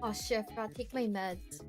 Oh shit, I forgot to take my meds.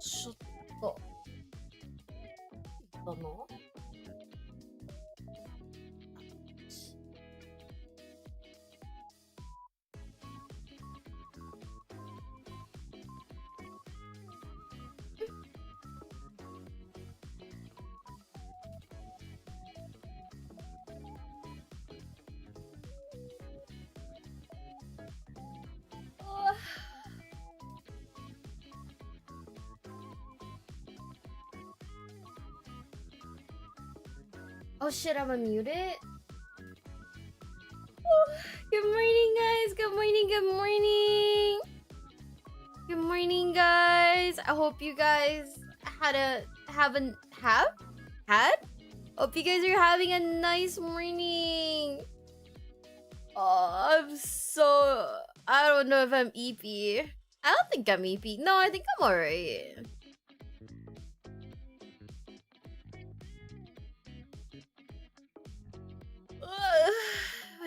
Shut up. Don't know. Oh shit, I'm unmuted. Good morning, guys. Good morning. Good morning. Good morning, guys. I hope you guys had. Hope you guys are having a nice morning. Oh, I don't know if I'm EP. I don't think I'm EP. No, I think I'm alright.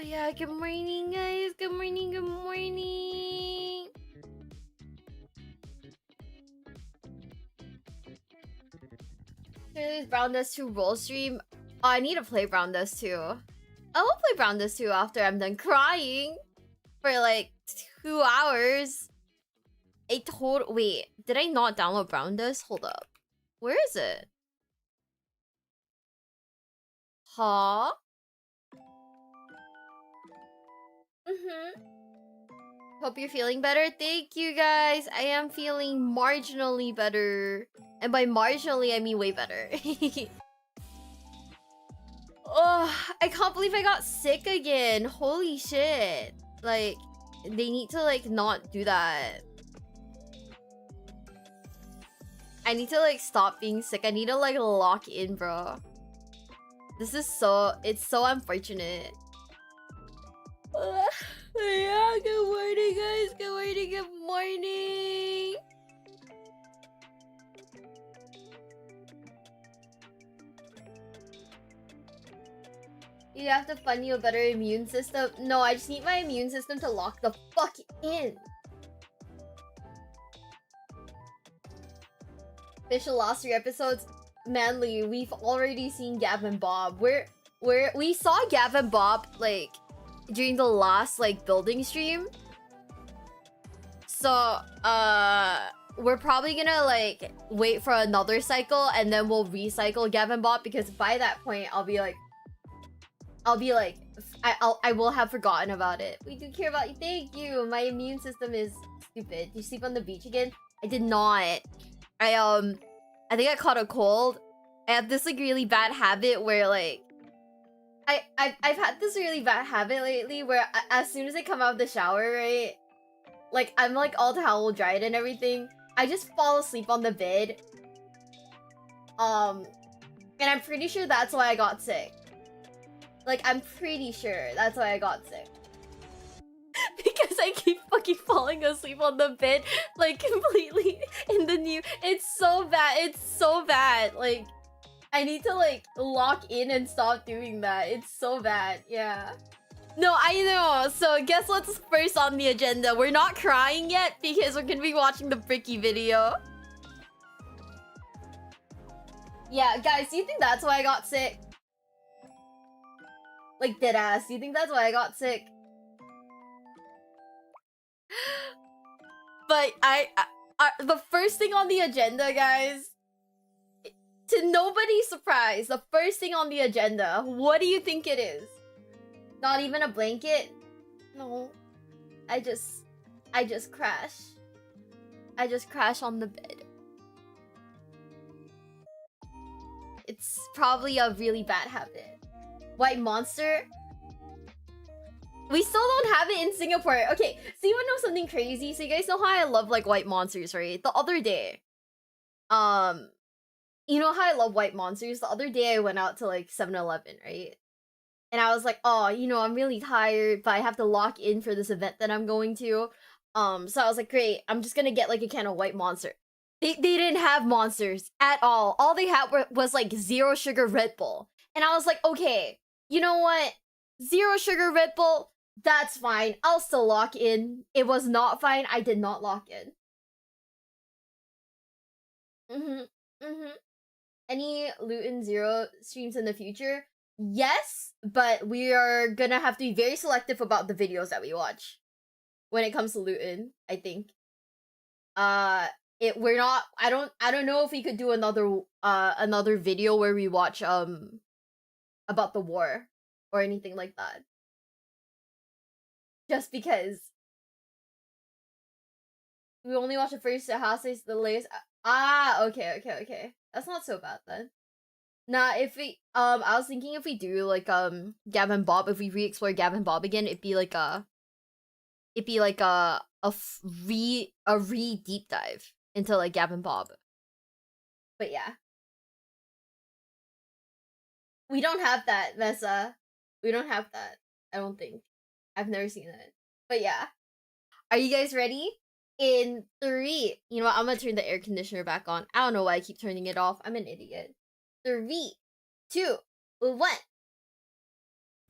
Yeah, good morning, guys. Good morning, good morning. There's Brown Dust 2 roll stream. Oh, I need to play Brown Dust 2. I will play Brown Dust 2 after I'm done crying for like 2 hours. Wait, did I not download Brown Dust? Hold up. Where is it? Huh? Hope you're feeling better. Thank you, guys. I am feeling marginally better. And by marginally, I mean way better. Oh, I can't believe I got sick again. Holy shit. Like, they need to, like, not do that. I need to, like, stop being sick. I need to, like, lock in, bro. This is it's so unfortunate. Yeah, good morning, guys. Good morning, good morning. You have to fund you a better immune system. No, I just need my immune system to lock the fuck in. Official last 3 episodes. Manly, we've already seen Gav and Bob. We saw Gav and Bob, like, during the last, like, building stream. So, we're probably gonna, like, wait for another cycle and then we'll recycle Gavin Bot, because by that point I will have forgotten about it. We do care about you. Thank you. My immune system is stupid. Did you sleep on the beach again? I did not. I think I caught a cold. I have this, like, really bad habit where, like, I've had this really bad habit lately where as soon as I come out of the shower, right, like, I'm, like, all towel dried and everything, I just fall asleep on the bed. And I'm pretty sure that's why I got sick. Like, I'm pretty sure that's why I got sick. Because I keep fucking falling asleep on the bed, like, completely in the new... It's so bad. It's so bad. Like, I need to, like, lock in and stop doing that. It's so bad. Yeah. No, I know. So, guess what's first on the agenda? We're not crying yet because we're gonna be watching the Bricky video. Yeah, guys, do you think that's why I got sick? Like, deadass. Do you think that's why I got sick? But the first thing on the agenda, guys, to nobody's surprise, the first thing on the agenda, what do you think it is? Not even a blanket? No. I just crash. I just crash on the bed. It's probably a really bad habit. White monster? We still don't have it in Singapore. Okay, so you wanna know something crazy? So you guys know how I love like white monsters, right? The other day, you know how I love white monsters? The other day I went out to like 7-Eleven, right? And I was like, oh, you know, I'm really tired, but I have to lock in for this event that I'm going to. So I was like, great, I'm just gonna get like a can of white monster. They didn't have monsters at all. All they had was like 0 sugar Red Bull. And I was like, okay, you know what? 0 sugar Red Bull, that's fine. I'll still lock in. It was not fine. I did not lock in. Any Luton Zero streams in the future? Yes, but we are gonna have to be very selective about the videos that we watch when it comes to Luton, I think. We're not, I don't know if we could do another video where we watch about the war or anything like that. Just because we only watch the first houses, the latest. Okay. That's not so bad then. Nah, if we I was thinking if we do like Gavin Bob, if we re-explore Gavin Bob again, it'd be like a re deep dive into like Gavin Bob. But yeah, we don't have that, Mesa. We don't have that. I don't think. I've never seen it. But yeah, are you guys ready? In 3, you know what? I'm gonna turn the air conditioner back on. I don't know why I keep turning it off. I'm an idiot. 3, 2, 1.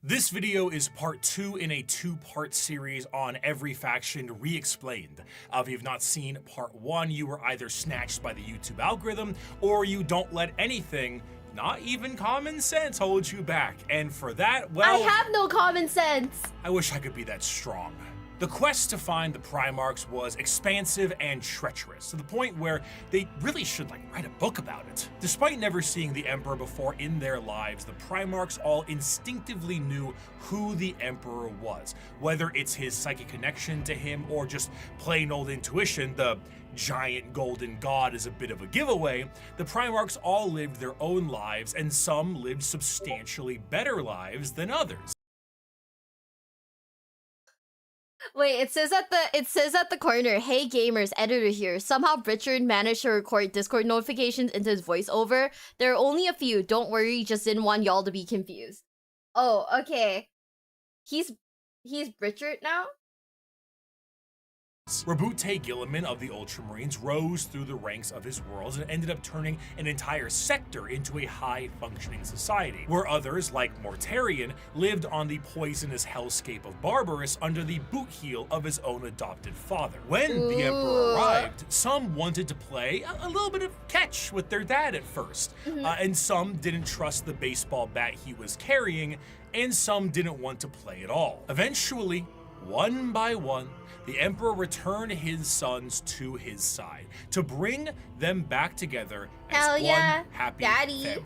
This video is part 2 in a 2-part series on every faction re-explained. If you've not seen part 1, you were either snatched by the YouTube algorithm, or you don't let anything, not even common sense, hold you back. And for that, well, I have no common sense! I wish I could be that strong. The quest to find the Primarchs was expansive and treacherous, to the point where they really should write a book about it. Despite never seeing the Emperor before in their lives, the Primarchs all instinctively knew who the Emperor was. Whether it's his psychic connection to him or just plain old intuition, the giant golden god is a bit of a giveaway, the Primarchs all lived their own lives, and some lived substantially better lives than others. Wait, it says at the corner, hey gamers, editor here. Somehow Richard managed to record Discord notifications into his voiceover. There are only a few, don't worry, just didn't want y'all to be confused. Oh, okay. He's Richard now? Rabute Gilliman of the Ultramarines rose through the ranks of his worlds and ended up turning an entire sector into a high-functioning society, where others, like Mortarion, lived on the poisonous hellscape of Barbarous under the boot heel of his own adopted father. When the Emperor arrived, some wanted to play a little bit of catch with their dad at first, and some didn't trust the baseball bat he was carrying, and some didn't want to play at all. Eventually, one by one, the Emperor returned his sons to his side to bring them back together as one happy family.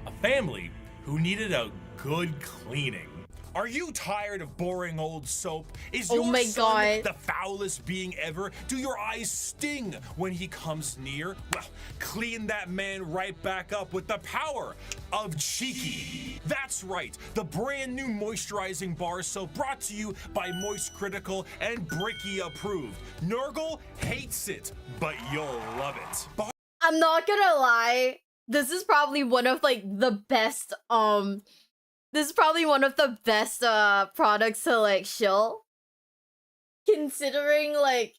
A family who needed a good cleaning. Are you tired of boring old soap? Is your son the foulest being ever? Do your eyes sting when he comes near? Well, clean that man right back up with the power of Cheeky. That's right, the brand new moisturizing bar soap brought to you by Moist Critical and Bricky approved. Nurgle hates it, but you'll love it. I'm not gonna lie, this is probably one of the best this is probably one of the best products to shill. Considering I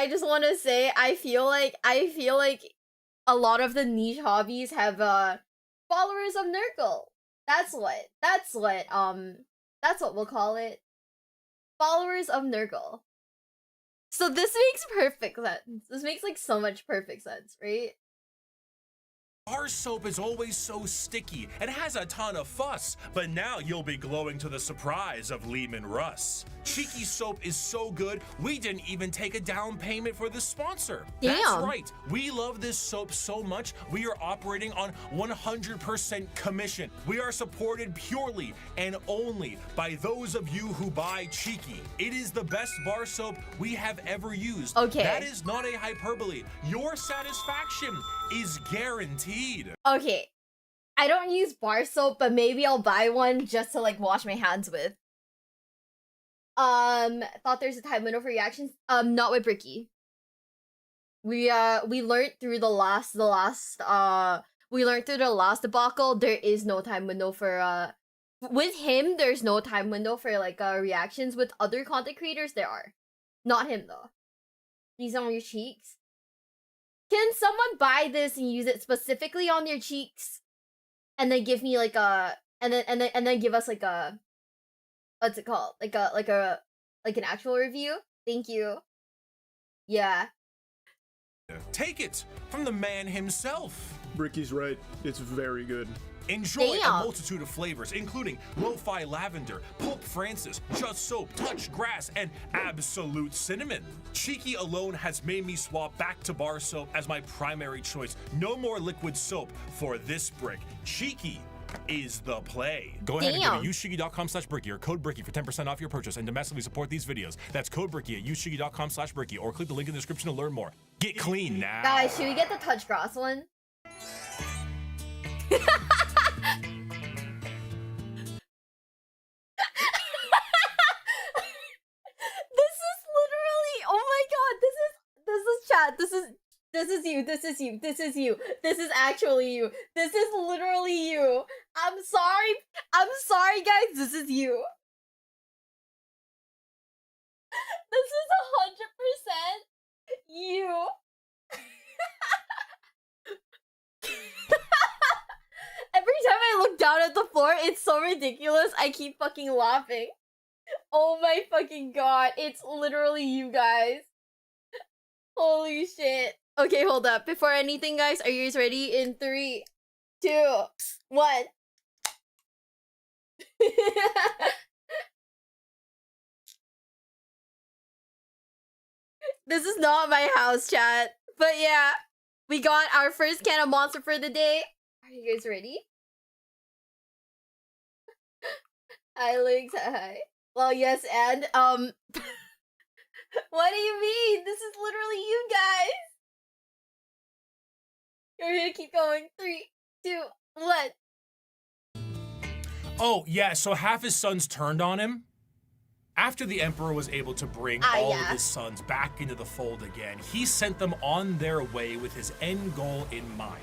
just want to say I feel like a lot of the niche hobbies have followers of Nurgle. That's what we'll call it. Followers of Nurgle. So this makes perfect sense. This makes so much perfect sense, right? Our soap is always so sticky and has a ton of fuss, but now you'll be glowing to the surprise of Lehman Russ. Cheeky soap is so good, we didn't even take a down payment for the sponsor. Damn. That's right, we love this soap so much, we are operating on 100% commission. We are supported purely and only by those of you who buy Cheeky. It is the best bar soap we have ever used. Okay. That is not a hyperbole. Your satisfaction is guaranteed. Okay. I don't use bar soap, but maybe I'll buy one just to like wash my hands with. Thought there's a time window for reactions. Not with Bricky. We learned through the last debacle, there is no time window for with him, there's no time window for like reactions. With other content creators, there are. Not him though. These on your cheeks. Can someone buy this and use it specifically on your cheeks? And then give me like a and then give us like a what's it called? Like an actual review? Thank you. Yeah. Take it from the man himself. Bricky's right. It's very good. Enjoy Damn. a multitude of flavors, including lo-fi lavender, Pope Francis, just soap, touch grass, and absolute cinnamon. Cheeky alone has made me swap back to bar soap as my primary choice. No more liquid soap for this brick. Cheeky is the play. Go ahead and go to useshiggy.com/bricky or code bricky for 10% off your purchase and domestically support these videos. That's code bricky at useshiggy.com/bricky or click the link in the description to learn more. Get clean now. Guys, should we get the touch grass one? This is literally, oh my god, this is chat, this is you, this is you, this is actually you, this is literally you. I'm sorry guys, this is you. This is 100% you. Every time I look down at the floor, it's so ridiculous, I keep fucking laughing. Oh my fucking god, it's literally you guys. Holy shit. Okay, hold up. Before anything, guys, are you guys ready? In 3, 2, 1. This is not my house, chat. But yeah, we got our first can of monster for the day. Are you guys ready? Hi, Links. Hi. Well, yes, and, what do you mean? This is literally you guys. You're gonna keep going. 3, 2, 1. Oh, yeah, so half his sons turned on him. After the Emperor was able to bring all of his sons back into the fold again, he sent them on their way with his end goal in mind,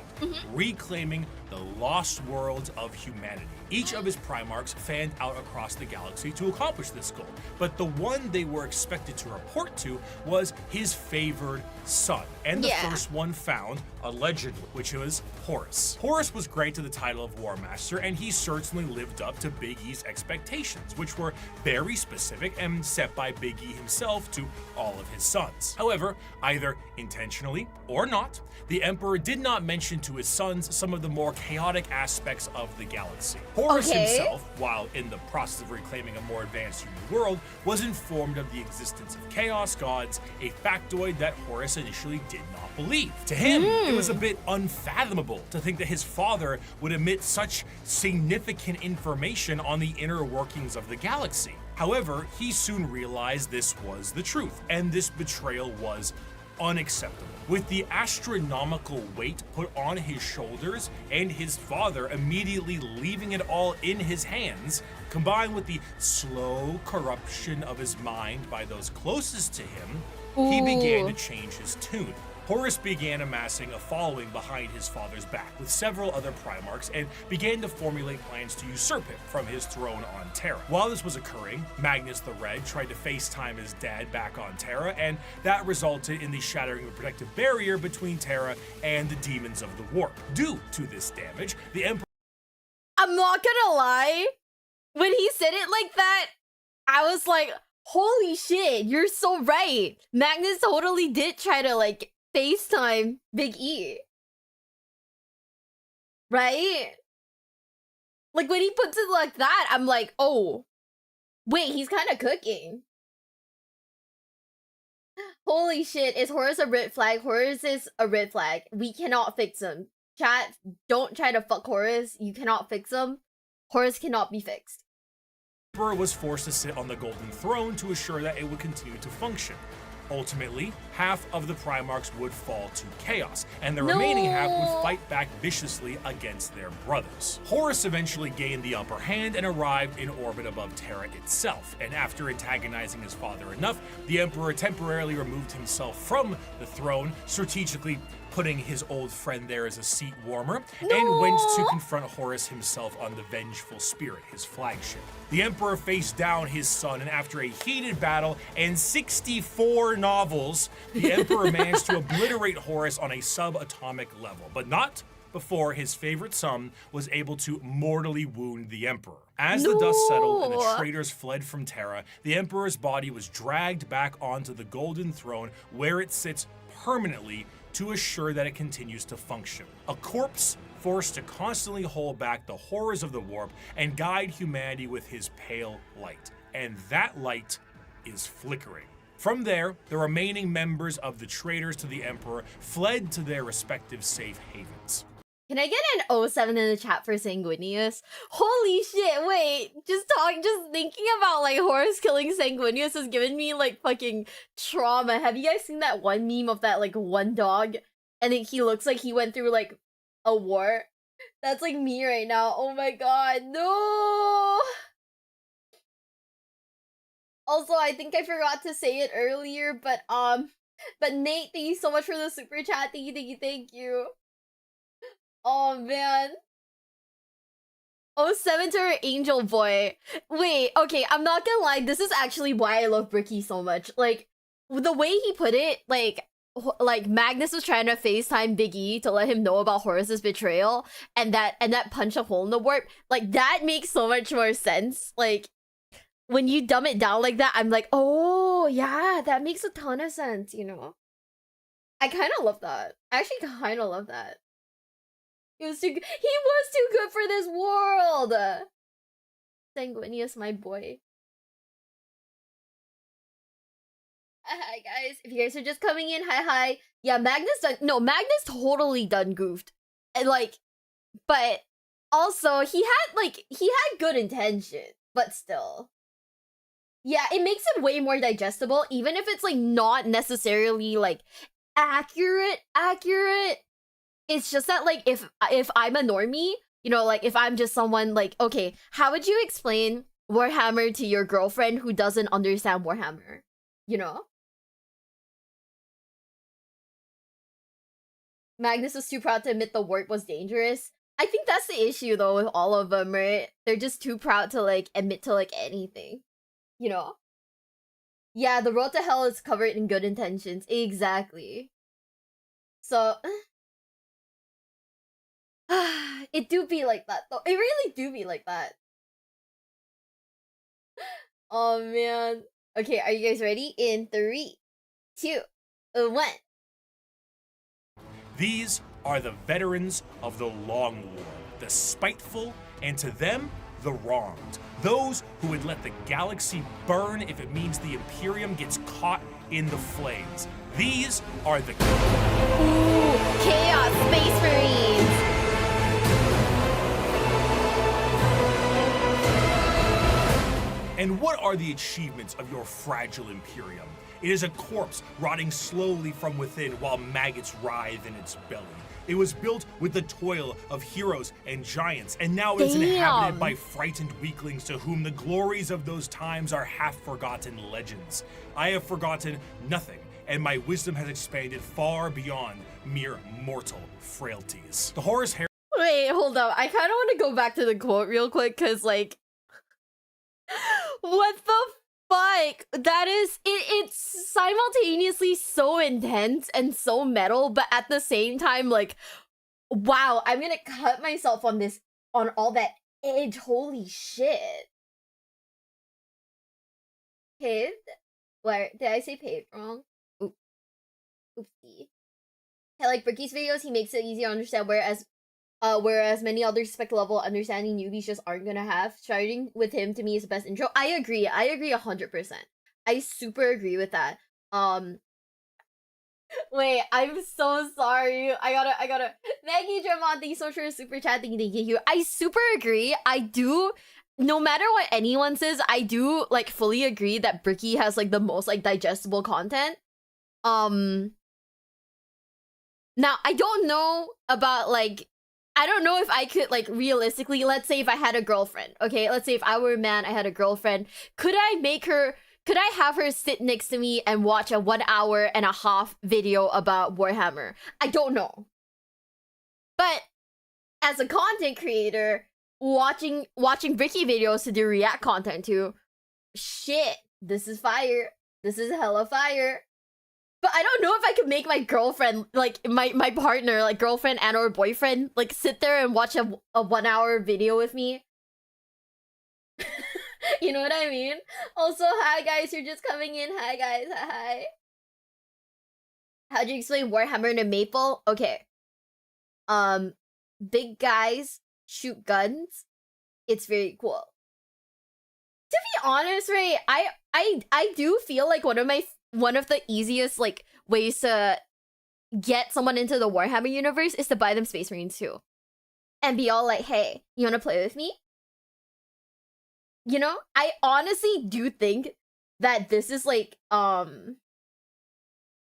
reclaiming the lost worlds of humanity. Each of his Primarchs fanned out across the galaxy to accomplish this goal, but the one they were expected to report to was his favored son, and the first one found, allegedly, which was Horus. Horus was granted the title of War Master, and he certainly lived up to Big E's expectations, which were very specific and set by Big E himself to all of his sons. However, either intentionally or not, the Emperor did not mention to his sons some of the more chaotic aspects of the galaxy. Horus himself, while in the process of reclaiming a more advanced human world, was informed of the existence of chaos gods, a factoid that Horus initially did not believe. To him, it was a bit unfathomable to think that his father would emit such significant information on the inner workings of the galaxy. However, he soon realized this was the truth, and this betrayal was unacceptable. With the astronomical weight put on his shoulders and his father immediately leaving it all in his hands, combined with the slow corruption of his mind by those closest to him, he began to change his tune. Horus began amassing a following behind his father's back with several other Primarchs and began to formulate plans to usurp him from his throne on Terra. While this was occurring, Magnus the Red tried to FaceTime his dad back on Terra, and that resulted in the shattering of a protective barrier between Terra and the demons of the warp. Due to this damage, the Emperor— I'm not gonna lie, when he said it like that, I was like, holy shit, you're so right. Magnus totally did try to like FaceTime Big E. Right? Like, when he puts it like that, I'm like, oh, wait, he's kind of cooking. Holy shit, is Horus a red flag? Horus is a red flag. We cannot fix him. Chat, don't try to fuck Horus. You cannot fix him. Horus cannot be fixed. The Emperor was forced to sit on the Golden Throne to assure that it would continue to function. Ultimately, half of the Primarchs would fall to chaos, and the remaining half would fight back viciously against their brothers. Horus eventually gained the upper hand and arrived in orbit above Terra itself, and after antagonizing his father enough, the Emperor temporarily removed himself from the throne, strategically putting his old friend there as a seat warmer, and went to confront Horus himself on the Vengeful Spirit, his flagship. The Emperor faced down his son, and after a heated battle and 64 novels, the Emperor managed to obliterate Horus on a subatomic level, but not before his favorite son was able to mortally wound the Emperor. As the dust settled and the traitors fled from Terra, the Emperor's body was dragged back onto the Golden Throne, where it sits permanently to assure that it continues to function. A corpse forced to constantly hold back the horrors of the warp and guide humanity with his pale light. And that light is flickering. From there, the remaining members of the traitors to the Emperor fled to their respective safe havens. Can I get an 07 in the chat for Sanguinius? Holy shit, wait, just thinking about like Horus killing Sanguinius has given me like fucking trauma. Have you guys seen that one meme of that like one dog and he looks like he went through like a war? That's like me right now. Oh my god, no! Also, I think I forgot to say it earlier, but Nate, thank you so much for the super chat. Thank you. Oh man. 07 to her angel boy. Wait, okay, I'm not gonna lie, this is actually why I love Bricky so much. Like, the way he put it, like Magnus was trying to FaceTime Big E to let him know about Horus's betrayal, and that punched a hole in the warp. Like, that makes so much more sense. Like, when you dumb it down like that, I'm like, oh yeah, that makes a ton of sense, you know? I kind of love that. I actually kind of love that. He was too good for this world! Sanguinius, my boy. Hi guys, if you guys are just coming in, hi. Yeah, Magnus totally done goofed. And like, but also he had good intention, but still. Yeah, it makes it way more digestible, even if it's like not necessarily like accurate. It's just that like if I'm a normie, you know, like if I'm just someone like, okay, how would you explain Warhammer to your girlfriend who doesn't understand Warhammer? You know? Magnus was too proud to admit the warp was dangerous. I think that's the issue though with all of them, right? They're just too proud to like admit to like anything. You know? Yeah, the road to hell is covered in good intentions. Exactly. So it do be like that though. It really do be like that. Oh man. Okay, are you guys ready? In 3, 2, 1. These are the veterans of the Long War, the spiteful, and to them, the wronged. Those who would let the galaxy burn if it means the Imperium gets caught in the flames. These are the Chaos Space Marines! And what are the achievements of your fragile Imperium? It is a corpse rotting slowly from within while maggots writhe in its belly. It was built with the toil of heroes and giants, and now it's inhabited by frightened weaklings to whom the glories of those times are half-forgotten legends. I have forgotten nothing, and my wisdom has expanded far beyond mere mortal frailties. The Horus Wait, hold up. I kind of want to go back to the quote real quick, because, like... what the fuck? That is... It's simultaneously so intense and so metal, but at the same time, like... Wow, I'm gonna cut myself on this... on all that edge. Holy shit. Paved? Where? Did I say paved wrong? Oopsie. I like Bricky's videos, he makes it easier to understand, whereas whereas many other spec level understanding newbies just aren't gonna have. Starting with him to me is the best intro. I agree 100%. I super agree with that. Wait, I'm so sorry. I gotta. Thank you, Dramon. Thank you so much for super chat. Thank you. I super agree. I do. No matter what anyone says, I do like fully agree that Bricky has like the most like digestible content. Now I don't know about like. I don't know if I could like realistically. Let's say if I had a girlfriend. Okay, let's say if I were a man, I had a girlfriend. Could I have her sit next to me and watch a 1.5-hour video about Warhammer? I don't know. But as a content creator, watching Bricky videos to do react content to, shit, this is fire. This is hella fire. But I don't know if I could make my girlfriend, like my partner, like girlfriend and or boyfriend, like sit there and watch a 1-hour video with me. You know what I mean? Also, hi guys, you're just coming in. Hi guys, hi. How'd you explain Warhammer in a maple? Okay. Big guys shoot guns. It's very cool. To be honest, right, I do feel like one of the easiest like ways to get someone into the Warhammer universe is to buy them Space Marines too. And be all like, hey, you wanna play with me? You know, I honestly do think that this is like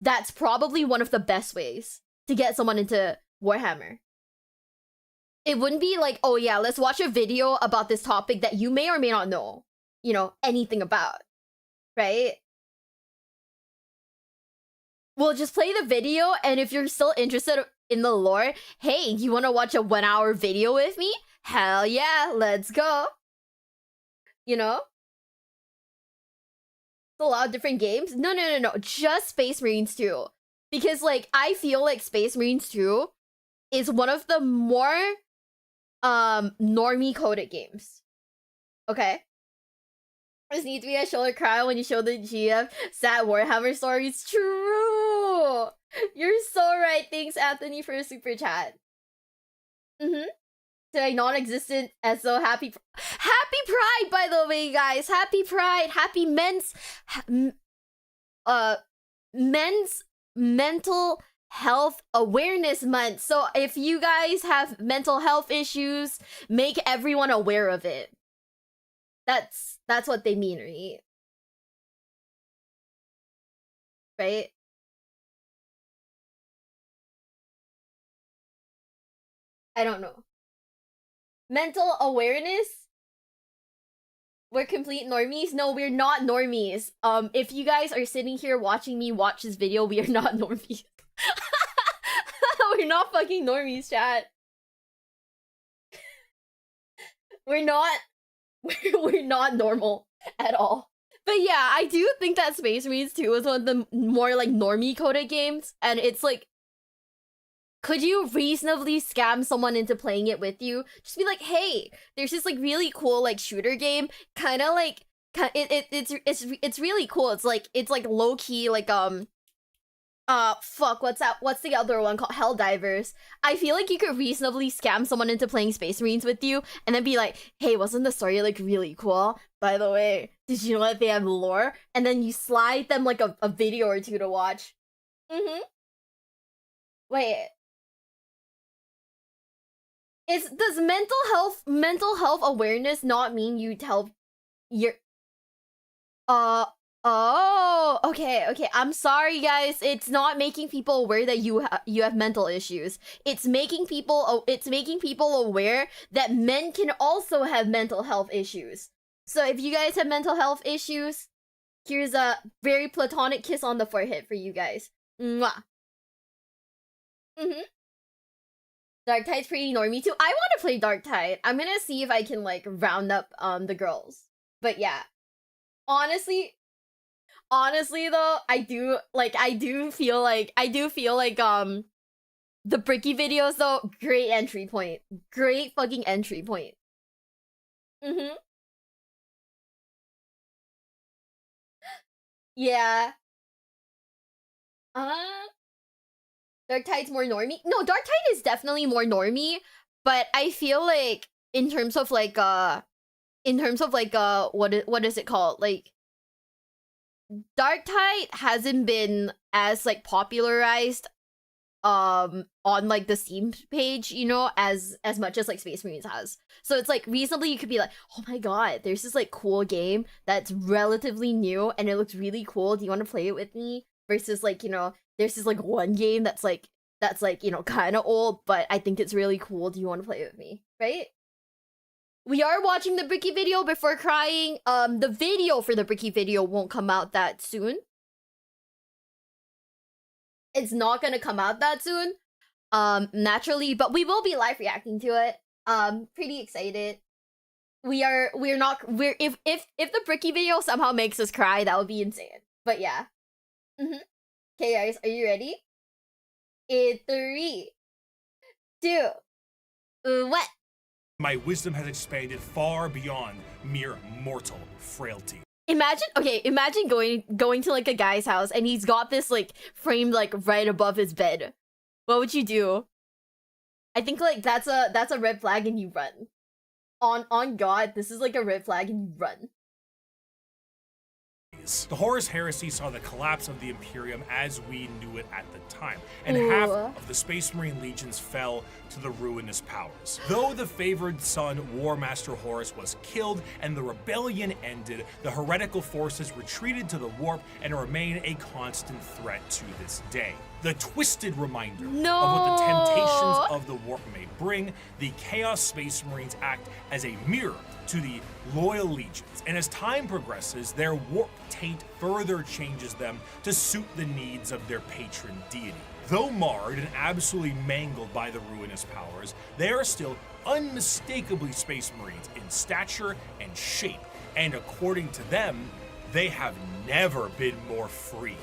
that's probably one of the best ways to get someone into Warhammer. It wouldn't be like, oh yeah, let's watch a video about this topic that you may or may not know, you know, anything about, right? We'll just play the video, and if you're still interested in the lore, hey, you want to watch a 1-hour video with me? Hell yeah, let's go. You know? A lot of different games. No, just Space Marines 2. Because like I feel like Space Marines 2 is one of the more normie coded games. Okay? Just need to be a shoulder cry when you show the GF sad Warhammer stories. True! You're so right. Thanks, Anthony, for a super chat. To a non-existent and so happy Pride, by the way, guys. Happy Pride. Happy men's mental health awareness month. So if you guys have mental health issues, make everyone aware of it. That's what they mean, right? Right? I don't know. Mental awareness? We're complete normies? No, we're not normies. If you guys are sitting here watching me watch this video, we are not normies. We're not fucking normies, chat. We're not normal at all. But yeah, I do think that Space Marines 2 is one of the more like normie coded games, and it's like, could you reasonably scam someone into playing it with you? Just be like, hey, there's this like really cool like shooter game, kind of like it's really cool. It's like low key like fuck, what's the other one called? Helldivers. I feel like you could reasonably scam someone into playing Space Marines with you and then be like, hey, wasn't the story like really cool? By the way, did you know that they have lore? And then you slide them like a video or two to watch. Wait. Does mental health awareness not mean you tell your oh, okay. I'm sorry, guys. It's not making people aware that you have mental issues. It's making people aware that men can also have mental health issues. So if you guys have mental health issues, here's a very platonic kiss on the forehead for you guys. Mwah. Dark Tide's pretty normie too. I want to play Dark Tide. I'm gonna see if I can like round up the girls. But yeah, honestly though, I do feel like the Bricky videos though, great entry point. Great fucking entry point. Yeah. Dark Tide's more normie. No, Dark Tide is definitely more normie, But I feel like in terms of like what is it called? Like Darktide hasn't been as like popularized on like the Steam page, you know, as much as like Space Marines has. So it's like reasonably you could be like, oh my god, there's this like cool game that's relatively new and it looks really cool. Do you want to play it with me? Versus like, you know, there's this like one game that's like, you know, kind of old, but I think it's really cool. Do you want to play it with me? Right? We are watching the Bricky video before crying. The video for the Bricky video won't come out that soon. It's not gonna come out that soon, naturally, but we will be live reacting to it. Pretty excited. We're if the Bricky video somehow makes us cry, that would be insane. But yeah. Okay, guys, are you ready? In 3, 2, 1. My wisdom has expanded far beyond mere mortal frailty. Imagine going to like a guy's house and he's got this like framed like right above his bed. What would you do? I think like that's a red flag and you run. On God, this is like a red flag and you run. The Horus Heresy saw the collapse of the Imperium as we knew it at the time, and half of the Space Marine legions fell to the ruinous powers. Though the favored son, War Master Horus, was killed and the rebellion ended, the heretical forces retreated to the warp and remain a constant threat to this day. The twisted reminder of what the temptations of the warp may bring, the Chaos Space Marines act as a mirror to the loyal legions, and as time progresses, their warp taint further changes them to suit the needs of their patron deity. Though marred and absolutely mangled by the ruinous powers, they are still unmistakably Space Marines in stature and shape, and according to them, they have never been more free.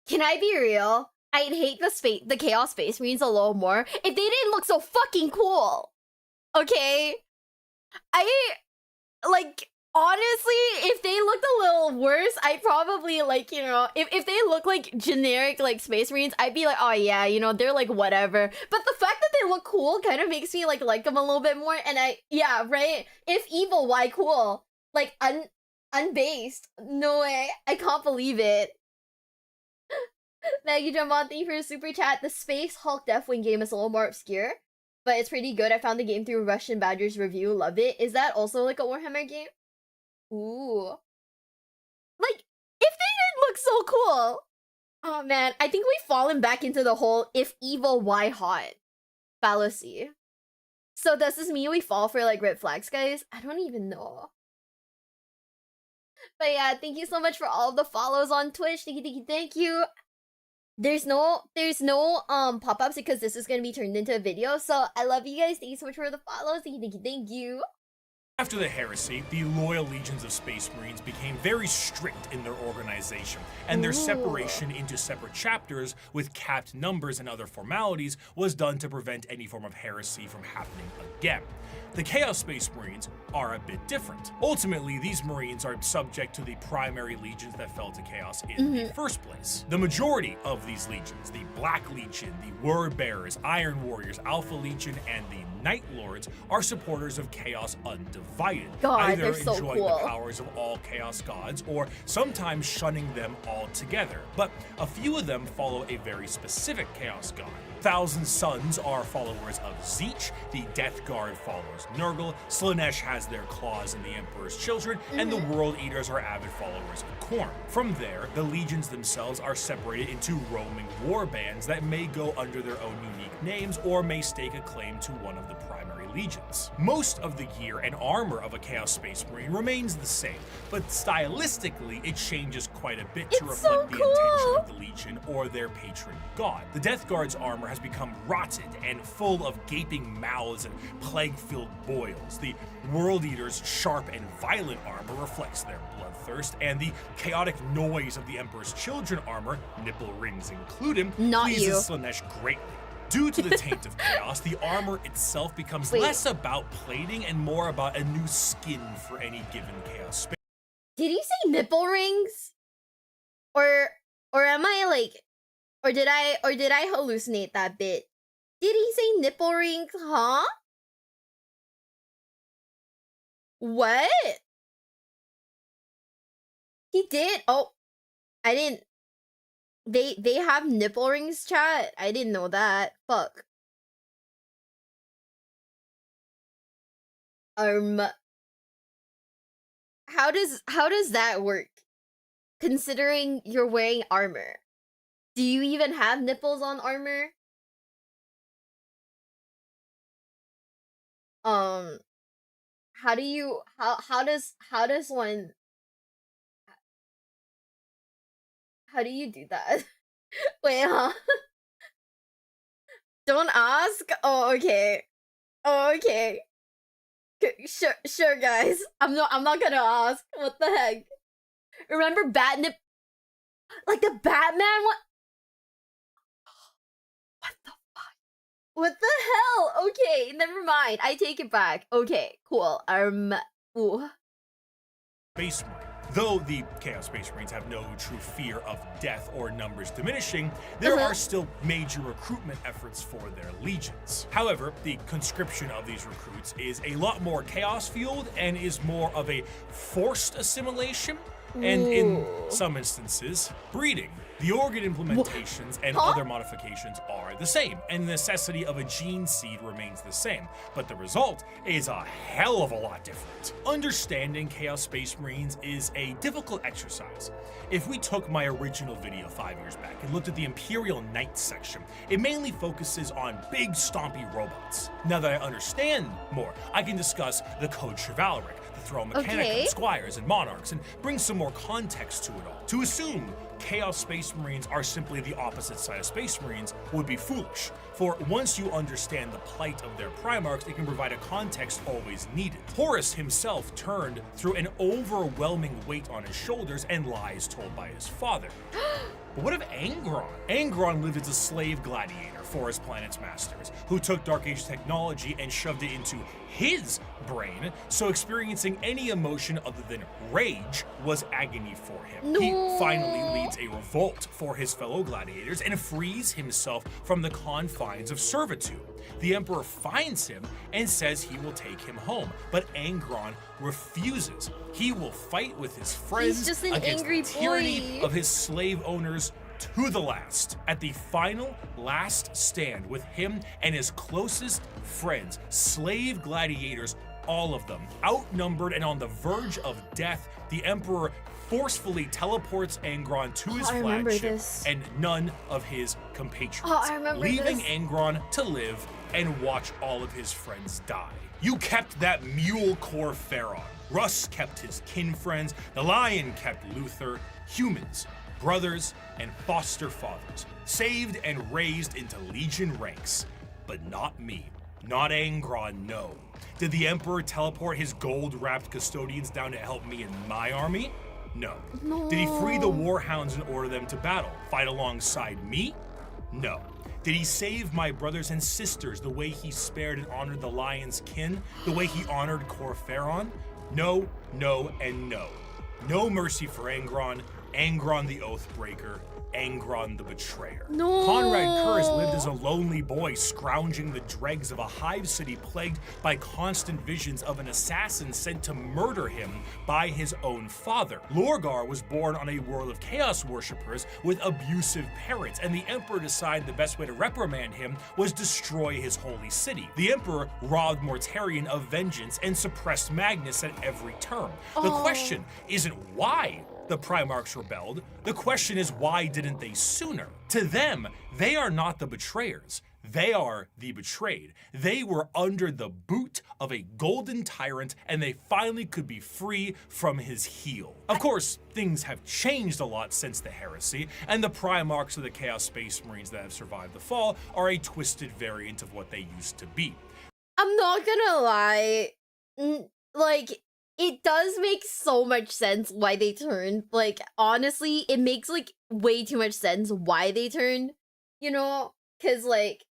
Can I be real? I'd hate the Chaos Space Marines a little more if they didn't look so fucking cool. Okay? Like, honestly, if they looked a little worse, I'd probably, like, you know, if they look like generic, like, Space Marines, I'd be like, oh yeah, you know, they're like, whatever. But the fact that they look cool kind of makes me, like them a little bit more, and yeah, right? If evil, why cool? Like, unbased. No way. I can't believe it. Maggie Jamon, thank you for a super chat. The Space Hulk Deathwing game is a little more obscure, but it's pretty good. I found the game through Russian Badger's review. Love it. Is that also like a Warhammer game? Ooh. Like, if they didn't look so cool. Oh man, I think we've fallen back into the whole if evil, why hot fallacy. So does this mean we fall for like red flags, guys? I don't even know. But yeah, thank you so much for all the follows on Twitch. Thank you. There's no pop-ups because this is gonna be turned into a video. So I love you guys. Thank you so much for the follows. Thank you. After the heresy, the loyal legions of Space Marines became very strict in their organization, and their separation into separate chapters with capped numbers and other formalities was done to prevent any form of heresy from happening again. The Chaos Space Marines are a bit different. Ultimately, these Marines are subject to the primary legions that fell to Chaos in the first place. The majority of these legions, the Black Legion, the Word Bearers, Iron Warriors, Alpha Legion, and the Night Lords, are supporters of Chaos Undivided, either enjoying the powers of all Chaos gods or sometimes shunning them altogether. But a few of them follow a very specific Chaos god. Thousand Sons are followers of Zeech, the Death Guard follows Nurgle, Slaanesh has their claws in the Emperor's Children, and the World Eaters are avid followers of Khorne. From there, the legions themselves are separated into roaming war bands that may go under their own unique names or may stake a claim to one of the primary legions. Most of the gear and armor of a Chaos Space Marine remains the same, but stylistically it changes quite a bit to reflect the intention of the legion or their patron god. The Death Guard's armor has become rotted and full of gaping mouths and plague-filled boils. The World Eater's sharp and violent armor reflects their bloodthirst, and the chaotic noise of the Emperor's Children armor, nipple rings included, pleases Slaanesh greatly. Due to the taint of chaos, the armor itself becomes less about plating and more about a new skin for any given chaos space. Did he say nipple rings? Or am I like, or did I hallucinate that bit? Did he say nipple rings, huh? What? He did? Oh, I didn't. They have nipple rings, chat? I didn't know that. Fuck. How does that work? Considering you're wearing armor. Do you even have nipples on armor? How do you how does one how do you do that? Wait, huh? Don't ask? Oh, okay. Oh, okay. Sure, guys. I'm not gonna ask. What the heck? Remember Batnip? Like the Batman one? What the fuck? What the hell? Okay, never mind. I take it back. Okay, cool. Ooh. Space Marine. Though the Chaos Space Marines have no true fear of death or numbers diminishing, there are still major recruitment efforts for their legions. However, the conscription of these recruits is a lot more chaos-fueled and is more of a forced assimilation, and in some instances, breeding. The organ implementations and other modifications are the same, and the necessity of a gene seed remains the same, but the result is a hell of a lot different. Understanding Chaos Space Marines is a difficult exercise. If we took my original video 5 years back and looked at the Imperial Knights section, it mainly focuses on big stompy robots. Now that I understand more, I can discuss the Code Chivalric, the Throne Mechanicum, Squires, and Monarchs, and bring some more context to it all. To assume Chaos Space Marines are simply the opposite side of Space Marines would be foolish, for once you understand the plight of their Primarchs, it can provide a context always needed. Horus himself turned through an overwhelming weight on his shoulders and lies told by his father. But what of Angron? Angron lived as a slave gladiator for his planet's masters, who took Dark Age technology and shoved it into his brain, so experiencing any emotion other than rage was agony for him. He finally leads a revolt for his fellow gladiators and frees himself from the confines of servitude. The Emperor finds him and says he will take him home, but Angron refuses. He will fight with his friends He's just an against angry the tyranny boy. of his slave owners to the last. At the final last stand with him and his closest friends, slave gladiators, all of them outnumbered and on the verge of death, the Emperor forcefully teleports Angron to his flagship and none of his compatriots, leaving Angron to live and watch all of his friends die. You kept that mule core Pharaon. Russ kept his kin friends. The Lion kept Luther. Humans, brothers, and foster fathers, saved and raised into Legion ranks. But not me. Not Angron, no. Did the Emperor teleport his gold-wrapped custodians down to help me in my army? No. Did he free the warhounds and order them to battle? Fight alongside me? No. Did he save my brothers and sisters the way he spared and honored the Lion's kin? The way he honored Cor Pharaon? No, no, and no. No mercy for Angron, Angron the Oathbreaker, Angron the Betrayer. Conrad Kurz lived as a lonely boy, scrounging the dregs of a hive city plagued by constant visions of an assassin sent to murder him by his own father. Lorgar was born on a world of chaos worshippers with abusive parents, and the Emperor decided the best way to reprimand him was destroy his holy city. The Emperor robbed Mortarion of vengeance and suppressed Magnus at every turn. The question isn't why the Primarchs rebelled. The question is, why didn't they sooner? To them, they are not the betrayers. They are the betrayed. They were under the boot of a golden tyrant, and they finally could be free from his heel. Of course, things have changed a lot since the heresy, and the Primarchs of the Chaos Space Marines that have survived the fall are a twisted variant of what they used to be. I'm not gonna lie. Like, it does make so much sense why they turned. Like, honestly, it makes, like, way too much sense why they turned, you know? Because, like,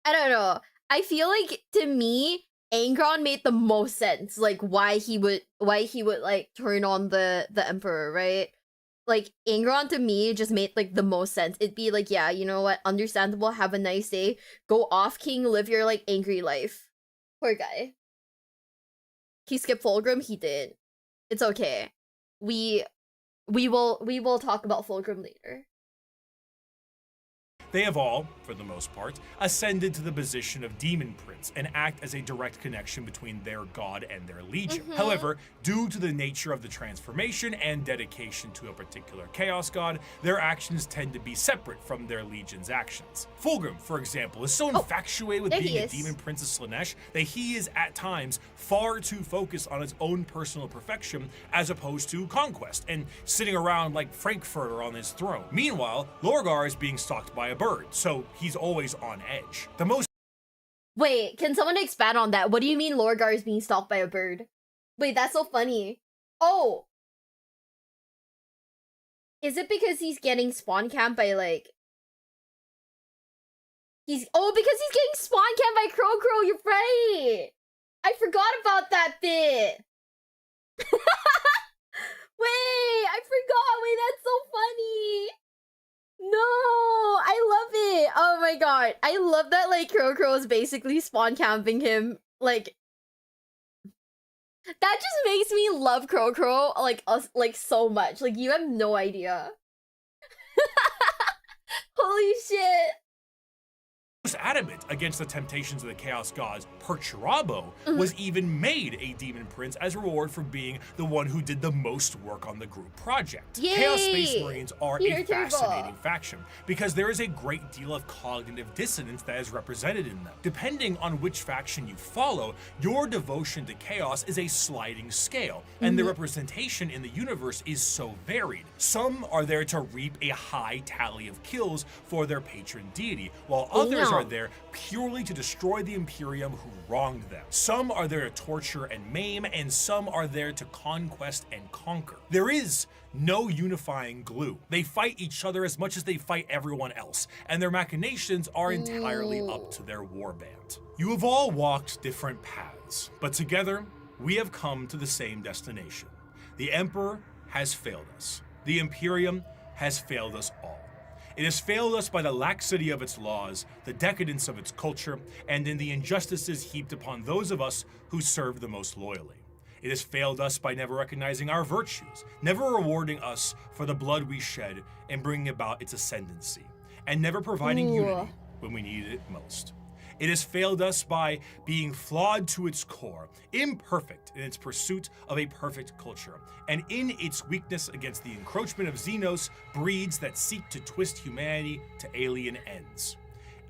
I don't know. I feel like, to me, Angron made the most sense, like, why he would, like, turn on the Emperor, right? like Ingron to me just made like the most sense. It'd be like, yeah, you know what, understandable, have a nice day, go off king, live your like angry life. Poor guy. He skipped Fulgrim, he did. It's okay. We will talk about Fulgrim later. They have all, for the most part, ascended to the position of Demon Prince and act as a direct connection between their god and their legion. However, due to the nature of the transformation and dedication to a particular chaos god, their actions tend to be separate from their legion's actions. Fulgrim, for example, is so infatuated with being a Demon Prince of Slaanesh that he is at times far too focused on his own personal perfection as opposed to conquest and sitting around like Frankfurter on his throne. Meanwhile, Lorgar is being stalked by a bird, so he's always on edge. The most Wait, can someone expand on that? What do you mean Lorgar is being stalked by a bird? Wait, that's so funny. Oh! Is it because he's getting spawn camped by like... Oh, because he's getting spawn camped by Crow, you're right! I forgot about that bit! Wait, I forgot! Wait, that's so funny! No, I love it. Oh my god, I love that like Crow is basically spawn camping him. Like that just makes me love Crow like us like so much. Like you have no idea. Holy shit. adamant against the temptations of the Chaos Gods, Perturabo, was even made a Demon Prince as a reward for being the one who did the most work on the group project. Yay! Chaos Space Marines are Peter a fascinating faction because there is a great deal of cognitive dissonance that is represented in them. Depending on which faction you follow, your devotion to Chaos is a sliding scale, and the representation in the universe is so varied. Some are there to reap a high tally of kills for their patron deity, while others are there purely to destroy the Imperium who wronged them. Some are there to torture and maim, and some are there to conquest and conquer. There is no unifying glue. They fight each other as much as they fight everyone else, and their machinations are entirely up to their warband. You have all walked different paths, but together we have come to the same destination. The Emperor has failed us. The Imperium has failed us all. It has failed us by the laxity of its laws, the decadence of its culture, and in the injustices heaped upon those of us who serve the most loyally. It has failed us by never recognizing our virtues, never rewarding us for the blood we shed and bringing about its ascendancy, and never providing unity when we needed it most. It has failed us by being flawed to its core, imperfect in its pursuit of a perfect culture, and in its weakness against the encroachment of Xenos breeds that seek to twist humanity to alien ends.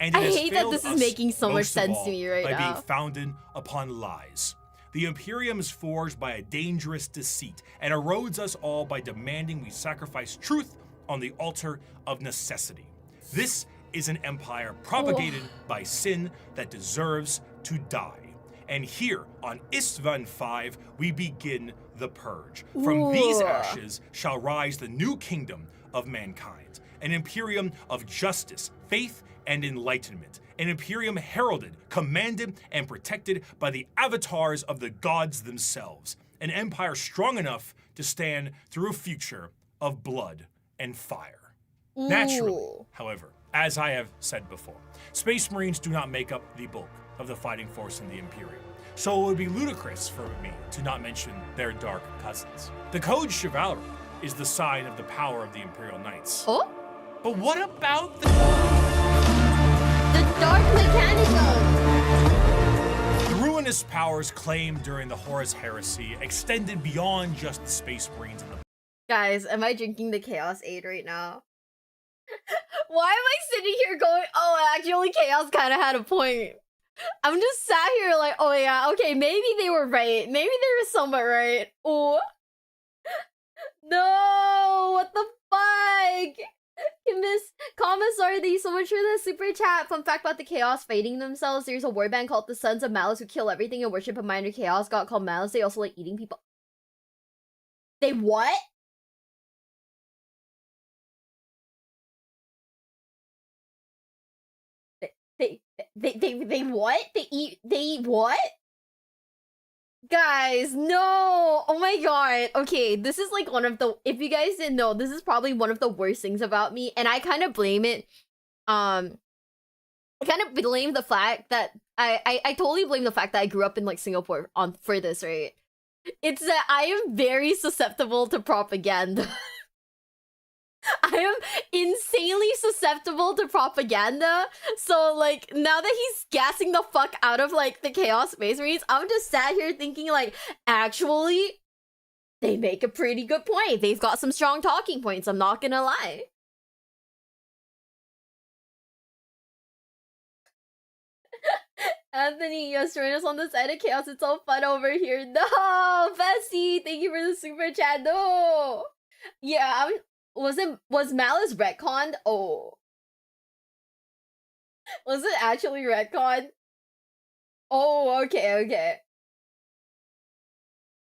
And it I has hate that failed this is us making so much most of sense all to me right by now. being founded upon lies. The Imperium is forged by a dangerous deceit and erodes us all by demanding we sacrifice truth on the altar of necessity. This is an empire propagated by sin that deserves to die. And here on Istvan 5, we begin the purge. From these ashes shall rise the new kingdom of mankind, an Imperium of justice, faith, and enlightenment. An Imperium heralded, commanded, and protected by the avatars of the gods themselves. An empire strong enough to stand through a future of blood and fire. Naturally, however, as I have said before, Space Marines do not make up the bulk of the fighting force in the Imperium, so it would be ludicrous for me to not mention their dark cousins. The Code Chivalry is the sign of the power of the Imperial Knights. Oh? But what about the Dark Mechanicum! The ruinous powers claimed during the Horus Heresy extended beyond just the Space Marines and the Guys, am I drinking the Chaos Aid right now? Why am I sitting here going, oh, actually Chaos kind of had a point. I'm just sat here like, oh yeah, okay, maybe they were right. Maybe they were somewhat right. Oh. No, what the fuck? Miss Commissar, thank you so much for the super chat. Fun fact about the Chaos fighting themselves. There's a warband called the Sons of Malice who kill everything and worship a minor Chaos god called Malice. They also like eating people. They what? They what? They eat what? Guys, no! Oh my god. Okay, this is like one of the, if you guys didn't know, this is probably one of the worst things about me, and I kind of blame it. I kind of blame the fact that I totally blame the fact that I grew up in like Singapore on for this, right? It's that I am very susceptible to propaganda. I am insanely susceptible to propaganda. So like now that he's gassing the fuck out of like the Chaos Space Marines, I'm just sat here thinking like, actually, they make a pretty good point. They've got some strong talking points, I'm not gonna lie. Anthony, yes, join us on the side of chaos. It's all fun over here. No, Bessie, thank you for the super chat. No, yeah, was Malice retconned? Oh, was it actually retconned? Oh, okay, okay.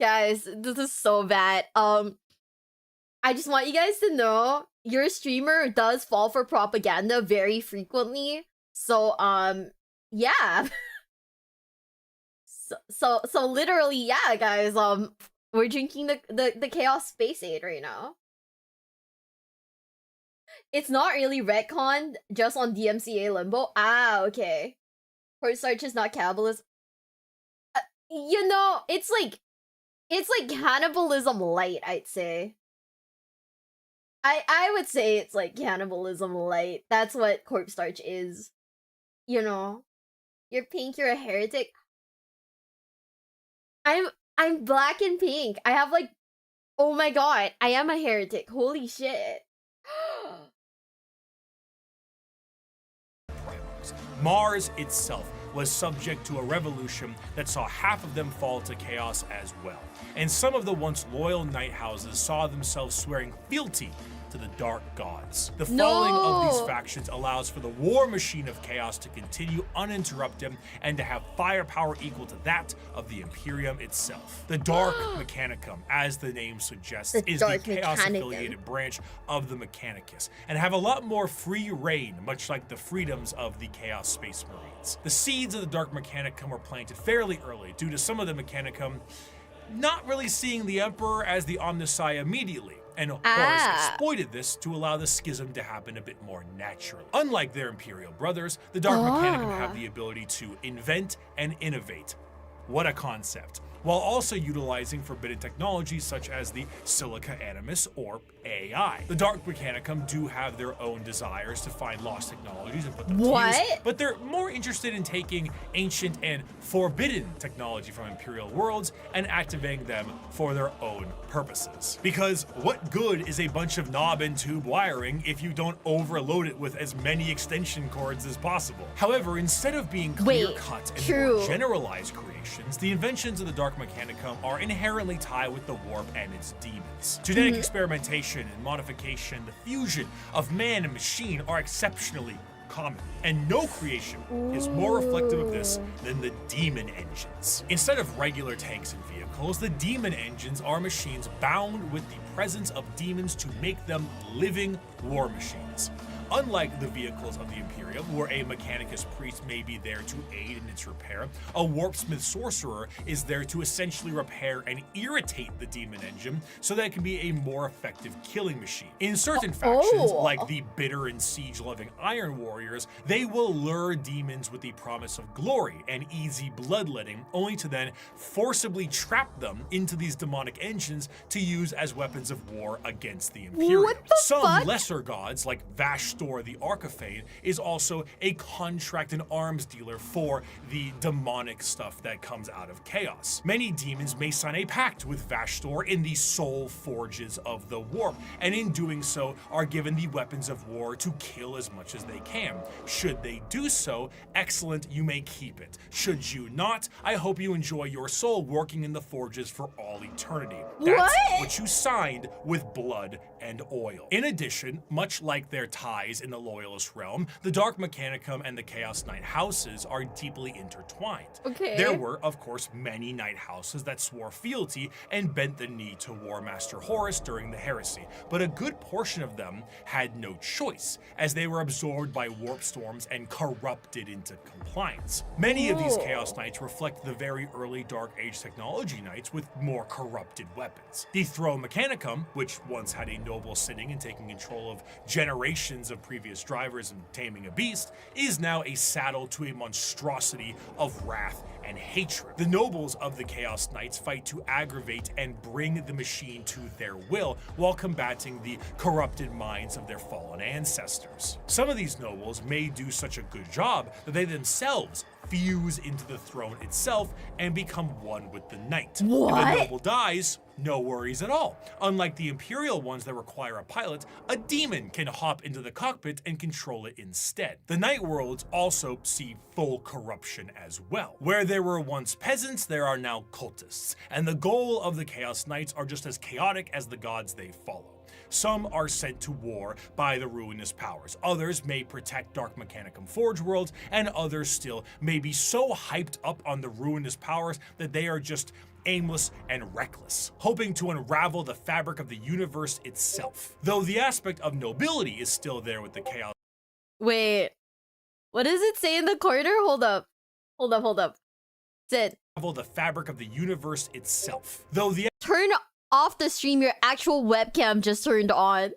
Guys, this is so bad. I just want you guys to know your streamer does fall for propaganda very frequently. So, yeah. So literally, yeah, guys. We're drinking the Chaos Space Aid right now. It's not really retconned, just on DMCA Limbo. Ah, okay. Cornstarch is not cannibalism. You know, it's like cannibalism light, I'd say. I would say it's like cannibalism light. That's what corpstarch is. You know, you're pink, you're a heretic. I'm black and pink. I have like, oh my god, I am a heretic. Holy shit. Mars itself was subject to a revolution that saw half of them fall to chaos as well. And some of the once loyal night houses saw themselves swearing fealty to the dark gods. The falling of these factions allows for the war machine of chaos to continue uninterrupted and to have firepower equal to that of the Imperium itself. The Dark Mechanicum, as the name suggests, is the chaos-affiliated branch of the Mechanicus, and have a lot more free reign, much like the freedoms of the Chaos Space Marines. The seeds of the Dark Mechanicum were planted fairly early due to some of the Mechanicum not really seeing the Emperor as the Omnissiah immediately, and Horus exploited this to allow the schism to happen a bit more naturally. Unlike their Imperial brothers, the Dark Mechanicum have the ability to invent and innovate. What a concept. While also utilizing forbidden technologies such as the Silica Animus or AI. The Dark Mechanicum do have their own desires to find lost technologies and put them to use, but they're more interested in taking ancient and forbidden technology from Imperial worlds and activating them for their own purposes. Because what good is a bunch of knob and tube wiring if you don't overload it with as many extension cords as possible? However, instead of being clear-cut and more generalized creations, the inventions of the Dark Mechanicum are inherently tied with the warp and its demons. Genetic experimentation and modification, the fusion of man and machine are exceptionally common, and no creation is more reflective of this than the demon engines. Instead of regular tanks and vehicles, the demon engines are machines bound with the presence of demons to make them living war machines. Unlike the vehicles of the Imperium, where a Mechanicus priest may be there to aid in its repair, a Warpsmith sorcerer is there to essentially repair and irritate the demon engine so that it can be a more effective killing machine. In certain factions, like the bitter and siege-loving Iron Warriors, they will lure demons with the promise of glory and easy bloodletting, only to then forcibly trap them into these demonic engines to use as weapons of war against the Imperium. Some lesser gods, like Vashtor the Archifane, is also a contract and arms dealer for the demonic stuff that comes out of chaos. Many demons may sign a pact with Vashtor in the soul forges of the warp, and in doing so are given the weapons of war to kill as much as they can. Should they do so, excellent, you may keep it. Should you not, I hope you enjoy your soul working in the forges for all eternity. That's what you signed with blood and oil. In addition, much like their ties in the Loyalist realm, the Dark Mechanicum and the Chaos Knight houses are deeply intertwined. Okay. There were, of course, many Knight houses that swore fealty and bent the knee to War Master Horus during the heresy, but a good portion of them had no choice, as they were absorbed by warp storms and corrupted into compliance. Many of these Chaos Knights reflect the very early Dark Age technology Knights with more corrupted weapons. The Throne Mechanicum, which once had a noble sitting and taking control of generations of previous drivers and taming a beast, is now a saddle to a monstrosity of wrath and hatred. The nobles of the Chaos Knights fight to aggravate and bring the machine to their will while combating the corrupted minds of their fallen ancestors. Some of these nobles may do such a good job that they themselves fuse into the throne itself and become one with the knight. What? If a noble dies, no worries at all. Unlike the Imperial ones that require a pilot, a demon can hop into the cockpit and control it instead. The Night Worlds also see full corruption as well. Where there were once peasants, there are now cultists, and the goal of the Chaos Knights are just as chaotic as the gods they follow. Some are sent to war by the ruinous powers, others may protect Dark Mechanicum Forge worlds, and others still may be so hyped up on the ruinous powers that they are just aimless and reckless, hoping to unravel the fabric of the universe itself. Though the aspect of nobility is still there with the Chaos. Wait, what does it say in the corner? Hold up. Sid, The fabric of the universe itself. Though the turn off the stream. Your actual webcam just turned on.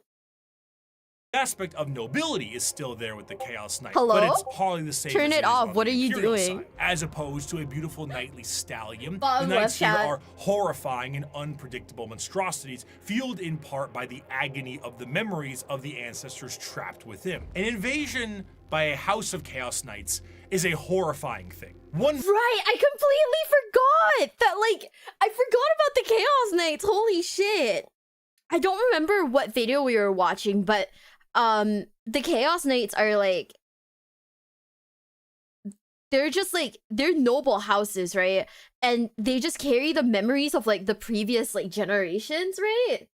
aspect of nobility is still there with the Chaos Knight, Hello? but it's hardly the same. Turn as it is off. on What the are you Imperial doing? side. As opposed to a beautiful knightly stallion, Bottom the knights left here chat. are horrifying and unpredictable monstrosities, fueled in part by the agony of the memories of the ancestors trapped within. An invasion by a house of Chaos Knights is a horrifying thing. One Right, I completely forgot that, like, I forgot about the Chaos Knights. Holy shit. I don't remember what video we were watching, but the Chaos Knights are like, they're just like, they're noble houses, right? And they just carry the memories of like the previous like generations, right?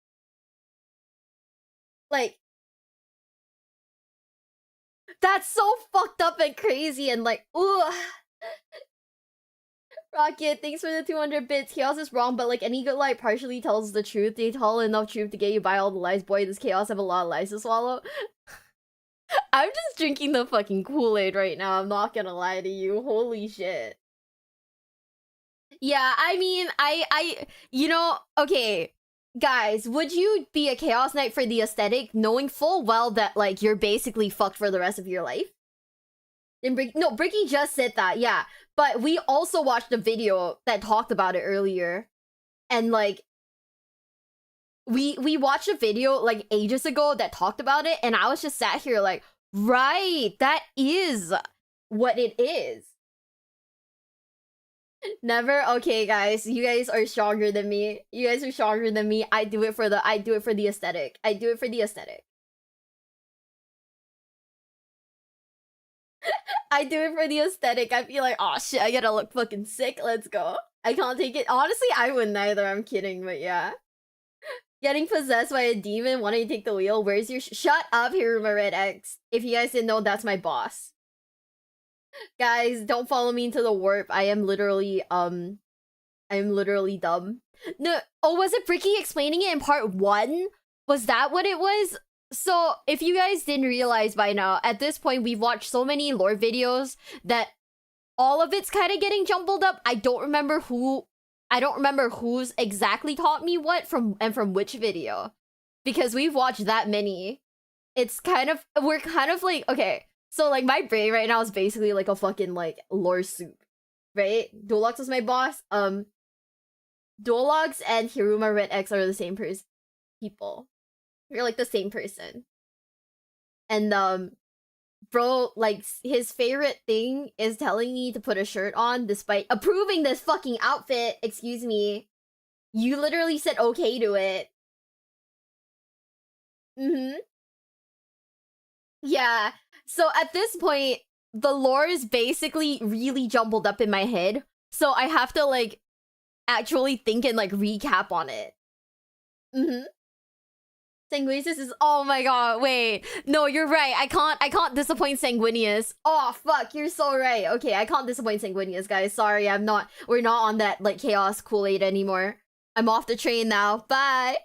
Like, that's so fucked up and crazy and like, ooh. Rocket, thanks for the 200 bits. Chaos is wrong, but like any good lie partially tells the truth. They tell enough truth to get you by all the lies. Boy, does Chaos have a lot of lies to swallow. I'm just drinking the fucking Kool-Aid right now. I'm not gonna lie to you. Holy shit. Yeah, I mean, you know, okay. Guys, would you be a Chaos Knight for the aesthetic, knowing full well that, like, you're basically fucked for the rest of your life? And Bricky just said that, yeah. But we also watched a video that talked about it earlier. And, like, we watched a video, like, ages ago that talked about it, and I was just sat here like, right, that is what it is. Never? Okay, guys. You guys are stronger than me. You guys are stronger than me. I do it for the aesthetic. I do it for the aesthetic. I do it for the aesthetic. I feel like, oh shit, I gotta look fucking sick. Let's go. I can't take it. Honestly, I wouldn't either. I'm kidding, but yeah. Getting possessed by a demon, wanting to take the wheel. Where's your shut up, Hiruma Red X. If you guys didn't know, that's my boss. Guys, don't follow me into the warp. I am literally dumb. No, oh, was it Bricky explaining it in part 1? Was that what it was? So, if you guys didn't realize by now, at this point, we've watched so many lore videos that all of it's kind of getting jumbled up. I don't remember who's exactly taught me what from which video. Because we've watched that many. We're kind of like, okay. So, like, my brain right now is basically, like, a fucking, like, lore soup, right? Dolox is my boss. Dolox and Hiruma Red X are the same people. You're, like, the same person. And, bro, like, his favorite thing is telling me to put a shirt on despite approving this fucking outfit. Excuse me. You literally said okay to it. Mm-hmm. Yeah. So at this point, the lore is basically really jumbled up in my head. So I have to, like, actually think and, like, recap on it. Mm-hmm. Sanguinius is, oh my god, wait. No, you're right. I can't disappoint Sanguinius. Oh fuck, you're so right. Okay, I can't disappoint Sanguinius, guys. Sorry, we're not on that like chaos Kool-Aid anymore. I'm off the train now. Bye.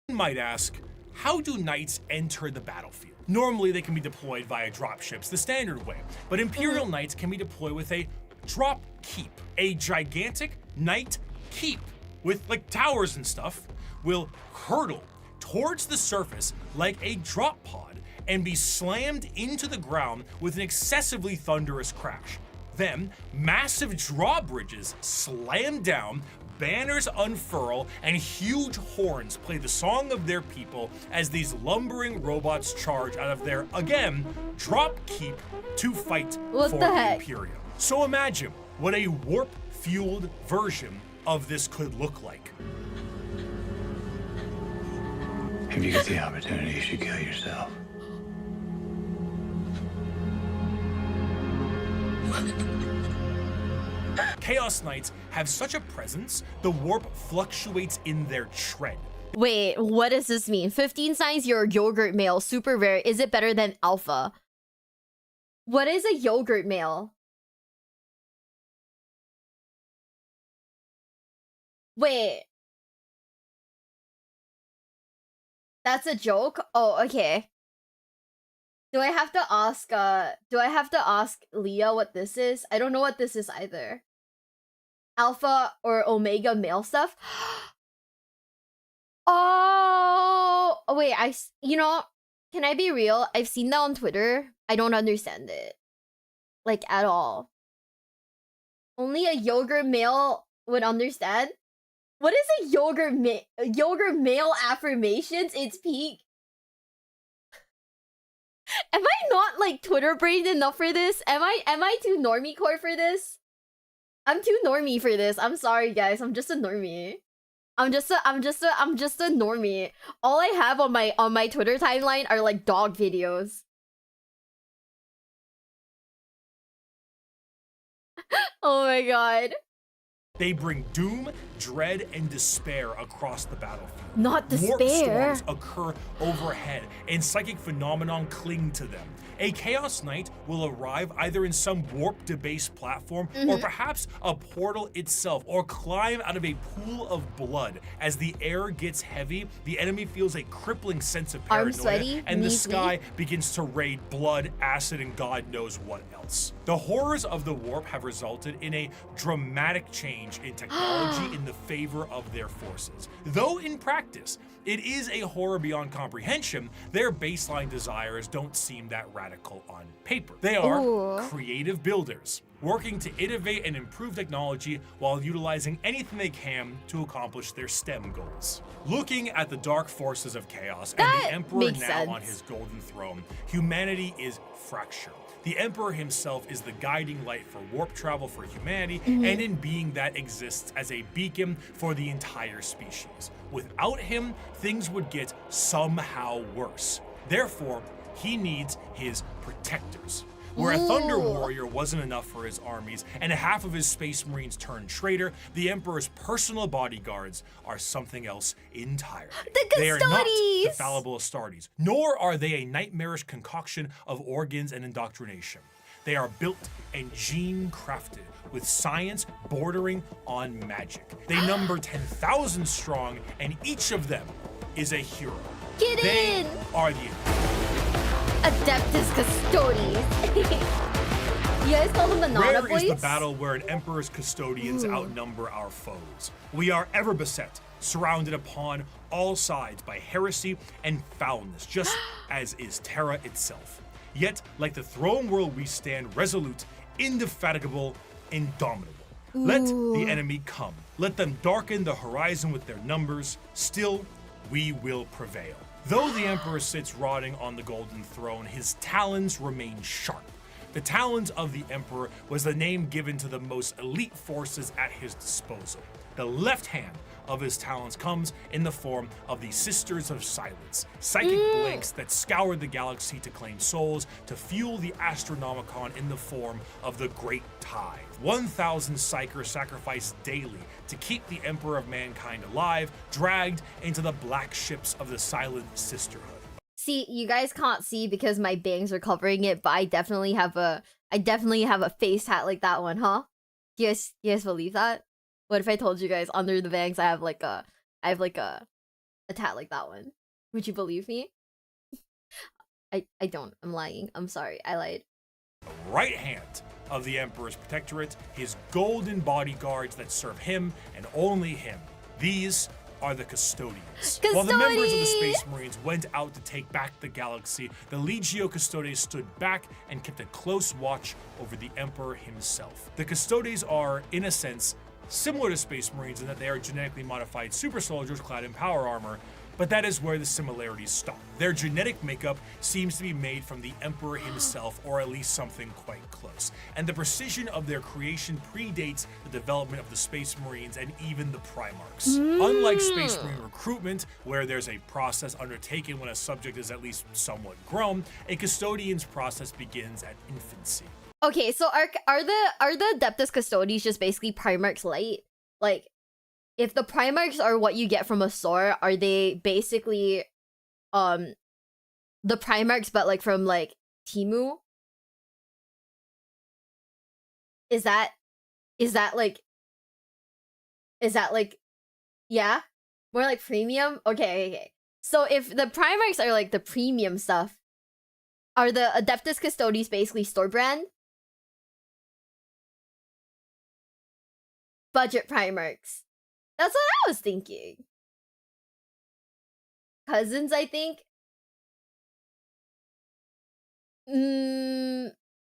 You might ask, how do knights enter the battlefield? Normally they can be deployed via dropships the standard way, but Imperial Knights can be deployed with a drop keep. A gigantic knight keep with like towers and stuff will hurtle towards the surface like a drop pod and be slammed into the ground with an excessively thunderous crash. Then, massive drawbridges slam down, banners unfurl, and huge horns play the song of their people as these lumbering robots charge out of their, again, drop keep to fight What for the heck? Imperium. So imagine what a warp-fueled version of this could look like. If you get the opportunity, you should kill yourself. Chaos Knights have such a presence, the warp fluctuates in their tread. Wait, what does this mean? 15 signs your yogurt mail, super rare. Is it better than alpha? What is a yogurt mail? Wait. That's a joke? Oh, okay. Do I have to ask Leah what this is? I don't know what this is either. Alpha or Omega male stuff? Oh, wait, you know, can I be real? I've seen that on Twitter. I don't understand it. Like, at all. Only a yogurt male would understand? What is a yogurt male affirmations? It's peak. Am I not like Twitter brained enough for this? Am I too normie core for this? I'm too normie for this. I'm sorry guys. I'm just a normie. I'm just a normie. All I have on my Twitter timeline are like dog videos. Oh my god. They bring doom, dread, and despair across the battlefield. Not Warp despair. storms occur overhead, and psychic phenomenon cling to them. A Chaos Knight will arrive either in some warp-debased platform, or perhaps a portal itself, or climb out of a pool of blood. As the air gets heavy, the enemy feels a crippling sense of Arms paranoia, sweaty, and the knees sky begins to raid blood, acid, and God knows what else. The horrors of the warp have resulted in a dramatic change in technology in the favor of their forces. Though in practice, it is a horror beyond comprehension, their baseline desires don't seem that radical on paper. They are creative builders, working to innovate and improve technology while utilizing anything they can to accomplish their STEM goals. Looking at the dark forces of chaos and the Emperor now on his golden throne, humanity is fractured. The Emperor himself is the guiding light for warp travel for humanity, and in being that exists as a beacon for the entire species. Without him, things would get somehow worse. Therefore, he needs his protectors. Where a Thunder Warrior wasn't enough for his armies, and half of his Space Marines turned traitor, the Emperor's personal bodyguards are something else entirely. They are not the fallible Astartes, nor are they a nightmarish concoction of organs and indoctrination. They are built and gene-crafted with science bordering on magic. They number 10,000 strong, and each of them is a hero. They are the Adeptus Custodes. You guys call them the Nana Rare boys? is the battle where an Emperor's custodians outnumber our foes. We are ever beset, surrounded upon all sides by heresy and foulness, just as is Terra itself. Yet, like the throne world, we stand resolute, indefatigable, indomitable. Let the enemy come. Let them darken the horizon with their numbers. Still, we will prevail. Though the Emperor sits rotting on the golden throne, his talons remain sharp. The talons of the Emperor was the name given to the most elite forces at his disposal. The left hand of his talents comes in the form of the Sisters of Silence, psychic blinks that scour the galaxy to claim souls to fuel the Astronomicon in the form of the Great Tithe. 1,000 psychers sacrificed daily to keep the Emperor of Mankind alive, dragged into the black ships of the Silent Sisterhood. See, you guys can't see because my bangs are covering it, but I definitely have a face hat like that one, huh? You guys believe that? What if I told you guys under the bangs I have a tat like that one? Would you believe me? I don't. I'm lying. I'm sorry. I lied. Right hand of the Emperor's protectorate, his golden bodyguards that serve him and only him. These are the Custodians. While the members of the Space Marines went out to take back the galaxy, the Legio Custodes stood back and kept a close watch over the Emperor himself. The Custodes are, in a sense, similar to Space Marines in that they are genetically modified super soldiers clad in power armor, but that is where the similarities stop. Their genetic makeup seems to be made from the Emperor himself, or at least something quite close. And the precision of their creation predates the development of the Space Marines and even the Primarchs. Unlike Space Marine recruitment, where there's a process undertaken when a subject is at least somewhat grown, a Custodian's process begins at infancy. Okay, so are the Adeptus Custodes just basically Primarchs light? Like, if the Primarchs are what you get from a SOR, are they basically the Primarchs but like from like Timu? Is that like yeah? More like premium? Okay. So if the Primarchs are like the premium stuff, are the Adeptus Custodes basically store brand? Budget Primarchs. That's what I was thinking. Cousins, I think.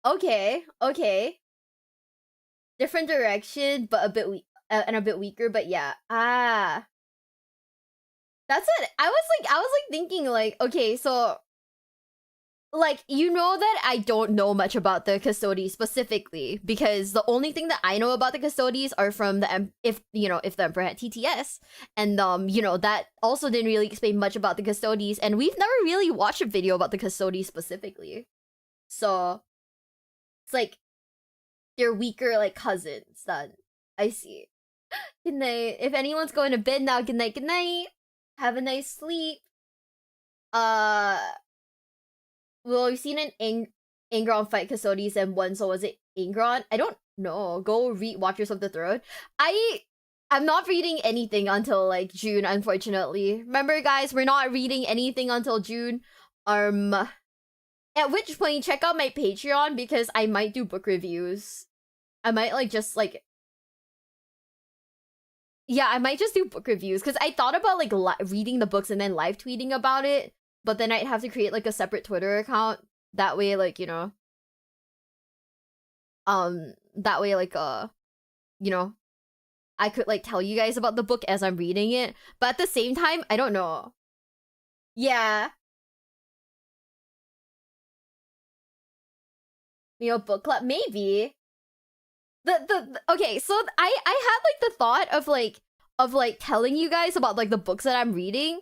Okay. Different direction, but a bit weaker. But yeah, that's it. I was thinking like, okay, so like, you know that I don't know much about the Custodes specifically, because the only thing that I know about the Custodes are from the if the Emperor had TTS, and that also didn't really explain much about the Custodes, and we've never really watched a video about the Custodes specifically. So it's like they're weaker like cousins then. I see. Good night. If anyone's going to bed now, good night, good night. Have a nice sleep. Well, we've seen an Angron fight Custodes and one, so was it Angron? I don't know. Go read Watchers of the Throne. I'm not reading anything until like June, unfortunately. Remember, guys, we're not reading anything until June. At which point, check out my Patreon because I might do book reviews. I might I might just do book reviews because I thought about like reading the books and then live tweeting about it. But then I'd have to create like a separate Twitter account. That way, like, I could like tell you guys about the book as I'm reading it. But at the same time, I don't know. Yeah. Book club, maybe. Okay, so I had like the thought of telling you guys about like the books that I'm reading.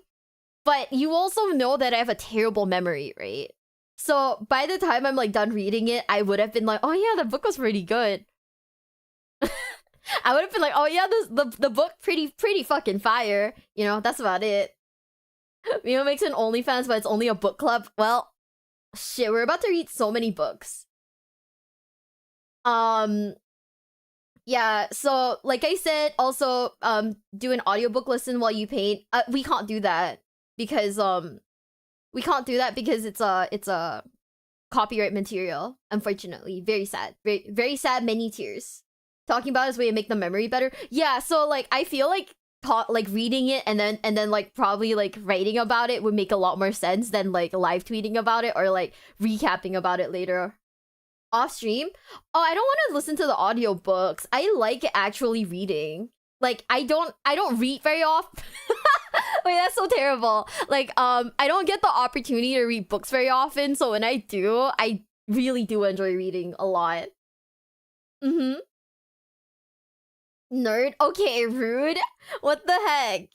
But you also know that I have a terrible memory, right? So by the time I'm like done reading it, I would have been like, oh yeah, the book was pretty good. I would have been like, oh yeah, the book pretty fucking fire. That's about it. Mio makes an OnlyFans, but it's only a book club. Well, shit, we're about to read so many books. Yeah, so like I said, also do an audiobook listen while you paint. We can't do that. Because it's a copyright material, unfortunately. Very sad. Very, very sad, many tears. Talking about his way to make the memory better. Yeah, so like I feel like reading it and then like probably like writing about it would make a lot more sense than like live tweeting about it or like recapping about it later off stream. Oh, I don't want to listen to the audiobooks. I like actually reading. Like I don't read very often. Wait, that's so terrible. Like, I don't get the opportunity to read books very often, so when I do, I really do enjoy reading a lot. Nerd? Okay, rude. What the heck?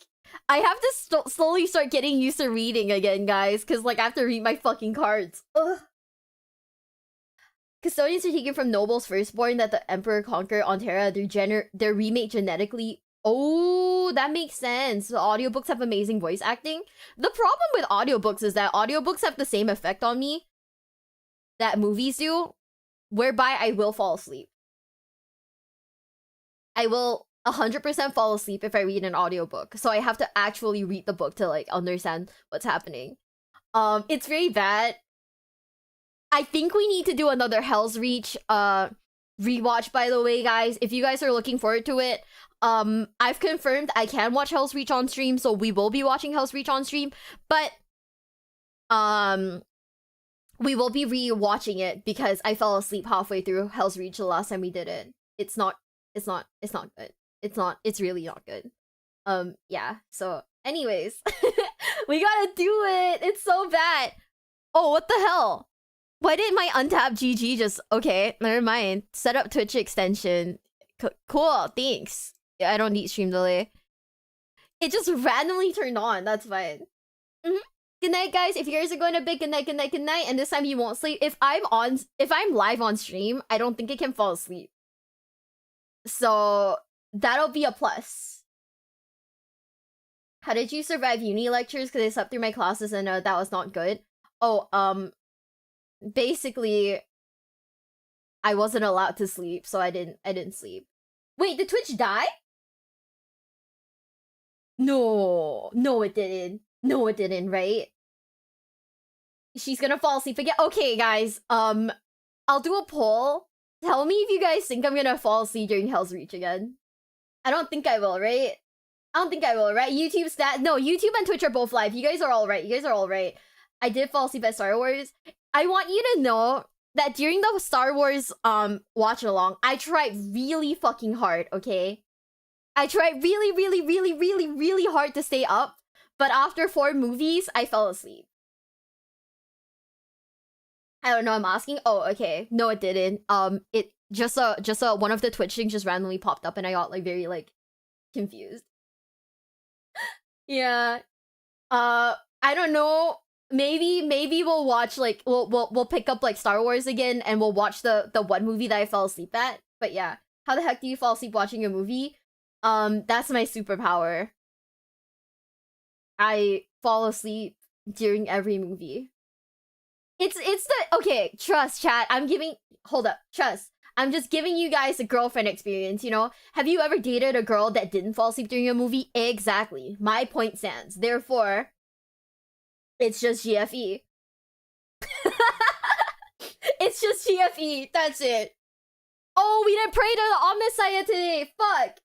I have to slowly start getting used to reading again, guys, because, like, I have to read my fucking cards. Ugh. Custodians are taken from nobles firstborn that the Emperor conquered on Terra. They're remade genetically. Oh, that makes sense. The audiobooks have amazing voice acting. The problem with audiobooks is that audiobooks have the same effect on me that movies do, whereby I will fall asleep. I will 100% fall asleep if I read an audiobook. So I have to actually read the book to, like, understand what's happening. It's very bad. I think we need to do another Hell's Reach rewatch, by the way, guys. If you guys are looking forward to it, I've confirmed I can watch Hell's Reach on stream, so we will be watching Hell's Reach on stream, but we will be re-watching it because I fell asleep halfway through Hell's Reach the last time we did it. It's not good. It's really not good. Yeah, so anyways, we gotta do it. It's so bad. Oh, what the hell? Why did my untapped GG just... Okay, never mind. Set up Twitch extension. Cool, thanks. Yeah, I don't need stream delay. It just randomly turned on. That's fine. Good night, guys. If you guys are going to bed, good night, good night, good night. And this time you won't sleep. If I'm live on stream, I don't think I can fall asleep. So that'll be a plus. How did you survive uni lectures? Because I slept through my classes and that was not good. Oh, basically, I wasn't allowed to sleep, so I didn't sleep. Wait, did Twitch die? No, it didn't. No, it didn't, right? She's gonna fall asleep again. Okay, guys, I'll do a poll. Tell me if you guys think I'm gonna fall asleep during Hell's Reach again. I don't think I will, right? I don't think I will, right? YouTube stat... No, YouTube and Twitch are both live. You guys are all right. You guys are all right. I did fall asleep at Star Wars. I want you to know that during the Star Wars watch along, I tried really fucking hard, okay? I tried really hard to stay up, but after 4 movies, I fell asleep. I don't know, I'm asking. Oh, okay. No, it didn't. It just one of the Twitch things just randomly popped up and I got, like, very, like, confused. Yeah. I don't know. Maybe we'll watch, like, we'll pick up, like, Star Wars again and we'll watch the one movie that I fell asleep at. But yeah, how the heck do you fall asleep watching a movie? That's my superpower. I fall asleep during every movie. It's the... Okay, trust, chat. Hold up, trust. I'm just giving you guys a girlfriend experience, you know? Have you ever dated a girl that didn't fall asleep during a movie? Exactly. My point stands. Therefore... it's just GFE. It's just GFE. That's it. Oh, we didn't pray to the Omnissiah today. Fuck.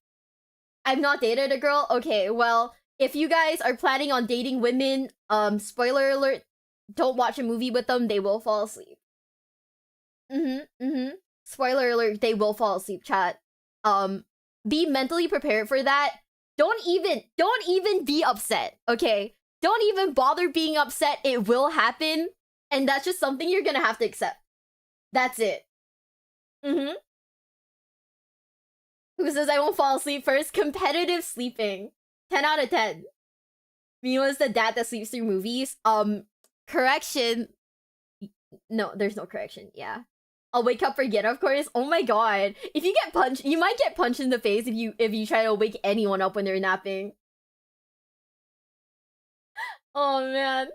I've not dated a girl? Okay, well, if you guys are planning on dating women, spoiler alert, don't watch a movie with them. They will fall asleep. Spoiler alert, they will fall asleep, chat. Be mentally prepared for that. Don't even be upset, okay? Don't even bother being upset. It will happen. And that's just something you're gonna have to accept. That's it. Who says I won't fall asleep first? Competitive sleeping. 10 out of 10. Miwa's the dad that sleeps through movies. Correction. No, there's no correction. Yeah. I'll wake up, forget, of course. Oh my god. If you get punched, you might get punched in the face if you try to wake anyone up when they're napping. Oh man.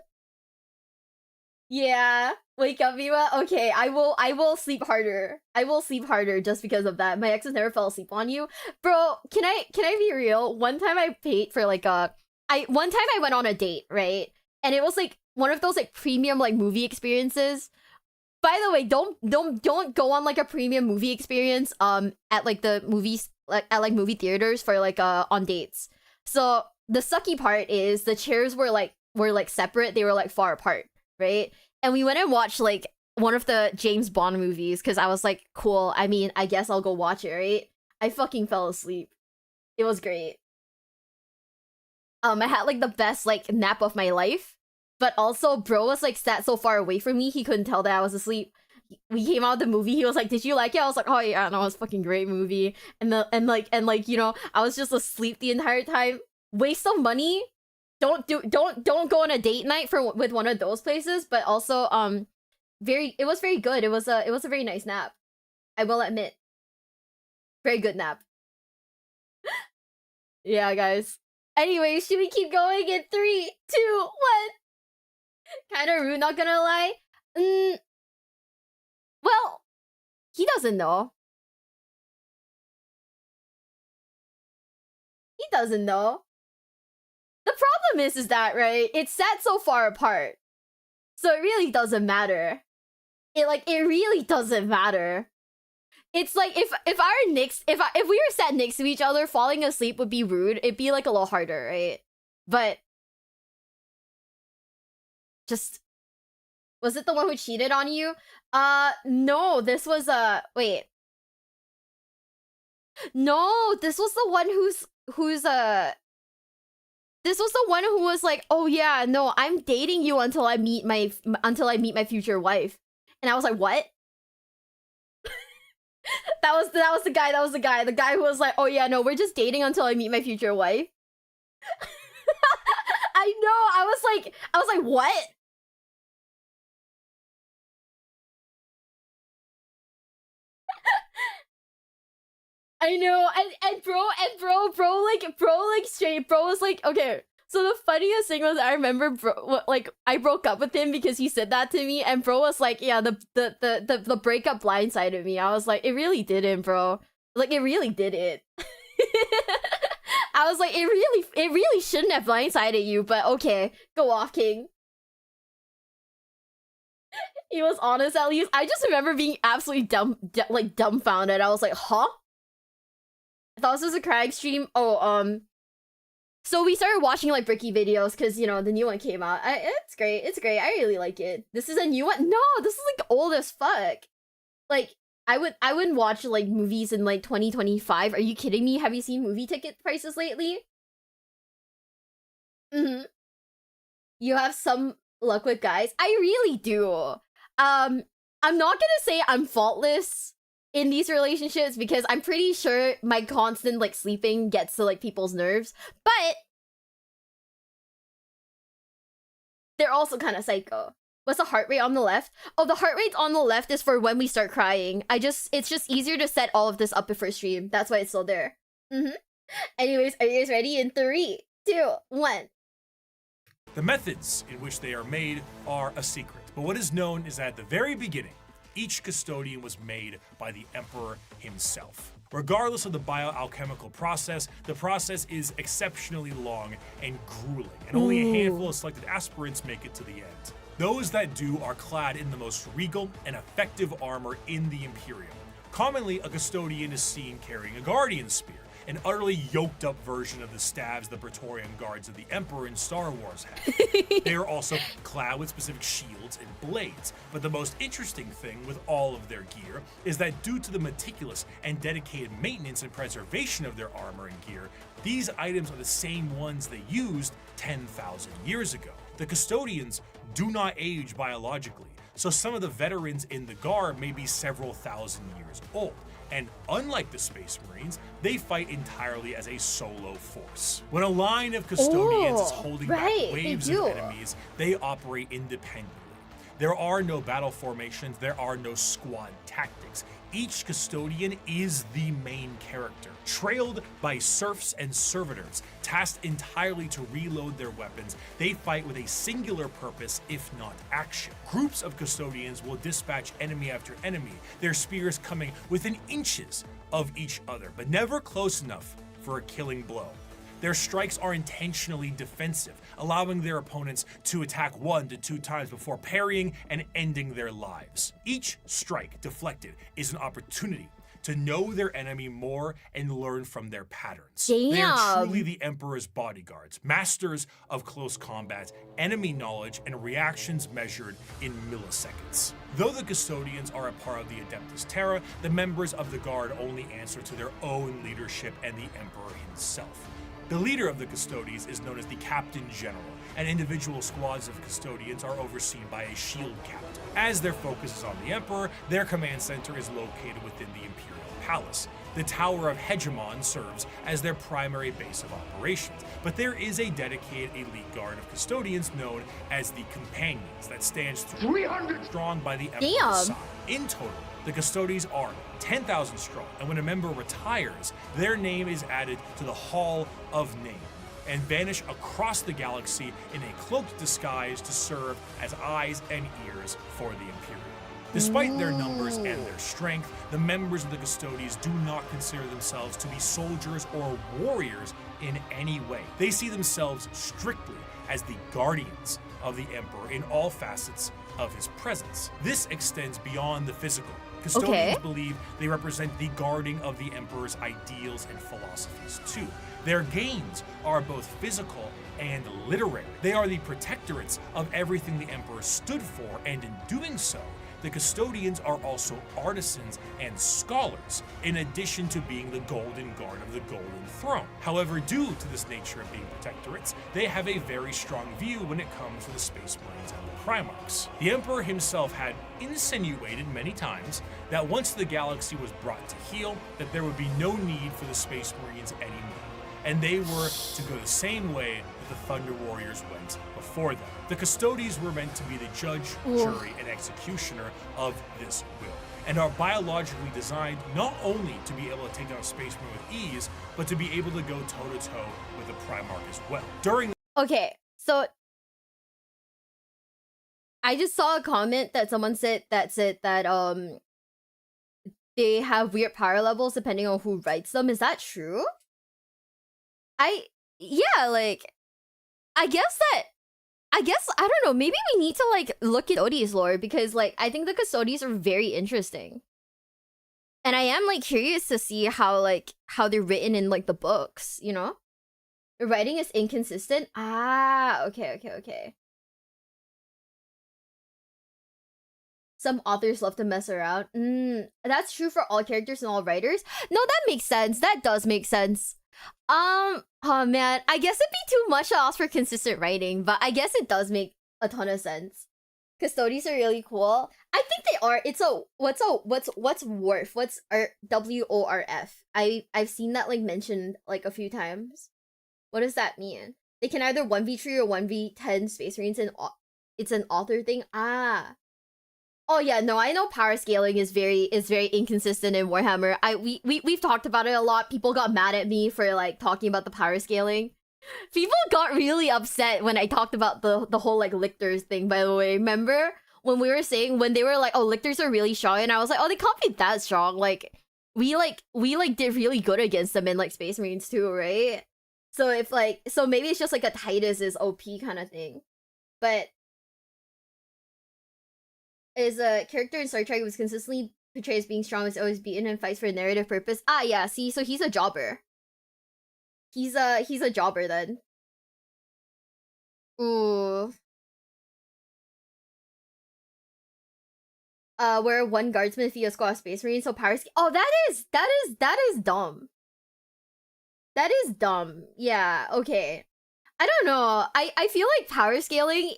Yeah. Wake up, Viva. Okay, I will sleep harder. I will sleep harder just because of that. My exes never fell asleep on you. Bro, can I be real? One time I paid for like one time I went on a date, right? And it was like one of those like premium like movie experiences. By the way, don't go on like a premium movie experience at like the movies like at like movie theaters for like on dates. So the sucky part is the chairs were like separate. They were like far apart, right? And we went and watched like one of the James Bond movies because I was like, cool. I mean, I guess I'll go watch it, right? I fucking fell asleep. It was great. I had like the best like nap of my life, but also bro was like sat so far away from me he couldn't tell that I was asleep. we came out of the movie, he was like, "Did you like it?" I was like, "Oh yeah, no, it was a fucking great movie." And you know, I was just asleep the entire time. Waste of money. Don't go on a date night with one of those places. But also, it was very good. It was a very nice nap. I will admit, very good nap. Yeah, guys. Anyway, should we keep going in 3, 2, 1? Kind of rude, not gonna lie. Well, he doesn't know. He doesn't know. The problem is that, right, it's set so far apart. So it really doesn't matter. It really doesn't matter. It's like if we were sat next to each other, falling asleep would be rude. It'd be like a little harder, right? But just, was it the one who cheated on you? No, this was wait. No, this was the one this was the one who was like, "Oh yeah, no, I'm dating you until I meet my future wife." And I was like, "What?" That was the guy. The guy who was like, "Oh yeah, no, we're just dating until I meet my future wife." I know. I was like, "What?" I know, and bro, straight, bro was like, okay. So the funniest thing was, I remember, bro, like, I broke up with him because he said that to me, and bro was like, yeah, the breakup blindsided me. I was like, it really didn't, bro. Like, it really didn't. I was like, it really shouldn't have blindsided you, but okay, go off, King. He was honest at least. I just remember being absolutely dumbfounded. I was like, huh? I thought this was a Crag stream. Oh, so we started watching like Bricky videos because, you know, the new one came out. It's great. It's great. I really like it. This is a new one. No, this is like old as fuck. Like, I wouldn't watch like movies in like 2025. Are you kidding me? Have you seen movie ticket prices lately? You have some luck with guys. I really do. I'm not gonna say I'm faultless in these relationships because I'm pretty sure my constant like sleeping gets to like people's nerves, but they're also kind of psycho. What's the heart rate on the left? Oh, the heart rate on the left is for when we start crying. It's just easier to set all of this up before stream. That's why it's still there. Anyways, are you guys ready? In 3, 2, 1. The methods in which they are made are a secret, but what is known is that at the very beginning, each custodian was made by the Emperor himself. Regardless of the bioalchemical process, the process is exceptionally long and grueling, and only a handful of selected aspirants make it to the end. Those that do are clad in the most regal and effective armor in the Imperium. Commonly, a custodian is seen carrying a guardian spear, an utterly yoked up version of the staves the Praetorian guards of the Emperor in Star Wars had. They are also clad with specific shields and blades, but the most interesting thing with all of their gear is that due to the meticulous and dedicated maintenance and preservation of their armor and gear, these items are the same ones they used 10,000 years ago. The custodians do not age biologically, so some of the veterans in the Guard may be several thousand years old. And unlike the Space Marines, they fight entirely as a solo force. When a line of custodians is holding back waves of enemies, they operate independently. There are no battle formations, there are no squad tactics. Each custodian is the main character, trailed by serfs and servitors, tasked entirely to reload their weapons. They fight with a singular purpose, if not action. Groups of custodians will dispatch enemy after enemy, their spears coming within inches of each other, but never close enough for a killing blow. Their strikes are intentionally defensive, allowing their opponents to attack 1 to 2 times before parrying and ending their lives. Each strike deflected is an opportunity to know their enemy more and learn from their patterns. They are truly the Emperor's bodyguards, masters of close combat, enemy knowledge, and reactions measured in milliseconds. Though the custodians are a part of the Adeptus Terra, the members of the Guard only answer to their own leadership and the Emperor himself. The leader of the Custodians is known as the Captain General, and individual squads of Custodians are overseen by a shield captain. As their focus is on the Emperor, their command center is located within the Imperial Palace. The Tower of Hegemon serves as their primary base of operations, but there is a dedicated elite guard of Custodians known as the Companions that stands 300 strong by the Emperor's side. In total, the Custodians are 10,000 strong, and when a member retires, their name is added to the Hall of Name and vanish across the galaxy in a cloaked disguise to serve as eyes and ears for the Imperium. Despite their numbers and their strength, the members of the Custodians do not consider themselves to be soldiers or warriors in any way. They see themselves strictly as the guardians of the Emperor in all facets of his presence. This extends beyond the physical. Custodians believe they represent the guarding of the Emperor's ideals and philosophies too. Their gains are both physical and literary. They are the protectorates of everything the Emperor stood for, and in doing so, the Custodians are also artisans and scholars, in addition to being the Golden Guard of the Golden Throne. However, due to this nature of being protectorates, they have a very strong view when it comes to the Space Marines and the Primarchs. The Emperor himself had insinuated many times that once the galaxy was brought to heel, that there would be no need for the Space Marines anymore, and they were to go the same way that the Thunder Warriors went before them. The Custodians were meant to be the judge, jury, and executioner of this will, and are biologically designed not only to be able to take down Space Marine with ease, but to be able to go toe-to-toe with the Primarch as well. Okay, so I just saw a comment that someone said that they have weird power levels depending on who writes them. Is that true? Yeah, like, I guess, I don't know, maybe we need to, like, look at Custodians lore, because, like, I think the Custodians are very interesting. And I am, like, curious to see how they're written in, like, the books, you know? The writing is inconsistent? Ah, okay. Some authors love to mess around. That's true for all characters and all writers? No, that makes sense. That does make sense. Oh man, I guess it'd be too much to ask for consistent writing, but I guess it does make a ton of sense. Custodians are really cool. I think they are. What's WORF? What's WORF? I've seen that, like, mentioned, like, a few times. What does that mean? They can either 1v3 or 1v10 Space Marines, and it's an author thing. Ah. Oh yeah, no, I know power scaling is very inconsistent in Warhammer. We've talked about it a lot. People got mad at me for, like, talking about the power scaling. People got really upset when I talked about the whole, like, lictors thing, by the way. Remember when we were saying, when they were like, oh, lictors are really strong, and I was like, oh, they can't be that strong. Like, we did really good against them in, like, Space Marines too, right? So if, like, so maybe it's just like a Titus is OP kind of thing. But is a character in Star Trek was consistently portrayed as being strong, is always beaten and fights for a narrative purpose. Ah, yeah, see, so he's a jobber. He's a jobber then. Ooh. Where one guardsman via squad of Space Marines, so power scale. Oh, that is dumb. That is dumb. Yeah, okay. I don't know. I feel like power scaling.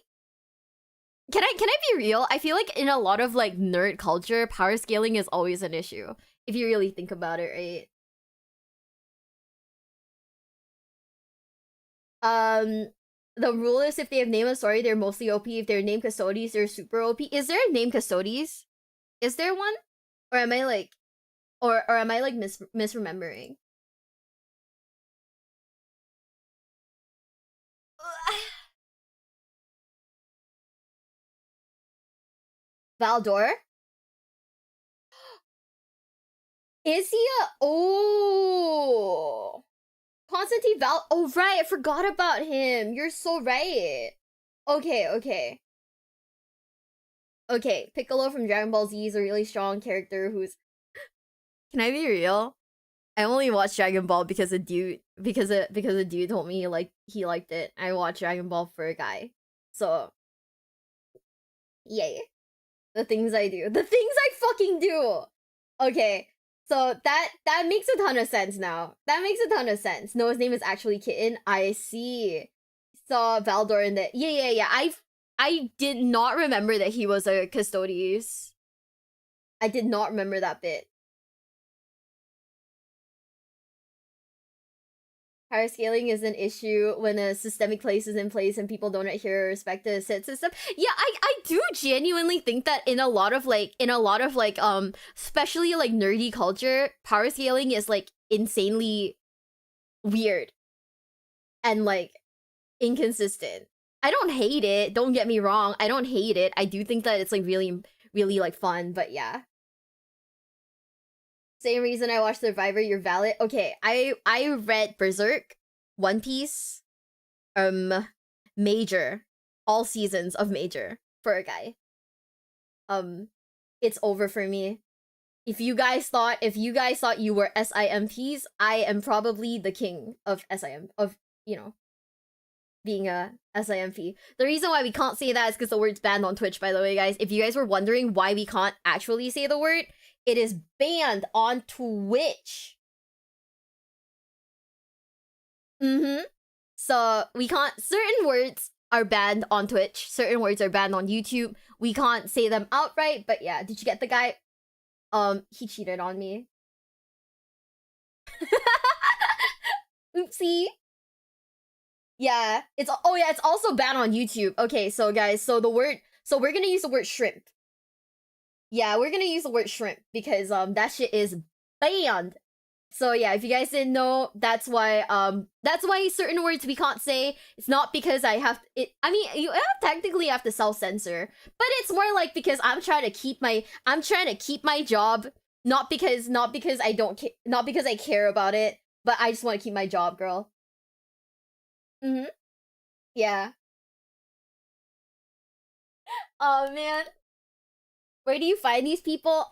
Can I be real? I feel like in a lot of, like, nerd culture, power scaling is always an issue. If you really think about it, right? The rule is if they have name of story, they're mostly OP. If they're named Custodians, they're super OP. Is there a name Custodians? Is there one? Or am I like, or am I like misremembering? Valdor? Is he a... Oh! Constantine Val... Oh, right, I forgot about him. You're so right. Okay. Okay, Piccolo from Dragon Ball Z is a really strong character who's... Can I be real? I only watched Dragon Ball because a dude told me he liked it. I watched Dragon Ball for a guy. So... Yay. The things I do. The things I fucking do! Okay, So that makes a ton of sense now. That makes a ton of sense. No, his name is actually Kitten. I see. Saw Valdor in the yeah. I did not remember that he was a Custodes. I did not remember that bit. Higher scaling is an issue when a systemic place is in place and people don't adhere or respect the set system. Yeah, I do genuinely think that in a lot of especially like nerdy culture, power scaling is like insanely weird and like inconsistent. I don't hate it, don't get me wrong. I don't hate it. I do think that it's like really, really like fun, but yeah. Same reason I watched Survivor, you're valid. Okay, I read Berserk, One Piece, Major, all seasons of Major for a guy. It's over for me. If you guys thought you were SIMPs, I am probably the king of SIM of, you know, being a SIMP. The reason why we can't say that is because the word's banned on Twitch, by the way, guys. If you guys were wondering why we can't actually say the word, it is banned on Twitch. So we can't, certain words are banned on Twitch, certain words are banned on YouTube. We can't say them outright, but yeah, did you get the guy? He cheated on me. Oopsie. Yeah, it's also banned on YouTube. Okay, so guys, so we're gonna use the word shrimp. Yeah, we're gonna use the word shrimp because that shit is banned. So yeah, if you guys didn't know, that's why certain words we can't say. It's not because I have it. I mean, you technically have to self-censor, but it's more like because I'm trying to keep my job, not because I care about it, but I just want to keep my job, girl. Yeah. Oh man. Where do you find these people?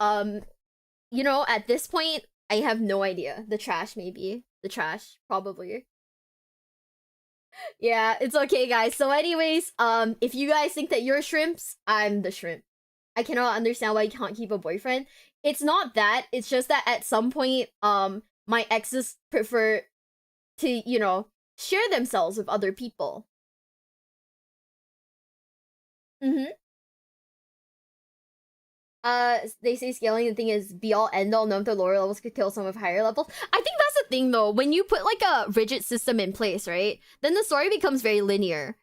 You know, at this point, I have no idea. The trash, maybe. The trash, probably. Yeah, it's okay, guys. So anyways, if you guys think that you're shrimps, I'm the shrimp. I cannot understand why you can't keep a boyfriend. It's not that. It's just that at some point, my exes prefer to, you know, share themselves with other people. They say scaling the thing is be all end all. None of the lower levels could kill some of higher levels. I think that's the thing though. When you put like a rigid system in place, right? Then the story becomes very linear.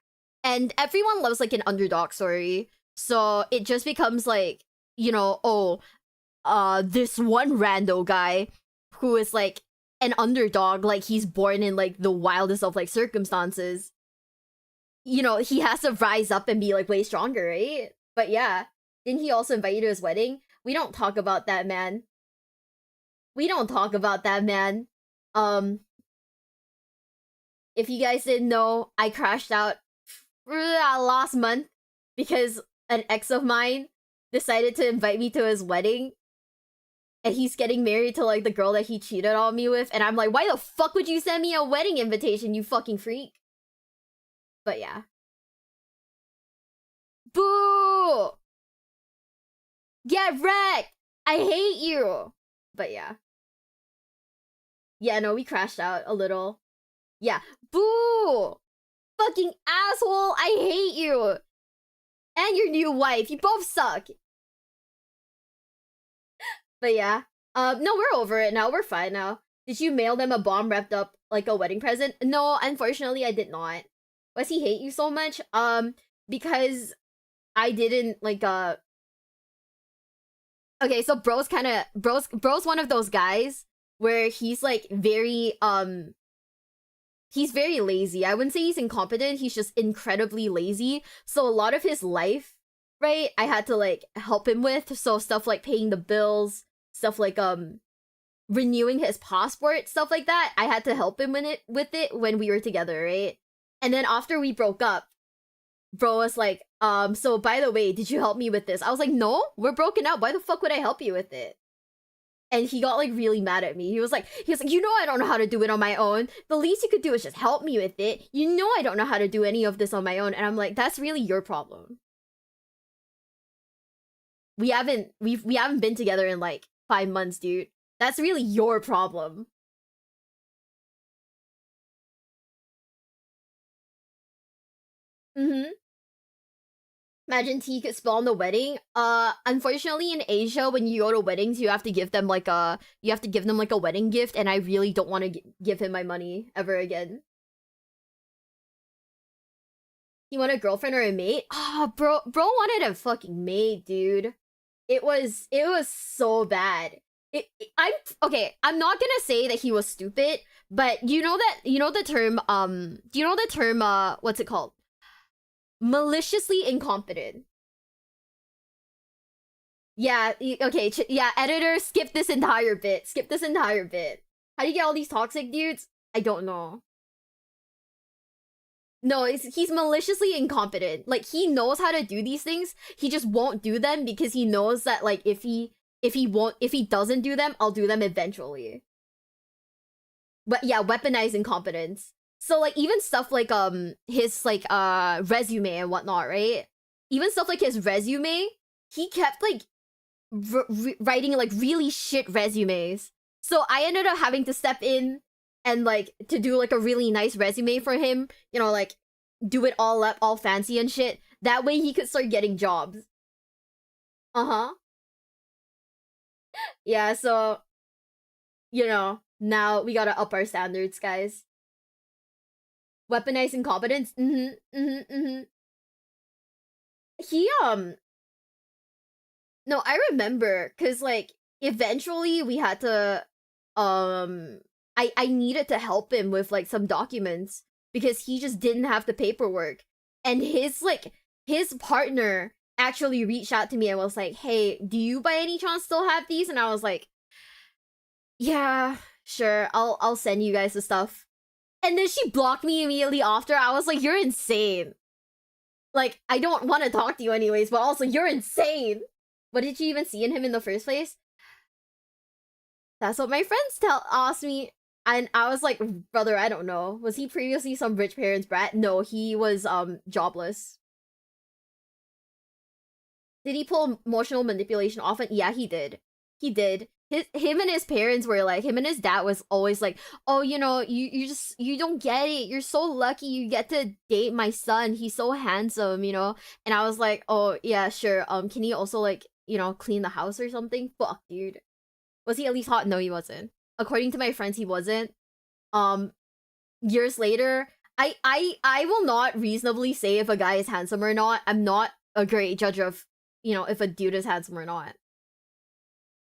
And everyone loves like an underdog story. So it just becomes like, you know, this one rando guy who is like an underdog, like he's born in like the wildest of like circumstances. You know, he has to rise up and be like way stronger, right? But yeah. Didn't he also invite you to his wedding? We don't talk about that, man. We don't talk about that, man. If you guys didn't know, I crashed out last month because an ex of mine decided to invite me to his wedding. And he's getting married to like the girl that he cheated on me with. And I'm like, why the fuck would you send me a wedding invitation, you fucking freak? But yeah. Boo! Get wrecked! I hate you! But yeah. Yeah, no, we crashed out a little. Yeah. Boo! Fucking asshole! I hate you! And your new wife, you both suck! But yeah. No, we're over it now. We're fine now. Did you mail them a bomb wrapped up like a wedding present? No, unfortunately I did not. Why does he hate you so much? Because I didn't like okay, so bro's one of those guys where he's like very he's very lazy. I wouldn't say he's incompetent, he's just incredibly lazy. So a lot of his life, right, I had to like help him with. So stuff like paying the bills, stuff like renewing his passport, stuff like that. I had to help him with it when we were together, right? And then after we broke up, bro was like, so by the way, did you help me with this? I was like, no, we're broken up. Why the fuck would I help you with it? And he got like really mad at me. He was like, you know I don't know how to do it on my own. The least you could do is just help me with it. You know I don't know how to do any of this on my own. And I'm like, that's really your problem. We haven't been together in like 5 months, dude. That's really your problem. Mm-hmm. Imagine T could spill on the wedding. Unfortunately in Asia, when you go to weddings, you have to give them like a wedding gift, and I really don't want to give him my money ever again. He wanted a girlfriend or a mate? Ah, bro wanted a fucking mate, dude. It was so bad. I'm not gonna say that he was stupid, but you know the term do you know the term what's it called? Maliciously incompetent. Yeah, okay, yeah, editor, skip this entire bit. Skip this entire bit. How do you get all these toxic dudes? I don't know. No, he's maliciously incompetent. Like, he knows how to do these things. He just won't do them because he knows that, like, if he doesn't do them, I'll do them eventually. But yeah, weaponized incompetence. So like even stuff like his like resume and whatnot, right? Even stuff like his resume, he kept like writing like really shit resumes. So I ended up having to step in and like to do like a really nice resume for him, you know, like do it all up, all fancy and shit. That way he could start getting jobs. Uh-huh. Yeah, so you know, now we gotta up our standards, guys. Weaponized incompetence? He no, I remember, cause like eventually we had to I needed to help him with like some documents because he just didn't have the paperwork. And his partner actually reached out to me and was like, "Hey, do you by any chance still have these?" And I was like, "Yeah, sure. I'll send you guys the stuff." And then she blocked me immediately after. I was like, "You're insane. Like, I don't want to talk to you anyways, but also you're insane." What did you even see in him in the first place? That's what my friends asked me. And I was like, "Brother, I don't know. Was he previously some rich parents' brat?" No, he was jobless. Did he pull emotional manipulation often? Yeah, he did. He did. Him and his parents were like, him and his dad was always like, "Oh, you know, you don't get it. You're so lucky you get to date my son. He's so handsome, you know." And I was like, "Oh, yeah, sure. Can he also like, you know, clean the house or something?" Fuck, dude. Was he at least hot? No, he wasn't. According to my friends, he wasn't. Years later, I will not reasonably say if a guy is handsome or not. I'm not a great judge of, you know, if a dude is handsome or not.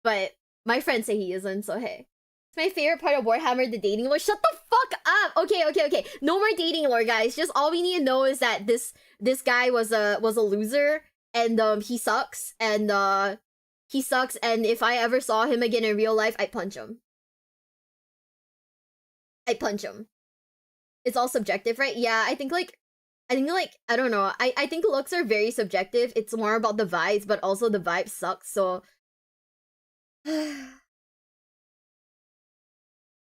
But my friends say he isn't, so hey. It's my favorite part of Warhammer, the dating lore. Shut the fuck up! Okay. No more dating lore, guys. Just all we need to know is that this guy was a loser, and he sucks, and if I ever saw him again in real life, I'd punch him. I'd punch him. It's all subjective, right? Yeah, I think I don't know. I think looks are very subjective. It's more about the vibes, but also the vibe sucks, so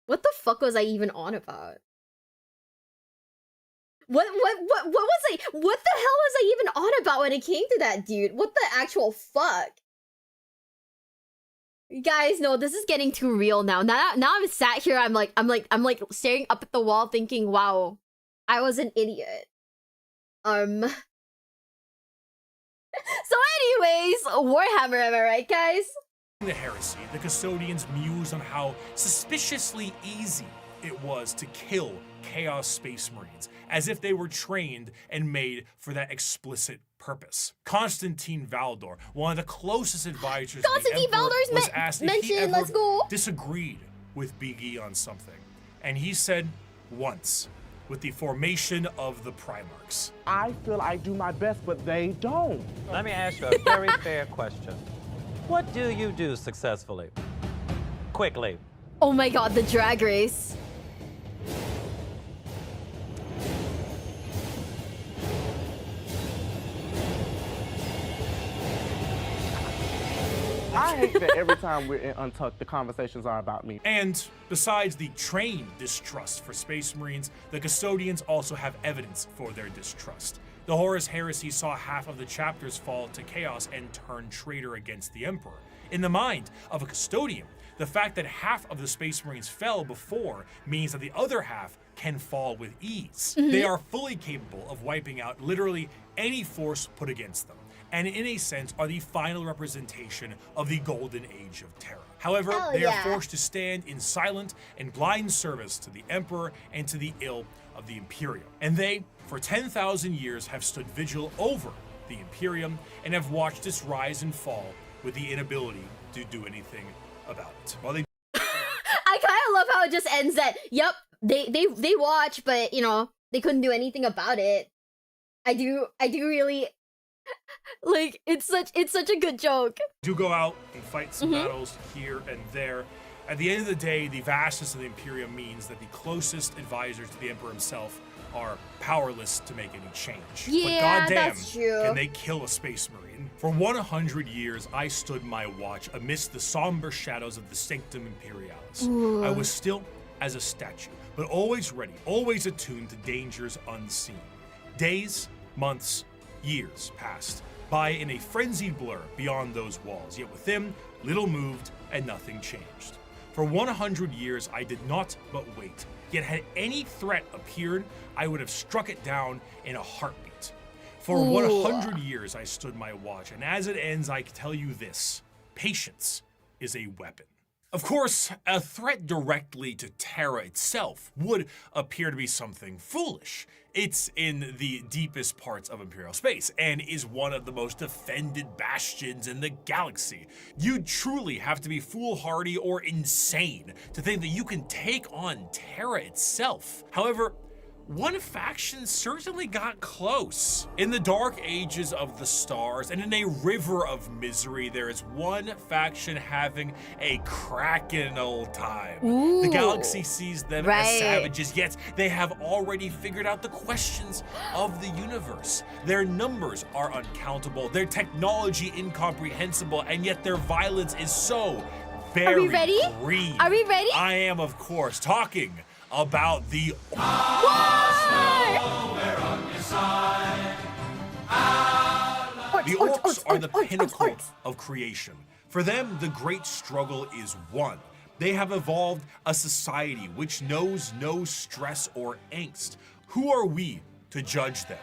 what the fuck was I even on about? What the hell was I even on about when it came to that dude? What the actual fuck? Guys, no, this is getting too real now. Now I'm sat here, I'm like staring up at the wall thinking, wow, I was an idiot. So anyways, Warhammer, am I right, guys? The heresy, the custodians mused on how suspiciously easy it was to kill Chaos Space Marines, as if they were trained and made for that explicit purpose. Constantine Valdor, one of the closest advisors to the Emperor, was asked if he ever disagreed with Big E on something. And he said, once, with the formation of the Primarchs. I feel I do my best, but they don't. Let me ask you a very fair question. What do you do successfully? Quickly. Oh my god, the drag race. I hate that every time we're in Untucked, the conversations are about me. And besides the trained distrust for Space Marines, the custodians also have evidence for their distrust. The Horus Heresy saw half of the chapters fall to chaos and turn traitor against the Emperor. In the mind of a custodian, The fact that half of the Space Marines fell before means that the other half can fall with ease. They are fully capable of wiping out literally any force put against them, and in a sense are the final representation of the golden age of Terra. However, Hell they yeah. are forced to stand in silent and blind service to the Emperor and to the ill of the Imperium. And they, for 10,000 years, have stood vigil over the Imperium and have watched its rise and fall with the inability to do anything about it. While they I kind of love how it just ends that, yep, they watch, but, you know, they couldn't do anything about it. I do really, like, it's such a good joke. do go out and fight some battles here and there. At the end of the day, the vastness of the Imperium means that the closest advisors to the Emperor himself are powerless to make any change. Yeah, but goddamn, that's true. can they kill a Space Marine? For 100 years, I stood my watch amidst the somber shadows of the Sanctum Imperialis. I was still as a statue, but always ready, always attuned to dangers unseen. Days, months, years passed by in a frenzied blur beyond those walls, yet within, little moved and nothing changed. For 100 years, I did not but wait, yet had any threat appeared, I would have struck it down in a heartbeat. For 100 years, I stood my watch, and as it ends, I can tell you this: patience is a weapon. Of course, a threat directly to Terra itself would appear to be something foolish. It's in the deepest parts of Imperial space and is one of the most defended bastions in the galaxy. You'd truly have to be foolhardy or insane to think that you can take on Terra itself. However, one faction certainly got close. In the dark ages of the stars and in a river of misery, there is one faction having a cracking old time. The galaxy sees them as savages, yet they have already figured out the questions of the universe. Their numbers are uncountable, their technology incomprehensible, and yet their violence is so very Are we ready? green. Are we ready? I am, of course, talking about the The orcs are the pinnacle of creation. For them, the great struggle is won. They have evolved a society which knows no stress or angst. Who are we to judge them?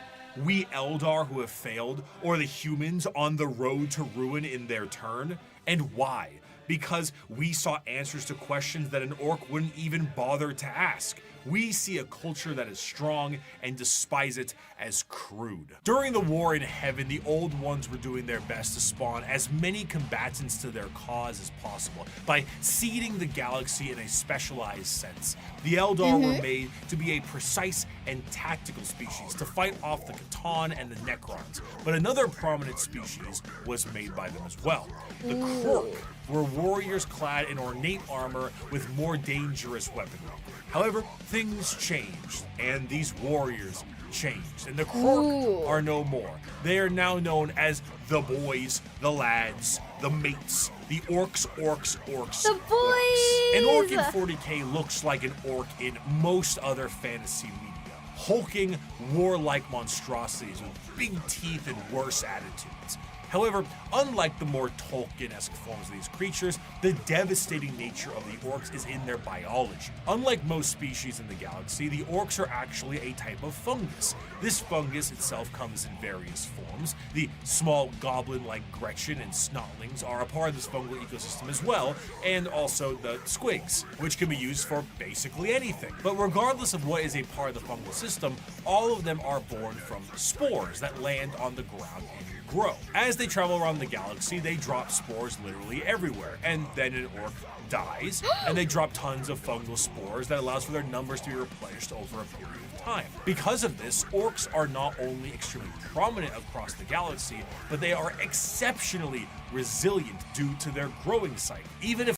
We Eldar who have failed, or the humans on the road to ruin in their turn? And why? Because we saw answers to questions that an orc wouldn't even bother to ask. We see a culture that is strong and despise it as crude. During the war in heaven, the old ones were doing their best to spawn as many combatants to their cause as possible by seeding the galaxy in a specialized sense. The Eldar were made to be a precise and tactical species to fight off the Catan and the Necrons, but another prominent species was made by them as well. The Krork were warriors clad in ornate armor with more dangerous weaponry. However, things changed, and these warriors changed, and the Krork are no more. They are now known as the boys, the lads, the mates, the orcs. The boys! An orc in 40k looks like an orc in most other fantasy media. Hulking, warlike monstrosities with big teeth and worse attitudes. However, unlike the more Tolkien-esque forms of these creatures, the devastating nature of the orcs is in their biology. Unlike most species in the galaxy, the orcs are actually a type of fungus. This fungus itself comes in various forms. The small goblin-like Gretchen and Snotlings are a part of this fungal ecosystem as well, and also the squigs, which can be used for basically anything. But regardless of what is a part of the fungal system, all of them are born from spores that land on the ground and grow. As they travel around the galaxy, they drop spores literally everywhere, and then an orc dies, and they drop tons of fungal spores that allows for their numbers to be replenished over a period of time. Because of this, orcs are not only extremely prominent across the galaxy, but they are exceptionally resilient due to their growing cycle. Even if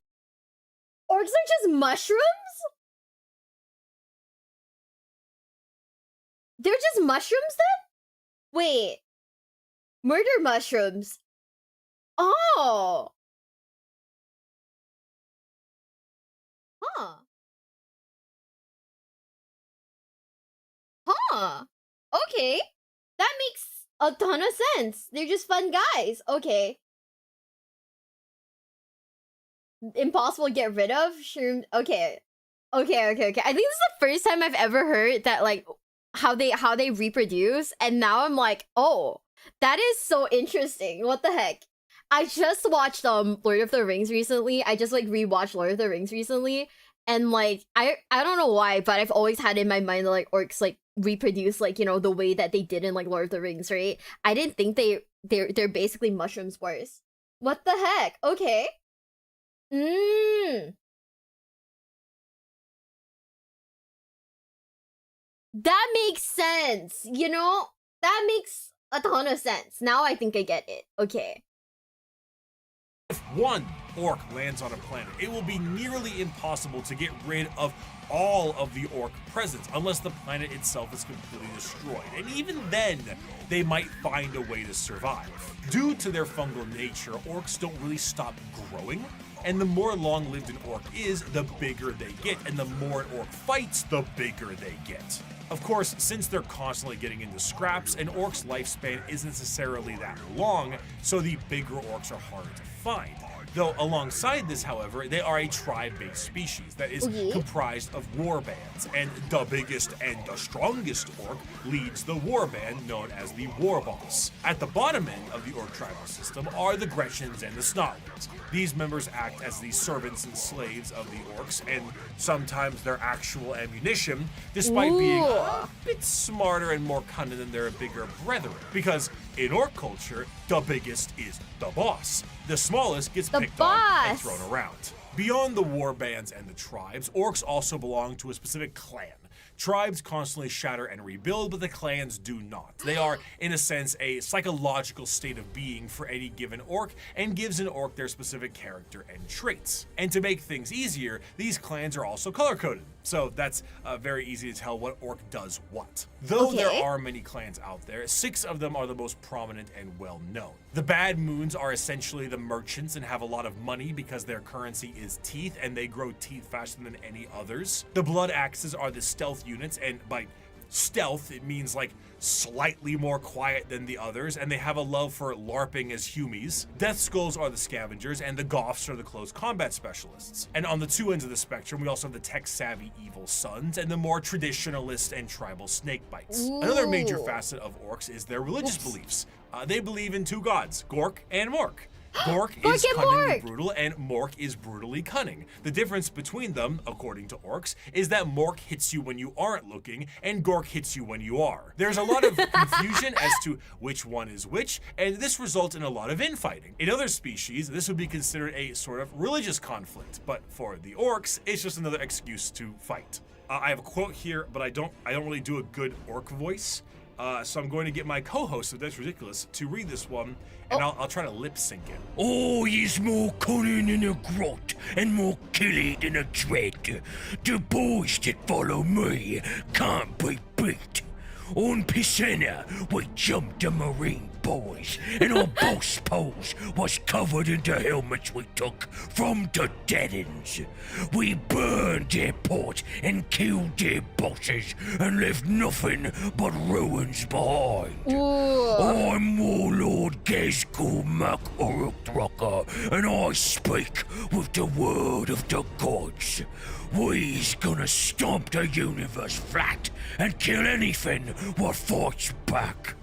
Orcs are just mushrooms? They're just mushrooms then? Wait. Murder mushrooms. Oh. Huh. Huh. Okay. That makes a ton of sense. They're just fun guys. Okay. impossible to get rid of. Sure. Okay. Okay. I think this is the first time I've ever heard that, like, how they reproduce, and now I'm like, oh, that is so interesting. What the heck? I just watched Lord of the Rings recently. I just like rewatched Lord of the Rings recently, and like I don't know why, but I've always had in my mind that like orcs like reproduce like, you know, the way that they did in like Lord of the Rings, right? I didn't think they're basically mushroom spores. What the heck? Okay. That makes sense. You know, that makes a ton of sense. Now I think I get it. Okay. If one orc lands on a planet, it will be nearly impossible to get rid of all of the orc presence unless the planet itself is completely destroyed. And even then, they might find a way to survive. Due to their fungal nature, orcs don't really stop growing. And the more long-lived an orc is, the bigger they get. And the more an orc fights, the bigger they get. Of course, since they're constantly getting into scraps, an orc's lifespan isn't necessarily that long, so the bigger orcs are harder to find. Though alongside this, however, they are a tribe-based species that is comprised of war bands, and the biggest and the strongest orc leads the war band known as the war boss. At the bottom end of the orc tribal system are the Gretchens and the Snotlings. These members act as the servants and slaves of the orcs, and sometimes their actual ammunition, despite being a bit smarter and more cunning than their bigger brethren. Because in orc culture, the biggest is the boss. The smallest gets picked on and thrown around. Beyond the war bands and the tribes, orcs also belong to a specific clan. Tribes constantly shatter and rebuild, but the clans do not. They are, in a sense, a psychological state of being for any given orc, and gives an orc their specific character and traits. And to make things easier, these clans are also color-coded, so that's very easy to tell what orc does what. Though there are many clans out there, 6 of them are the most prominent and well-known. The Bad Moons are essentially the merchants and have a lot of money because their currency is teeth, and they grow teeth faster than any others. The Blood Axes are the stealth units, and by stealth, it means like slightly more quiet than the others, and they have a love for LARPing as humies. Death Skulls are the scavengers, and the Goths are the close combat specialists. And on the 2 ends of the spectrum, we also have the tech-savvy Evil Sons and the more traditionalist and tribal Snakebites. Another major facet of orcs is their religious beliefs. They believe in 2 gods, Gork and Mork. Gork is cunning and brutal, and Mork is brutally cunning. The difference between them, according to orcs, is that Mork hits you when you aren't looking, and Gork hits you when you are. There's a lot of confusion as to which one is which, and this results in a lot of infighting. In other species, this would be considered a sort of religious conflict, but for the orcs, it's just another excuse to fight. I have a quote here, but I don't really do a good orc voice. So I'm going to get my co-host of That's Ridiculous to read this one, and I'll try to lip sync it. Oh, he's more cunning in a grot and more killy than a dread. The boys that follow me can't be beat. On Piscina, we jumped the Marine boys, and our boss pose was covered in the helmets we took from the dead-ends. We burned their port and killed their bosses and left nothing but ruins behind. I'm Warlord Gezgul Mac Urukdraka, and I speak with the word of the gods. We's gonna stomp the universe flat and kill anything what fights back.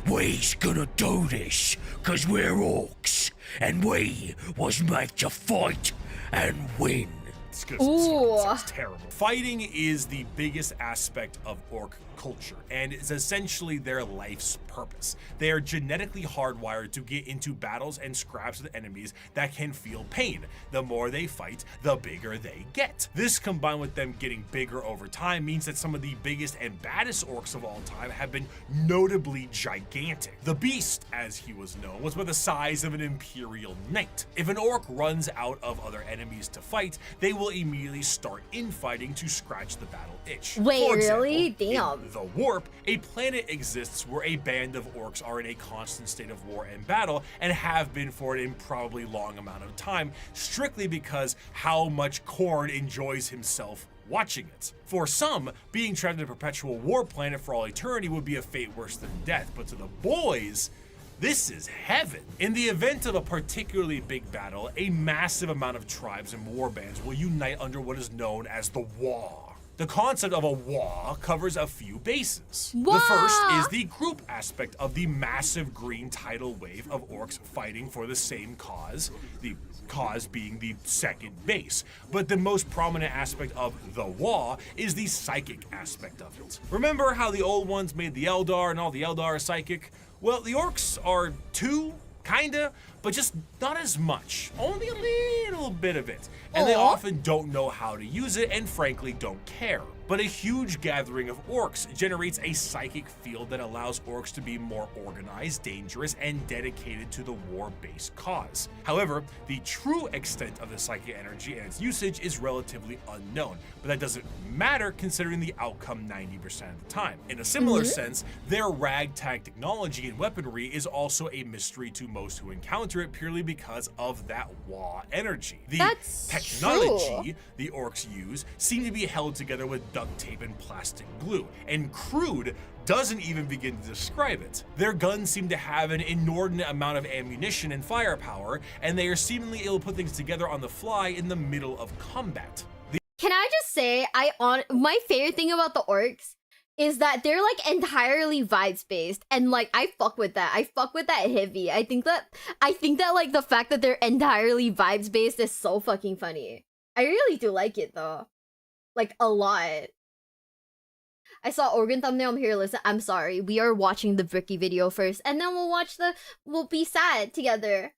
We's gonna do this 'cause we're orcs, and we was made to fight and win. Sounds terrible. Fighting is the biggest aspect of orc culture, and is essentially their life's purpose. They are genetically hardwired to get into battles and scraps with enemies that can feel pain. The more they fight, the bigger they get. This, combined with them getting bigger over time, means that some of the biggest and baddest orcs of all time have been notably gigantic. The Beast, as he was known, was about the size of an Imperial Knight. If an orc runs out of other enemies to fight, they will immediately start infighting to scratch the battle itch. Wait, For example, really? Damn. in the Warp, a planet exists where a band of orcs are in a constant state of war and battle, and have been for an improbably long amount of time, strictly because how much Khorne enjoys himself watching it. For some, being trapped in a perpetual war planet for all eternity would be a fate worse than death, but to the boys, This is heaven. In the event of a particularly big battle, a massive amount of tribes and warbands will unite under what is known as the Wa. The concept of a Wa covers a few bases. The first is the group aspect of the massive green tidal wave of orcs fighting for the same cause, the cause being the second base. But the most prominent aspect of the Wa is the psychic aspect of it. Remember how the old ones made the Eldar and all the Eldar are psychic? Well, the orcs are too, kinda, but just not as much. Only a little bit of it. And they often don't know how to use it and frankly don't care. But a huge gathering of orcs generates a psychic field that allows orcs to be more organized, dangerous, and dedicated to the war-based cause. However, the true extent of the psychic energy and its usage is relatively unknown, but that doesn't matter considering the outcome 90% of the time. In a similar sense, their ragtag technology and weaponry is also a mystery to most who encounter it purely because of that Wa energy. The technology the orcs use seem to be held together with duct tape and plastic glue, and crude doesn't even begin to describe it. Their guns seem to have an inordinate amount of ammunition and firepower, and they are seemingly able to put things together on the fly in the middle of combat. Can I just say, my favorite thing about the orcs is that they're like entirely vibes based, and like I fuck with that. I fuck with that heavy. I think that like the fact that they're entirely vibes based is so fucking funny. I really do like it though, like a lot. I saw organ thumbnail. I'm here. Listen, I'm sorry. We are watching the Bricky video first, and then we'll be sad together.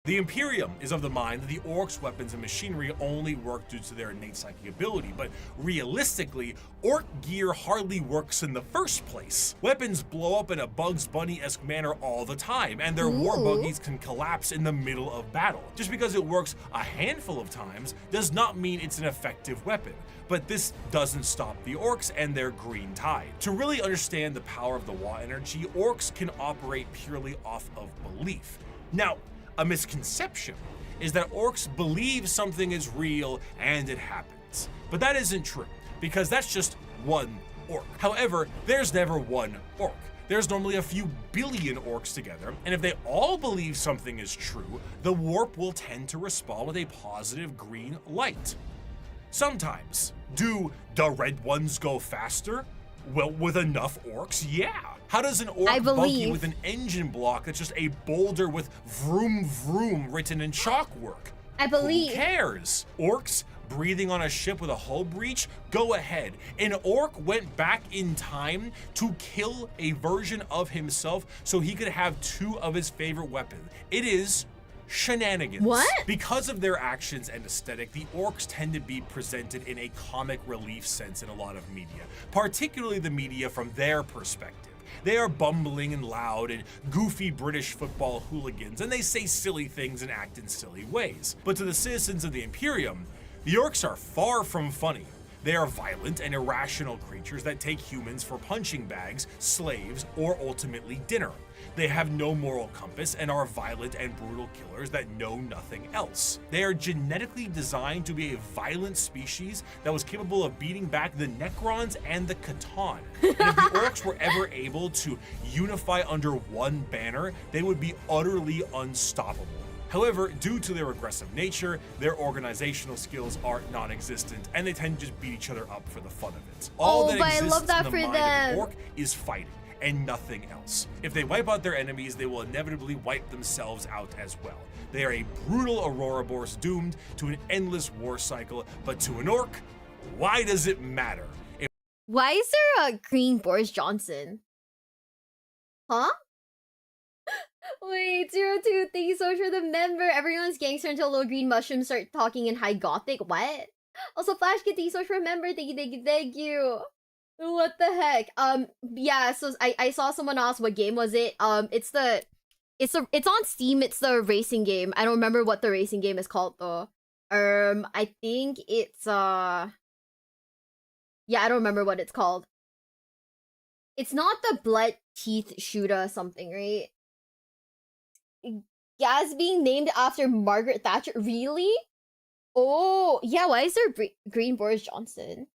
The Imperium is of the mind that the orcs' weapons and machinery only work due to their innate psychic ability, but realistically, orc gear hardly works in the first place. Weapons blow up in a Bugs Bunny-esque manner all the time, and their war buggies can collapse in the middle of battle. Just because it works a handful of times does not mean it's an effective weapon. But this doesn't stop the orcs and their green tide. To really understand the power of the Wa energy, orcs can operate purely off of belief. Now, a misconception is that orcs believe something is real and it happens. But that isn't true, because that's just one orc. However, there's never one orc. There's normally a few billion orcs together, and if they all believe something is true, the warp will tend to respond with a positive green light. Sometimes. Do the red ones go faster? Well, with enough orcs, yeah. How does an orc buggy with an engine block that's just a boulder with vroom vroom written in chalk work? I believe. Who cares? Orcs breathing on a ship with a hull breach? Go ahead. An orc went back in time to kill a version of himself so he could have two of his favorite weapons. It is shenanigans. What? Because of their actions and aesthetic, the orcs tend to be presented in a comic relief sense in a lot of media, particularly the media from their perspective. They are bumbling and loud and goofy British football hooligans, and they say silly things and act in silly ways. But to the citizens of the Imperium, the orcs are far from funny. They are violent and irrational creatures that take humans for punching bags, slaves, or ultimately dinner. They have no moral compass and are violent and brutal killers that know nothing else. They are genetically designed to be a violent species that was capable of beating back the Necrons and the Catan. And if the orcs were ever able to unify under one banner, they would be utterly unstoppable. However, due to their aggressive nature, their organizational skills are non-existent, and they tend to just beat each other up for the fun of it. All that exists in the mind of an orc is fighting, and nothing else. If they wipe out their enemies, they will inevitably wipe themselves out as well. They are a brutal Ouroboros doomed to an endless war cycle, but to an orc, why does it matter? Why is there a green Boris Johnson? Huh? Wait, 02, thank you so much for the member. Everyone's gangster until little green mushrooms start talking in high gothic. What? Also, Flash Kid, thank you so much for a member. Thank you, thank you, thank you. What the heck? Yeah, so I saw someone ask what game was it. It's on Steam. It's the racing game. I don't remember what the racing game is called though. I think it's yeah, I don't remember what it's called. It's not the blood teeth shooter something, right? Gas being named after Margaret Thatcher. Really? Oh, yeah, why is there green Boris Johnson?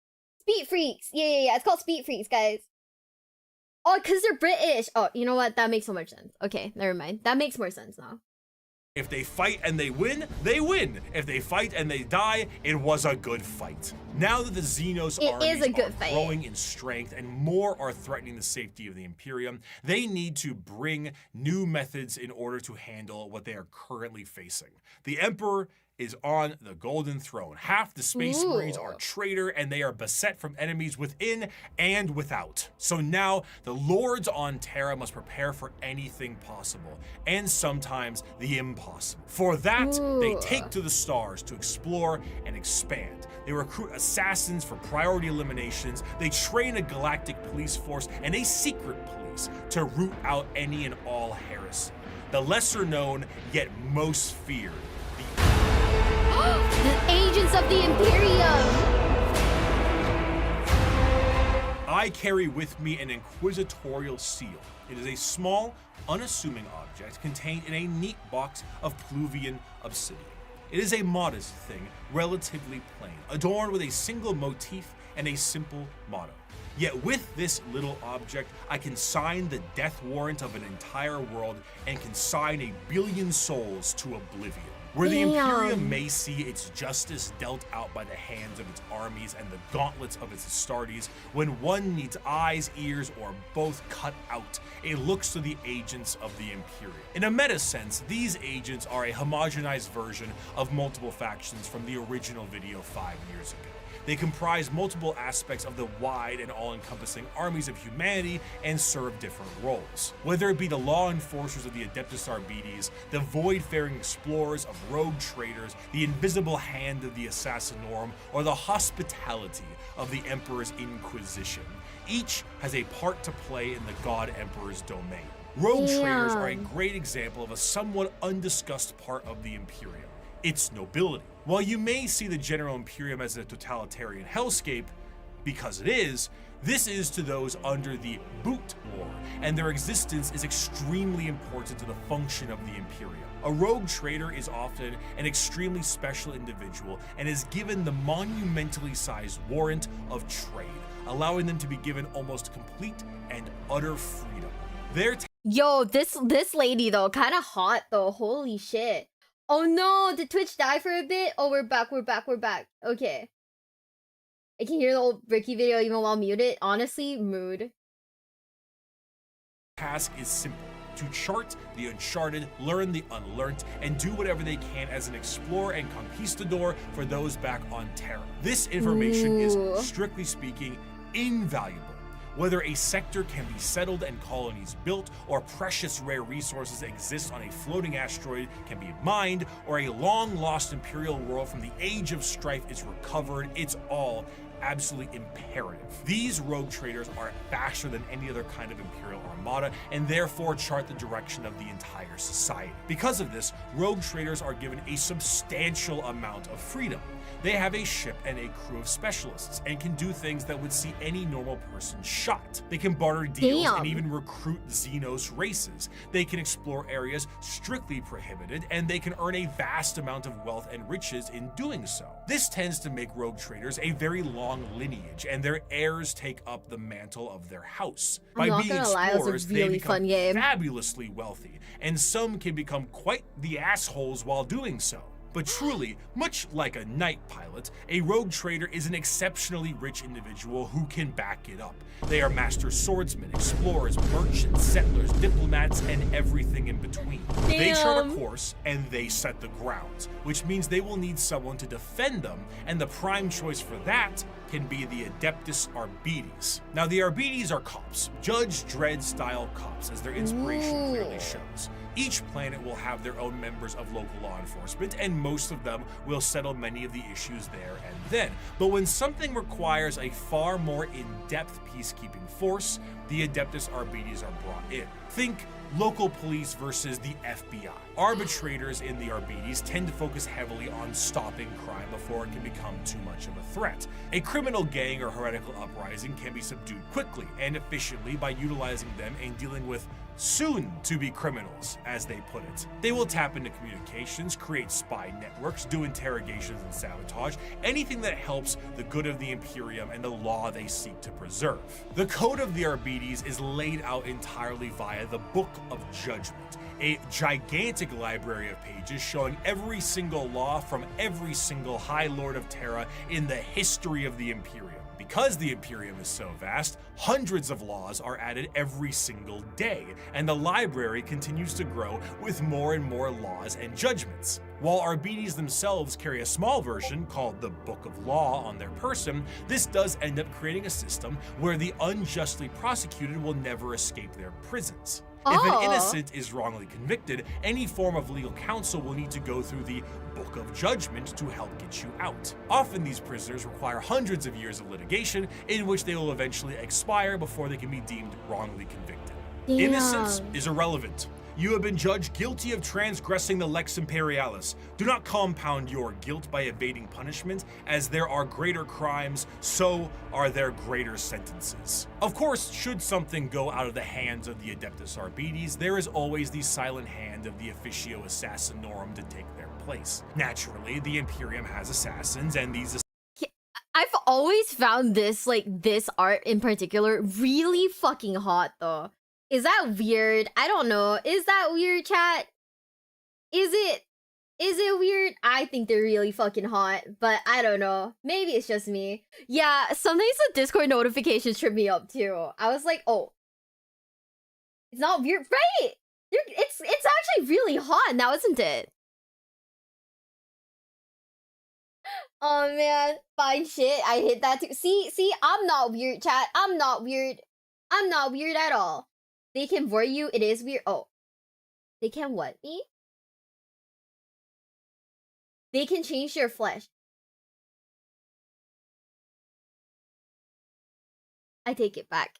Speed Freaks. Yeah. It's called Speed Freaks, guys. Oh, because they're British. Oh, you know what? That makes so much sense. Okay, never mind. That makes more sense now. If they fight and they win, they win. If they fight and they die, it was a good fight. Now that the Xenos armies are growing in strength and more are threatening the safety of the Imperium, they need to bring new methods in order to handle what they are currently facing. The Emperor is on the Golden Throne. Half the Space Marines are traitor and they are beset from enemies within and without. So now the Lords on Terra must prepare for anything possible and sometimes the impossible. For that, they take to the stars to explore and expand. They recruit assassins for priority eliminations. They train a galactic police force and a secret police to root out any and all heresy. The lesser known yet most feared, the agents of the Imperium! I carry with me an inquisitorial seal. It is a small, unassuming object contained in a neat box of Pluvian obsidian. It is a modest thing, relatively plain, adorned with a single motif and a simple motto. Yet with this little object, I can sign the death warrant of an entire world and can sign 1 billion souls to oblivion. Where the Imperium may see its justice dealt out by the hands of its armies and the gauntlets of its Astartes, when one needs eyes, ears, or both cut out, it looks to the agents of the Imperium. In a meta sense, these agents are a homogenized version of multiple factions from the original video 5 years ago. They comprise multiple aspects of the wide and all-encompassing armies of humanity and serve different roles. Whether it be the law enforcers of the Adeptus Arbites, the void-faring explorers of rogue traders, the invisible hand of the Assassinorum, or the hospitality of the Emperor's Inquisition, each has a part to play in the God Emperor's domain. Rogue traders are a great example of a somewhat undiscussed part of the Imperium: its nobility. While you may see the General Imperium as a totalitarian hellscape, because it is, this is to those under the Boot Lore, and their existence is extremely important to the function of the Imperium. A rogue trader is often an extremely special individual and is given the monumentally sized warrant of trade, allowing them to be given almost complete and utter freedom. Yo, this lady though, kind of hot though. Holy shit. Oh no, did Twitch die for a bit? Oh, we're back. Okay. I can hear the old Ricky video even while muted. Honestly, mood. Task is simple: to chart the uncharted, learn the unlearned, and do whatever they can as an explorer and conquistador for those back on Terra. This information is, strictly speaking, invaluable. Whether a sector can be settled and colonies built, or precious rare resources exist on a floating asteroid can be mined, or a long-lost Imperial world from the Age of Strife is recovered, it's all absolutely imperative. These rogue traders are faster than any other kind of Imperial armada, and therefore chart the direction of the entire society. Because of this, rogue traders are given a substantial amount of freedom. They have a ship and a crew of specialists, and can do things that would see any normal person shot. They can barter deals and even recruit Xenos races. They can explore areas strictly prohibited, and they can earn a vast amount of wealth and riches in doing so. This tends to make rogue traders a very long lineage, and their heirs take up the mantle of their house. By being explorers, they become fabulously wealthy, and some can become quite the assholes while doing so. But truly, much like a night pilot, a rogue trader is an exceptionally rich individual who can back it up. They are master swordsmen, explorers, merchants, settlers, diplomats, and everything in between. They chart a course and they set the grounds, which means they will need someone to defend them, and the prime choice for that can be the Adeptus Arbites. Now, the Arbites are cops, Judge Dredd-style cops, as their inspiration clearly shows. Each planet will have their own members of local law enforcement, and most of them will settle many of the issues there and then. But when something requires a far more in-depth peacekeeping force, the Adeptus Arbites are brought in. Think local police versus the FBI. Arbitrators in the Arbites tend to focus heavily on stopping crime before it can become too much of a threat. A criminal gang or heretical uprising can be subdued quickly and efficiently by utilizing them and dealing with soon-to-be criminals, as they put it. They will tap into communications, create spy networks, do interrogations and sabotage, anything that helps the good of the Imperium and the law they seek to preserve. The Code of the Arbites is laid out entirely via the Book of Judgment, a gigantic library of pages showing every single law from every single High Lord of Terra in the history of the Imperium. Because the Imperium is so vast, hundreds of laws are added every single day, and the library continues to grow with more and more laws and judgments. While Arbites themselves carry a small version called the Book of Law on their person, this does end up creating a system where the unjustly prosecuted will never escape their prisons. If an innocent is wrongly convicted, any form of legal counsel will need to go through the Book of Judgment to help get you out. Often these prisoners require hundreds of years of litigation in which they will eventually expire before they can be deemed wrongly convicted. Damn. Innocence is irrelevant. You have been judged guilty of transgressing the Lex Imperialis. Do not compound your guilt by evading punishment, as there are greater crimes, so are there greater sentences. Of course, should something go out of the hands of the Adeptus Arbites, there is always the silent hand of the Officio Assassinorum to take their place. Naturally, the Imperium has assassins, and these I've always found this, like, this art in particular, really fucking hot, though. Is that weird? I don't know. Is that weird, chat? Is it weird? I think they're really fucking hot, but I don't know. Maybe it's just me. Yeah, sometimes the Discord notifications trip me up too. I was like, oh. It's not weird, right? It's actually really hot now, isn't it? Oh man, fine shit. I hit that too. See, I'm not weird, chat. I'm not weird. I'm not weird at all. They can vor you. It is weird. Oh, they can what me? They can change your flesh. I take it back.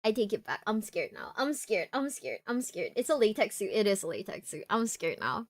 I take it back. I'm scared now. I'm scared. I'm scared. I'm scared. It's a latex suit. It is a latex suit. I'm scared now.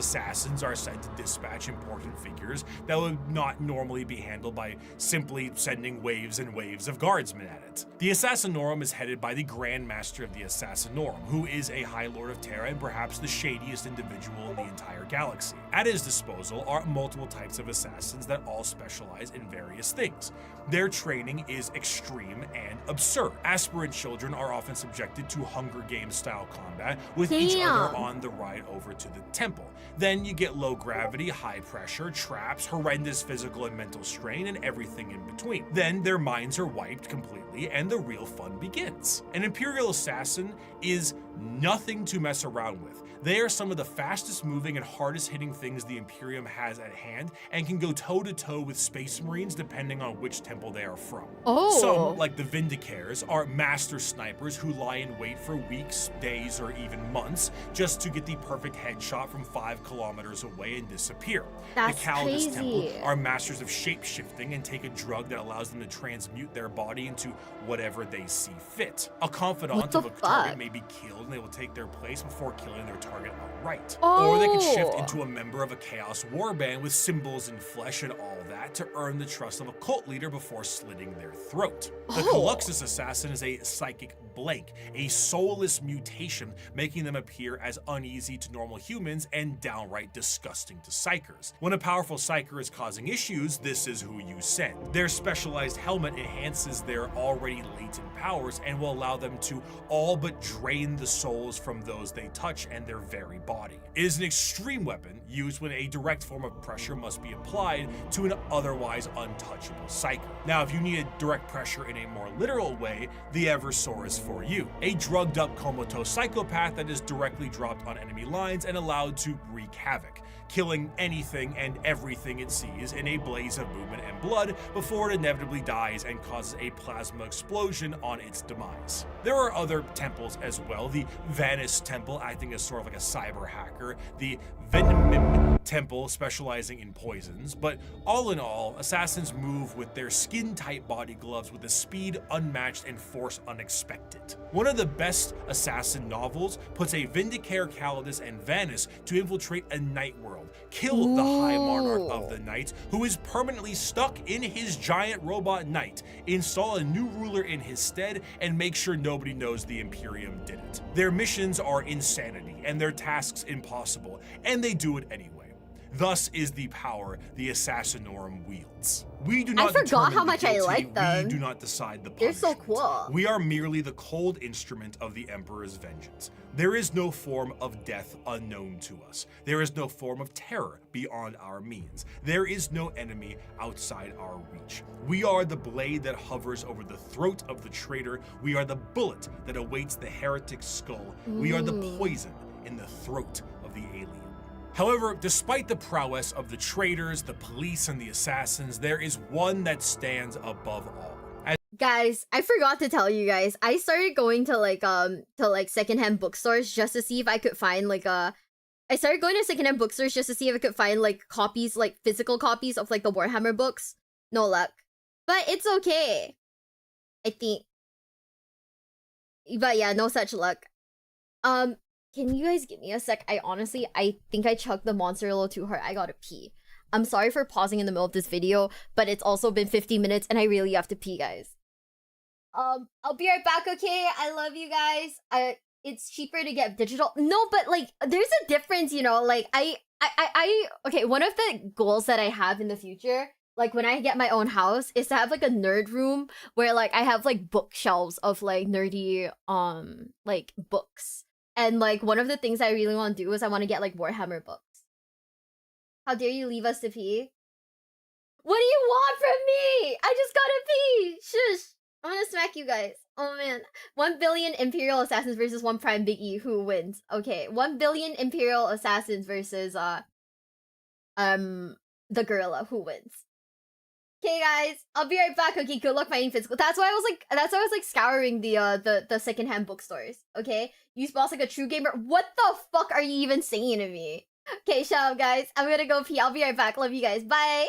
Assassins are sent to dispatch important figures that would not normally be handled by simply sending waves and waves of guardsmen at it. The Assassinorum is headed by the Grand Master of the Assassinorum, who is a High Lord of Terra and perhaps the shadiest individual in the entire galaxy. At his disposal are multiple types of assassins that all specialize in various things. Their training is extreme and absurd. Aspirant children are often subjected to Hunger Games style combat with each other on the ride over to the temple. Then you get low gravity, high pressure, traps, horrendous physical and mental strain, and everything in between. Then their minds are wiped completely and the real fun begins. An Imperial Assassin is nothing to mess around with. They are some of the fastest moving and hardest hitting things the Imperium has at hand and can go toe to toe with Space Marines depending on which temple they are from. Some, like the Vindicares, are master snipers who lie in wait for weeks, days, or even months just to get the perfect headshot from 5 kilometers away and disappear. That's the Calidus crazy. Temple are masters of shape-shifting and take a drug that allows them to transmute their body into whatever they see fit. A confidant of a target may be killed and they will take their place before killing their target outright. Or they can shift into a member of a Chaos Warband with symbols and flesh and all that to earn the trust of a cult leader before slitting their throat. The Caluxus Assassin is a psychic blank, a soulless mutation, making them appear as uneasy to normal humans and downright disgusting to psychers. When a powerful psycher is causing issues, this is who you send. Their specialized helmet enhances their already latent powers and will allow them to all but drain the souls from those they touch and their very body. It is an extreme weapon used when a direct form of pressure must be applied to an otherwise untouchable psyker. Now, if you need direct pressure in a more literal way, the Eversor is for you. A drugged up comatose psychopath that is directly dropped on enemy lines and allowed to wreak havoc, killing anything and everything it sees in a blaze of movement and blood before it inevitably dies and causes a plasma explosion on its demise. There are other temples as well, the Vanus Temple acting as sort of of like a cyber hacker, the Venom Temple specializing in poisons, but all in all, assassins move with their skin-tight body gloves with a speed unmatched and force unexpected. One of the best assassin novels puts a Vindicare Calidus and Vanus to infiltrate a night world, kill the High Monarch of the Night, who is permanently stuck in his giant robot knight, install a new ruler in his stead, and make sure nobody knows the Imperium did it. Their missions are insanity, and their tasks impossible, and they do it anyway. Thus is the power the Assassinorum wields. We do not forgot determine how the much I guilty, like them. We do not decide the They're punishment. so cool. We are merely the cold instrument of the Emperor's vengeance. There is no form of death unknown to us. There is no form of terror beyond our means. There is no enemy outside our reach. We are the blade that hovers over the throat of the traitor. We are the bullet that awaits the heretic's skull. We are the poison in the throat of the alien. However, despite the prowess of the traitors, the police, and the assassins, there is one that stands above all. Guys, I forgot to tell you guys. I started going to like secondhand bookstores just to see if I could find like I started going to secondhand bookstores just to see if I could find like copies, like physical copies of like the Warhammer books. No luck. But it's okay, I think. But yeah, no such luck. Can you guys give me a sec? I think I chugged the monster a little too hard. I gotta pee. I'm sorry for pausing in the middle of this video, but it's also been 50 minutes and I really have to pee, guys. I'll be right back, okay? I love you guys. It's cheaper to get digital. No, but like, there's a difference, you know? Like, okay, one of the goals that I have in the future, like when I get my own house, is to have like a nerd room where like I have like bookshelves of like nerdy, like books. And like one of the things I really want to do is I want to get like Warhammer books. How dare you leave us to pee? What do you want from me? I just gotta pee. Shush. I'm gonna smack you guys. Oh man. 1 billion Imperial Assassins versus 1 Prime Big E. Who wins? Okay. 1 billion Imperial Assassins versus the gorilla. Who wins? Okay, guys. I'll be right back. Okay, good luck finding physical. That's why I was like scouring the secondhand bookstores. Okay, use boss like a true gamer. What the fuck are you even saying to me? Okay, shut up, guys. I'm gonna go pee. I'll be right back. Love you guys. Bye.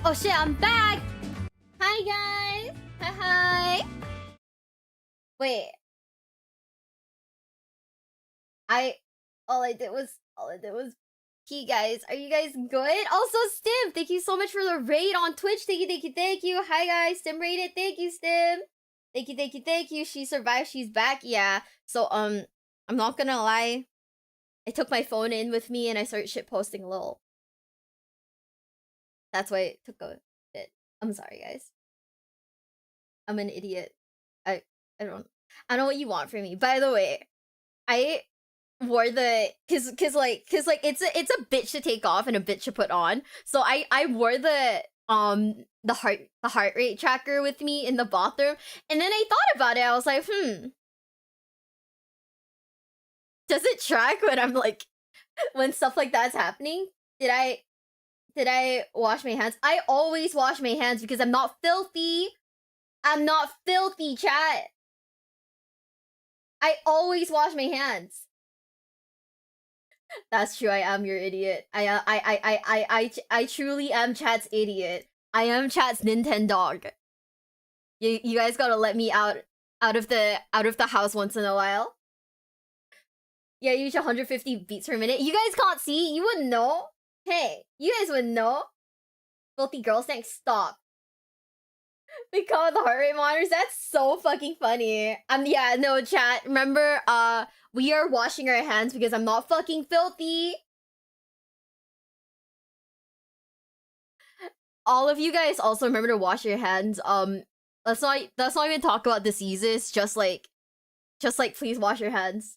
Oh shit, I'm back! Hi guys! Hi! Wait. All I did was pee, guys. Are you guys good? Also, Stim, thank you so much for the raid on Twitch. Thank you. Hi guys, Stim raided. Thank you, Stim. Thank you. She survived, she's back. Yeah. So I'm not gonna lie. I took my phone in with me and I started shit posting a little. That's why it took a bit. I'm sorry, guys. I'm an idiot. I don't know what you want from me. By the way, I wore the cause it's a bitch to take off and a bitch to put on. So I wore the heart rate tracker with me in the bathroom, and then I thought about it. I was like, does it track when I'm like when stuff like that's happening? Did I wash my hands? I always wash my hands because I'm not filthy. I'm not filthy, chat. I always wash my hands. That's true. I am your idiot. I truly am chat's idiot. I am chat's Nintendo. You guys gotta let me out of the house once in a while. Yeah, you reach 150 beats per minute. You guys can't see. You wouldn't know. Hey, you guys wouldn't know. Filthy girls, thanks. Stop. They call it the heart rate monitors. That's so fucking funny. Yeah, no, chat. Remember, we are washing our hands because I'm not fucking filthy. All of you guys also remember to wash your hands. Let's not even talk about diseases. Just like, please wash your hands.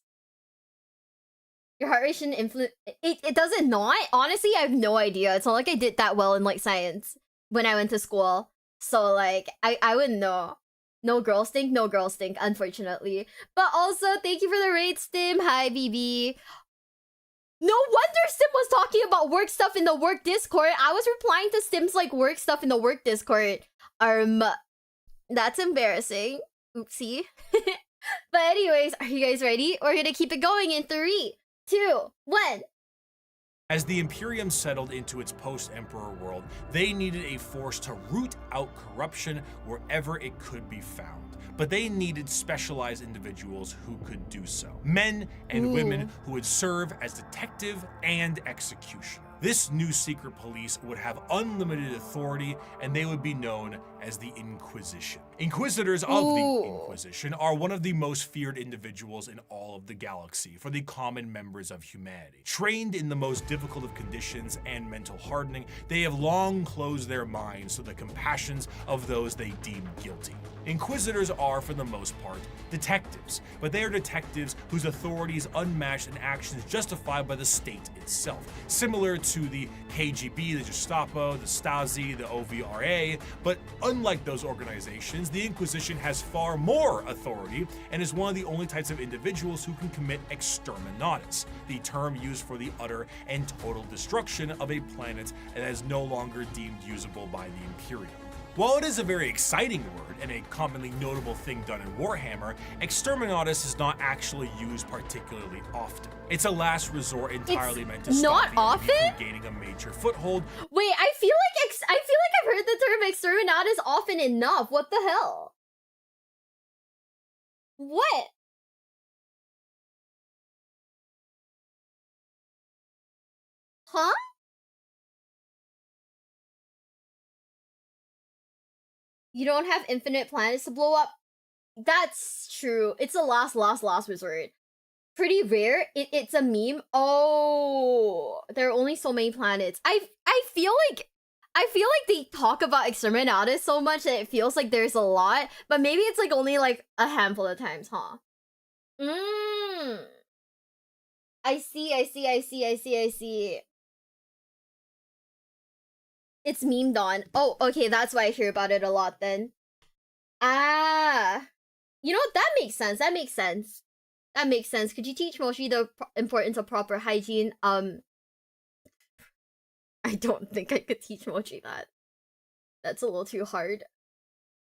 Your heart rate shouldn't influence. It doesn't not. Honestly, I have no idea. It's not like I did that well in like science when I went to school. So like, I wouldn't know. No girl stink, unfortunately. But also, thank you for the raid, Stim. Hi, BB. No wonder Stim was talking about work stuff in the work Discord. I was replying to Stim's like work stuff in the work Discord. That's embarrassing. Oopsie. But anyways, are you guys ready? We're gonna keep it going in 3, 2, 1. As the Imperium settled into its post-Emperor world, they needed a force to root out corruption wherever it could be found. But they needed specialized individuals who could do so. Men and women who would serve as detective and executioner. This new secret police would have unlimited authority, and they would be known as the Inquisition. Inquisitors of the Inquisition are one of the most feared individuals in all of the galaxy for the common members of humanity. Trained in the most difficult of conditions and mental hardening, they have long closed their minds to the compassions of those they deem guilty. Inquisitors are, for the most part, detectives, but they are detectives whose authority is unmatched and actions justified by the state itself, similar to the KGB, the Gestapo, the Stasi, the OVRA, but unlike those organizations, the Inquisition has far more authority and is one of the only types of individuals who can commit exterminatus, the term used for the utter and total destruction of a planet that is no longer deemed usable by the Imperium. While it is a very exciting word and a commonly notable thing done in Warhammer, exterminatus is not actually used particularly often. It's a last resort entirely meant to stop the enemy from gaining a major foothold. Wait, I feel like I've heard the term exterminatus often enough. What the hell? What? Huh? You don't have infinite planets to blow up? That's true. It's a last resort. Pretty rare. It's a meme. Oh, there are only so many planets. I feel like they talk about exterminatus so much that it feels like there's a lot, but maybe it's like only like a handful of times, huh? I see. It's memed on. Oh, okay, that's why I hear about it a lot then. Ah. You know what? That makes sense. Could you teach Moshi the importance of proper hygiene? I don't think I could teach Mochi that. That's a little too hard.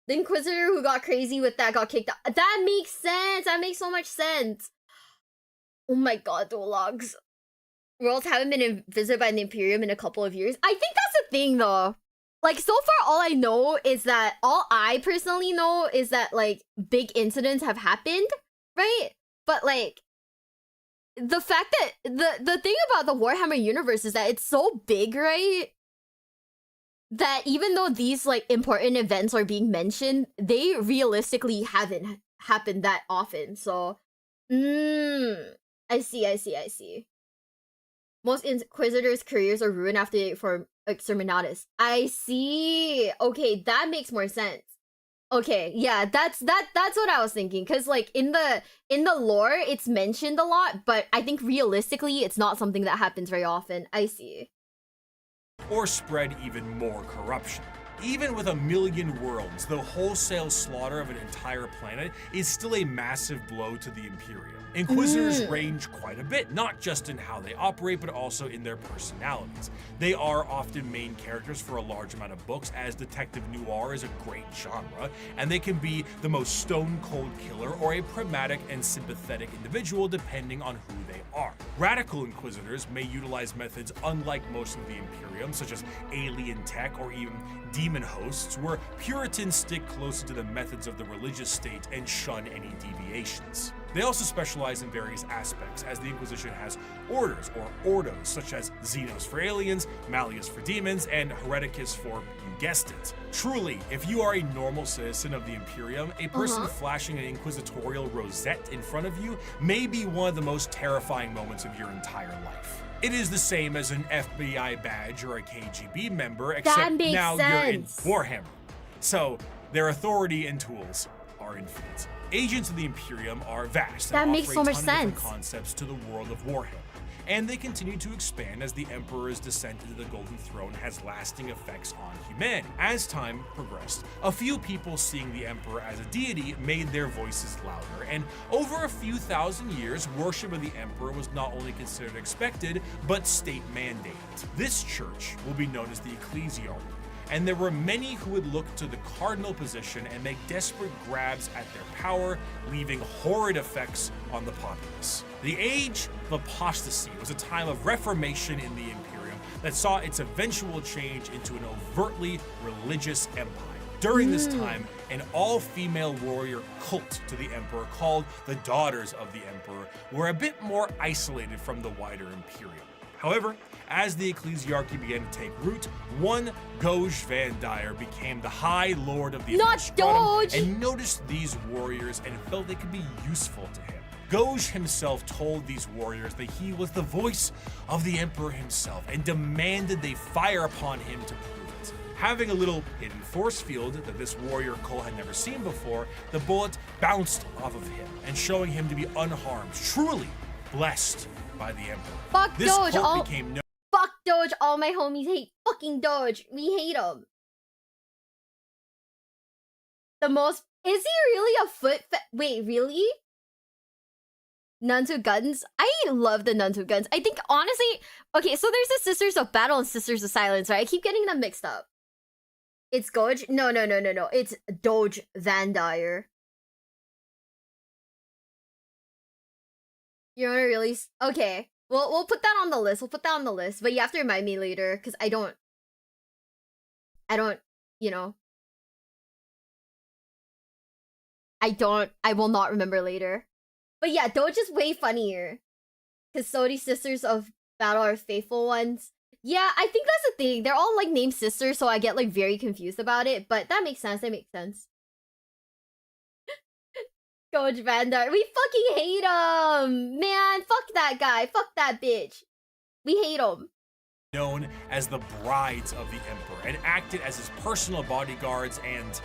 The Inquisitor who got crazy with that got kicked out. That makes sense. That makes so much sense. Oh my god, Dologs. Worlds haven't been visited by the Imperium in a couple of years. I think that's a thing, though. Like, so far, all I personally know is that, like, big incidents have happened, right? But, like, the fact that, the thing about the Warhammer universe is that it's so big, right? That even though these, like, important events are being mentioned, they realistically haven't happened that often, so... I see. Most Inquisitors' careers are ruined after they form Exterminatus. I see. Okay, that makes more sense. Okay, yeah, that's what I was thinking. Cause like in the lore, it's mentioned a lot, but I think realistically, it's not something that happens very often. I see. Or spread even more corruption. Even with 1 million worlds, the wholesale slaughter of an entire planet is still a massive blow to the Imperium. Inquisitors range quite a bit, not just in how they operate, but also in their personalities. They are often main characters for a large amount of books, as detective noir is a great genre, and they can be the most stone-cold killer or a pragmatic and sympathetic individual depending on who they are. Radical Inquisitors may utilize methods unlike most of the Imperium, such as alien tech or even demon hosts, where Puritans stick closer to the methods of the religious state and shun any deviations. They also specialize in various aspects, as the Inquisition has orders or ordos, such as Xenos for aliens, Malleus for demons, and Hereticus for, you guessed it. Truly, if you are a normal citizen of the Imperium, a person flashing an inquisitorial rosette in front of you may be one of the most terrifying moments of your entire life. It is the same as an FBI badge or a KGB member, except now you're in Warhammer. So, their authority and tools are infinite. Agents of the Imperium are vast and makes so offer a much ton of different sense. concepts to the world of Warhammer. And they continue to expand as the Emperor's descent into the Golden Throne has lasting effects on humanity. As time progressed, a few people seeing the Emperor as a deity made their voices louder, and over a few thousand years, worship of the Emperor was not only considered expected, but state mandated. This church will be known as the Ecclesiarchy, and there were many who would look to the cardinal position and make desperate grabs at their power, leaving horrid effects on the populace. The Age of Apostasy was a time of reformation in the Imperium that saw its eventual change into an overtly religious empire. During this time, an all-female warrior cult to the Emperor called the Daughters of the Emperor were a bit more isolated from the wider Imperium. However, as the ecclesiarchy began to take root, one Goj Van Dyer became the High Lord of the Doge! and noticed these warriors and felt they could be useful to him. Goj himself told these warriors that he was the voice of the Emperor himself and demanded they fire upon him to prove it. Having a little hidden force field that this warrior cult had never seen before, the bullet bounced off of him and showing him to be unharmed, truly blessed by the Emperor. Fuck This Doge, cult became known. Fuck Doge, all my homies hate fucking Doge. We hate him. Is he really a wait, really? Nuns with Guns? I love the Nuns with Guns. I think, honestly, okay, so there's the Sisters of Battle and Sisters of Silence, right? I keep getting them mixed up. It's Goj? No. It's Doge Van Dyer. You wanna really? Okay. We'll put that on the list. But you have to remind me later, because I don't, you know. I will not remember later. But yeah, Doge is way funnier. Because Sodi Sisters of Battle are faithful ones. Yeah, I think that's the thing. They're all like named sisters, so I get like very confused about it. But that makes sense. Coach Vandar, we fucking hate him! Man, fuck that guy. Fuck that bitch. We hate him. Known as the Brides of the Emperor and acted as his personal bodyguards and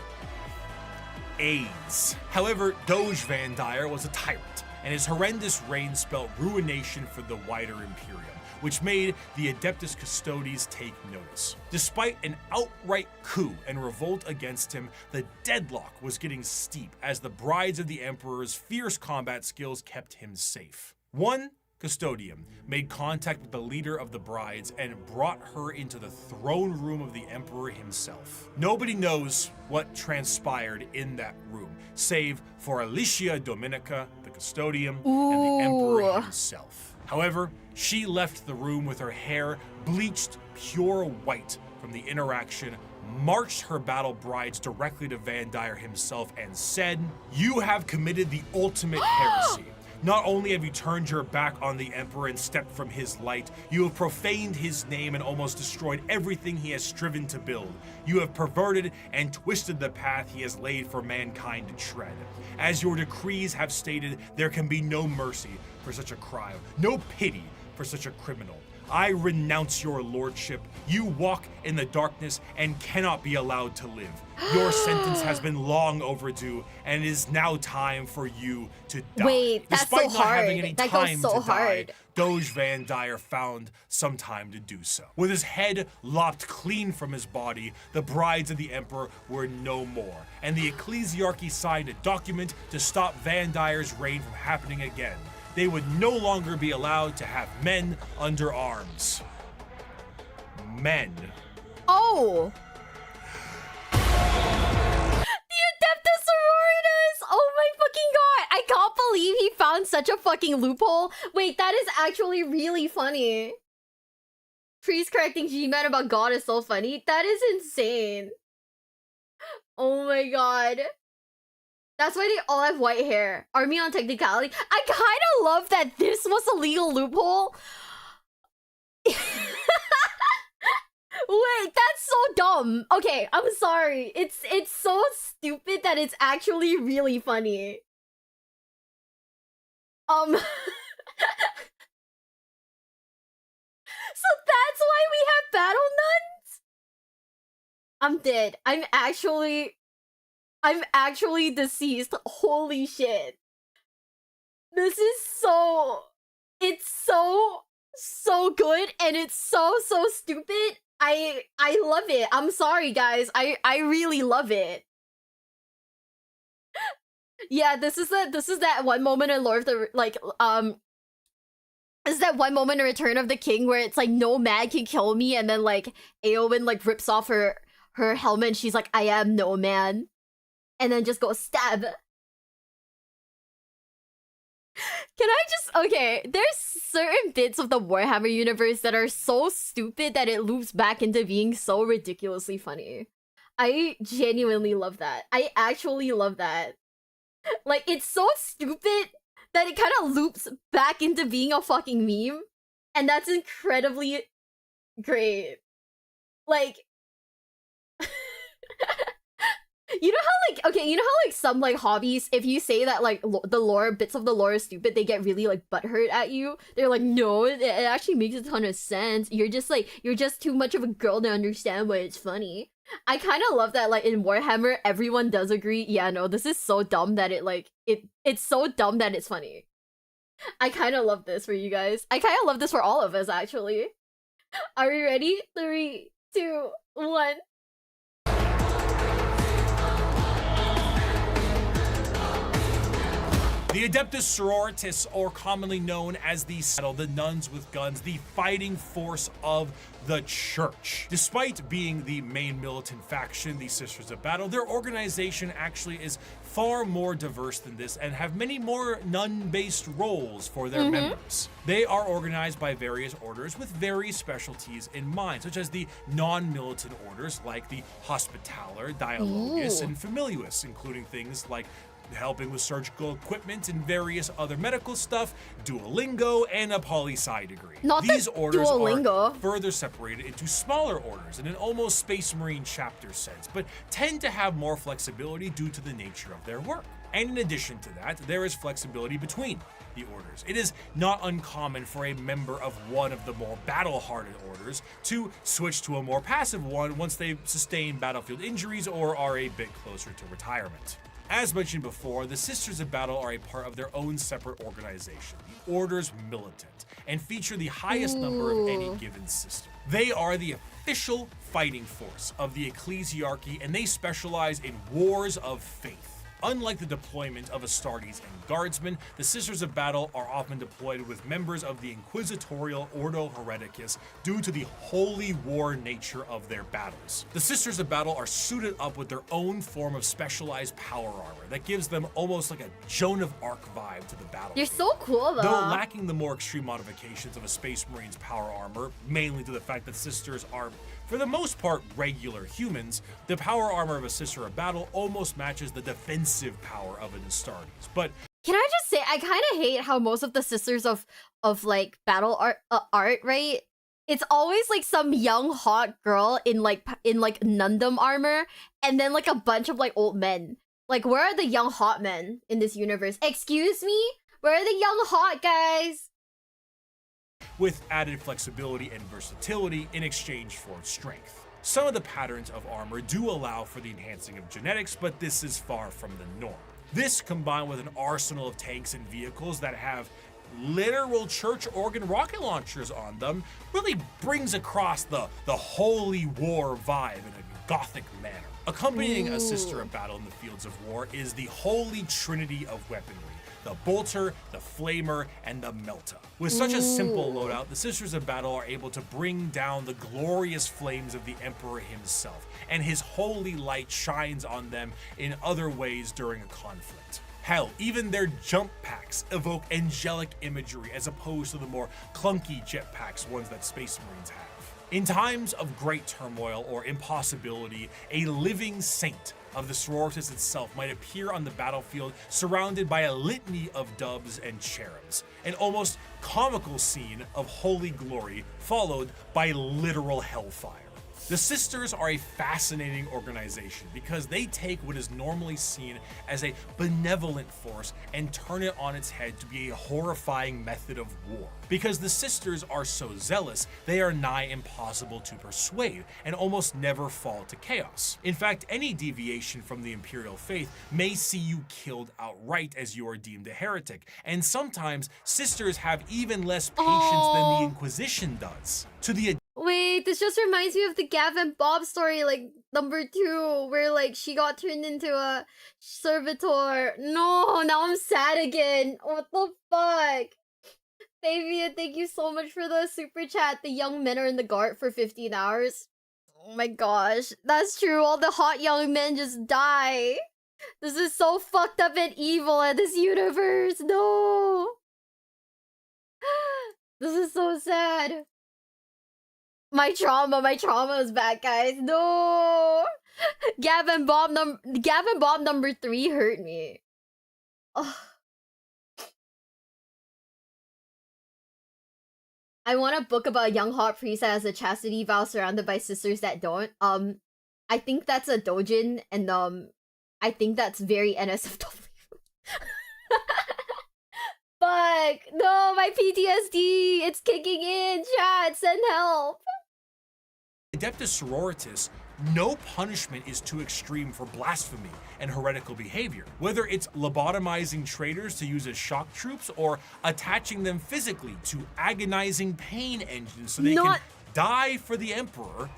aides. However, Doge Van Dyer was a tyrant, and his horrendous reign spelt ruination for the wider Imperium, which made the Adeptus Custodes take notice. Despite an outright coup and revolt against him, the deadlock was getting steep as the Brides of the Emperor's fierce combat skills kept him safe. One Custodian made contact with the leader of the Brides and brought her into the throne room of the Emperor himself. Nobody knows what transpired in that room, save for Alicia Dominica, the Custodian, and the Emperor himself. However, she left the room with her hair bleached pure white from the interaction marched her battle brides directly to Van Dyer himself and said, "You have committed the ultimate heresy. Not only have you turned your back on the Emperor and stepped from his light, you have profaned his name and almost destroyed everything he has striven to build. You have perverted and twisted the path he has laid for mankind to tread. As your decrees have stated, there can be no mercy for such a crime, no pity for such a criminal. I renounce your lordship. You walk in the darkness and cannot be allowed to live. Your sentence has been long overdue, and it is now time for you to die." Wait, that's Despite so not having hard. any That goes time so to hard. die, Doge Van Dyer found some time to do so. With his head lopped clean from his body, the brides of the Emperor were no more, and the ecclesiarchy signed a document to stop Van Dyer's reign from happening again. They would no longer be allowed to have men under arms. Men. Oh! The Adeptus Sororitas! Oh my fucking god! I can't believe he found such a fucking loophole. Wait, that is actually really funny. Priest correcting G-Man about God is so funny. That is insane. Oh my god. That's why they all have white hair. Army on technicality. I kind of love that this was a legal loophole. Wait, that's so dumb. Okay, I'm sorry. It's so stupid that it's actually really funny. So that's why we have battle nuns? I'm dead. I'm actually deceased. Holy shit. This is so... It's so good, and it's so stupid. I love it. I'm sorry, guys. I really love it. Yeah, this is that one moment in Lord of the... This is that one moment in Return of the King where it's like, no man can kill me, and then like, Eowyn like rips off her helmet and she's like, I am no man. And then just go stab. Can I just... Okay, there's certain bits of the Warhammer universe that are so stupid that it loops back into being so ridiculously funny. I genuinely love that. I actually love that. Like, it's so stupid that it kind of loops back into being a fucking meme. And that's incredibly great. Like... You know how like, okay, you know how like some like hobbies, if you say that like the lore, bits of the lore is stupid, they get really like butthurt at you. They're like, no, it actually makes a ton of sense. You're just too much of a girl to understand why it's funny. I kind of love that like in Warhammer, everyone does agree, yeah, no, this is so dumb that it's so dumb that it's funny. I kind of love this for you guys. I kind of love this for all of us, actually. Are we ready? 3, 2, 1. The Adeptus Sororitas, or commonly known as the nuns with guns, the fighting force of the church. Despite being the main militant faction, the Sisters of Battle, their organization actually is far more diverse than this and have many more nun-based roles for their members. They are organized by various orders with various specialties in mind, such as the non-militant orders like the Hospitaller, Dialogus, and Familius, including things like helping with surgical equipment and various other medical stuff, Duolingo, and a poli-sci degree. These orders are further separated into smaller orders in an almost Space Marine chapter sense, but tend to have more flexibility due to the nature of their work. And in addition to that, there is flexibility between the orders. It is not uncommon for a member of one of the more battle-hardened orders to switch to a more passive one once they've sustained battlefield injuries or are a bit closer to retirement. As mentioned before, the Sisters of Battle are a part of their own separate organization, the Order's Militant, and feature the highest number of any given system. They are the official fighting force of the ecclesiarchy, and they specialize in wars of faith. Unlike the deployment of Astartes and Guardsmen, the Sisters of Battle are often deployed with members of the Inquisitorial Ordo Hereticus due to the holy war nature of their battles. The Sisters of Battle are suited up with their own form of specialized power armor that gives them almost like a Joan of Arc vibe to the battlefield. You're so cool, though. Though lacking the more extreme modifications of a Space Marine's power armor, mainly to the fact that Sisters are For the most part regular humans, the power armor of a Sister of Battle almost matches the defensive power of an Astartes. But Can I just say, I kind of hate how most of the Sisters of like battle art, right? It's always like some young hot girl in like Nundum armor, and then like a bunch of like old men. Like, where are the young hot men in this universe? Excuse me? Where are the young hot guys? with added flexibility and versatility in exchange for strength. Some of the patterns of armor do allow for the enhancing of genetics, but this is far from the norm. This, combined with an arsenal of tanks and vehicles that have literal church organ rocket launchers on them, really brings across the holy war vibe in a gothic manner. Accompanying a sister of battle in the fields of war is the holy trinity of weaponry: the bolter, the flamer, and the melta. With such a simple loadout, the Sisters of Battle are able to bring down the glorious flames of the Emperor himself, and his holy light shines on them in other ways during a conflict. Hell, even their jump packs evoke angelic imagery as opposed to the more clunky jetpacks ones that Space Marines have. In times of great turmoil or impossibility, a living saint of the sororitas itself might appear on the battlefield surrounded by a litany of doves and cherubs, an almost comical scene of holy glory followed by literal hellfire. The Sisters are a fascinating organization because they take what is normally seen as a benevolent force and turn it on its head to be a horrifying method of war. Because the Sisters are so zealous, they are nigh impossible to persuade and almost never fall to chaos. In fact, any deviation from the Imperial faith may see you killed outright as you are deemed a heretic, and sometimes Sisters have even less patience than the Inquisition does. To the Wait, this just reminds me of the Gav and Bob story, like, number 2, where, like, she got turned into a servitor. No, now I'm sad again. What the fuck? Fabian, thank you so much for the super chat. The young men are in the guard for 15 hours. Oh my gosh, that's true. All the hot young men just die. This is so fucked up and evil in this universe. No. This is so sad. My trauma is back, guys. No. Gavin Bob number 3 hurt me. Oh. I want a book about a young hot priest that has a chastity vow surrounded by sisters that don't. I think that's a dojin, and I think that's very NSFW. Fuck! No, my PTSD! It's kicking in! Chat, send help! Adeptus Sororitas, no punishment is too extreme for blasphemy and heretical behavior. Whether it's lobotomizing traitors to use as shock troops or attaching them physically to agonizing pain engines so they can die for the Emperor.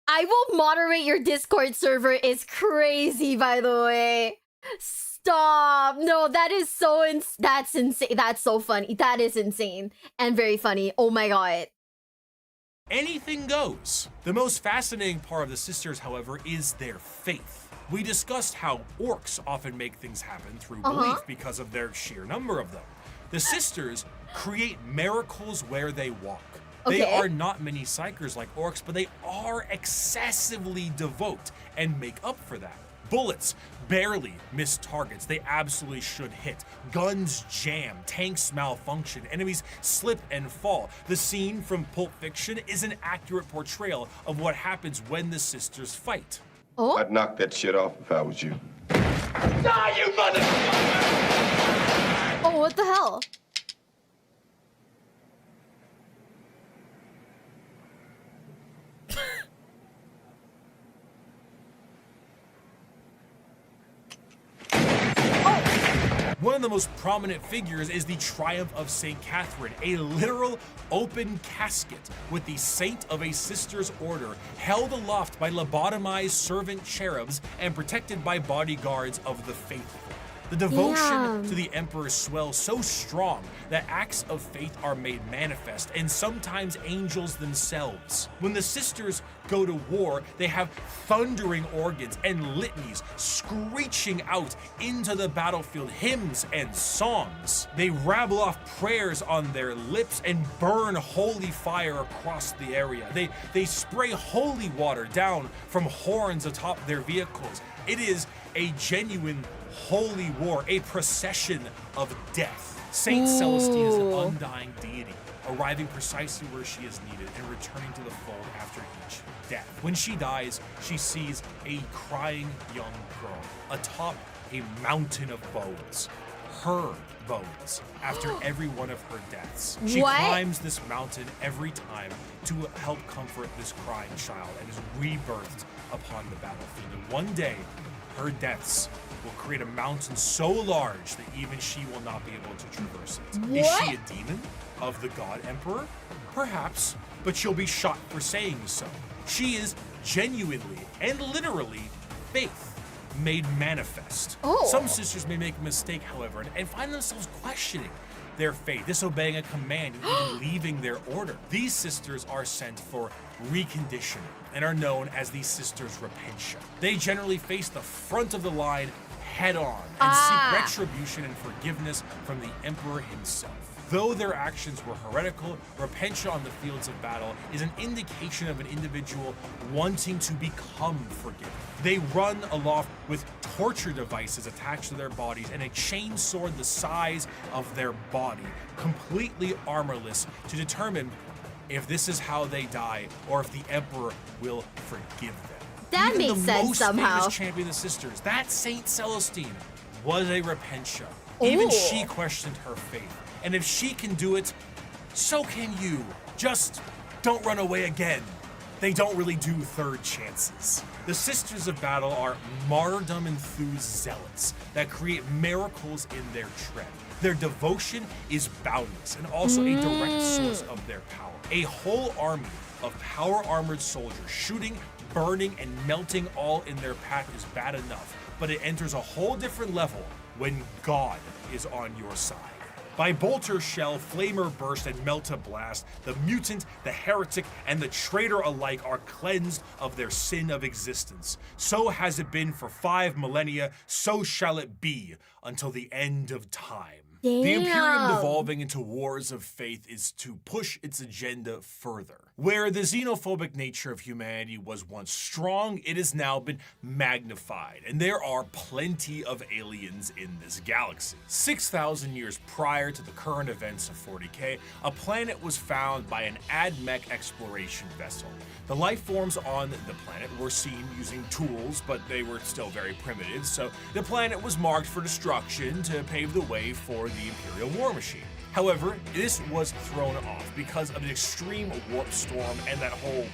I will moderate your Discord server is crazy, by the way. Stop. No, that is so that's insane. That's so funny. That is insane and very funny. Oh my god. Anything goes. The most fascinating part of the Sisters, however, is their faith. We discussed how orcs often make things happen through belief because of their sheer number of them. The Sisters create miracles where they walk. They are not many psychers like orcs, but they are excessively devout and make up for that. Bullets barely miss targets they absolutely should hit. Guns jam, tanks malfunction, enemies slip and fall. The scene from Pulp Fiction is an accurate portrayal of what happens when the Sisters fight. I'd knock that shit off if I was you. Die, you motherfucker! Oh, what the hell? One of the most prominent figures is the Triumph of St. Catherine, a literal open casket with the saint of a sister's order held aloft by lobotomized servant cherubs and protected by bodyguards of the faithful. The devotion Damn. to the Emperor swells so strong that acts of faith are made manifest, and sometimes angels themselves. When the sisters go to war, they have thundering organs and litanies screeching out into the battlefield, hymns and songs. They rabble off prayers on their lips and burn holy fire across the area. They spray holy water down from horns atop their vehicles. It is a genuine holy war, a procession of death. Saint Celestine is an undying deity, arriving precisely where she is needed and returning to the fold after each death. When she dies, she sees a crying young girl atop a mountain of bones. Her bones, after every one of her deaths. She What? climbs this mountain every time to help comfort this crying child and is rebirthed upon the battlefield. And one day, her deaths will create a mountain so large that even she will not be able to traverse it. Is she a demon of the god emperor? Perhaps, but she'll be shot for saying so. She is genuinely and literally faith made manifest. Some sisters may make a mistake, however, and find themselves questioning their faith, disobeying a command, and even leaving their order. These sisters are sent for reconditioning and are known as the Sisters Repentia. They generally face the front of the line head on and seek retribution and forgiveness from the emperor himself. Though their actions were heretical, repentia on the fields of battle is an indication of an individual wanting to become forgiven. They run aloft with torture devices attached to their bodies and a chain sword the size of their body, completely armorless, to determine if this is how they die or if the emperor will forgive them. That Even makes the sense most somehow. famous champion of the sisters, that Saint Celestine, was a repentia. Even she questioned her faith. And if she can do it, so can you. Just don't run away again. They don't really do third chances. The Sisters of Battle are martyrdom-enthused zealots that create miracles in their tread. Their devotion is boundless and also a direct source of their power. A whole army of power-armored soldiers shooting, burning, and melting all in their path is bad enough, but it enters a whole different level when God is on your side. By bolter shell, flamer burst, and melta blast, the mutant, the heretic, and the traitor alike are cleansed of their sin of existence. So has it been for 5 millennia, so shall it be until the end of time. The Imperium devolving into wars of faith is to push its agenda further. Where the xenophobic nature of humanity was once strong, it has now been magnified, and there are plenty of aliens in this galaxy. 6,000 years prior to the current events of 40K, a planet was found by an AdMech exploration vessel. The life forms on the planet were seen using tools, but they were still very primitive, so the planet was marked for destruction to pave the way for the Imperial war machine. However, this was thrown off because of an extreme warp storm and that whole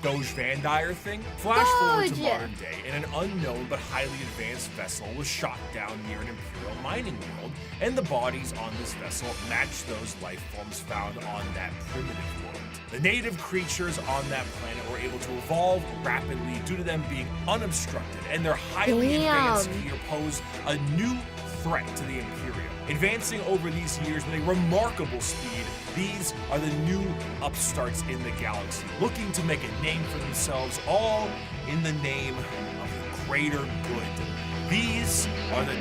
Doge Van Dyer thing. Flash forward to modern day, and an unknown but highly advanced vessel was shot down near an Imperial mining world, and the bodies on this vessel matched those life forms found on that primitive world. The native creatures on that planet were able to evolve rapidly due to them being unobstructed, and their highly advanced gear posed a new threat to the Imperium. Advancing over these years with a remarkable speed, these are the new upstarts in the galaxy, looking to make a name for themselves, all in the name of the greater good. These are the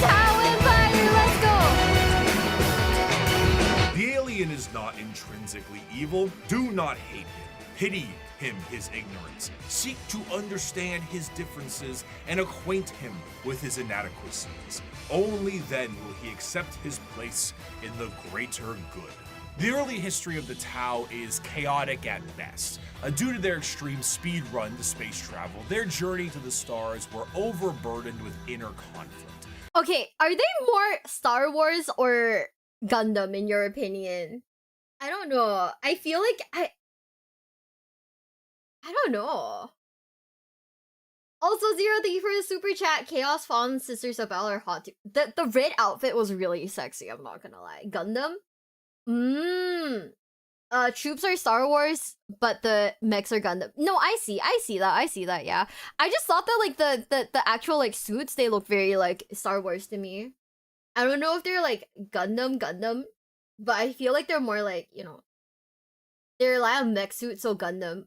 Tau Empire, let's go! The alien is not intrinsically evil. Do not hate him. Pity him his ignorance. Seek to understand his differences and acquaint him with his inadequacies. Only then will he accept his place in the greater good. The early history of the Tau is chaotic at best. Due to their extreme speed run to space travel, their journey to the stars were overburdened with inner conflict. Okay, are they more Star Wars or Gundam in your opinion? I don't know. I feel like I don't know. Also, Zero, thank you for the super chat. Chaos Fallen Sisters of Battle are hot too. The red outfit was really sexy, I'm not gonna lie. Gundam? troops are Star Wars, but the mechs are Gundam. No, I see that, yeah. I just thought that like the actual like suits, they look very like Star Wars to me. I don't know if they're like Gundam, but I feel like they're more like, you know, they rely on mech suits, so Gundam.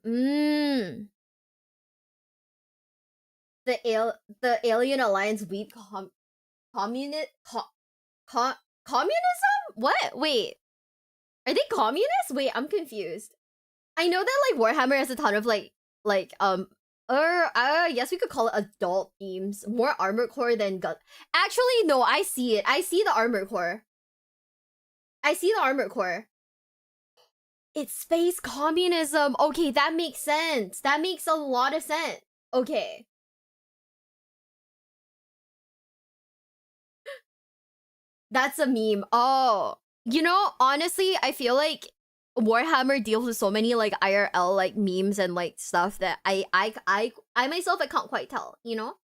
The Alien Alliance weak communist communism? What? Wait. Are they communists? Wait, I'm confused. I know that like Warhammer has a ton of I guess we could call it adult themes. More armor core than gun. Actually, no, I see it. I see the armor core. It's space communism. Okay, that makes sense. That makes a lot of sense. Okay. That's a meme. Oh. You know, honestly, I feel like Warhammer deals with so many like IRL like memes and like stuff that I myself I can't quite tell, you know?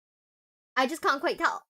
I just can't quite tell.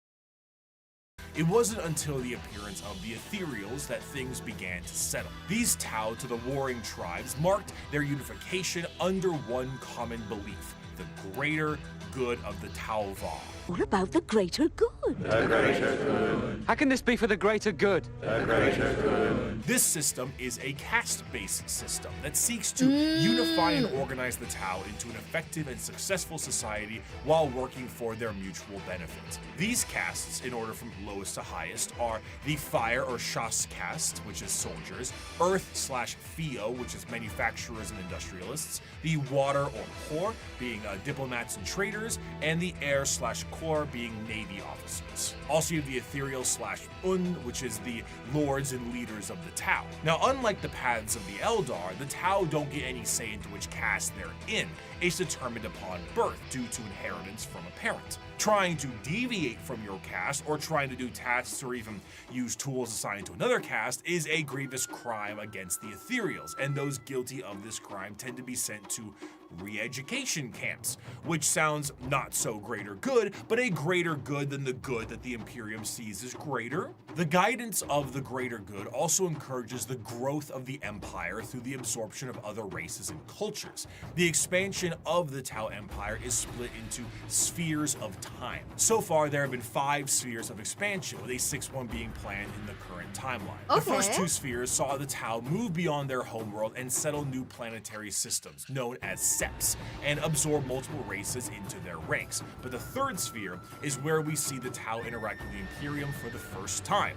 It wasn't until the appearance of the Ethereals that things began to settle. These Tau to the warring tribes marked their unification under one common belief: the greater good of the Tau Va. What about the greater good? The greater good. How can this be for the greater good? The greater good. This system is a caste-based system that seeks to unify and organize the Tau into an effective and successful society while working for their mutual benefit. These castes, in order from lowest to highest, are the Fire or Shas caste, which is soldiers, Earth/Theo, which is manufacturers and industrialists, the Water or Core, being diplomats and traders, and the Air/Core, being Navy officers. Also, you have the Ethereal/Un, which is the lords and leaders of the Tau. Now, unlike the paths of the Eldar, the Tau don't get any say into which caste they're in. It's determined upon birth due to inheritance from a parent. Trying to deviate from your caste or trying to do tasks or even use tools assigned to another caste is a grievous crime against the Ethereals, and those guilty of this crime tend to be sent to re-education camps, which sounds not so greater good, but a greater good than the good that the Imperium sees as greater. The guidance of the greater good also encourages the growth of the Empire through the absorption of other races and cultures. The expansion of the Tau Empire is split into spheres of time. So far, there have been 5 spheres of expansion, with a 6th one being planned in the current timeline. The first 2 spheres saw the Tau move beyond their homeworld and settle new planetary systems, known as Seps, and absorb multiple races into their ranks. But the 3rd sphere is where we see the Tau interact with the Imperium for the first time,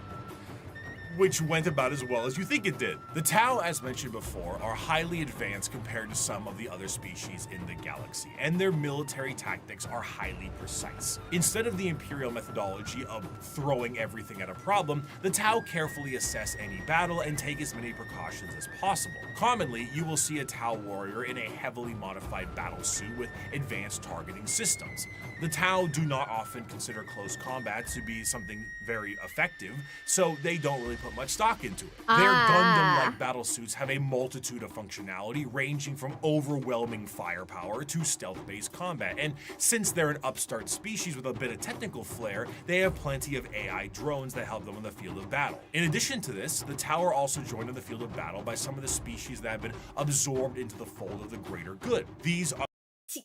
which went about as well as you think it did. The Tau, as mentioned before, are highly advanced compared to some of the other species in the galaxy, and their military tactics are highly precise. Instead of the Imperial methodology of throwing everything at a problem, the Tau carefully assess any battle and take as many precautions as possible. Commonly, you will see a Tau warrior in a heavily modified battle suit with advanced targeting systems. The Tau do not often consider close combat to be something very effective, so they don't really put much stock into it. Their Gundam-like battle suits have a multitude of functionality, ranging from overwhelming firepower to stealth-based combat, and since they're an upstart species with a bit of technical flair, they have plenty of AI drones that help them on the field of battle. In addition to this, the Tau are also joined in the field of battle by some of the species that have been absorbed into the fold of the greater good. These are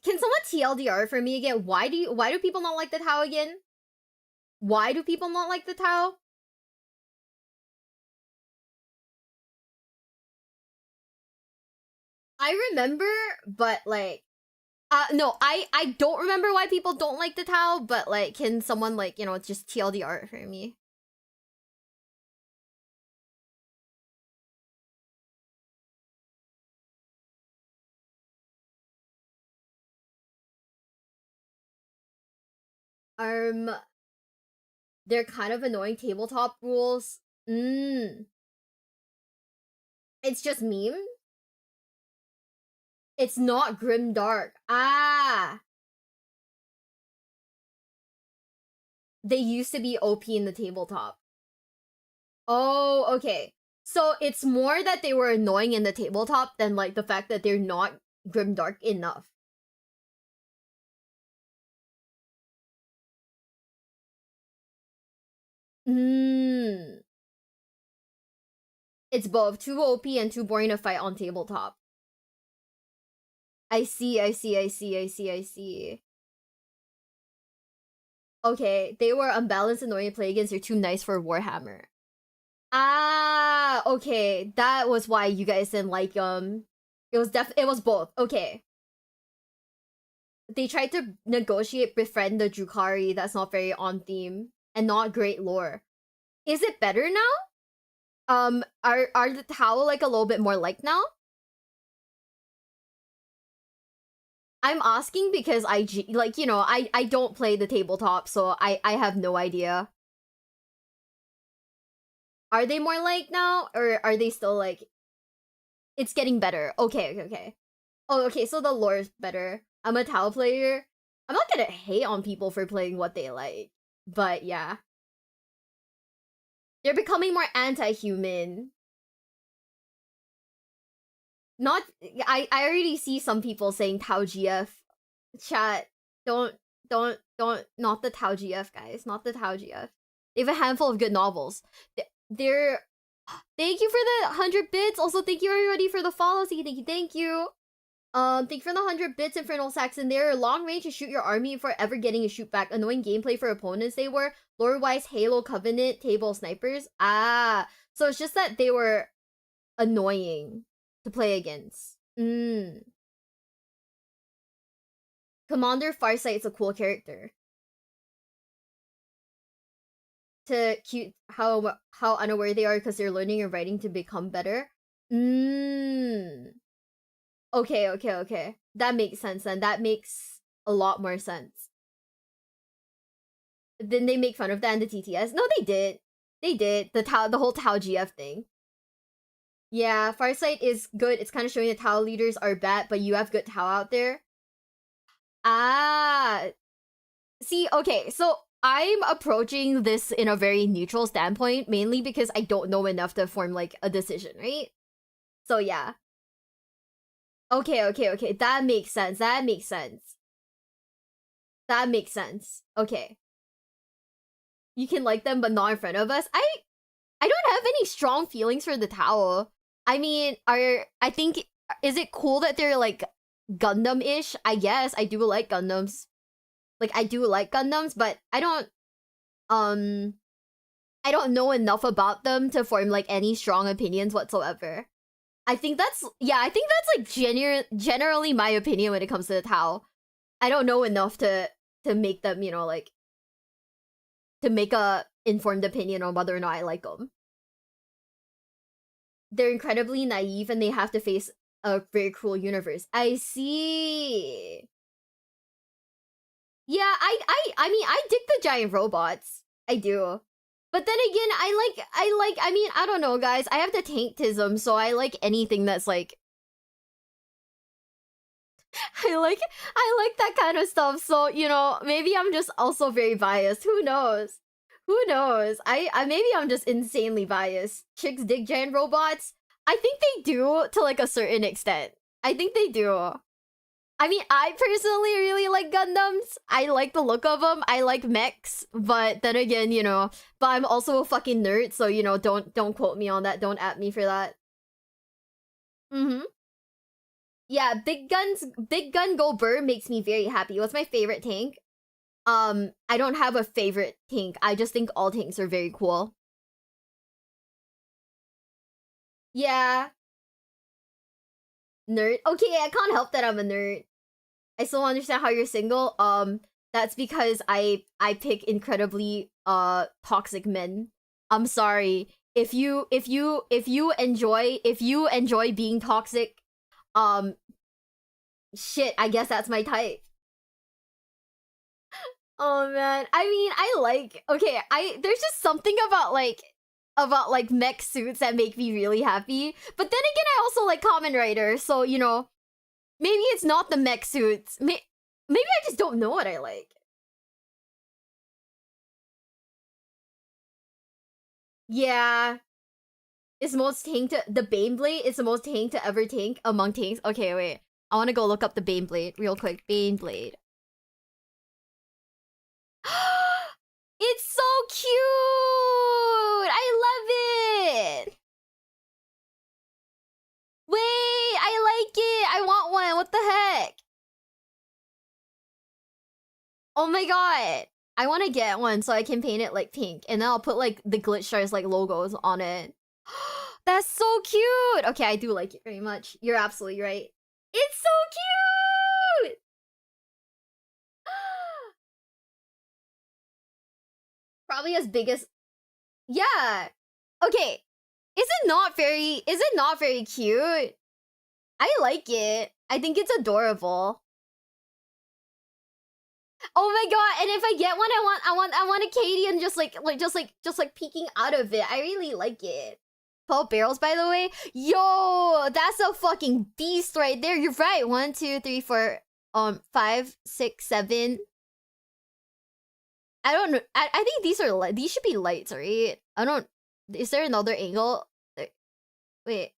Can someone TLDR for me again? Why do people not like the Tau again? Why do people not like the Tau? I remember, but like, no, I don't remember why people don't like the Tau, but like, can someone like, you know, just TLDR it for me? They're kind of annoying tabletop rules. It's just meme. It's not grim dark. They used to be OP in the tabletop. Oh, okay. So it's more that they were annoying in the tabletop than like the fact that they're not grim dark enough. It's both too OP and too boring to fight on tabletop. I see. Okay, they were unbalanced, annoying to play against. They're too nice for Warhammer. Ah, okay. That was why you guys didn't like them. It was both. Okay. They tried to negotiate befriend the Drukhari that's not very on theme and not great lore. Is it better now? Are the Tau like a little bit more liked now? I'm asking because like, you know, I don't play the tabletop, so I have no idea. Are they more liked now, or are they still like it's getting better? Okay. Oh, okay, so the lore is better. I'm a Tau player. I'm not gonna hate on people for playing what they like, but yeah. They're becoming more anti-human. Not I already see some people saying Tau GF. Chat, don't not the Tau GF guys, not the Tau GF. They have a handful of good novels. They're thank you for the 100 bits. Also, thank you everybody for the follows. Thank you. Thank you for the 100 bits, Infernal Saxon. They're long range to shoot your army before ever getting a shoot back. Annoying gameplay for opponents they were. Lore-wise, Halo, Covenant, table snipers. Ah, so it's just that they were annoying to play against. Commander Farsight's a cool character. To cute how unaware they are because they're learning and writing to become better. Okay. That makes sense then. That makes a lot more sense. Didn't they make fun of that in the TTS? No, they did. They did. The whole Tau GF thing. Yeah, Farsight is good. It's kind of showing the Tau leaders are bad, but you have good Tau out there. Ah. See, okay, so I'm approaching this in a very neutral standpoint, mainly because I don't know enough to form, like, a decision, right? So, yeah. Okay. That makes sense. Okay. You can like them, but not in front of us. I don't have any strong feelings for the Tau. I mean, is it cool that they're, like, Gundam-ish? I guess. I do like Gundams. Like, I do like Gundams, but I don't know enough about them to form, like, any strong opinions whatsoever. I think that's like generally my opinion when it comes to the Tau. I don't know enough to make them, you know, like, to make a informed opinion on whether or not I like them. They're incredibly naive and they have to face a very cruel universe. I see. Yeah, I mean, I dig the giant robots. I do. But then again, I mean, I don't know, guys. I have the tanktism, so I like anything that's like I like that kind of stuff. So, you know, maybe I'm just also very biased. Who knows? I maybe I'm just insanely biased. Chicks dig giant robots? I think they do to like a certain extent. I think they do. I mean, I personally really like Gundams. I like the look of them. I like mechs, but then again, you know, but I'm also a fucking nerd, so you know, don't quote me on that. Don't at me for that. Yeah, Big Gun Go Burr makes me very happy. What's my favorite tank? I don't have a favorite tank. I just think all tanks are very cool. Yeah. Nerd. Okay, I can't help that I'm a nerd. I still understand how you're single. That's because I pick incredibly toxic men. I'm sorry. If you enjoy being toxic, shit, I guess that's my type. Oh man. I mean, there's just something about mech suits that make me really happy. But then again, I also like Kamen Rider, so you know, maybe it's not the mech suits. Maybe I just don't know what I like. Yeah. It's most tank to the Baneblade is the most tank to ever tank among tanks. Okay, wait. I want to go look up the Baneblade real quick. Baneblade. It's so cute! I love it! Oh my god. I want to get one so I can paint it like pink, and then I'll put like the glitch stars like logos on it. That's so cute. Okay, I do like it very much. You're absolutely right. It's so cute. Probably as big as, yeah. Okay. Is it not very cute? I like it. I think it's adorable. Oh my god, and if I get one, I want a Katie and just like peeking out of it. I really like it. 12 barrels, by the way. Yo, that's a fucking beast right there. You're right. 1, 2, 3, 4, 5, 6, 7. I don't know. I think these should be lights, right? I don't. Is there another angle? Wait.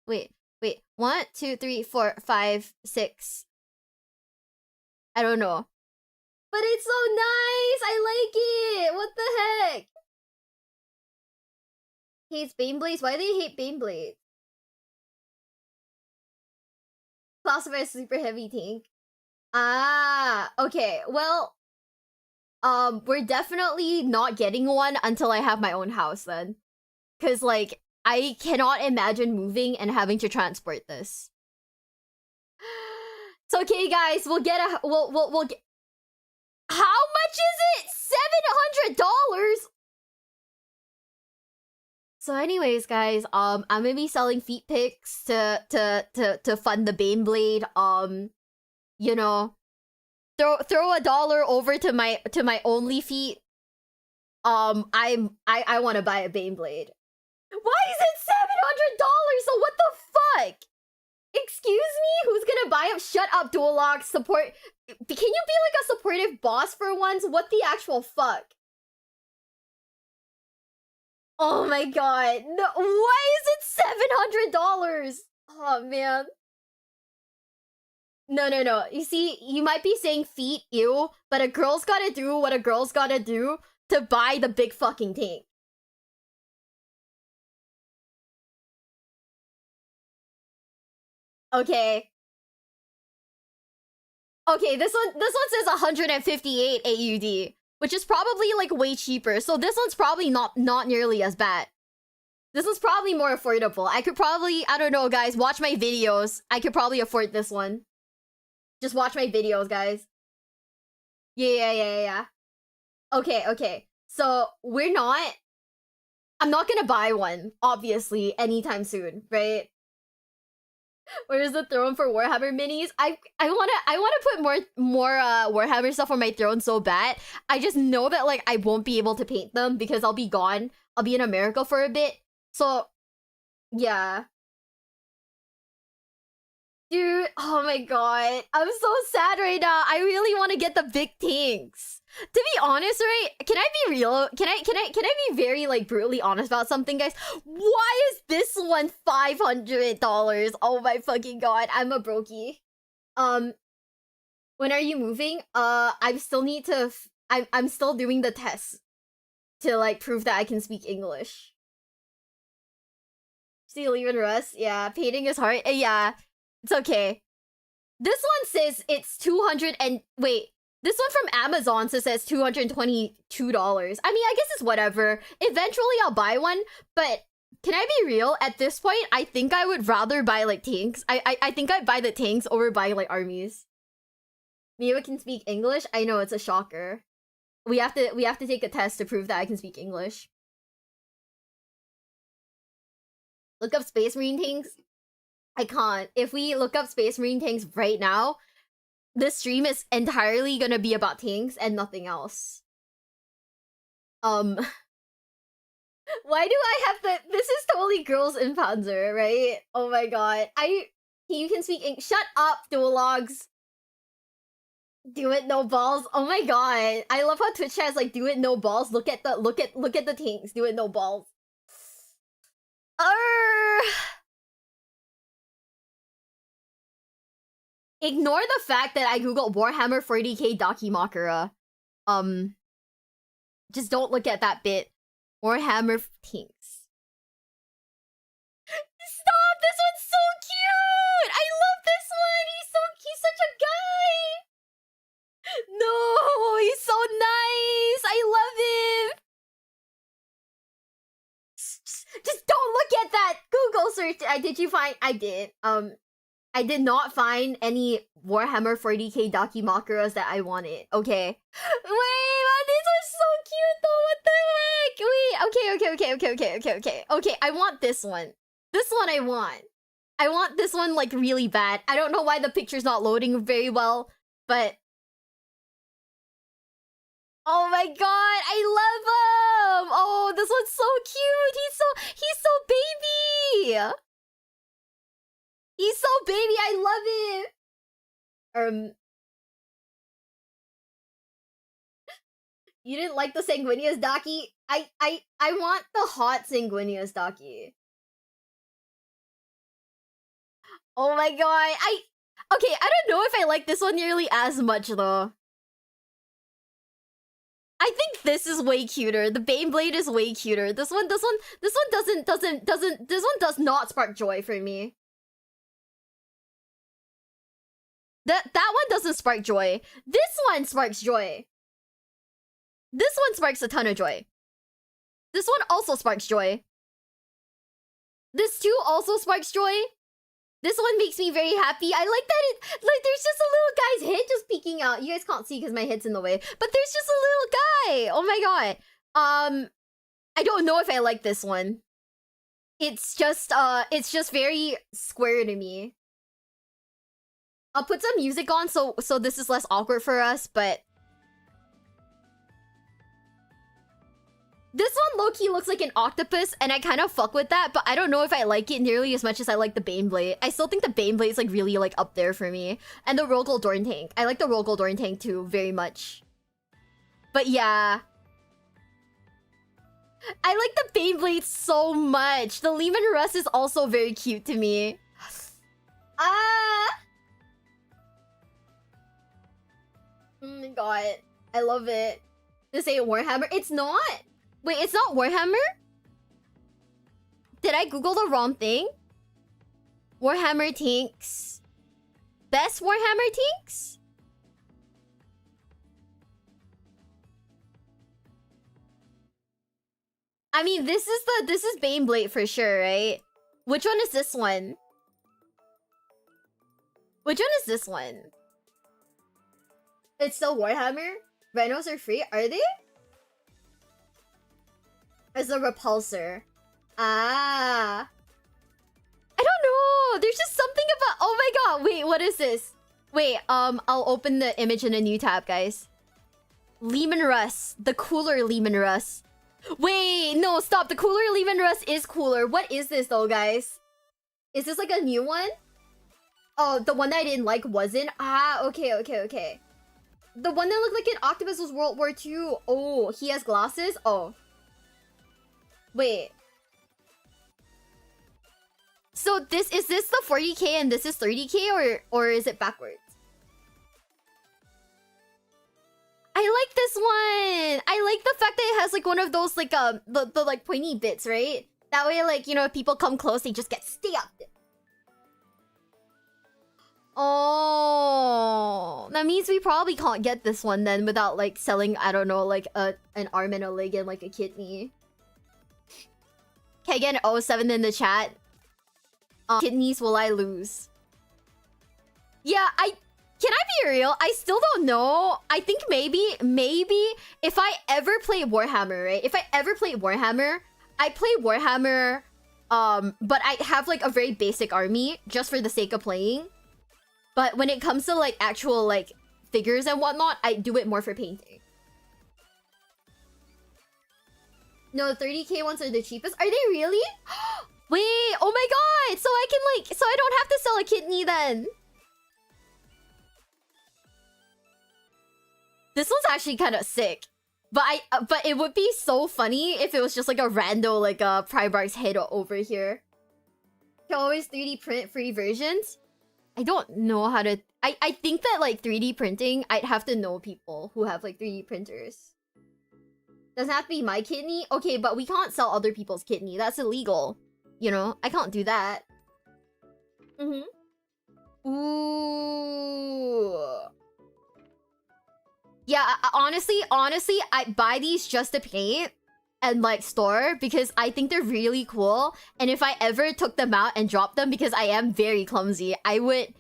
1, 2, 3, 4, 5, 6. I don't know. But it's so nice! I like it! What the heck? Hates Baneblades? Why do they hate Baneblades? Classified as super heavy tank. Ah, okay. Well, we're definitely not getting one until I have my own house then. Cause like, I cannot imagine moving and having to transport this. It's okay, guys. We'll get we'll get. How much is it? $700. So, anyways, guys, I'm gonna be selling feet pics to fund the Baneblade. You know, throw $1 over to my only feet. I want to buy a Baneblade. Why is it $700? So what the fuck? Excuse me? Who's gonna buy up? Shut up, Dual Lock. Support. Can you be like a supportive boss for once? What the actual fuck? Oh my god. No, why is it $700? Oh man. No. You see, you might be saying feet, ew, but a girl's gotta do what a girl's gotta do to buy the big fucking tank. Okay. Okay, this one says 158 AUD, which is probably like way cheaper. So this one's probably not nearly as bad. This one's probably more affordable. I could probably, I don't know, guys, watch my videos. I could probably afford this one. Just watch my videos, guys. Yeah. Okay. So I'm not gonna buy one, obviously, anytime soon, right? Where's the throne for Warhammer minis? I wanna put more Warhammer stuff on my throne so bad. I just know that like I won't be able to paint them because I'll be gone. I'll be in America for a bit. So yeah. Dude, oh my god. I'm so sad right now. I really want to get the big tanks. To be honest, right? Can I be real? Can I be very like brutally honest about something, guys? Why is this one $500? Oh my fucking god. I'm a brokey. When are you moving? I still need to I'm still doing the test to like prove that I can speak English. See, leave and rest. Yeah, painting is hard. Yeah. It's okay. This one says it's 200 and wait. This one from Amazon says $222. I mean, I guess it's whatever. Eventually I'll buy one, but can I be real? At this point, I think I would rather buy like tanks. I think I'd buy the tanks over buying like armies. Miwa can speak English? I know, it's a shocker. We have to take a test to prove that I can speak English. Look up Space Marine tanks. I can't. If we look up Space Marine tanks right now, this stream is entirely gonna be about tanks and nothing else. Why do I have the- This is totally girls in Panzer, right? Oh my god. You can speak English. Shut up, Dual Logs. Do it, no balls. Oh my god. I love how Twitch has like do it, no balls. Look at the tanks. Do it, no balls. Ignore the fact that I googled Warhammer 40k Dakimakura. Just don't look at that bit. Warhammer tanks. Stop! This one's so cute! I love this one! He's such a guy! No! He's so searched. Did you find? I did. I did not find any Warhammer 40k Dakimakuras that I wanted. Okay. Wait, man, these are so cute though. What the heck? Wait. Okay. I want this one. This one I want. I want this one like really bad. I don't know why the picture's not loading very well, but oh my god, I love him! Oh, this one's so cute! He's so baby! He's so baby, I love it! You didn't like the Sanguinius Daki? I want the hot Sanguinius Daki. Oh my god, okay, I don't know if I like this one nearly as much though. I think this is way cuter. The Baneblade is way cuter. This one does not spark joy for me. That one doesn't spark joy. This one sparks joy. This one sparks a ton of joy. This one also sparks joy. This too also sparks joy. This one makes me very happy. I like that it, like, there's just a little guy's head just peeking out. You guys can't see because my head's in the way. But there's just a little guy. Oh my god. I don't know if I like this one. It's just very square to me. I'll put some music on so this is less awkward for us, but this one low-key looks like an octopus, and I kind of fuck with that, but I don't know if I like it nearly as much as I like the Baneblade. I still think the Baneblade is like really like up there for me. And the Rogol Dorn tank. I like the Rogol Dorn tank too, very much. But yeah. I like the Baneblade so much. The Lehman Russ is also very cute to me. Oh my god. I love it. This ain't Warhammer. It's not. Wait, it's not Warhammer? Did I Google the wrong thing? Warhammer tanks. Best Warhammer tanks? I mean, this is Baneblade for sure, right? Which one is this one? Which one is this one? It's still Warhammer? Renos are free? Are they? As a repulsor. Ah. I don't know. There's just something about... Oh my god. Wait, what is this? Wait, I'll open the image in a new tab, guys. Lehman Russ. The cooler Lehman Russ. Wait, no, stop. The cooler Lehman Russ is cooler. What is this, though, guys? Is this like a new one? Oh, the one that I didn't like wasn't? Ah, okay. The one that looked like an octopus was World War II. Oh, he has glasses? Oh. Wait. So is this the 40k and this is 30k or is it backwards? I like this one. I like the fact that it has like one of those like the like pointy bits, right? That way, like, you know, if people come close, they just get stabbed. Oh, that means we probably can't get this one then without like selling, I don't know, like an arm and a leg and like a kidney. Can I get an 07 in the chat? Kidneys will I lose? Yeah, can I be real? I still don't know. I think maybe if I ever play Warhammer, right? If I ever play Warhammer, I play Warhammer, but I have like a very basic army just for the sake of playing. But when it comes to like actual like figures and whatnot, I do it more for painting. No, the 30k ones are the cheapest. Are they really? Wait, oh my god! So I can like, so I don't have to sell a kidney then. This one's actually kind of sick. But but it would be so funny if it was just like a rando like a Primarch's head over here. You can always 3D print free versions. I don't know how to... I think that, like, 3D printing, I'd have to know people who have, like, 3D printers. Doesn't have to be my kidney? Okay, but we can't sell other people's kidney. That's illegal. You know? I can't do that. Ooh. Yeah, honestly, I buy these just to paint. and like store because I think they're really cool. And if I ever took them out and dropped them, because I am very clumsy, I would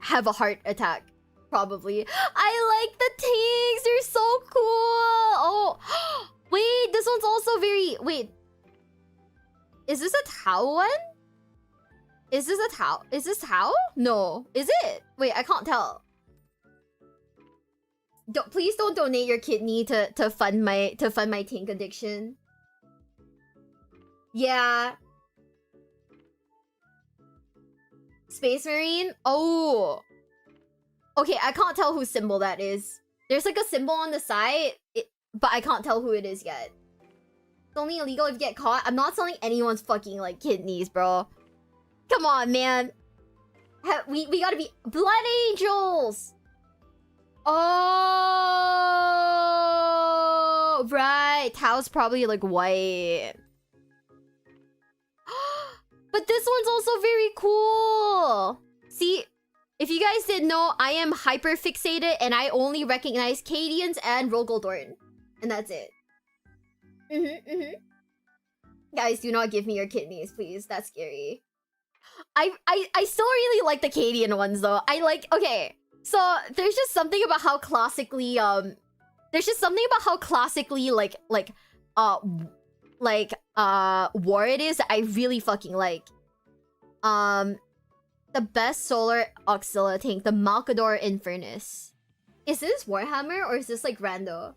have a heart attack. Probably. I like the tanks. They're so cool. Oh, wait. This one's also very... Wait. Is this a Tao one? Is this a Tao? Is this Tao? No. Is it? Wait, I can't tell. Please don't donate your kidney to fund my tank addiction. Yeah. Space Marine? Oh. Okay, I can't tell whose symbol that is. There's like a symbol on the side, but I can't tell who it is yet. It's only illegal if you get caught. I'm not selling anyone's fucking like kidneys, bro. Come on, man. We gotta be Blood Angels. Oh, right. Tao's probably like white. But this one's also very cool. See, if you guys didn't know, I am hyper fixated and I only recognize Cadians and Rogaldorn. And that's it. Guys, do not give me your kidneys, please. That's scary. I still really like the Cadian ones though. I like, okay. So there's just something about how classically war it is that I really fucking like. The best solar auxilia tank, the Malkador Infernus. Is this Warhammer or is this like rando?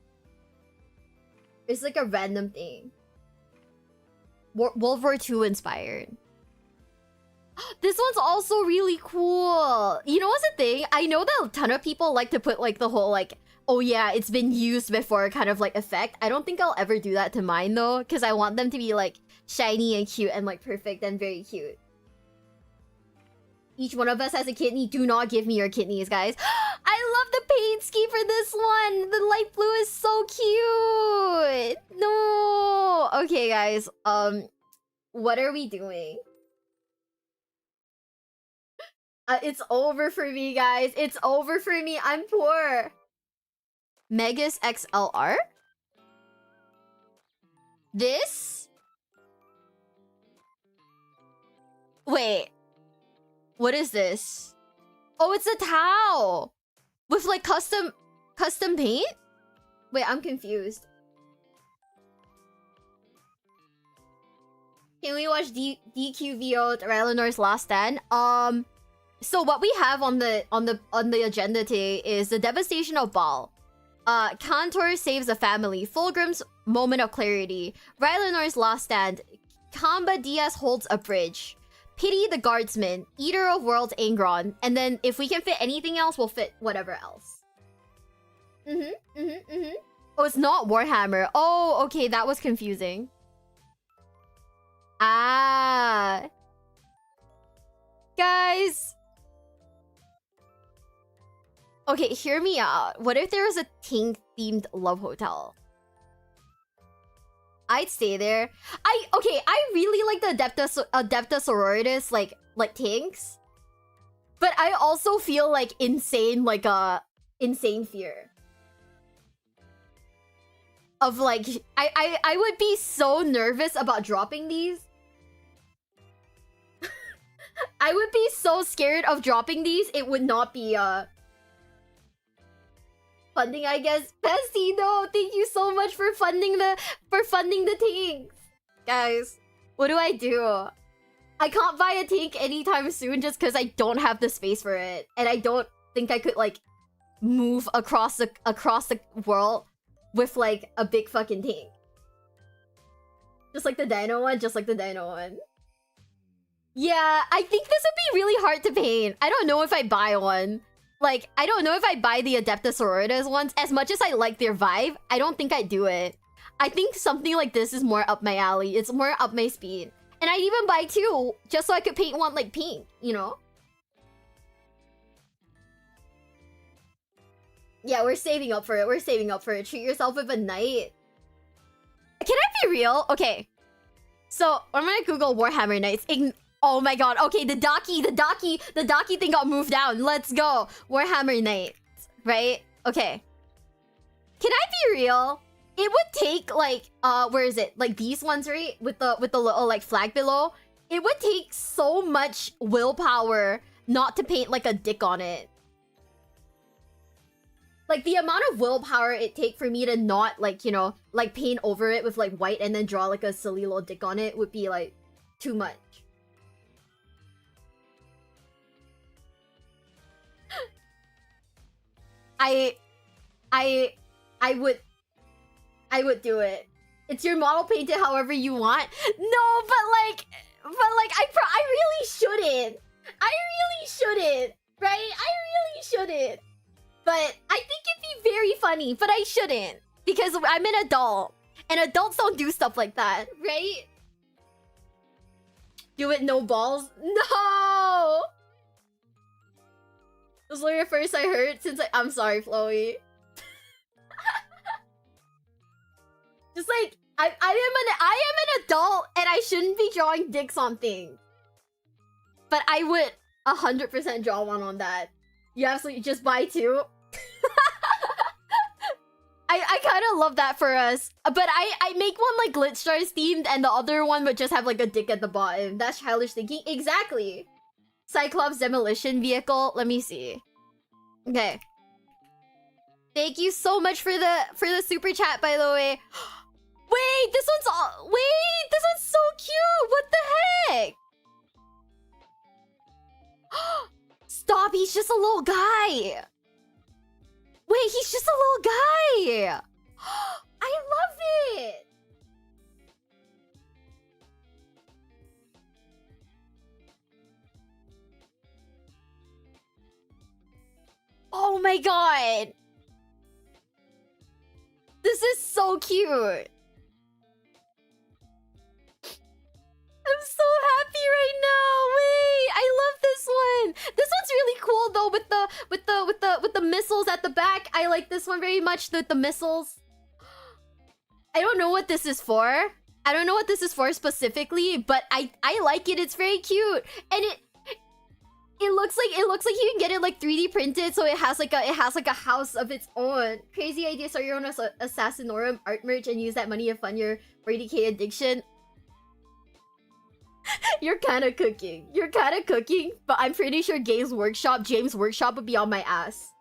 It's like a random thing. World War II inspired. This one's also really cool. You know what's the thing? I know that a ton of people like to put like the whole like, oh yeah, it's been used before kind of like effect. I don't think I'll ever do that to mine though, because I want them to be like shiny and cute and like perfect and very cute. Each one of us has a kidney. Do not give me your kidneys, guys. I love the paint scheme for this one. The light blue is so cute. No. Okay, guys. What are we doing? It's over for me, guys. It's over for me. I'm poor. Megas XLR? This? Wait. What is this? Oh, it's a Tao! With like custom paint? Wait, I'm confused. Can we watch DQVO Rylanor's Last Stand? So what we have on the agenda today is the devastation of Baal. Cantor saves a family. Fulgrim's moment of clarity. Rylanor's Last Stand. Kamba Diaz holds a bridge. Pity the Guardsman, Eater of Worlds Angron, and then if we can fit anything else, we'll fit whatever else. Oh, it's not Warhammer. Oh, okay, that was confusing. Ah. Guys. Okay, hear me out. What if there was a tank-themed love hotel? I'd stay there. I really like the Adepta Sororitas like tanks. But I also feel like insane fear. Of like I would be so nervous about dropping these. I would be so scared of dropping these. It would not be funding, I guess. Pestino, thank you so much for funding the tanks. Guys, what do? I can't buy a tank anytime soon just because I don't have the space for it. And I don't think I could like move across the world with like a big fucking tank. Just like the Dino one, Yeah, I think this would be really hard to paint. I don't know if I buy one. Like, I don't know if I buy the Adepta Sororitas ones. As much as I like their vibe, I don't think I'd do it. I think something like this is more up my alley. It's more up my speed. And I'd even buy two, just so I could paint one like pink, you know? Yeah, we're saving up for it. Treat yourself with a knight. Can I be real? Okay. So, I'm gonna Google Warhammer Knights. Oh my god. Okay, the Daki thing got moved down. Let's go. Warhammer Knights. Right? Okay. Can I be real? it would take like where is it? Like these ones, right? With the little like flag below. It would take so much willpower not to paint like a dick on it. Like the amount of willpower it take for me to not like, you know, like paint over it with like white and then draw like a silly little dick on it would be like too much. I would do it. It's your model, paint it however you want. No, but like I really shouldn't. I really shouldn't, right? I really shouldn't. But I think it'd be very funny, but I shouldn't. Because I'm an adult. And adults don't do stuff like that, right? Do it no balls? No! This was literally the first I heard since I'm sorry, Chloe. Just like, I am an adult and I shouldn't be drawing dicks on things. But I would 100% draw one on that. You absolutely just buy two. I kind of love that for us. But I make one like Glitch Stars themed and the other one would just have like a dick at the bottom. That's childish thinking. Exactly. Cyclops demolition vehicle. Let me see. Okay. Thank you so much for the super chat, by the way. Wait, this one's so cute. What the heck? Stop, he's just a little guy. Wait, he's just a little guy. I love it. Oh my god. This is so cute. I'm so happy right now. Wait, I love this one. This one's really cool though with the missiles at the back. I like this one very much, the missiles. I don't know what this is for. I don't know what this is for specifically, but I like it. It's very cute. And it looks like you can get it like 3D printed, so it has like a house of its own. Crazy idea. Start your own Assassinorum art merch and use that money to fund your 40K addiction. You're kind of cooking. You're kind of cooking, but I'm pretty sure James Workshop would be on my ass.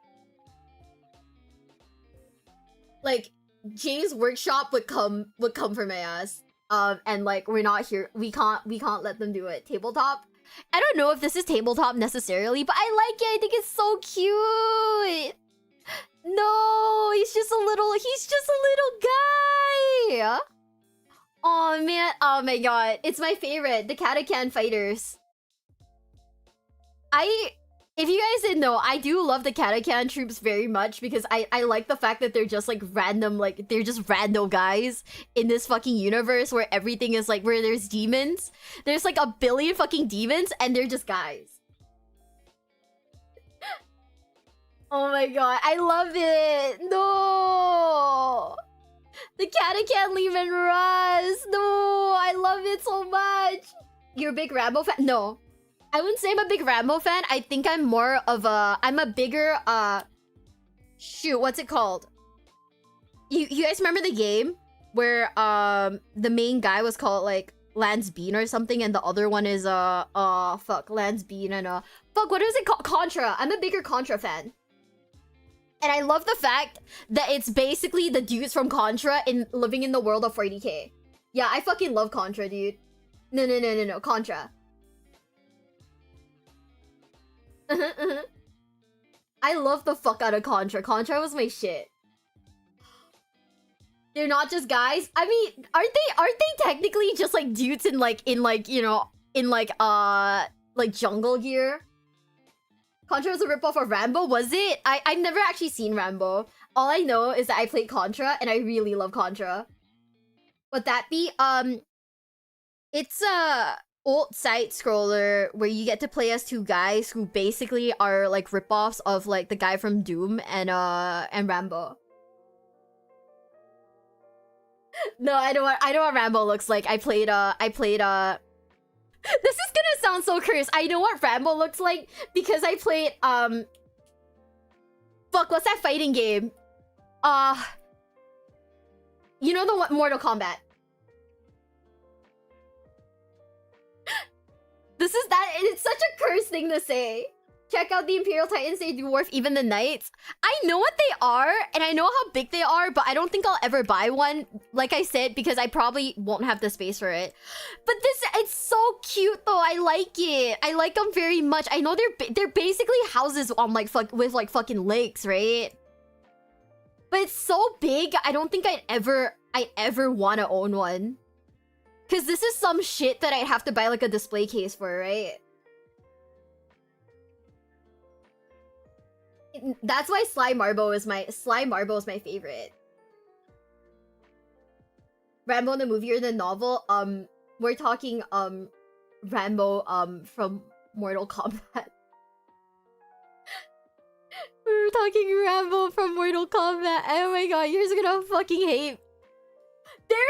Like James Workshop would come for my ass. And like we're not here. We can't let them do it. Tabletop. I don't know if this is tabletop necessarily, but I like it. I think it's so cute. No, he's just a little guy. Oh man, oh my god. It's my favorite, the Katakan fighters. If you guys didn't know, I do love the Katakan troops very much because I like the fact that they're just like random, like they're just rando guys in this fucking universe where everything is like, where there's demons. There's like a billion fucking demons and they're just guys. Oh my god, I love it. No. The Katakan Lehman Russ. No, I love it so much. You're a big Rambo fan? No. I wouldn't say I'm a big Rambo fan. I think I'm more of a... I'm a bigger... Shoot, what's it called? You guys remember the game? Where the main guy was called like Lance Bean or something and the other one is fuck, Lance Bean and fuck, what is it called? Contra. I'm a bigger Contra fan. And I love the fact that it's basically the dudes from Contra living in the world of 40K. Yeah, I fucking love Contra, dude. No, Contra. I love the fuck out of Contra. Contra was my shit. They're not just guys. I mean, aren't they technically just like dudes in jungle gear? Contra was a ripoff of Rambo, was it? I've never actually seen Rambo. All I know is that I played Contra and I really love Contra. Would that be? It's a old side scroller where you get to play as two guys who basically are like ripoffs of like the guy from Doom and Rambo. No, I know what Rambo looks like. I played this is gonna sound so cursed. I know what Rambo looks like because I played fuck, what's that fighting game? You know the one, Mortal Kombat. This is that. It's such a cursed thing to say. Check out the Imperial Titans. They dwarf even the Knights. I know what they are, and I know how big they are, but I don't think I'll ever buy one. Like I said, because I probably won't have the space for it. But this, it's so cute though. I like it. I like them very much. I know they're basically houses on like with like fucking lakes, right? But it's so big. I don't think I'd ever want to own one. Cause this is some shit that I'd have to buy like a display case for, right? That's why Sly Marbo is my favorite. Rambo the movie or the novel? We're talking Rambo from Mortal Kombat. We're talking Rambo from Mortal Kombat. Oh my god, you're just gonna fucking hate. There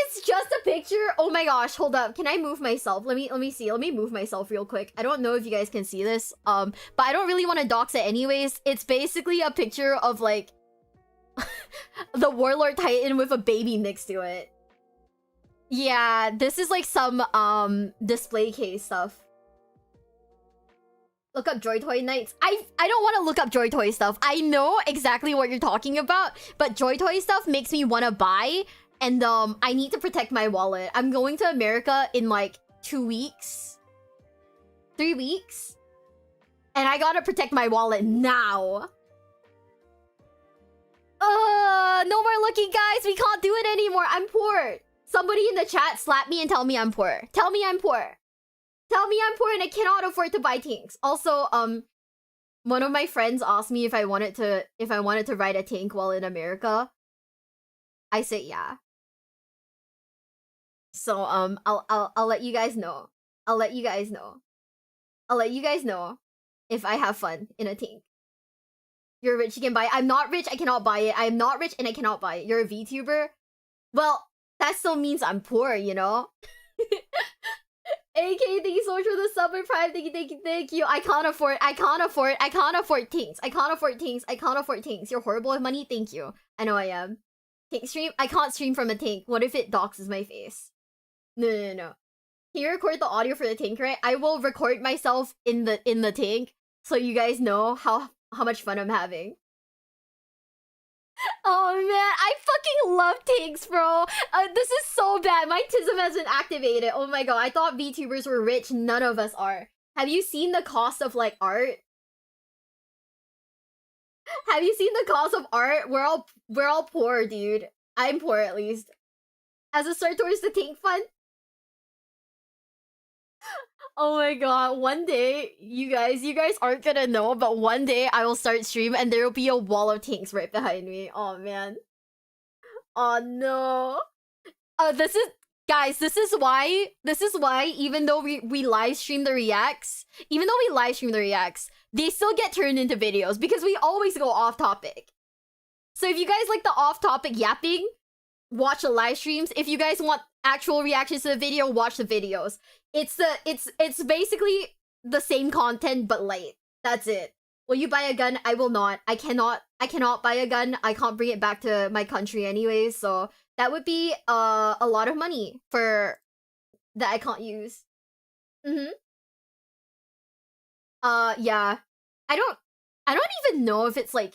is just a picture. Oh my gosh, hold up. Can I move myself? Let me see. Let me move myself real quick. I don't know if you guys can see this. But I don't really want to dox it anyways. It's basically a picture of like the Warlord Titan with a baby next to it. Yeah, this is like some display case stuff. Look up Joy Toy Knights. I don't want to look up Joy Toy stuff. I know exactly what you're talking about, but Joy Toy stuff makes me want to buy. And I need to protect my wallet. I'm going to America in like 2 weeks. 3 weeks. And I gotta protect my wallet now. No more looking, guys. We can't do it anymore. I'm poor. Somebody in the chat slap me and tell me I'm poor. Tell me I'm poor. Tell me I'm poor and I cannot afford to buy things. Also, one of my friends asked me if I wanted to ride a tank while in America. I said yeah. So I'll let you guys know. I'll let you guys know if I have fun in a tank. You're rich, you can buy it. I'm not rich, I cannot buy it. I am not rich and I cannot buy it. You're a VTuber? Well, that still means I'm poor, you know? AK, thank you so much for the sub and prime. Thank you. I can't afford things. You're horrible with money. Thank you. I know I am. Tank stream? I can't stream from a tank. What if it doxes my face? No. Can you record the audio for the tank, right? I will record myself in the tank so you guys know how much fun I'm having. Oh man, I fucking love tanks, bro. This is so bad. My tism has been activated. Oh my god, I thought VTubers were rich. None of us are. Have you seen the cost of like art? Have you seen the cost of art? We're all poor, dude. I'm poor at least. As a start towards the tank fund. Oh my god, one day, you guys aren't gonna know, but one day I will start stream and there will be a wall of tanks right behind me. Oh man. Oh no. This is why even though we live stream the reacts, they still get turned into videos because we always go off topic. So if you guys like the off topic yapping, watch the live streams. If you guys want actual reactions to the video, watch the videos. It's basically the same content but light. That's it. Will you buy a gun? I will not. I cannot buy a gun. I can't bring it back to my country anyways, so that would be a lot of money for that I can't use. Yeah. I don't even know if it's like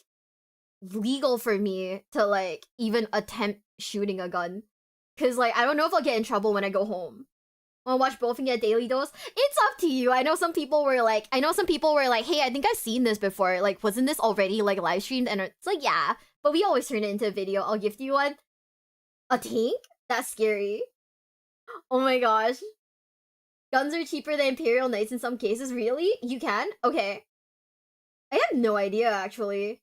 legal for me to like even attempt shooting a gun. Cause like I don't know if I'll get in trouble when I go home. Wanna watch both and get a daily dose? It's up to you. I know some people were like, hey, I think I've seen this before. Like, wasn't this already like live streamed? And it's like, yeah, but we always turn it into a video. I'll gift you one. A tank? That's scary. Oh my gosh. Guns are cheaper than Imperial Knights in some cases. Really? You can? Okay. I have no idea actually.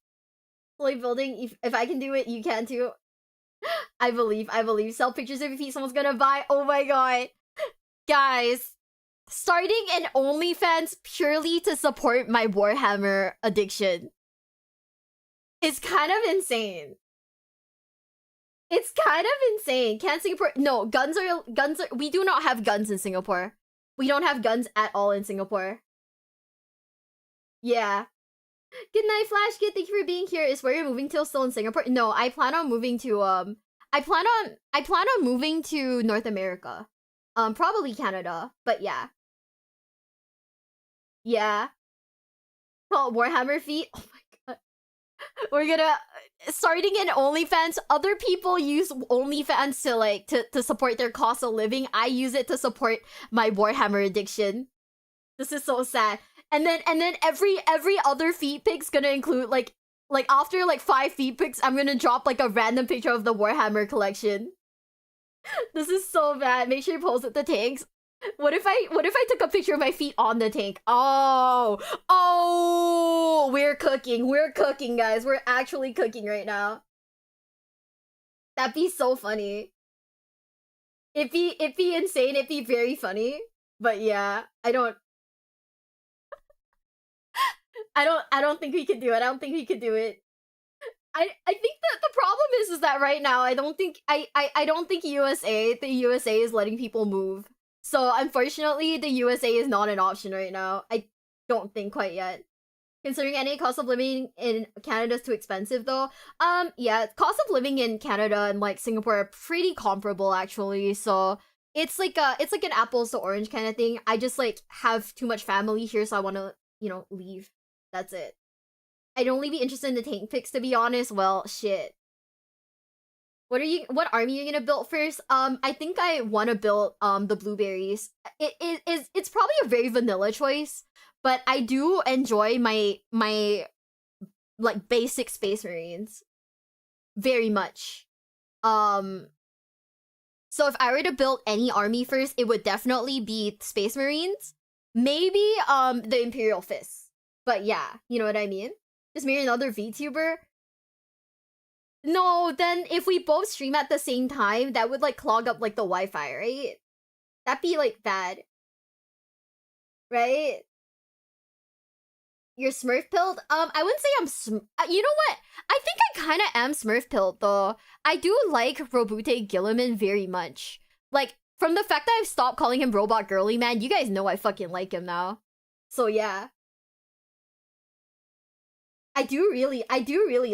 Like building, if I can do it, you can too. I believe. Sell pictures of your feet someone's gonna buy. Oh my god. Guys, starting an OnlyFans purely to support my Warhammer addiction is kind of insane. It's kind of insane. Can't Singapore... No, guns are... We do not have guns in Singapore. We don't have guns at all in Singapore. Yeah. Good night, Flash Kid. Thank you for being here. Is where you're moving to still in Singapore? No, I plan on moving to I plan on moving to North America. Probably Canada, but yeah. Yeah. Called Warhammer feet. Oh my god. We're gonna starting an OnlyFans. Other people use OnlyFans to like to support their cost of living. I use it to support my Warhammer addiction. This is so sad. And then every other feet pic's gonna include like after like 5 feet pics, I'm gonna drop like a random picture of the Warhammer collection. This is so bad. Make sure you post it the tanks. What if I took a picture of my feet on the tank? Oh, we're cooking. We're cooking, guys. We're actually cooking right now. That'd be so funny. It'd be insane. It'd be very funny. But yeah, I don't think we could do it. I don't think we could do it. I think that the problem is that right now I don't think the USA is letting people move. So unfortunately the USA is not an option right now. I don't think quite yet. Considering any cost of living in Canada is too expensive though. Yeah, cost of living in Canada and like Singapore are pretty comparable actually. So it's like an apples to orange kind of thing. I just like have too much family here, so I want to, you know, leave. That's it. I'd only be interested in the tank picks, to be honest. Well, shit. What army are you gonna build first? I think I want to build the blueberries. It's probably a very vanilla choice, but I do enjoy my like basic Space Marines very much. So if I were to build any army first, it would definitely be Space Marines. Maybe the Imperial Fists. But yeah, you know what I mean? Just maybe another VTuber? No, then if we both stream at the same time, that would like clog up like the Wi-Fi, right? That'd be like bad. Right? You're Smurf pilled? I wouldn't say I'm you know what? I think I kind of am Smurf pilled though. I do like Robute Gilliman very much. Like, from the fact that I've stopped calling him Robot Girly Man, you guys know I fucking like him now. So yeah. I do really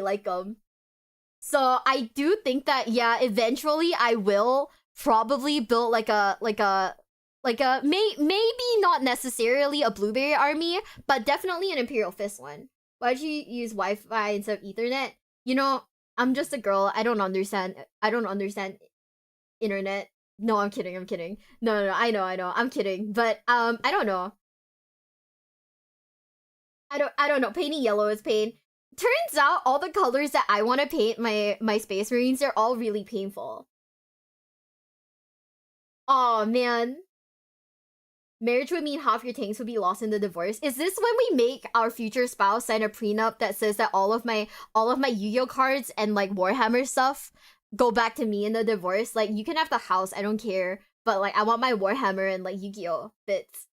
like him. So I do think that yeah, eventually I will probably build maybe not necessarily a blueberry army, but definitely an Imperial Fist one. Why'd you use Wi-Fi instead of Ethernet? You know, I'm just a girl. I don't understand internet. No, I'm kidding. No, I know. I'm kidding. But I don't know. I don't know. Painting yellow is pain. Turns out all the colors that I want to paint my Space Marines are all really painful. Oh man. Marriage would mean half your tanks would be lost in the divorce. Is this when we make our future spouse sign a prenup that says that all of my Yu-Gi-Oh cards and like Warhammer stuff go back to me in the divorce? Like, you can have the house, I don't care, but like I want my Warhammer and like Yu-Gi-Oh bits.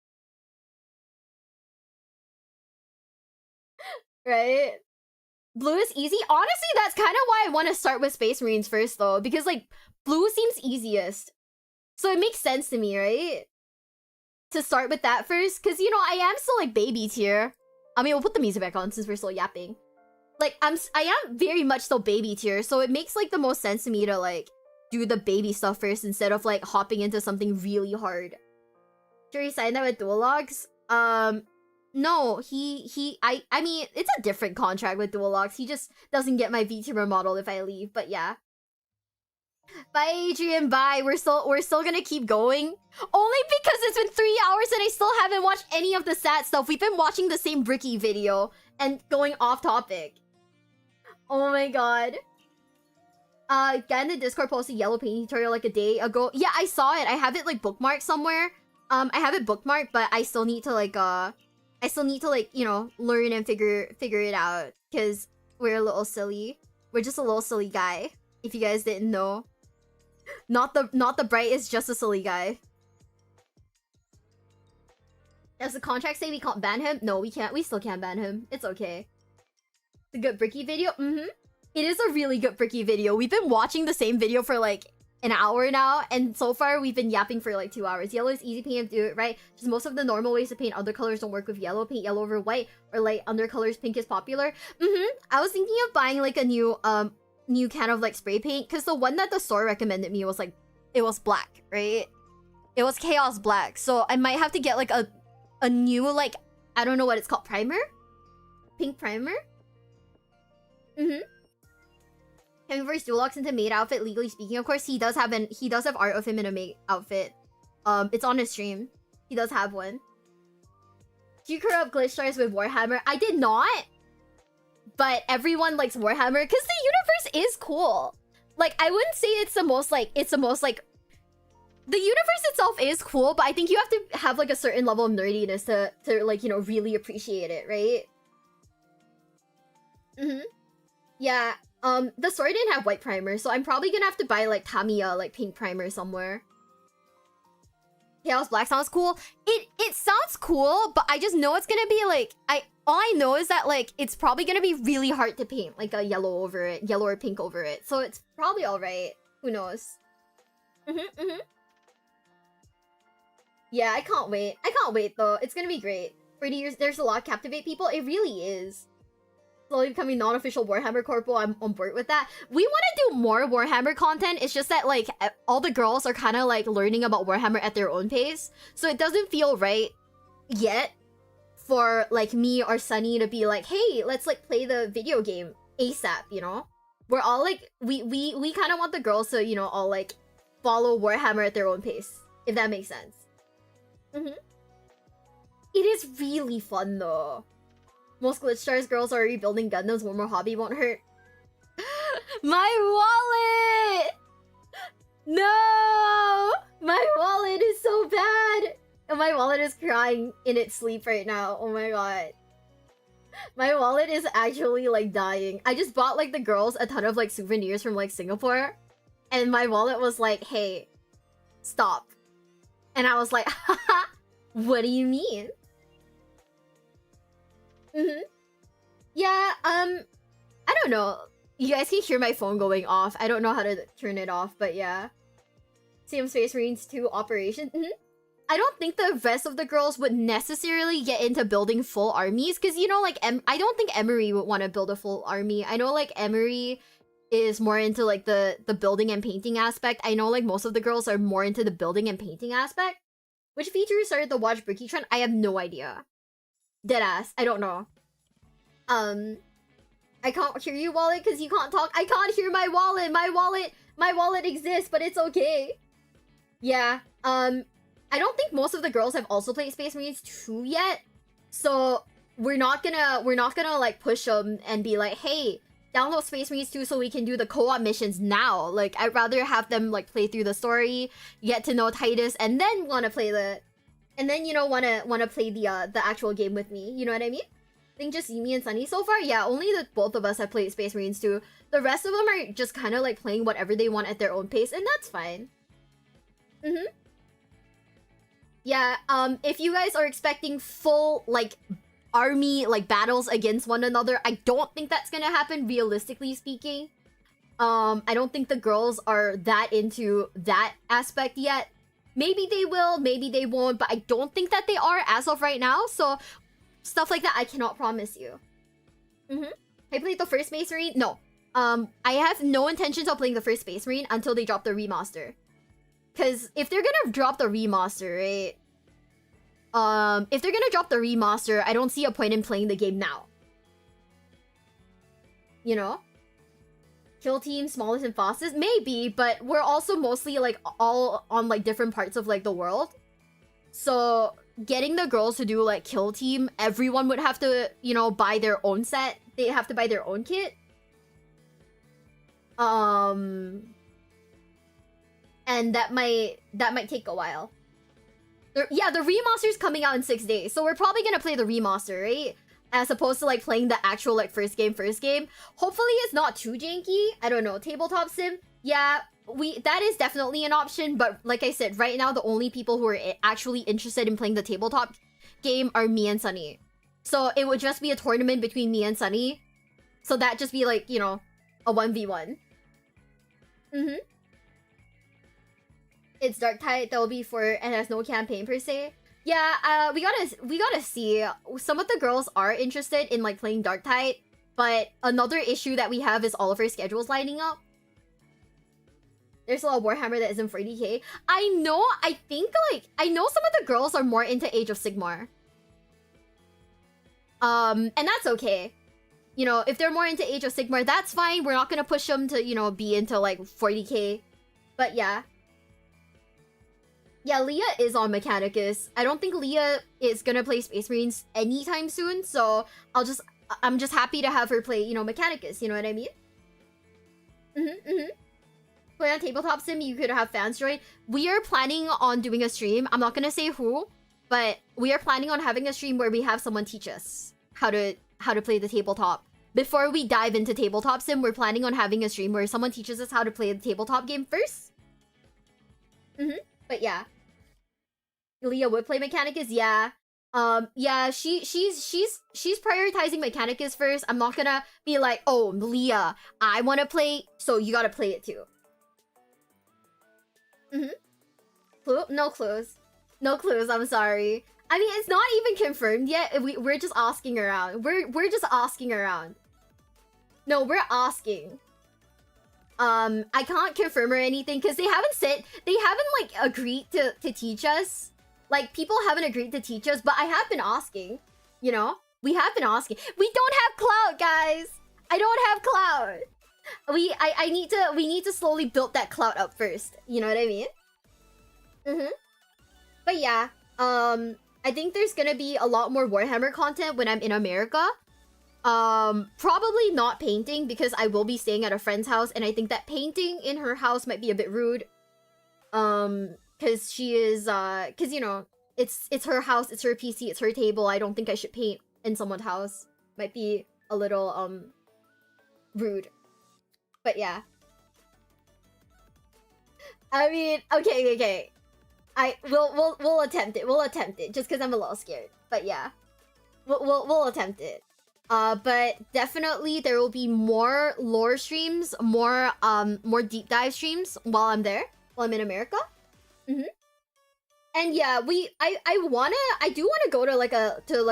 Right? Blue is easy. Honestly, that's kind of why I want to start with Space Marines first though, because like blue seems easiest. So it makes sense to me, right? To start with that first, because you know I am still like baby tier. I mean, we'll put the music back on since we're still yapping. Like I am very much still baby tier, so it makes like the most sense to me to like do the baby stuff first instead of like hopping into something really hard. Sure, you signed that with Dual Logs? No, I mean, it's a different contract with Dual Logs. He just doesn't get my VTuber model if I leave, but yeah. Bye, Adrian, bye. We're still gonna keep going. Only because it's been 3 hours and I still haven't watched any of the sad stuff. We've been watching the same Bricky video and going off topic. Oh my god. Guy in the Discord posted yellow painting tutorial like a day ago. Yeah, I saw it. I have it like bookmarked somewhere. I have it bookmarked, but I still need to like you know, learn and figure it out because we're a little silly. We're just a little silly guy. If you guys didn't know. Not the bright is just a silly guy. Does the contract say we can't ban him? No, we can't. We still can't ban him. It's okay. The good Bricky video? It is a really good Bricky video. We've been watching the same video for like an hour now, and so far we've been yapping for like 2 hours. Yellow is easy paint, do it right. Just most of the normal ways to paint other colors don't work with yellow. Paint yellow over white, or like undercolors pink is popular. I was thinking of buying like a new new kind of like spray paint, because the one that the store recommended me was like, it was black, right? It was Chaos Black, so I might have to get like a new, like, I don't know what it's called, primer? Pink primer? Having first Dulox into maid outfit, legally speaking, of course, he does have art of him in a maid outfit. It's on his stream. He does have one. Do you corrupt glitch stars with Warhammer? I did not, but everyone likes Warhammer because the universe is cool. Like, I wouldn't say it's the most like the universe itself is cool, but I think you have to have like a certain level of nerdiness to like, you know, really appreciate it, right? Yeah, the store didn't have white primer, so I'm probably gonna have to buy like Tamiya like pink primer somewhere. Chaos Black sounds cool. It sounds cool, but I just know it's gonna be like, all I know is that like it's probably gonna be really hard to paint like a yellow over it, yellow or pink over it. So it's probably alright. Who knows? Yeah, I can't wait. I can't wait though. It's gonna be great. 30 years, there's a lot to captivate people. It really is. Slowly becoming non-official Warhammer Corporal. I'm on board with that. We want to do more Warhammer content. It's just that like all the girls are kind of like learning about Warhammer at their own pace. So it doesn't feel right yet for like me or Sunny to be like, hey, let's like play the video game ASAP, you know? We're all like, we kind of want the girls to, you know, all like follow Warhammer at their own pace, if that makes sense. It is really fun though. Most glitch stars girls are rebuilding Gundams. One more hobby won't hurt. My wallet! No! My wallet is so bad! And my wallet is crying in its sleep right now. Oh my god. My wallet is actually like dying. I just bought like the girls a ton of like souvenirs from like Singapore. And my wallet was like, hey, stop. And I was like, haha, what do you mean? Yeah, I don't know. You guys can hear my phone going off. I don't know how to turn it off, but yeah. Same Space Marines 2 Operation. I don't think the rest of the girls would necessarily get into building full armies, because, you know, like, I don't think Emery would want to build a full army. I know, like, Emery is more into, like, the building and painting aspect. I know, like, most of the girls are more into the building and painting aspect. Which feature started the Watch Bricky trend? I have no idea. Deadass. I don't know. I can't hear you, wallet, because you can't talk. I can't hear my wallet. My wallet exists, but it's okay. Yeah. I don't think most of the girls have also played Space Marines 2 yet. So we're not gonna like push them and be like, hey, download Space Marines 2 so we can do the co-op missions now. Like, I'd rather have them like play through the story, get to know Titus, and then wanna play wanna play the actual game with me. You know what I mean? I think just me and Sunny so far. Yeah, only the both of us have played Space Marines 2. The rest of them are just kind of like playing whatever they want at their own pace, and that's fine. Yeah, if you guys are expecting full like army like battles against one another, I don't think that's gonna happen, realistically speaking. I don't think the girls are that into that aspect yet. Maybe they will, maybe they won't, but I don't think that they are as of right now. So stuff like that I cannot promise you. I played the first Space Marine. No, I have no intentions of playing the first Space Marine until they drop the remaster. Because if they're gonna drop the remaster, right? If they're gonna drop the remaster, I don't see a point in playing the game now. You know? Kill team, smallest and fastest? Maybe, but we're also mostly like all on like different parts of like the world. So getting the girls to do like kill team, everyone would have to, you know, buy their own set. They have to buy their own kit. And that might take a while. Yeah, the remaster's coming out in 6 days, so we're probably gonna play the remaster, right? As opposed to like playing the actual like first game. Hopefully it's not too janky. I don't know. Tabletop sim. Yeah, that is definitely an option, but like I said, right now the only people who are actually interested in playing the tabletop game are me and Sunny. So it would just be a tournament between me and Sunny. So that just be like, you know, a 1v1. It's Dark Tide. That will be for, and has no campaign per se. Yeah, we gotta see. Some of the girls are interested in like playing Dark Tide, but another issue that we have is all of our schedules lining up. There's a lot of Warhammer that isn't 40k. I know, I think, like, I know some of the girls are more into Age of Sigmar. And that's okay. You know, if they're more into Age of Sigmar, that's fine. We're not gonna push them to, you know, be into, like, 40k. But yeah. Yeah, Leah is on Mechanicus. I don't think Leah is gonna play Space Marines anytime soon, so I'm just happy to have her play, you know, Mechanicus, you know what I mean? Play on Tabletop Sim, you could have fans join. We are planning on doing a stream. I'm not gonna say who, but we are planning on having a stream where we have someone teach us how to play the tabletop. Before we dive into Tabletop Sim, we're planning on having a stream where someone teaches us how to play the tabletop game first. But yeah. Leah would play Mechanicus, yeah. Yeah, she's prioritizing Mechanicus first. I'm not gonna be like, oh, Leah, I wanna play, so you gotta play it too. Clue? No clues. No clues, I'm sorry. I mean, it's not even confirmed yet. We're just asking around. We're just asking around. No, we're asking. I can't confirm or anything because they haven't like agreed to teach us. Like, people haven't agreed to teach us, but I have been asking. You know? We have been asking. We don't have clout, guys! I don't have clout! We need to slowly build that clout up first. You know what I mean? But yeah, I think there's gonna be a lot more Warhammer content when I'm in America. Probably not painting because I will be staying at a friend's house, and I think that painting in her house might be a bit rude. Because she is, because, you know, it's her house, it's her PC, it's her table. I don't think I should paint in someone's house. Might be a little, rude. But yeah. I mean, okay. We'll attempt it. We'll attempt it just because I'm a little scared. But yeah. We'll attempt it. But definitely there will be more lore streams, more deep dive streams while I'm there, while I'm in America. And yeah, I do wanna go to like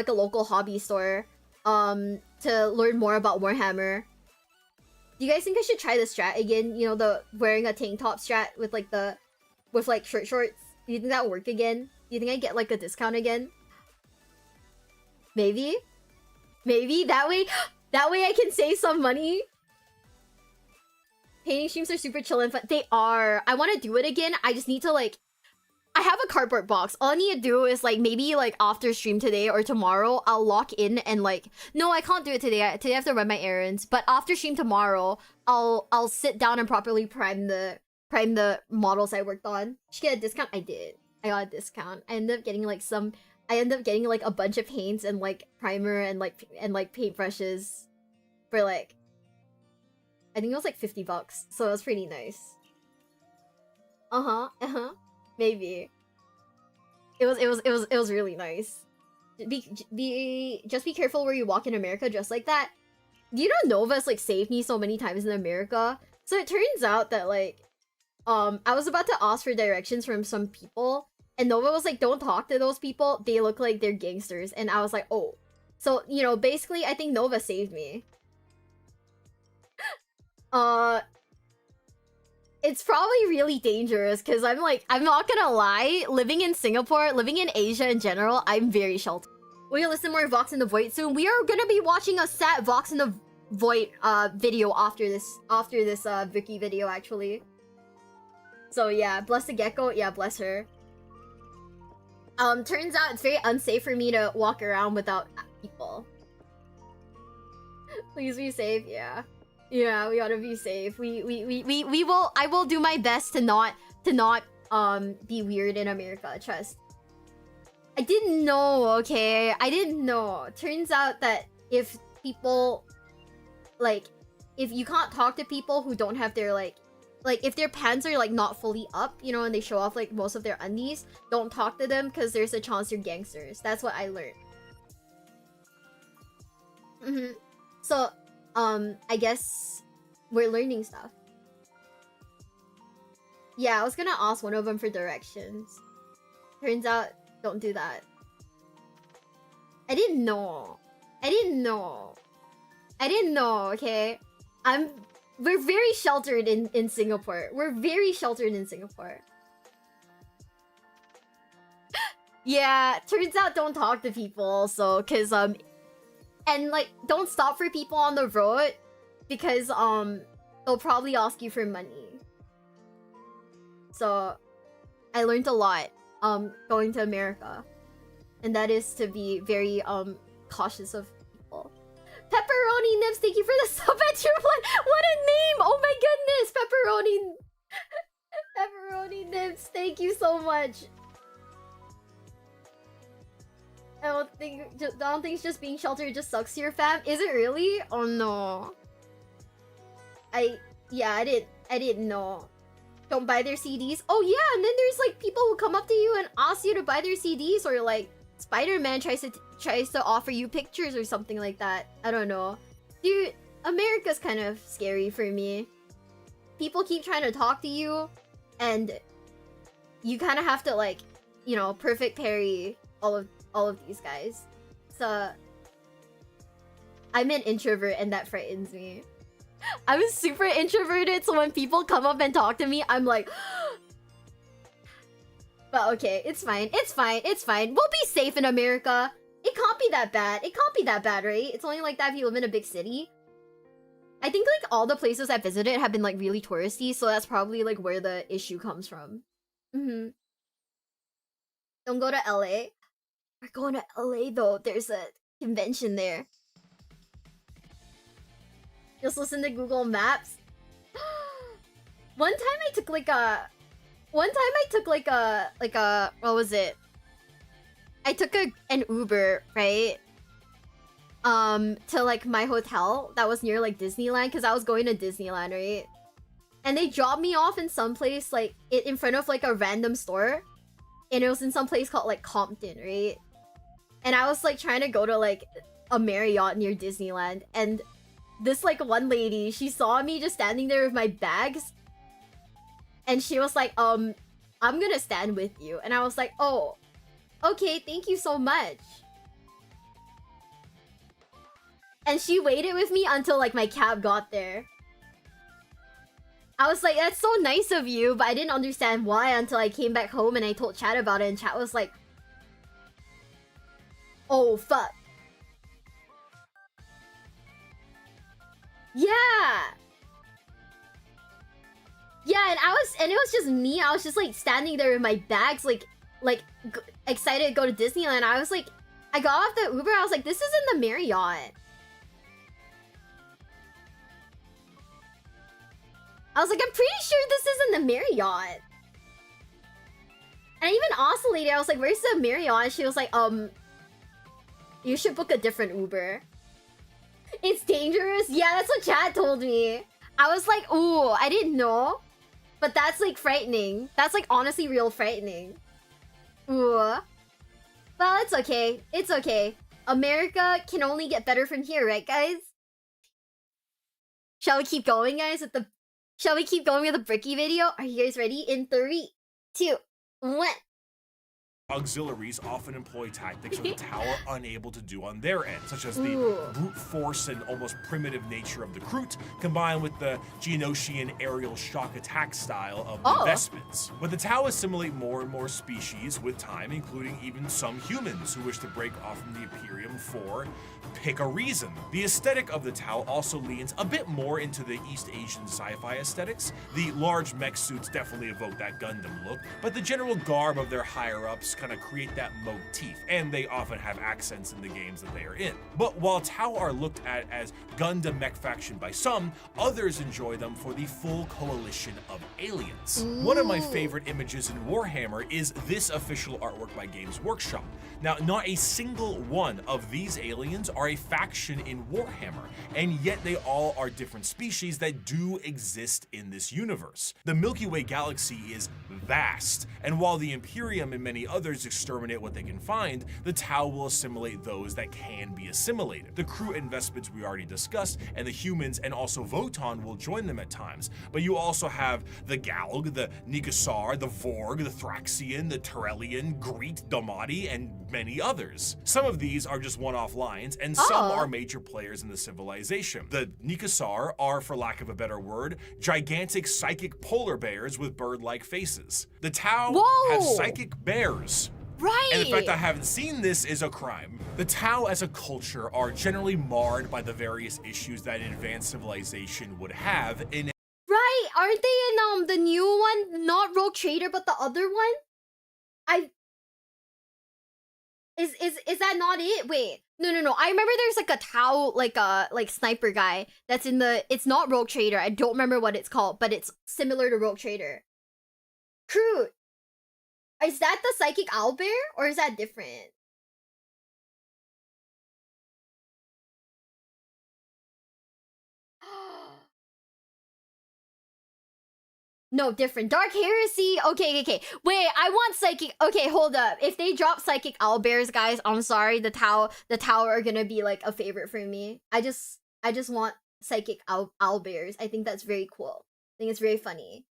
a local hobby store, to learn more about Warhammer. Do you guys think I should try the strat again? You know, the wearing a tank top strat with like shirt shorts. Do you think that'll work again? Do you think I get like a discount again? Maybe that way I can save some money. Painting streams are super chill and fun. They are. I want to do it again. I just need to like. I have a cardboard box. All I need to do is like maybe like after stream today or tomorrow, I'll lock in and like. No, I can't do it today. Today I have to run my errands. But after stream tomorrow, I'll sit down and properly prime the models I worked on. Should get a discount. I did. I got a discount. I ended up getting like a bunch of paints and like primer and like paintbrushes for like. I think it was like $50, so it was pretty nice. Maybe. It was really nice. Just be careful where you walk in America, just like that. You know, Nova's like saved me so many times in America. So it turns out that like, I was about to ask for directions from some people, and Nova was like, "Don't talk to those people. They look like they're gangsters." And I was like, "Oh." So you know, basically, I think Nova saved me. It's probably really dangerous because I'm not gonna lie, living in Singapore, living in Asia in general, I'm very sheltered. Will you listen more Vox in the Void soon? We are gonna be watching a sad Vox in the Void video after this Vicky video actually. So yeah, bless the gecko, yeah, bless her. Turns out it's very unsafe for me to walk around without people. Please be safe, yeah. Yeah, we gotta be safe. I will do my best to not be weird in America, trust. I didn't know, okay? I didn't know. Turns out that if people like if you can't talk to people who don't have their like if their pants are like not fully up, you know, and they show off like most of their undies, don't talk to them because there's a chance you're gangsters. That's what I learned. So I guess we're learning stuff. Yeah, I was gonna ask one of them for directions. Turns out, don't do that. I didn't know. I didn't know, okay? We're very sheltered in Singapore. We're very sheltered in Singapore. Yeah, turns out don't talk to people also, cause and like don't stop for people on the road because they'll probably ask you for money. So I learned a lot going to America. And that is to be very cautious of people. Pepperoni Nips, thank you for the sub at your one. What a name! Oh my goodness, Pepperoni Nips, thank you so much. I don't think it's just being sheltered just sucks to your fam. Is it really? Oh no. I didn't know. Don't buy their CDs. Oh yeah, and then there's like people who come up to you and ask you to buy their CDs, or like Spider-Man tries to offer you pictures or something like that. I don't know. Dude, America's kind of scary for me. People keep trying to talk to you, and you kind of have to like, you know, perfect parry all of these guys. So I'm an introvert and that frightens me. I'm super introverted, so when people come up and talk to me, I'm like but okay, it's fine. It's fine. It's fine. We'll be safe in America. It can't be that bad. It can't be that bad, right? It's only like that if you live in a big city. I think like all the places I visited have been like really touristy, so that's probably like where the issue comes from. Don't go to LA. We're going to LA though. There's a convention there. Just listen to Google Maps. One time I took like a what was it? I took an Uber, right? To like my hotel that was near like Disneyland, because I was going to Disneyland, right? And they dropped me off in some place like in front of like a random store. And it was in some place called like Compton, right? And I was like trying to go to like a Marriott near Disneyland, and this like one lady, she saw me just standing there with my bags, and she was like, I'm gonna stand with you. And I was like, oh, okay, thank you so much. And she waited with me until like my cab got there. I was like, that's so nice of you, but I didn't understand why until I came back home and I told Chat about it, and Chat was like, oh fuck. Yeah. Yeah, and it was just me. I was just like standing there with my bags, like excited to go to Disneyland. I was like, I got off the Uber. I was like, this isn't the Marriott. I was like, I'm pretty sure this isn't the Marriott. And I even asked the lady, I was like, where's the Marriott? And she was like, you should book a different Uber. It's dangerous? Yeah, that's what Chad told me. I was like, ooh, I didn't know. But that's like frightening. That's like honestly real frightening. Ooh. Well, it's okay. It's okay. America can only get better from here, right, guys? Shall we keep going, guys, with the... Shall we keep going with the Bricky video? Are you guys ready? In 3, 2, 1. Auxiliaries often employ tactics that the Tau are unable to do on their end, such as the brute force and almost primitive nature of the Kroot, combined with the Geonosian aerial shock attack style of the Vestments. But the Tau assimilate more and more species with time, including even some humans who wish to break off from the Imperium for pick a reason. The aesthetic of the Tau also leans a bit more into the East Asian sci-fi aesthetics. The large mech suits definitely evoke that Gundam look, but the general garb of their higher-ups kind of create that motif, and they often have accents in the games that they are in. But while Tau are looked at as Gundam mech faction by some, others enjoy them for the full coalition of aliens. One of my favorite images in Warhammer is this official artwork by Games Workshop. Now, not a single one of these aliens are a faction in Warhammer, and yet they all are different species that do exist in this universe. The Milky Way galaxy is vast, and while the Imperium and many other others exterminate what they can find, the Tau will assimilate those that can be assimilated. The crew investments we already discussed, and the humans and also Votan will join them at times. But you also have the Galg, the Nikasar, the Vorg, the Thraxian, the Turellian, Greet, Domati, and many others. Some of these are just one-off lines, and some are major players in the civilization. The Nikasar are, for lack of a better word, gigantic psychic polar bears with bird-like faces. The Tau have psychic bears. Right. And the fact I haven't seen this is a crime. The Tau as a culture are generally marred by the various issues that an advanced civilization would have in. Right, aren't they in the new one? Not Rogue Trader, but the other one? Is that not it? Wait. No. I remember there's like a Tau, like sniper guy that's in the. It's not Rogue Trader. I don't remember what it's called, but it's similar to Rogue Trader. Crew. Is that the psychic owlbear or is that different? No, different. Dark Heresy. Okay. Wait, I want psychic. Okay, hold up. If they drop psychic owlbears, guys, I'm sorry. The Tau are gonna be like a favorite for me. I just want psychic owlbears. I think that's very cool. I think it's very funny.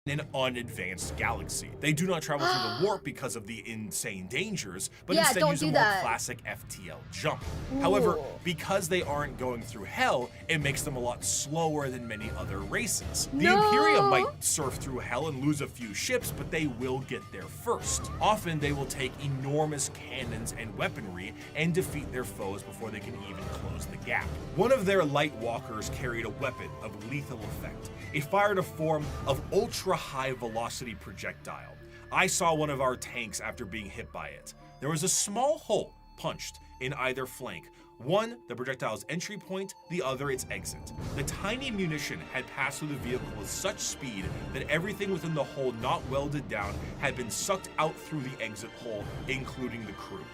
An unadvanced galaxy. They do not travel through the warp because of the insane dangers, but instead use a more classic FTL jump. However, because they aren't going through hell, it makes them a lot slower than many other races. The Imperium might surf through hell and lose a few ships, but they will get there first. Often they will take enormous cannons and weaponry and defeat their foes before they can even close the gap. One of their light walkers carried a weapon of lethal effect. It fired a form of ultra-high velocity projectile. I saw one of our tanks after being hit by it. There was a small hole punched in either flank. One, the projectile's entry point, the other its exit. The tiny munition had passed through the vehicle with such speed that everything within the hole not welded down had been sucked out through the exit hole, including the crew.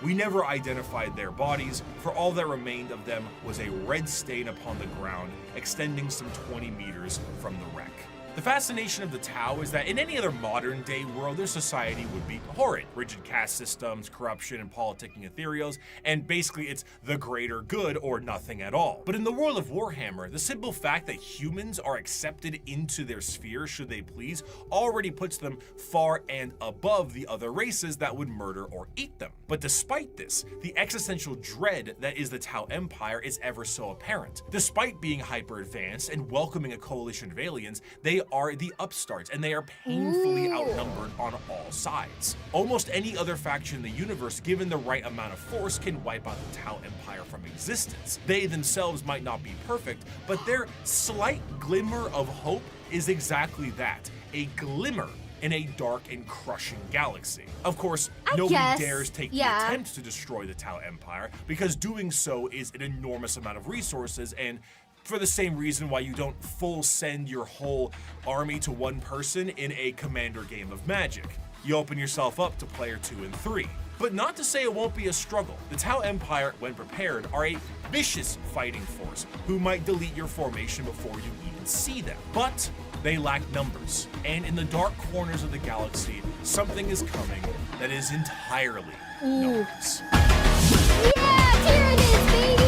We never identified their bodies, for all that remained of them was a red stain upon the ground, extending some 20 meters from the wreck. The fascination of the Tau is that in any other modern day world, their society would be horrid. Rigid caste systems, corruption, and politicking ethereals, and basically it's the greater good or nothing at all. But in the world of Warhammer, the simple fact that humans are accepted into their sphere should they please already puts them far and above the other races that would murder or eat them. But despite this, the existential dread that is the Tau Empire is ever so apparent. Despite being hyper advanced and welcoming a coalition of aliens, they are the upstarts, and they are painfully outnumbered on all sides. Almost any other faction in the universe, given the right amount of force, can wipe out the Tau Empire from existence. They themselves might not be perfect, but their slight glimmer of hope is exactly that, a glimmer in a dark and crushing galaxy. Of course, nobody dares take the attempt to destroy the Tau Empire, because doing so is an enormous amount of resources, and for the same reason why you don't full send your whole army to one person in a commander game of Magic. You open yourself up to player 2 and 3. But not to say it won't be a struggle. The Tau Empire, when prepared, are a vicious fighting force who might delete your formation before you even see them. But they lack numbers, and in the dark corners of the galaxy, something is coming that is entirely numbers. Yeah, Tyranids, baby!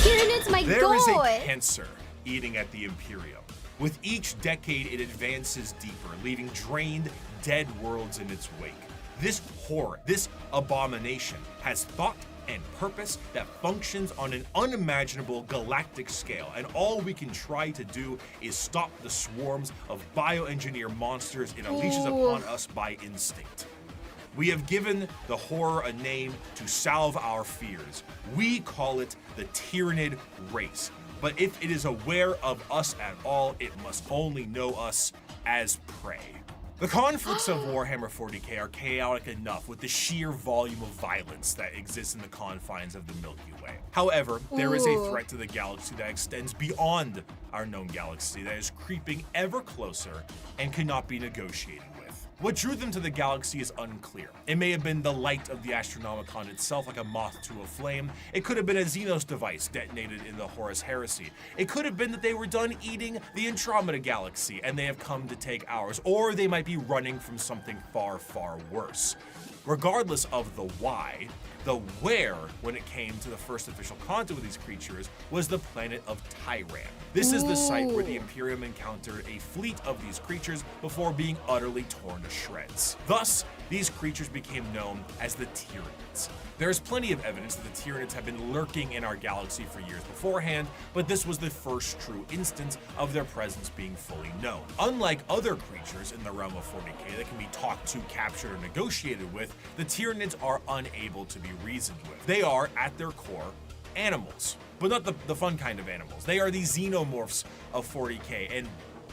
Tyranids, my There god! is a cancer eating at the Imperium. With each decade, it advances deeper, leaving drained, dead worlds in its wake. This horror, this abomination, has thought and purpose that functions on an unimaginable galactic scale, and all we can try to do is stop the swarms of bioengineer monsters it unleashes upon us by instinct. We have given the horror a name to salve our fears. We call it the Tyranid race. But if it is aware of us at all, it must only know us as prey. The conflicts of Warhammer 40k are chaotic enough with the sheer volume of violence that exists in the confines of the Milky Way. However, there is a threat to the galaxy that extends beyond our known galaxy that is creeping ever closer and cannot be negotiated with. What drew them to the galaxy is unclear. It may have been the light of the Astronomicon itself, like a moth to a flame. It could have been a Xenos device detonated in the Horus Heresy. It could have been that they were done eating the Andromeda Galaxy and they have come to take ours, or they might be running from something far, far worse. Regardless of the why, the where, when it came to the first official contact with these creatures, was the planet of Tyran. This is the site where the Imperium encountered a fleet of these creatures before being utterly torn to shreds. Thus, these creatures became known as the Tyranids. There is plenty of evidence that the Tyranids have been lurking in our galaxy for years beforehand, but this was the first true instance of their presence being fully known. Unlike other creatures in the realm of 40k that can be talked to, captured, or negotiated with, the Tyranids are unable to be reasoned with. They are, at their core, animals. But not the fun kind of animals. They are the xenomorphs of 40k, and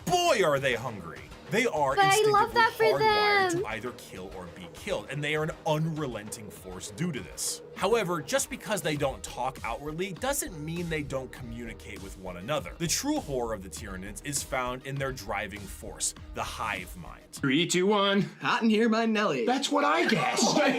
boy are they hungry. They are instinctively hardwired to either kill or be killed, and they are an unrelenting force due to this. However, just because they don't talk outwardly doesn't mean they don't communicate with one another. The true horror of the Tyranids is found in their driving force, the hive mind. 3, 2, 1. Hot in here by Nelly. That's what I guessed. What?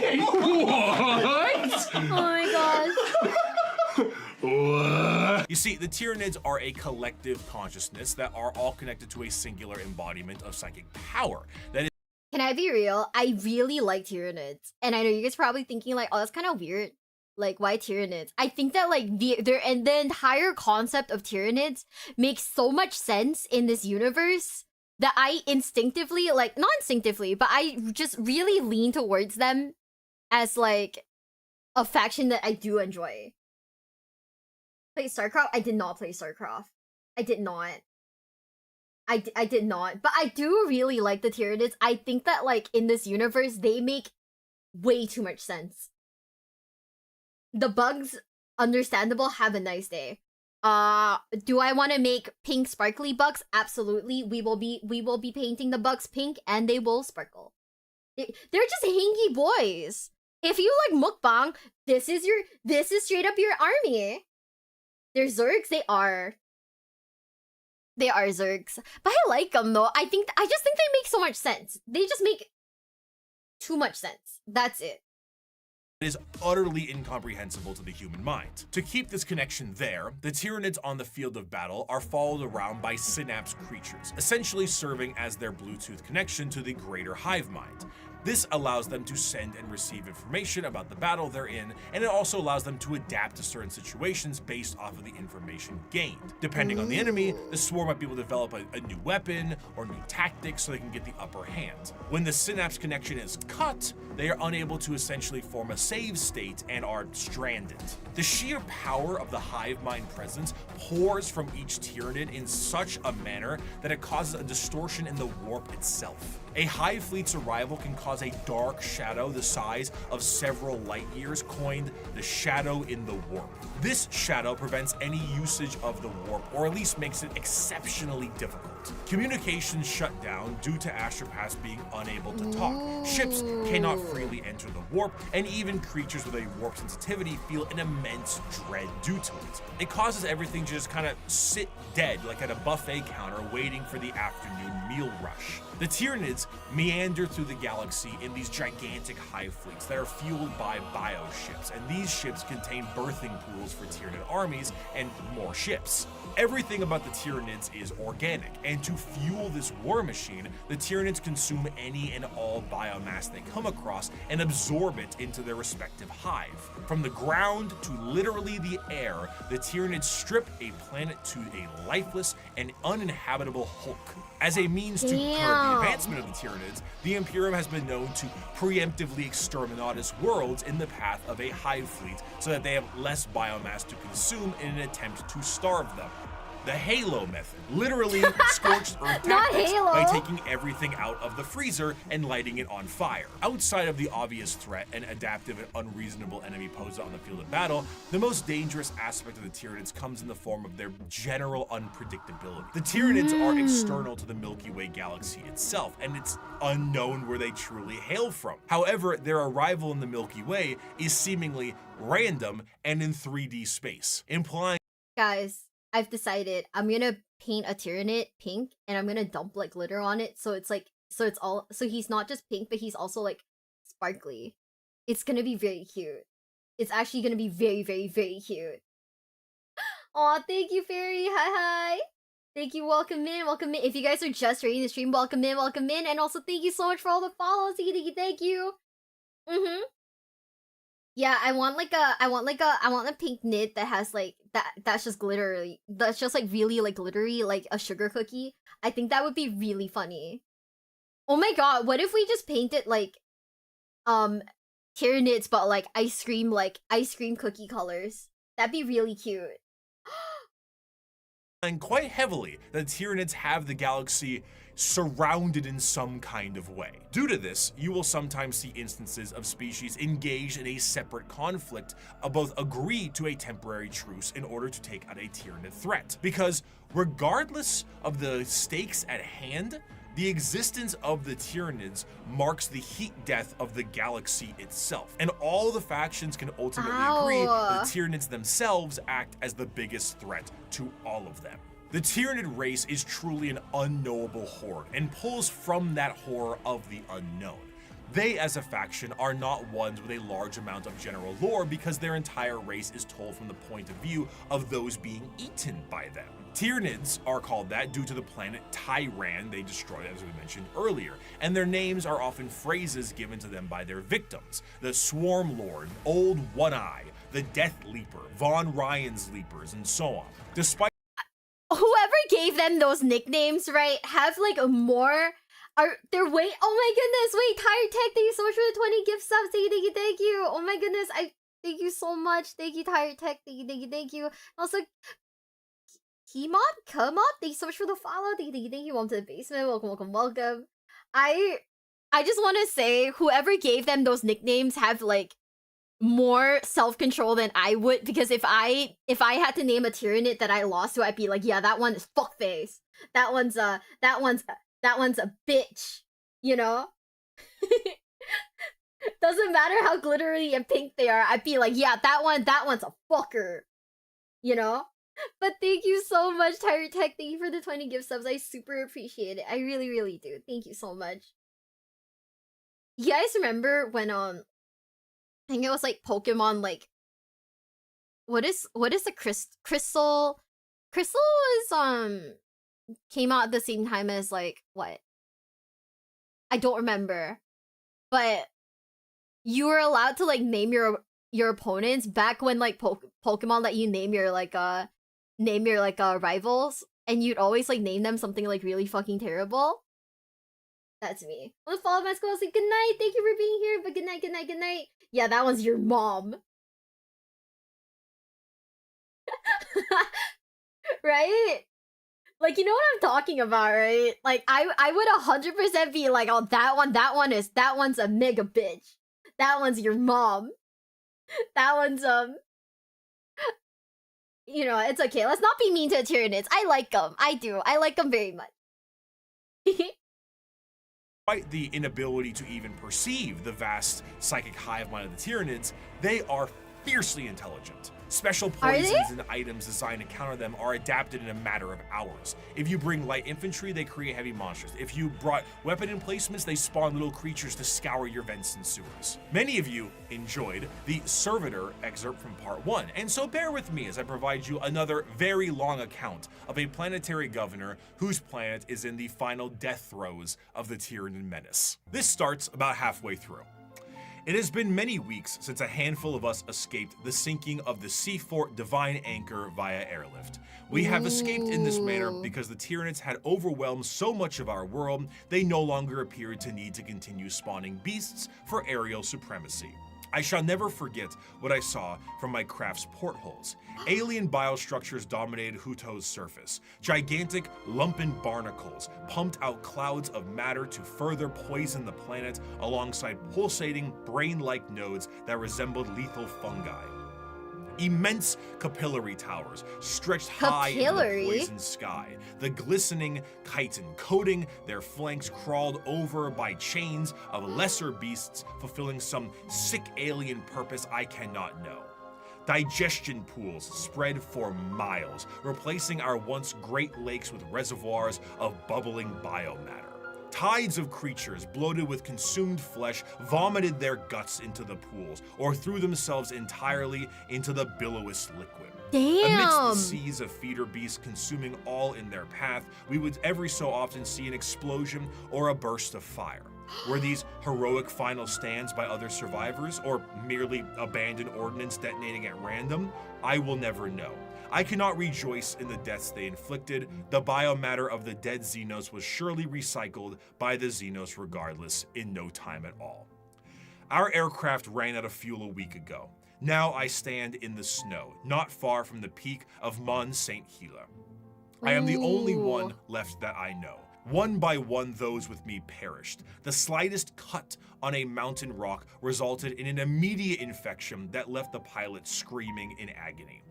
Oh my gosh. What? You see, the Tyranids are a collective consciousness that are all connected to a singular embodiment of psychic power. That is Can I be real? I really like Tyranids. And I know you guys are probably thinking like, oh, that's kind of weird. Like, why Tyranids? I think that like the entire concept of Tyranids makes so much sense in this universe that I instinctively, like, not instinctively, but I just really lean towards them as like a faction that I do enjoy. Play StarCraft? I did not play StarCraft. I did not. I did not. But I do really like the Tyranids. I think that, like, in this universe, they make way too much sense. The bugs, understandable, have a nice day. Do I want to make pink sparkly bugs? Absolutely. We will be painting the bugs pink and they will sparkle. They're just hangy boys. If you like mukbang, this is straight up your army. They're Zergs, they are Zergs. But I like them though. I just think they make so much sense. They just make too much sense. That's it. is utterly incomprehensible to the human mind. To keep this connection there, the Tyranids on the field of battle are followed around by synapse creatures, essentially serving as their Bluetooth connection to the greater hive mind. This allows them to send and receive information about the battle they're in, and it also allows them to adapt to certain situations based off of the information gained. Depending on the enemy, the swarm might be able to develop a new weapon or new tactics so they can get the upper hand. When the synapse connection is cut, they are unable to essentially form a save state and are stranded. The sheer power of the hive mind presence pours from each Tyranid in such a manner that it causes a distortion in the warp itself. A hive fleet's arrival can cause a dark shadow the size of several light years, coined the shadow in the warp. This shadow prevents any usage of the warp, or at least makes it exceptionally difficult. Communications shut down due to astropaths being unable to talk. Ships cannot freely enter the warp, and even creatures with a warp sensitivity feel an immense dread due to it. It causes everything to just kind of sit dead, like at a buffet counter waiting for the afternoon meal rush. The Tyranids meander through the galaxy in these gigantic hive fleets that are fueled by bioships, and these ships contain birthing pools for Tyranid armies and more ships. Everything about the Tyranids is organic, and to fuel this war machine, the Tyranids consume any and all biomass they come across and absorb it into their respective hive. From the ground to literally the air, the Tyranids strip a planet to a lifeless and uninhabitable hulk. As a means to curb the advancement of the Tyranids, the Imperium has been known to preemptively exterminatus worlds in the path of a hive fleet so that they have less biomass to consume in an attempt to starve them. The Halo method, literally scorched earth tactics by taking everything out of the freezer and lighting it on fire. Outside of the obvious threat and adaptive and unreasonable enemy posed on the field of battle, the most dangerous aspect of the Tyranids comes in the form of their general unpredictability. The Tyranids are external to the Milky Way galaxy itself, and it's unknown where they truly hail from. However, their arrival in the Milky Way is seemingly random and in 3D space, implying— Guys, I've decided I'm gonna paint a Tyranid pink and I'm gonna dump like glitter on it so it's like so he's not just pink, but he's also like sparkly. It's gonna be very cute. It's actually gonna be very, very, very cute. Aw, thank you, Fairy. Hi. Thank you, welcome in. If you guys are just rating the stream, welcome in. And also thank you so much for all the follows. Thank you. Yeah, I want a pink knit that has like that's just glittery. That's just like really like glittery, like a sugar cookie. I think that would be really funny. Oh my god, what if we just painted like Tyranids but like ice cream cookie colors? That'd be really cute. And quite heavily that Tyranids have the galaxy surrounded in some kind of way. Due to this, you will sometimes see instances of species engaged in a separate conflict or both agree to a temporary truce in order to take out a Tyranid threat. Because regardless of the stakes at hand, the existence of the Tyranids marks the heat death of the galaxy itself, and all the factions can ultimately agree that the Tyranids themselves act as the biggest threat to all of them. The Tyranid race is truly an unknowable horde, and pulls from that horror of the unknown. They, as a faction, are not ones with a large amount of general lore because their entire race is told from the point of view of those being eaten by them. Tyranids are called that due to the planet Tyran they destroyed, as we mentioned earlier, and their names are often phrases given to them by their victims. The Swarm Lord, Old One-Eye, the Death Leaper, Von Ryan's Leapers, and so on. Despite whoever gave them those nicknames, right, have like a more they're way oh my goodness, wait, Tired Tech, thank you so much for the 20 gift subs. Thank you. Oh my goodness, thank you so much. Thank you, Tired Tech. Thank you. Also Kmod, thank you so much for the follow. Thank you. Welcome to the basement. Welcome. I just want to say, whoever gave them those nicknames have like more self-control than I would, because if I had to name a Tyranid that I lost to, I'd be like, yeah, that one is fuckface. That one's a bitch, you know? Doesn't matter how glittery and pink they are, I'd be like, yeah, that one's a fucker, you know? But thank you so much, Tired Tech. Thank you for the 20 gift subs. I super appreciate it. I really, really do. Thank you so much. You guys remember when I think it was like Pokemon, like what is the Crystal was came out at the same time as like what? I don't remember. But you were allowed to like name your opponents back when like Pokemon let you name your rivals, and you'd always like name them something like really fucking terrible. That's me. Let's follow my school. Say good night. Thank you for being here. But good night. Yeah, that one's your mom. Right? Like, you know what I'm talking about, right? Like, I would 100% be like, oh, that one's a mega bitch. That one's your mom. That one's you know, it's okay. Let's not be mean to the Tyranids. I like them. I do. I like them very much. Despite the inability to even perceive the vast psychic hive mind of the Tyranids, they are fiercely intelligent. Special poisons and items designed to counter them are adapted in a matter of hours. If you bring light infantry, they create heavy monsters. If you brought weapon emplacements, they spawn little creatures to scour your vents and sewers. Many of you enjoyed the Servitor excerpt from part 1, and so bear with me as I provide you another very long account of a planetary governor whose planet is in the final death throes of the Tyranid menace. This starts about halfway through. It has been many weeks since a handful of us escaped the sinking of the Sea Fort Divine Anchor via airlift. We have escaped in this manner because the Tyranids had overwhelmed so much of our world, they no longer appeared to need to continue spawning beasts for aerial supremacy. I shall never forget what I saw from my craft's portholes. Alien biostructures dominated Huto's surface. Gigantic, lumpen barnacles pumped out clouds of matter to further poison the planet alongside pulsating, brain-like nodes that resembled lethal fungi. Immense capillary towers stretched high into the poisoned sky. The glistening chitin coating their flanks crawled over by chains of lesser beasts fulfilling some sick alien purpose I cannot know. Digestion pools spread for miles, replacing our once great lakes with reservoirs of bubbling biomatter. Tides of creatures bloated with consumed flesh vomited their guts into the pools or threw themselves entirely into the billowous liquid. Amidst the Damn. seas of feeder beasts consuming all in their path, we would every so often see an explosion or a burst of fire. Were these heroic final stands by other survivors, or merely abandoned ordnance detonating at random? I will never know. I cannot rejoice in the deaths they inflicted. The biomatter of the dead Xenos was surely recycled by the Xenos regardless in no time at all. Our aircraft ran out of fuel a week ago. Now I stand in the snow, not far from the peak of Mont Saint Hila. I am the only one left that I know. One by one, those with me perished. The slightest cut on a mountain rock resulted in an immediate infection that left the pilot screaming in agony.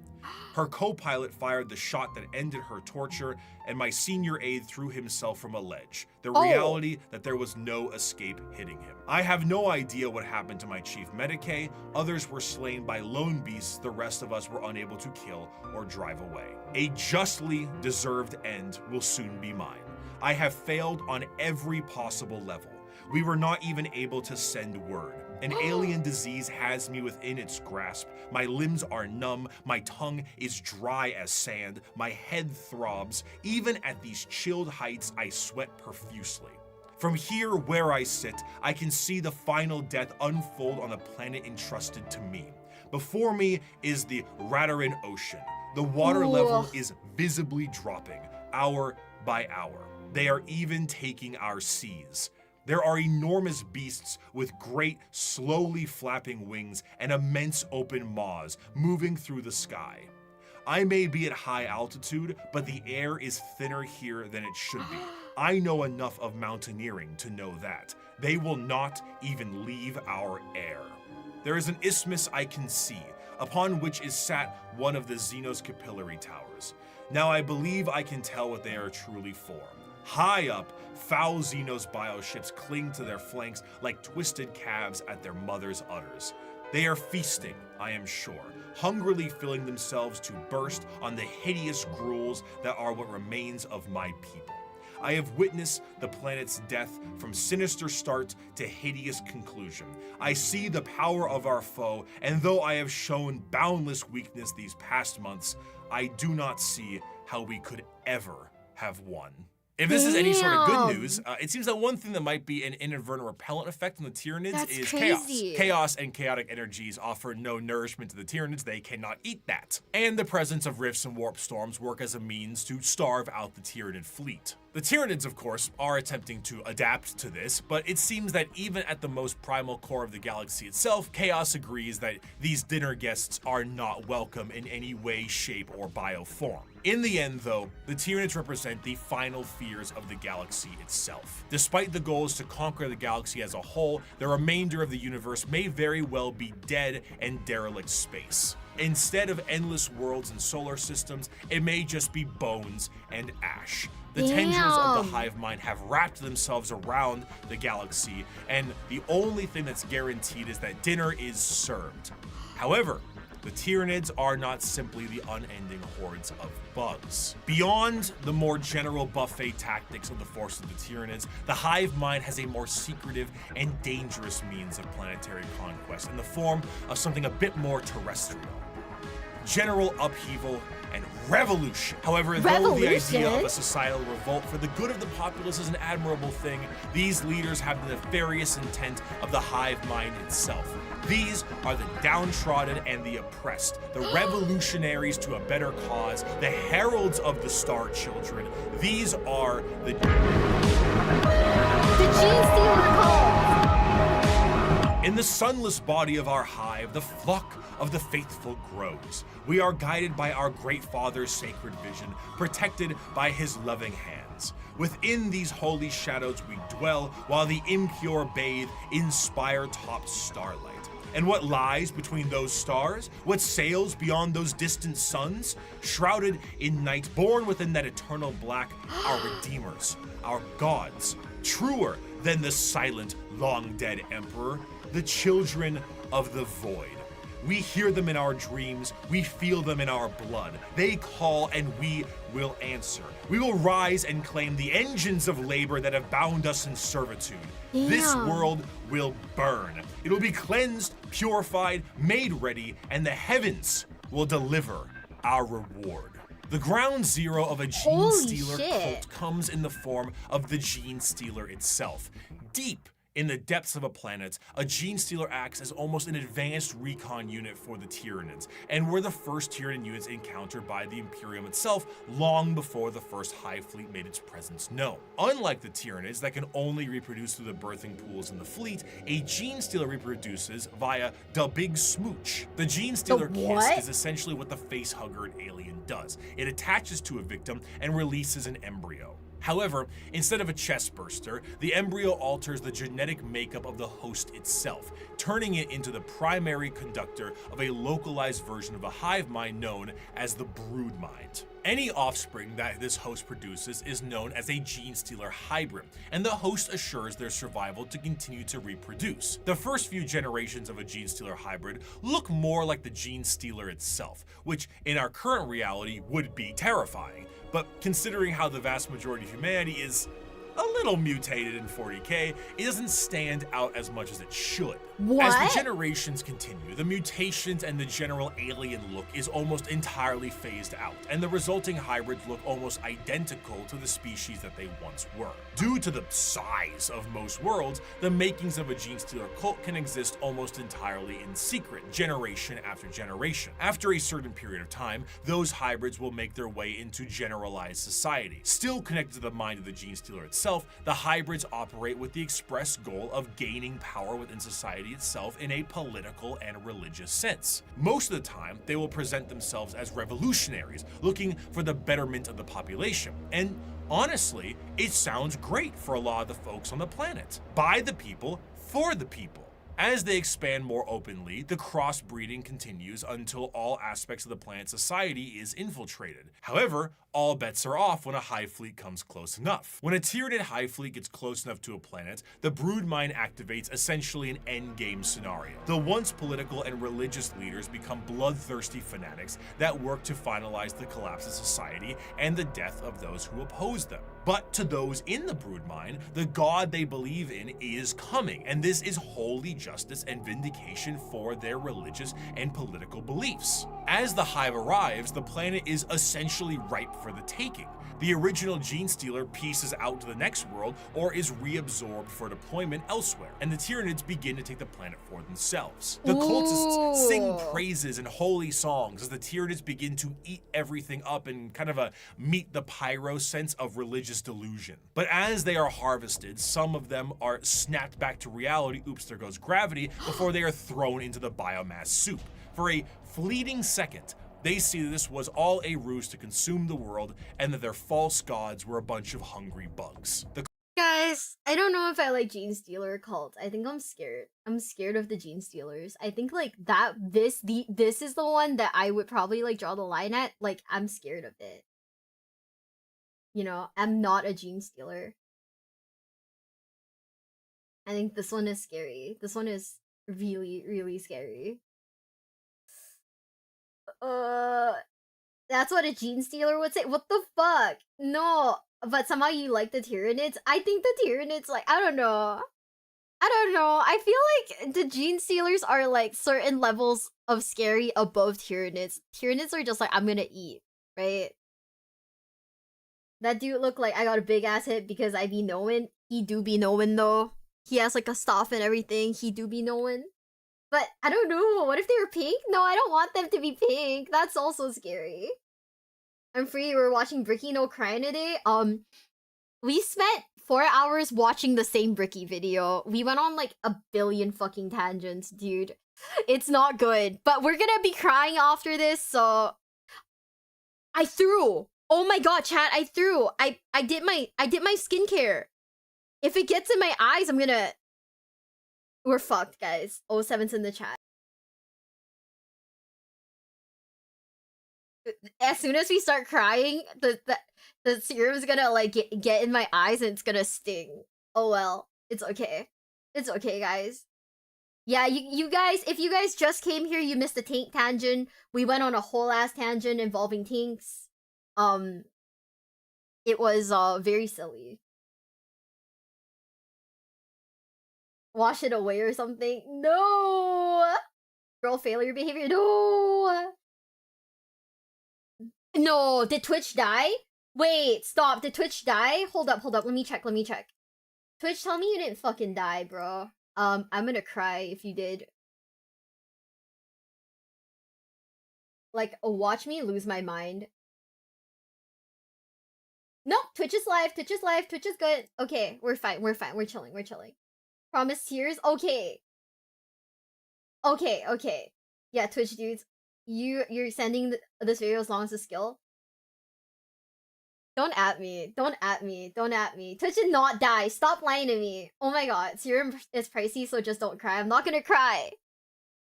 Her co-pilot fired the shot that ended her torture, and my senior aide threw himself from a ledge. The reality that there was no escape hitting him. I have no idea what happened to my chief medicae. Others were slain by lone beasts the rest of us were unable to kill or drive away. A justly deserved end will soon be mine. I have failed on every possible level. We were not even able to send word. An alien disease has me within its grasp. My limbs are numb, my tongue is dry as sand, my head throbs. Even at these chilled heights, I sweat profusely. From here where I sit, I can see the final death unfold on the planet entrusted to me. Before me is the Radarin Ocean. The water level is visibly dropping, hour by hour. They are even taking our seas. There are enormous beasts with great, slowly flapping wings and immense open maws moving through the sky. I may be at high altitude, but the air is thinner here than it should be. I know enough of mountaineering to know that. They will not even leave our air. There is an isthmus I can see, upon which is sat one of the Xenos capillary towers. Now I believe I can tell what they are truly for. High up, foul Xenos bioships cling to their flanks like twisted calves at their mother's udders. They are feasting, I am sure, hungrily filling themselves to burst on the hideous gruels that are what remains of my people. I have witnessed the planet's death from sinister start to hideous conclusion. I see the power of our foe, and though I have shown boundless weakness these past months, I do not see how we could ever have won. If this is any sort of good news, it seems that one thing that might be an inadvertent repellent effect on the Tyranids is chaos. Chaos and chaotic energies offer no nourishment to the Tyranids. They cannot eat that. And the presence of rifts and warp storms work as a means to starve out the Tyranid fleet. The Tyranids, of course, are attempting to adapt to this, but it seems that even at the most primal core of the galaxy itself, Chaos agrees that these dinner guests are not welcome in any way, shape, or bioform. In the end, though, the Tyranids represent the final fears of the galaxy itself. Despite the goals to conquer the galaxy as a whole, the remainder of the universe may very well be dead and derelict space. Instead of endless worlds and solar systems, it may just be bones and ash. The tendrils of the hive mind have wrapped themselves around the galaxy, and the only thing that's guaranteed is that dinner is served. However, the Tyranids are not simply the unending hordes of bugs. Beyond the more general buffet tactics of the force of the Tyranids, the hive mind has a more secretive and dangerous means of planetary conquest in the form of something a bit more terrestrial. General upheaval and revolution. However, though the idea of a societal revolt for the good of the populace is an admirable thing, these leaders have the nefarious intent of the hive mind itself. These are the downtrodden and the oppressed, the revolutionaries to a better cause, the heralds of the Star Children. These are the Gene Stealer cult. In the sunless body of our hive, the flock of the faithful grows. We are guided by our great Father's sacred vision, protected by his loving hands. Within these holy shadows we dwell, while the impure bathe in spire-topped starlight. And what lies between those stars? What sails beyond those distant suns? Shrouded in night, born within that eternal black, our redeemers, our gods, truer than the silent, long-dead emperor, the children of the void. We hear them in our dreams, we feel them in our blood. They call and we will answer. We will rise and claim the engines of labor that have bound us in servitude. This Damn. world will burn. It will be cleansed, purified, made ready, and the heavens will deliver our reward. The ground zero of a Gene Holy Stealer shit. cult comes in the form of the Gene Stealer itself. Deep in the depths of a planet, a Gene Stealer acts as almost an advanced recon unit for the Tyranids, and were the first Tyranid units encountered by the Imperium itself long before the first Hive Fleet made its presence known. Unlike the Tyranids that can only reproduce through the birthing pools in the fleet, a Gene Stealer reproduces via the Big Smooch. The Gene Stealer kiss what? is essentially what the facehugger alien does. It attaches to a victim and releases an embryo. However, instead of a chest burster, the embryo alters the genetic makeup of the host itself, turning it into the primary conductor of a localized version of the hive mind known as the brood mind. Any offspring that this host produces is known as a Gene Stealer hybrid, and the host assures their survival to continue to reproduce. The first few generations of a Gene Stealer hybrid look more like the Gene Stealer itself, which in our current reality would be terrifying. But considering how the vast majority of humanity is a little mutated in 40k, it doesn't stand out as much as it should. What? As the generations continue, the mutations and the general alien look is almost entirely phased out, and the resulting hybrids look almost identical to the species that they once were. Due to the size of most worlds, the makings of a Gene Stealer cult can exist almost entirely in secret, generation after generation. After a certain period of time, those hybrids will make their way into generalized society. Still connected to the mind of the Gene Stealer itself, the hybrids operate with the express goal of gaining power within society itself in a political and religious sense. Most of the time, they will present themselves as revolutionaries, looking for the betterment of the population. And honestly, it sounds great for a lot of the folks on the planet. By the people, for the people. As they expand more openly, the crossbreeding continues until all aspects of the planet's society is infiltrated. However, all bets are off when a hive fleet comes close enough. When a Tyranid hive fleet gets close enough to a planet, the brood mind activates essentially an endgame scenario. The once political and religious leaders become bloodthirsty fanatics that work to finalize the collapse of society and the death of those who oppose them. But to those in the brood mind, the god they believe in is coming, and this is holy justice and vindication for their religious and political beliefs. As the hive arrives, the planet is essentially ripe for the taking. The original Gene Stealer pieces out to the next world or is reabsorbed for deployment elsewhere, and the Tyranids begin to take the planet for themselves. The cultists sing praises and holy songs as the Tyranids begin to eat everything up in kind of a meet the pyro sense of religious delusion. But as they are harvested, some of them are snapped back to reality, oops, there goes gravity, before they are thrown into the biomass soup. For a fleeting second, they see that this was all a ruse to consume the world and that their false gods were a bunch of hungry bugs. Guys, I don't know if I like Gene Stealer cult. I think I'm scared. I'm scared of the Gene Stealers. I think like this is the one that I would probably like draw the line at. Like, I'm scared of it. You know, I'm not a Gene Stealer. I think this one is scary. This one is really, really scary. That's what a Gene Stealer would say. What the fuck? No, but somehow you like the Tyranids. I think the Tyranids, like, I don't know. I feel like the Gene Stealers are like certain levels of scary above Tyranids. Tyranids are just like, I'm gonna eat, right? That dude look like I got a big ass hit because I be knowing. He do be knowing though. He has like a staff and everything. He do be knowing. But I don't know. What if they were pink? No, I don't want them to be pink. That's also scary. I'm free. We're watching Bricky No Crying today. We spent 4 hours watching the same Bricky video. We went on like a billion fucking tangents, dude. It's not good. But we're gonna be crying after this, so I threw. Oh my god, chat, I threw. I did my skincare. If it gets in my eyes, I'm gonna... We're fucked, guys. 07's in the chat. As soon as we start crying, the serum's gonna like get in my eyes and it's gonna sting. Oh well. It's okay. It's okay, guys. Yeah, you guys, if you guys just came here, you missed the tank tangent. We went on a whole ass tangent involving tanks. It was very silly. Wash it away or something. No! Girl failure behavior. No! No, did Twitch die? Wait, stop. Did Twitch die? Hold up. Let me check. Twitch, tell me you didn't fucking die, bro. I'm gonna cry if you did. Like, watch me lose my mind. Nope, Twitch is live. Twitch is good. Okay, we're fine. We're chilling. Promise tears? Okay. Yeah, Twitch dudes. You're sending this video as long as the skill. Don't at me. Twitch did not die. Stop lying to me. Oh my god. Serum is pricey, so just don't cry. I'm not gonna cry.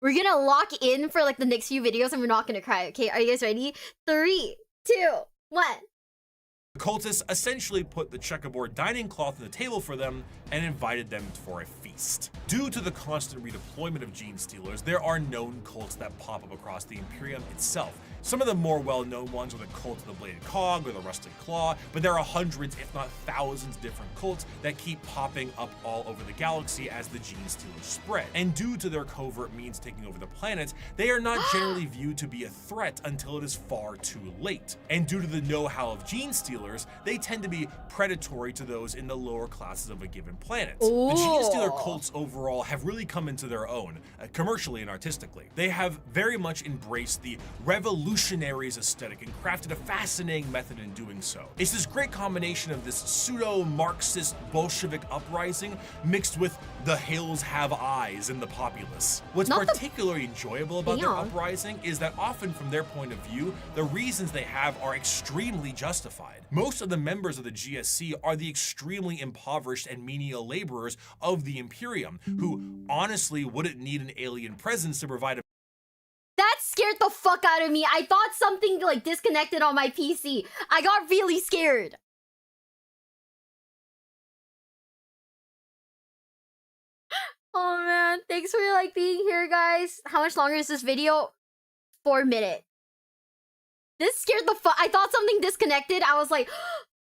We're gonna lock in for like the next few videos and we're not gonna cry, okay? Are you guys ready? 3, 2, 1. The cultists essentially put the checkerboard dining cloth on the table for them and invited them for a feast. Due to the constant redeployment of gene stealers, there are known cults that pop up across the Imperium itself. Some of the more well-known ones are the Cult of the Bladed Cog or the Rusted Claw, but there are hundreds, if not thousands, of different cults that keep popping up all over the galaxy as the gene stealers spread. And due to their covert means taking over the planet, they are not generally viewed to be a threat until it is far too late. And due to the know-how of gene stealers, they tend to be predatory to those in the lower classes of a given planet. Ooh. The gene stealer cults overall have really come into their own, commercially and artistically. They have very much embraced the revolutionaries aesthetic and crafted a fascinating method in doing so. It's this great combination of this pseudo-Marxist Bolshevik uprising mixed with the hills have eyes in the populace. What's particularly enjoyable about their uprising is that often from their point of view, the reasons they have are extremely justified. Most of the members of the GSC are the extremely impoverished and menial laborers of the Imperium, who honestly wouldn't need an alien presence to provide a That scared the fuck out of me. I thought something like disconnected on my PC. I got really scared. Oh man, thanks for like being here, guys. How much longer is this video? 4 minutes. This scared the fuck. I thought something disconnected. I was like,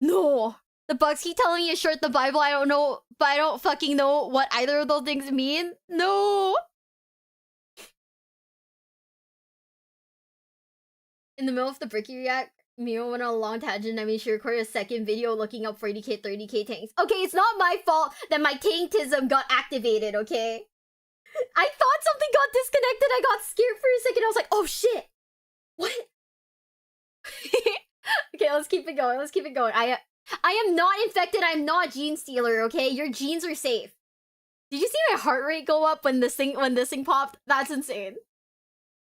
no. The bugs keep telling me to short the Bible. I don't know, but I don't fucking know what either of those things mean. No. In the middle of the Bricky React, Mio went on a long tangent. I made sure to record a second video looking up 40k, 30k tanks. Okay, it's not my fault that my tanktism got activated, okay? I thought something got disconnected. I got scared for a second. I was like, oh shit. What? Okay, let's keep it going. I am not infected. I'm not gene stealer, okay? Your genes are safe. Did you see my heart rate go up when this thing popped? That's insane.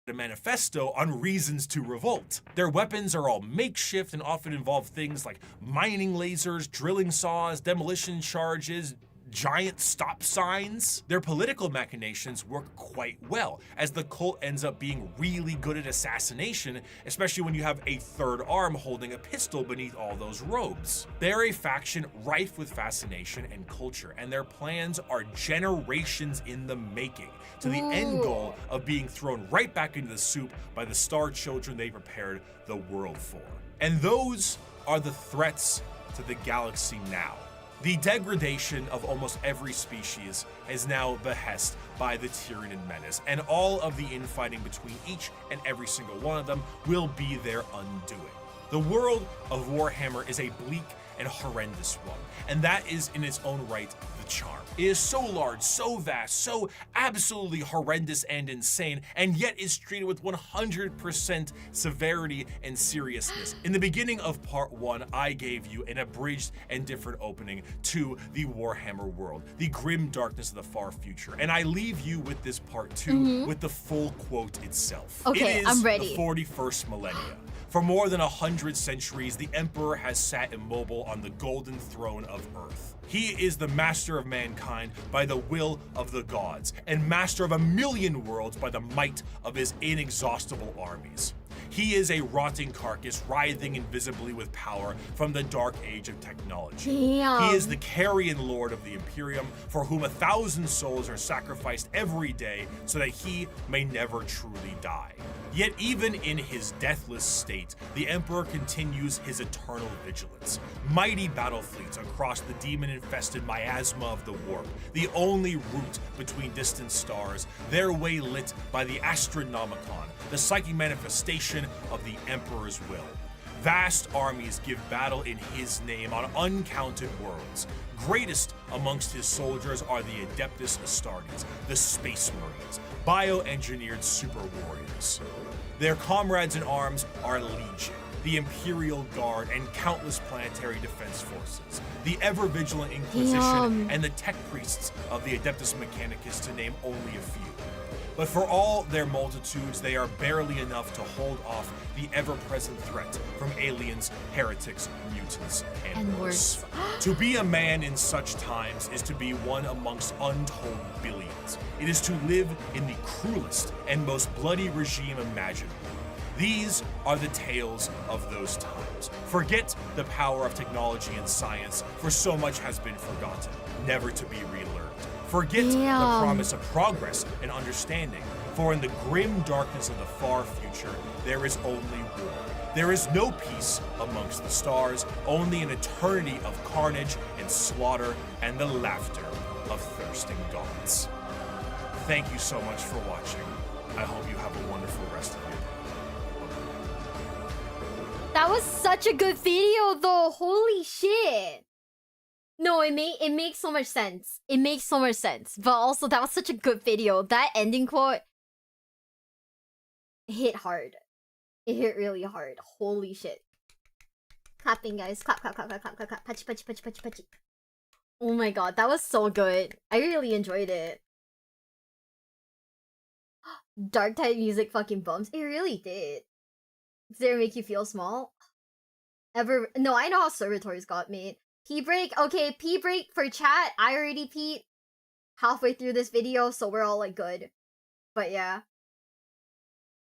A manifesto on reasons to revolt. Their weapons are all makeshift and often involve things like mining lasers, drilling saws, demolition charges, giant stop signs. Their political machinations work quite well, as the cult ends up being really good at assassination, especially when you have a third arm holding a pistol beneath all those robes. They're a faction rife with fascination and culture, and their plans are generations in the making, to the end goal of being thrown right back into the soup by the star children they prepared the world for. And those are the threats to the galaxy now. The degradation of almost every species is now behest by the Tyranid menace, and all of the infighting between each and every single one of them will be their undoing. The world of Warhammer is a bleak and horrendous one, and that is in its own right the charm. It is so large, so vast, so absolutely horrendous and insane, and yet is treated with 100% severity and seriousness. In the beginning of part 1, I gave you an abridged and different opening to the Warhammer world, the grim darkness of the far future, and I leave you with this part 2 with the full quote itself. Okay, it is I'm ready. The 41st millennia. For more than 100 centuries, the Emperor has sat immobile on the golden throne of Earth. He is the master of mankind by the will of the gods, and master of 1,000,000 worlds by the might of his inexhaustible armies. He is a rotting carcass writhing invisibly with power from the dark age of technology. Damn. He is the carrion lord of the Imperium, for whom 1,000 souls are sacrificed every day so that he may never truly die. Yet even in his deathless state, the Emperor continues his eternal vigilance. Mighty battle fleets across the demon-infested miasma of the warp, the only route between distant stars, their way lit by the Astronomicon, the psychic manifestation of the Emperor's will. Vast armies give battle in his name on uncounted worlds. Greatest amongst his soldiers are the Adeptus Astartes, the Space Marines, bioengineered super warriors. Their comrades in arms are Legion, the Imperial Guard, and countless planetary defense forces, the ever-vigilant Inquisition, and the tech priests of the Adeptus Mechanicus, to name only a few. But for all their multitudes, they are barely enough to hold off the ever-present threat from aliens, heretics, mutants, and worse. To be a man in such times is to be one amongst untold billions. It is to live in the cruelest and most bloody regime imaginable. These are the tales of those times. Forget the power of technology and science, for so much has been forgotten, never to be relearned. Forget the promise of progress and understanding, for in the grim darkness of the far future, there is only war. There is no peace amongst the stars, only an eternity of carnage and slaughter and the laughter of thirsting gods. Thank you so much for watching. I hope you have a wonderful rest of your day. That was such a good video though. Holy shit. No, it makes so much sense. It makes so much sense. But also, that was such a good video. That ending quote hit hard. It hit really hard. Holy shit. Clapping, guys. Clap, clap, clap, clap, clap, clap, clap. Patchy, patchy, patchy, patchy, patchy. Oh my god, that was so good. I really enjoyed it. Dark Tide music fucking bumps. It really did. Does it make you feel small? No, I know how servitors got made. Pee break? Okay, pee break for chat. I already peed halfway through this video, so we're all like good. But yeah.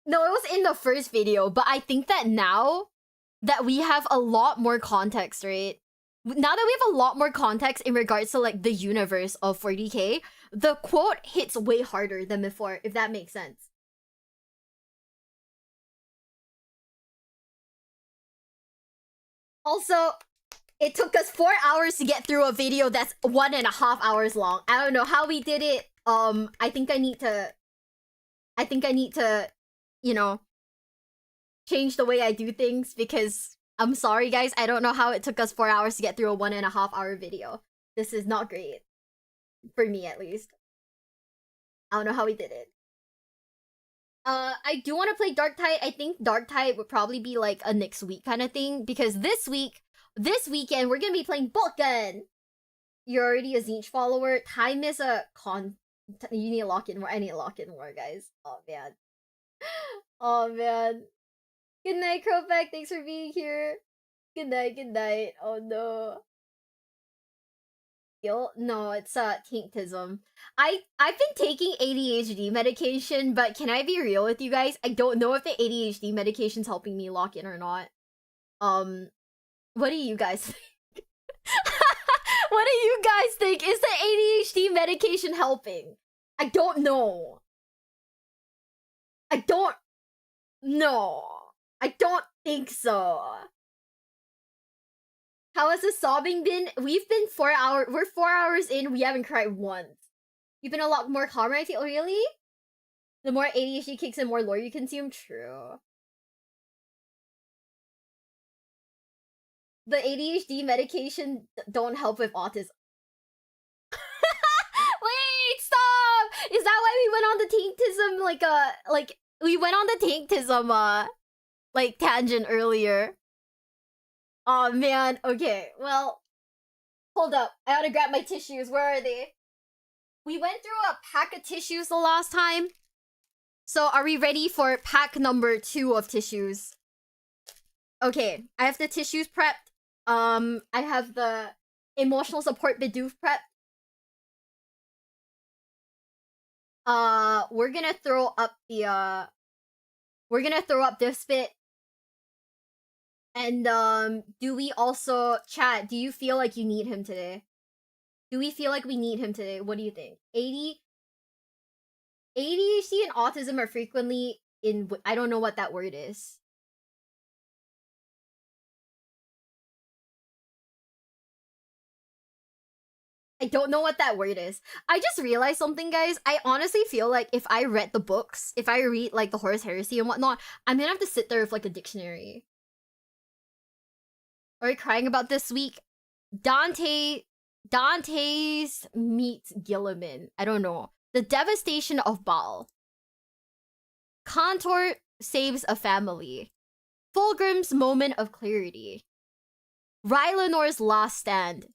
No, it was in the first video, but I think that now that we have a lot more context, right? Now that we have a lot more context in regards to like the universe of 40k, the quote hits way harder than before, if that makes sense. Also, it took us 4 hours to get through a video that's 1.5 hours long. I don't know how we did it. I think I need to, you know, change the way I do things, because I'm sorry guys, I don't know how it took us 4 hours to get through a 1.5 hour video. This is not great. For me at least. I don't know how we did it. I do want to play Dark Tide. I think Dark Tide would probably be like a next week kind of thing, because this weekend we're gonna be playing Boltgun. You're already a Zinch follower. Time is a con. You need to lock in more. I need to lock in more, guys. Oh man. Oh man. Good night, Crowback. Thanks for being here. Good night. Good night. Oh no. No, it's taintism. I've been taking ADHD medication, but can I be real with you guys? I don't know if the ADHD medication's helping me lock in or not. What do you guys think? What do you guys think? Is the ADHD medication helping? I don't know. I don't know. I don't think so. How has the sobbing been? We've been 4 hours. We're 4 hours in. We haven't cried once. You've been a lot more calmer, I feel. Really? The more ADHD kicks in, more lore you consume? True. The ADHD medication don't help with autism. Wait, stop! Is that why we went on the taintism, we went on the taintism, tangent earlier? Oh man, okay, well, hold up. I gotta grab my tissues. Where are they? We went through a pack of tissues the last time. So are we ready for pack number 2 of tissues? Okay, I have the tissues prepped. I have the emotional support Bidoof prepped. We're gonna throw up the We're gonna throw up this bit. And do we also chat? Do you feel like you need him today? Do we feel like we need him today? What do you think? ADHD and autism are frequently in. I don't know what that word is. I don't know what that word is. I just realized something, guys. I honestly feel like if I read the books, if I read like the Horus Heresy and whatnot, I'm gonna have to sit there with like a dictionary. Are we crying about this week? Dante's meets Gilliman. I don't know. The devastation of Baal. Contor saves a family. Fulgrim's moment of clarity. Rylanor's last stand.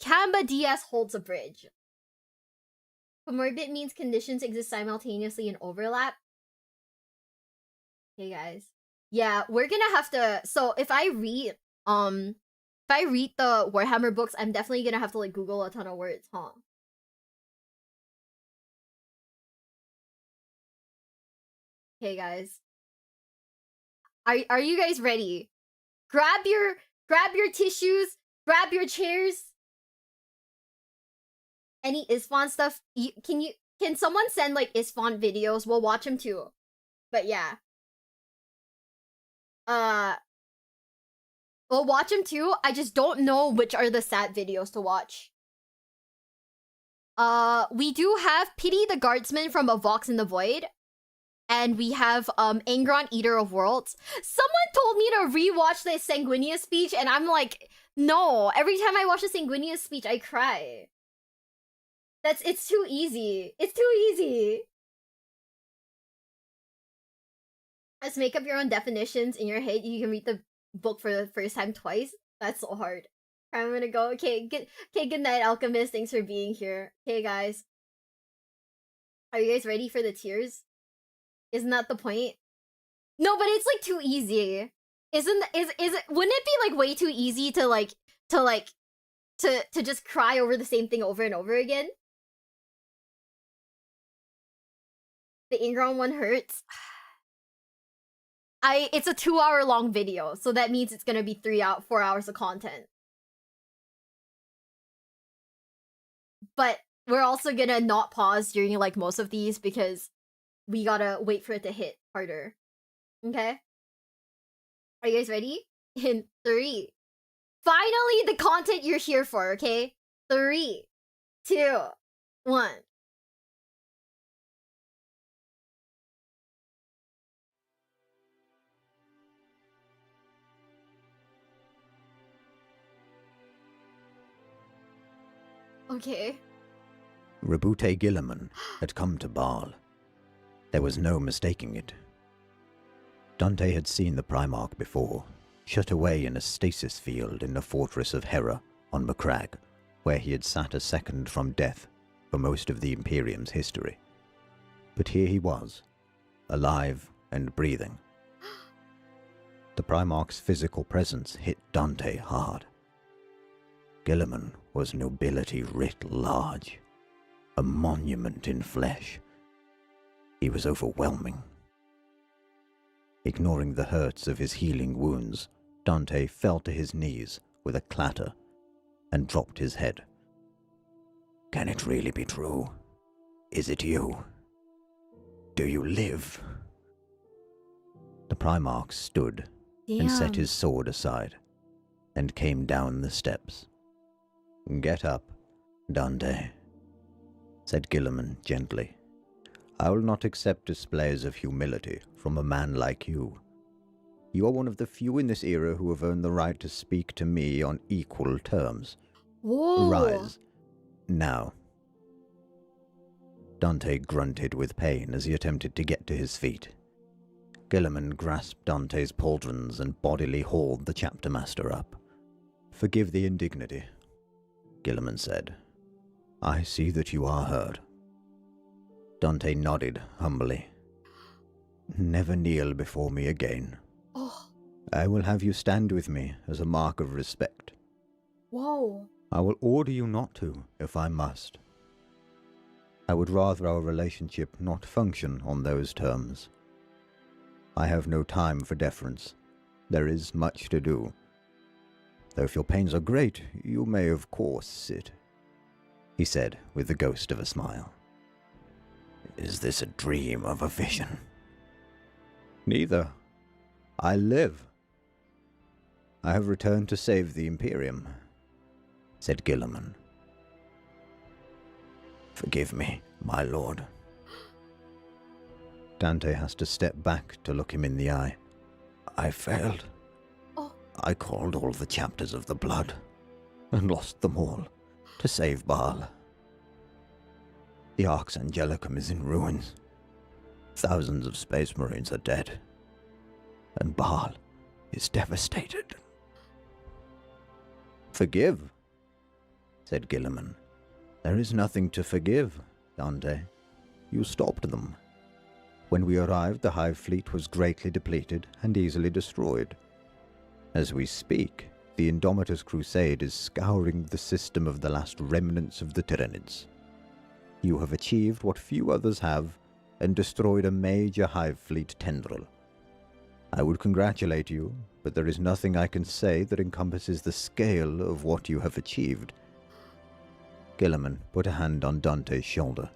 Camba Diaz holds a bridge. Comorbid means conditions exist simultaneously in overlap. Hey guys. Yeah, we're gonna have to. So if I read the Warhammer books, I'm definitely gonna have to like Google a ton of words, huh? Okay, guys. Are you guys ready? Grab your tissues, grab your chairs. Any Isfon stuff? Can someone send like Isfon videos? We'll watch them too. But yeah. We'll watch them too. I just don't know which are the sad videos to watch. We do have Pity the Guardsman from A Vox in the Void. And we have Angron, Eater of Worlds. Someone told me to rewatch the Sanguinius speech, and I'm like, no. Every time I watch the Sanguinius speech, I cry. It's too easy. It's too easy. Just make up your own definitions in your head. You can read the book for the first time twice. That's so hard. I'm gonna go. Okay, good night, Alchemist. Thanks for being here. Okay, guys. Are you guys ready for the tears? Isn't that the point? No, but it's like too easy. Is it? Wouldn't it be like way too easy to just cry over the same thing over and over again? The Ingron one hurts. It's a 2-hour long video, so that means it's gonna be 4 hours of content. But we're also gonna not pause during like most of these because we gotta wait for it to hit harder. Okay? Are you guys ready? In 3. Finally, the content you're here for, okay? 3, 2, 1. Okay. Rabute Gilliman had come to Baal. There was no mistaking it. Dante had seen the Primarch before, shut away in a stasis field in the fortress of Hera on Macragge, where he had sat a second from death for most of the Imperium's history. But here he was, alive and breathing. The Primarch's physical presence hit Dante hard. Gilliman was nobility writ large, a monument in flesh. He was overwhelming. Ignoring the hurts of his healing wounds, Dante fell to his knees with a clatter and dropped his head. Can it really be true? Is it you? Do you live? The Primarch stood and set his sword aside and came down the steps. Get up, Dante, said Gilliman gently. I will not accept displays of humility from a man like you. You are one of the few in this era who have earned the right to speak to me on equal terms. Whoa. Rise, now. Dante grunted with pain as he attempted to get to his feet. Gilliman grasped Dante's pauldrons and bodily hauled the chapter master up. Forgive the indignity, Gilliman said. I see that you are hurt. Dante nodded humbly. Never kneel before me again. Oh. I will have you stand with me as a mark of respect. Whoa. I will order you not to, if I must. I would rather our relationship not function on those terms. I have no time for deference. There is much to do. Though if your pains are great, you may of course sit, he said with the ghost of a smile. Is this a dream of a vision? Neither. I live. I have returned to save the Imperium, said Gilliman. Forgive me, my lord. Dante has to step back to look him in the eye. I failed. Oh. I called all the chapters of the blood, and lost them all, to save Baal. The Arx Angelicum is in ruins. Thousands of Space Marines are dead. And Baal is devastated. Forgive, said Gilliman. There is nothing to forgive, Dante. You stopped them. When we arrived, the Hive fleet was greatly depleted and easily destroyed. As we speak, the Indomitus Crusade is scouring the system of the last remnants of the Tyranids. You have achieved what few others have, and destroyed a major Hive fleet tendril. I would congratulate you, but there is nothing I can say that encompasses the scale of what you have achieved. Gilliman put a hand on Dante's shoulder.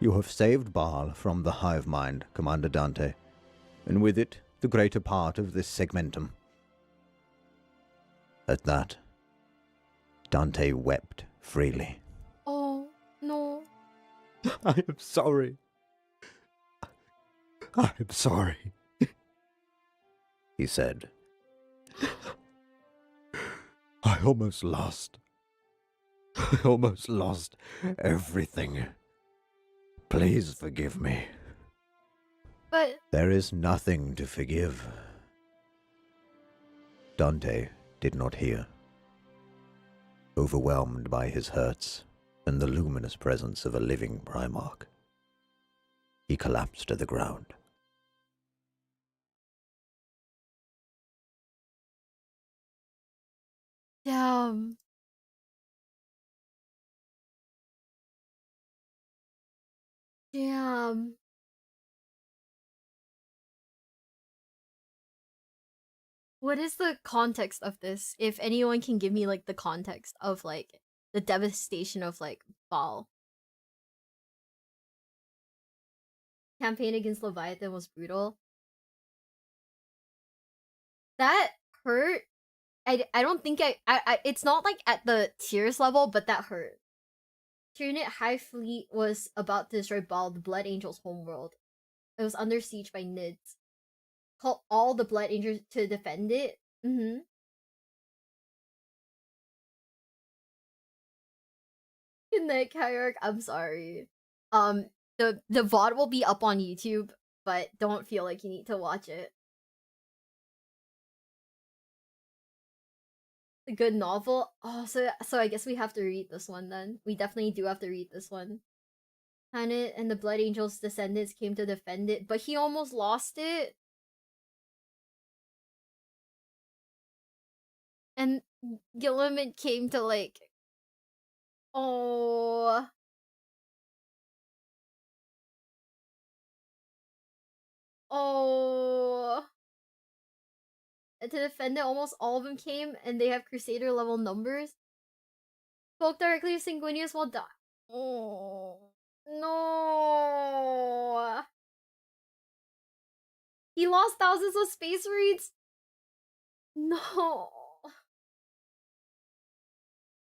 You have saved Baal from the hive mind, Commander Dante, and with it, the greater part of this segmentum. At that, Dante wept freely. Oh, no. I am sorry. I am sorry, he said. I almost lost everything. Please forgive me. But... There is nothing to forgive. Dante did not hear. Overwhelmed by his hurts and the luminous presence of a living Primarch, he collapsed to the ground. Damn. Damn. What is the context of this? If anyone can give me like the context of like the devastation of like Baal. Campaign against Leviathan was brutal. That hurt. I don't think I it's not like at the tears level, but that hurt. Tyranid Hive Fleet was about to destroy Baal, the Blood Angels' homeworld. It was under siege by Nids. Called all the Blood Angels to defend it. Mm-hmm. In that Kyark, I'm sorry. The VOD will be up on YouTube, but don't feel like you need to watch it. A good novel? Oh, so I guess we have to read this one then. We definitely do have to read this one. Tanit and the Blood Angels' descendants came to defend it, but he almost lost it. And Gilliman came to like... Oh... Oh... And to defend it, almost all of them came, and they have Crusader level numbers. Spoke directly to Sanguinius while die. Oh... No... He lost thousands of Space Marines? No...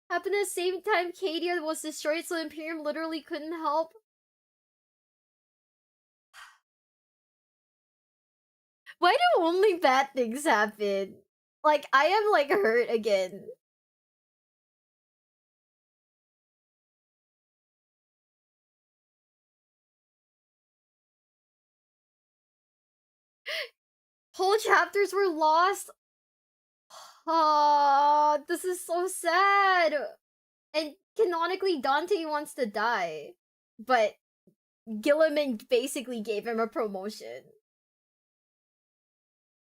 Happened at the same time Cadia was destroyed, so Imperium literally couldn't help. Why do only bad things happen? Like, I am like hurt again. Whole chapters were lost. Oh, this is so sad. And canonically, Dante wants to die. But Gilliman basically gave him a promotion.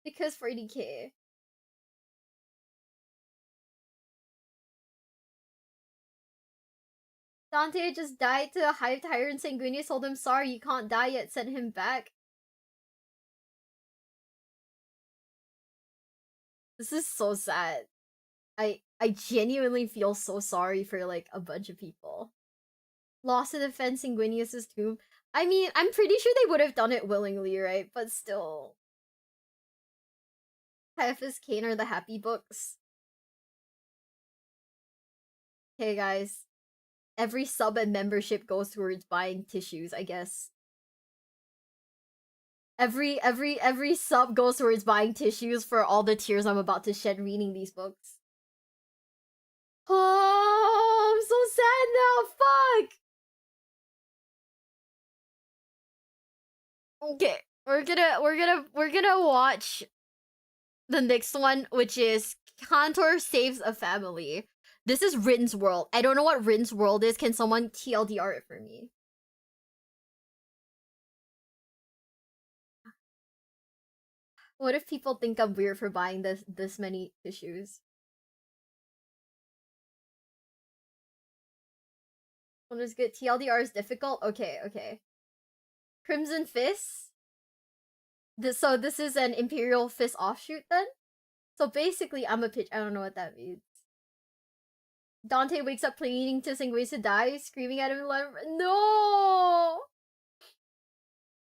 Because 40k. Dante just died to a Hive Tyrant. Sanguinius told him, sorry, you can't die yet, send him back. This is so sad. I genuinely feel so sorry for like a bunch of people. Lost in defense in Gwinius' tomb. I mean, I'm pretty sure they would have done it willingly, right? But still. Caiaphas Cain are the happy books. Hey guys. Every sub and membership goes towards buying tissues, I guess. Every sub goes towards buying tissues for all the tears I'm about to shed reading these books. Oh, I'm so sad now. Fuck. Okay, we're gonna watch the next one, which is Cantor Saves a Family. This is Rin's World. I don't know what Rin's World is. Can someone TLDR it for me? What if people think I'm weird for buying this many tissues? One is good. TLDR is difficult? Okay, okay. Crimson Fist? So this is an Imperial Fist offshoot then? So basically, I'm a pitch. I don't know what that means. Dante wakes up pleading to Sanguis to die, screaming at him. No!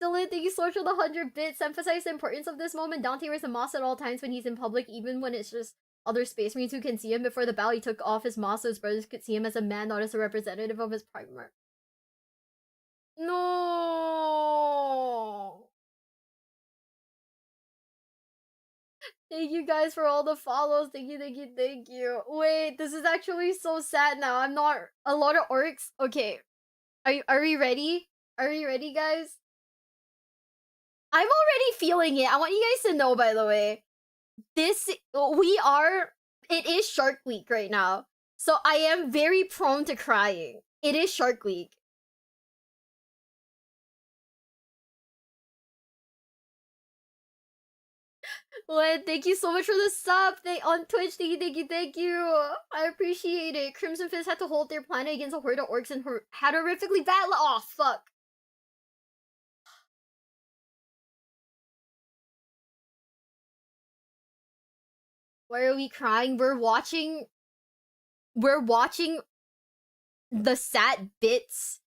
Dylan, thank you so much for the 100 bits. Emphasize the importance of this moment. Dante wears a mask at all times when he's in public, even when it's just other Space Marines who can see him. Before the battle, he took off his mask so his brothers could see him as a man, not as a representative of his Primarch. No! Thank you guys for all the follows. Thank you, thank you, thank you. Wait, this is actually so sad now. I'm not... A lot of orcs... Okay. Are we ready? Are we ready, guys? I'm already feeling it. I want you guys to know, by the way. It is Shark Week right now. So I am very prone to crying. It is Shark Week. Well, thank you so much for the sub on Twitch. Thank you. I appreciate it. Crimson Fist had to hold their planet against a horde of orcs and had horrifically bad oh, fuck. Why are we crying? We're watching the sad bits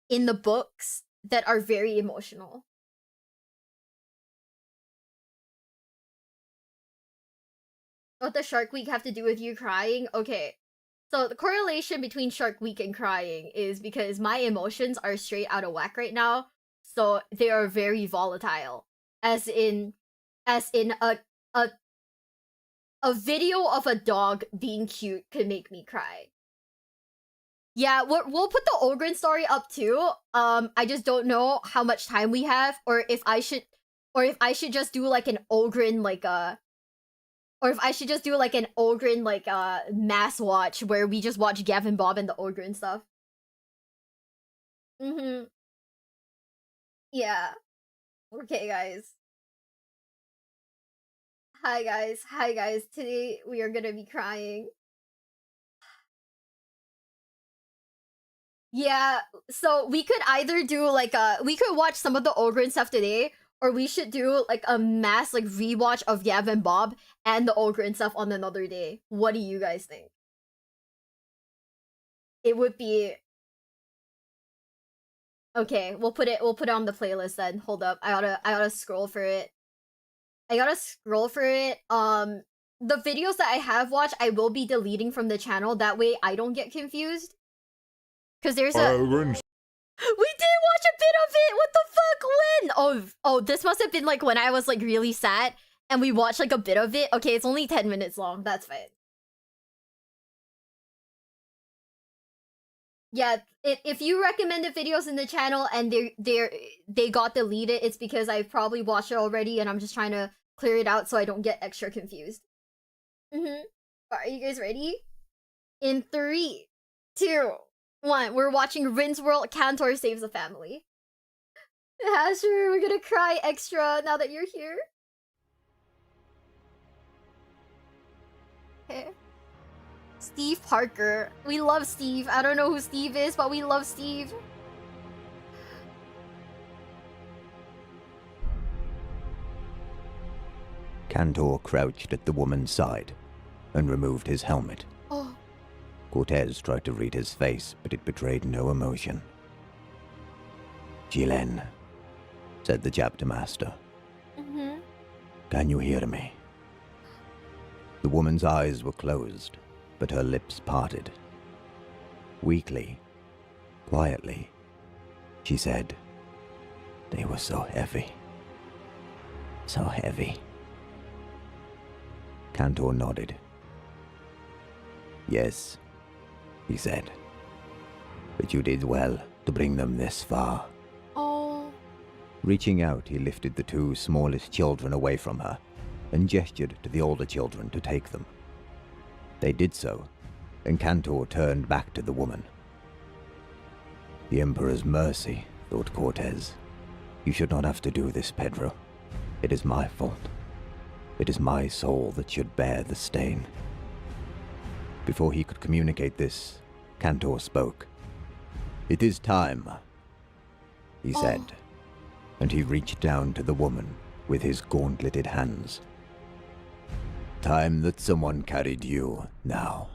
in the books that are very emotional. What does Shark Week have to do with you crying? Okay. So the correlation between Shark Week and crying is because my emotions are straight out of whack right now. So they are very volatile. As in a video of a dog being cute could make me cry. Yeah, we'll put the Ogren story up too. I just don't know how much time we have, or if I should just do like an Ogren mass watch where we just watch Gavin Bob and the Ogren stuff. Yeah. Okay, guys. Hi guys. Today we are gonna be crying. Yeah, so we could either do like we could watch some of the Ogren stuff today, or we should do like a mass like rewatch of Gavin Bob and the Ogren stuff on another day. What do you guys think? It would be okay. We'll put it on the playlist then. Hold up, I gotta scroll for it. The videos that I have watched, I will be deleting from the channel. That way, I don't get confused. Cause there's a. We did watch a bit of it. What the fuck? When? Oh, this must have been like when I was like really sad, and we watched like a bit of it. Okay, it's only 10 minutes long. That's fine. Yeah, if you recommended videos in the channel and they got deleted, it's because I probably watched it already, and I'm just trying to clear it out so I don't get extra confused. Are you guys ready? In 3, 2, 1, we're watching Rin's World. Cantor Saves a Family. Asher, we're gonna cry extra now that you're here. Okay. Steve Parker. We love Steve. I don't know who Steve is, but we love Steve. Cantor crouched at the woman's side and removed his helmet. Oh. Cortez tried to read his face, but it betrayed no emotion. Jilen, said the chapter master. Mm-hmm. Can you hear me? The woman's eyes were closed, but her lips parted. Weakly, quietly, she said, they were so heavy. So heavy. Cantor nodded. Yes, he said. But you did well to bring them this far. Oh. Reaching out, he lifted the two smallest children away from her and gestured to the older children to take them. They did so, and Cantor turned back to the woman. The Emperor's mercy, thought Cortez. You should not have to do this, Pedro. It is my fault. It is my soul that should bear the stain. Before he could communicate this, Cantor spoke. It is time, he said, and he reached down to the woman with his gauntleted hands. Time that someone carried you now.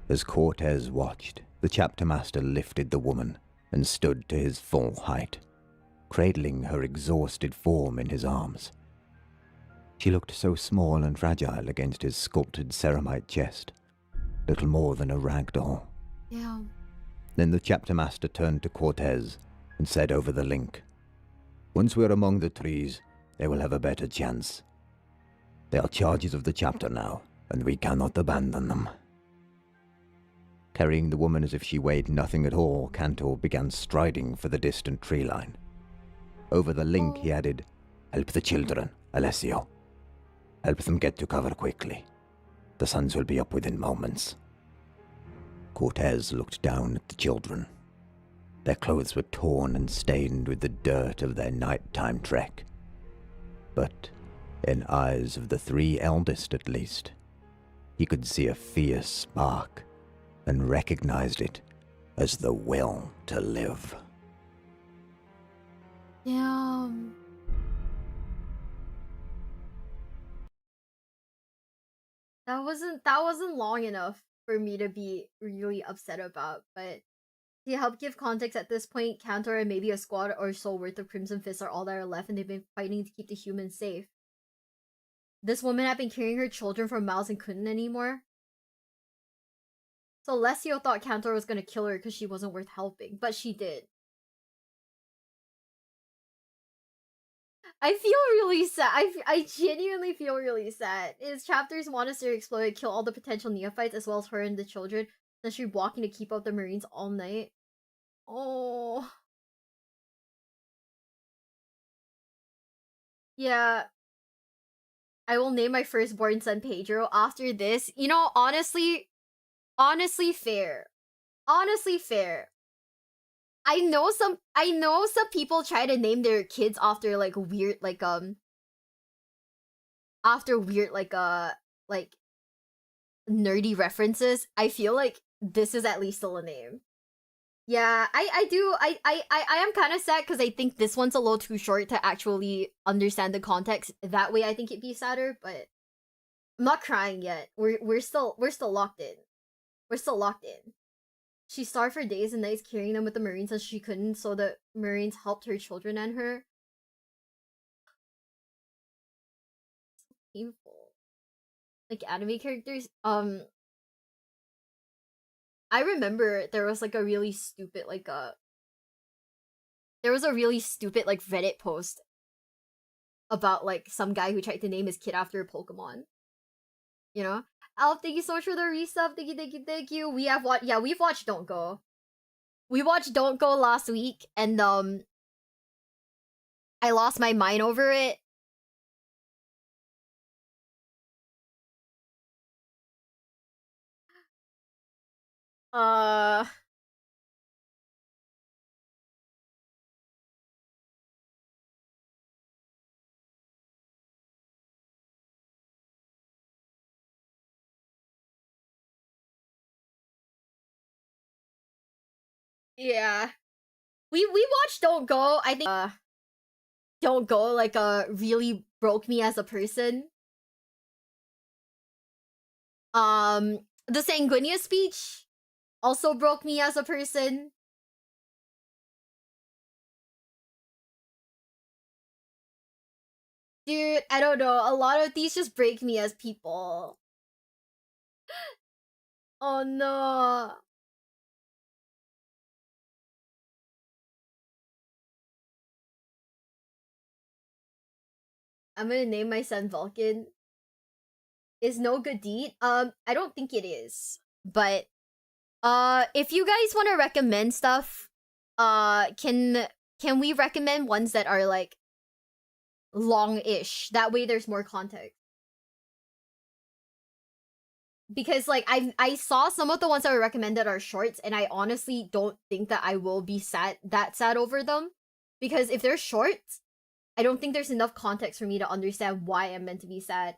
As Cortez watched, the chapter master lifted the woman and stood to his full height, cradling her exhausted form in his arms. She looked so small and fragile against his sculpted ceramite chest, little more than a rag doll. Yeah. Then the chapter master turned to Cortez and said over the link, Once we're among the trees, they will have a better chance. They are charges of the chapter now, and we cannot abandon them. Carrying the woman as if she weighed nothing at all, Cantor began striding for the distant tree line. Over the link, he added, Help the children, Alessio. Help them get to cover quickly. The suns will be up within moments. Cortez looked down at the children. Their clothes were torn and stained with the dirt of their nighttime trek. But in eyes of the three eldest at least, he could see a fierce spark and recognized it as the will to live. Damn. That wasn't long enough for me to be really upset about, but to help give context at this point, Cantor and maybe a squad or so worth of Crimson Fists are all that are left, and they've been fighting to keep the humans safe. This woman had been carrying her children for miles and couldn't anymore. So Alessio thought Cantor was gonna kill her because she wasn't worth helping, but she did. I feel really sad. I genuinely feel really sad. His chapters want us to explode and kill all the potential neophytes as well as her and the children. Then she's walking to keep up the Marines all night. Oh. Yeah. I will name my firstborn son Pedro after this. You know, honestly fair. Honestly fair. I know some people try to name their kids after like weird like nerdy references. I feel like this is at least still a name. Yeah, I am kind of sad because I think this one's a little too short to actually understand the context. That way I think it'd be sadder, but I'm not crying yet. We're still locked in. We're still locked in. She starved for days and nights carrying them with the Marines as she couldn't, so the Marines helped her children and her. So painful. Like anime characters, I remember there was like a really stupid Reddit post about like some guy who tried to name his kid after a Pokemon. You know? Alf, thank you so much for the resub. Thank you. We've watched Don't Go. We watched Don't Go last week, and I lost my mind over it. Yeah. We watched Don't Go. I think Don't Go like a really broke me as a person. The Sanguinius speech also broke me as a person. Dude, I don't know. A lot of these just break me as people. Oh no. I'm gonna name my son Vulcan. Is no good deed? I don't think it is. But if you guys want to recommend stuff, can we recommend ones that are like long-ish? That way there's more context. Because like I saw some of the ones that were recommended are shorts, and I honestly don't think that I will be sad over them. Because if they're short, I don't think there's enough context for me to understand why I'm meant to be sad.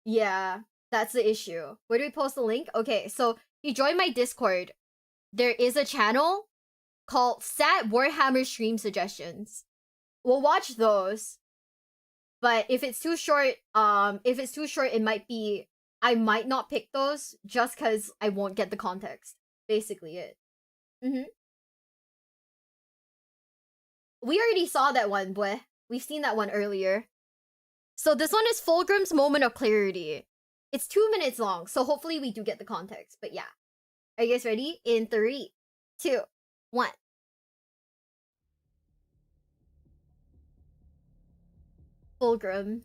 Yeah, that's the issue. Where do we post the link? Okay, so if you join my Discord, there is a channel called Sad Warhammer Stream Suggestions. We'll watch those. But if it's too short, it might be I might not pick those just because I won't get the context. Basically it. We already saw that one, boy. We've seen that one earlier. So this one is Fulgrim's Moment of Clarity. It's 2 minutes long, so hopefully we do get the context. But yeah. Are you guys ready? In 3, 2, 1. Fulgrim.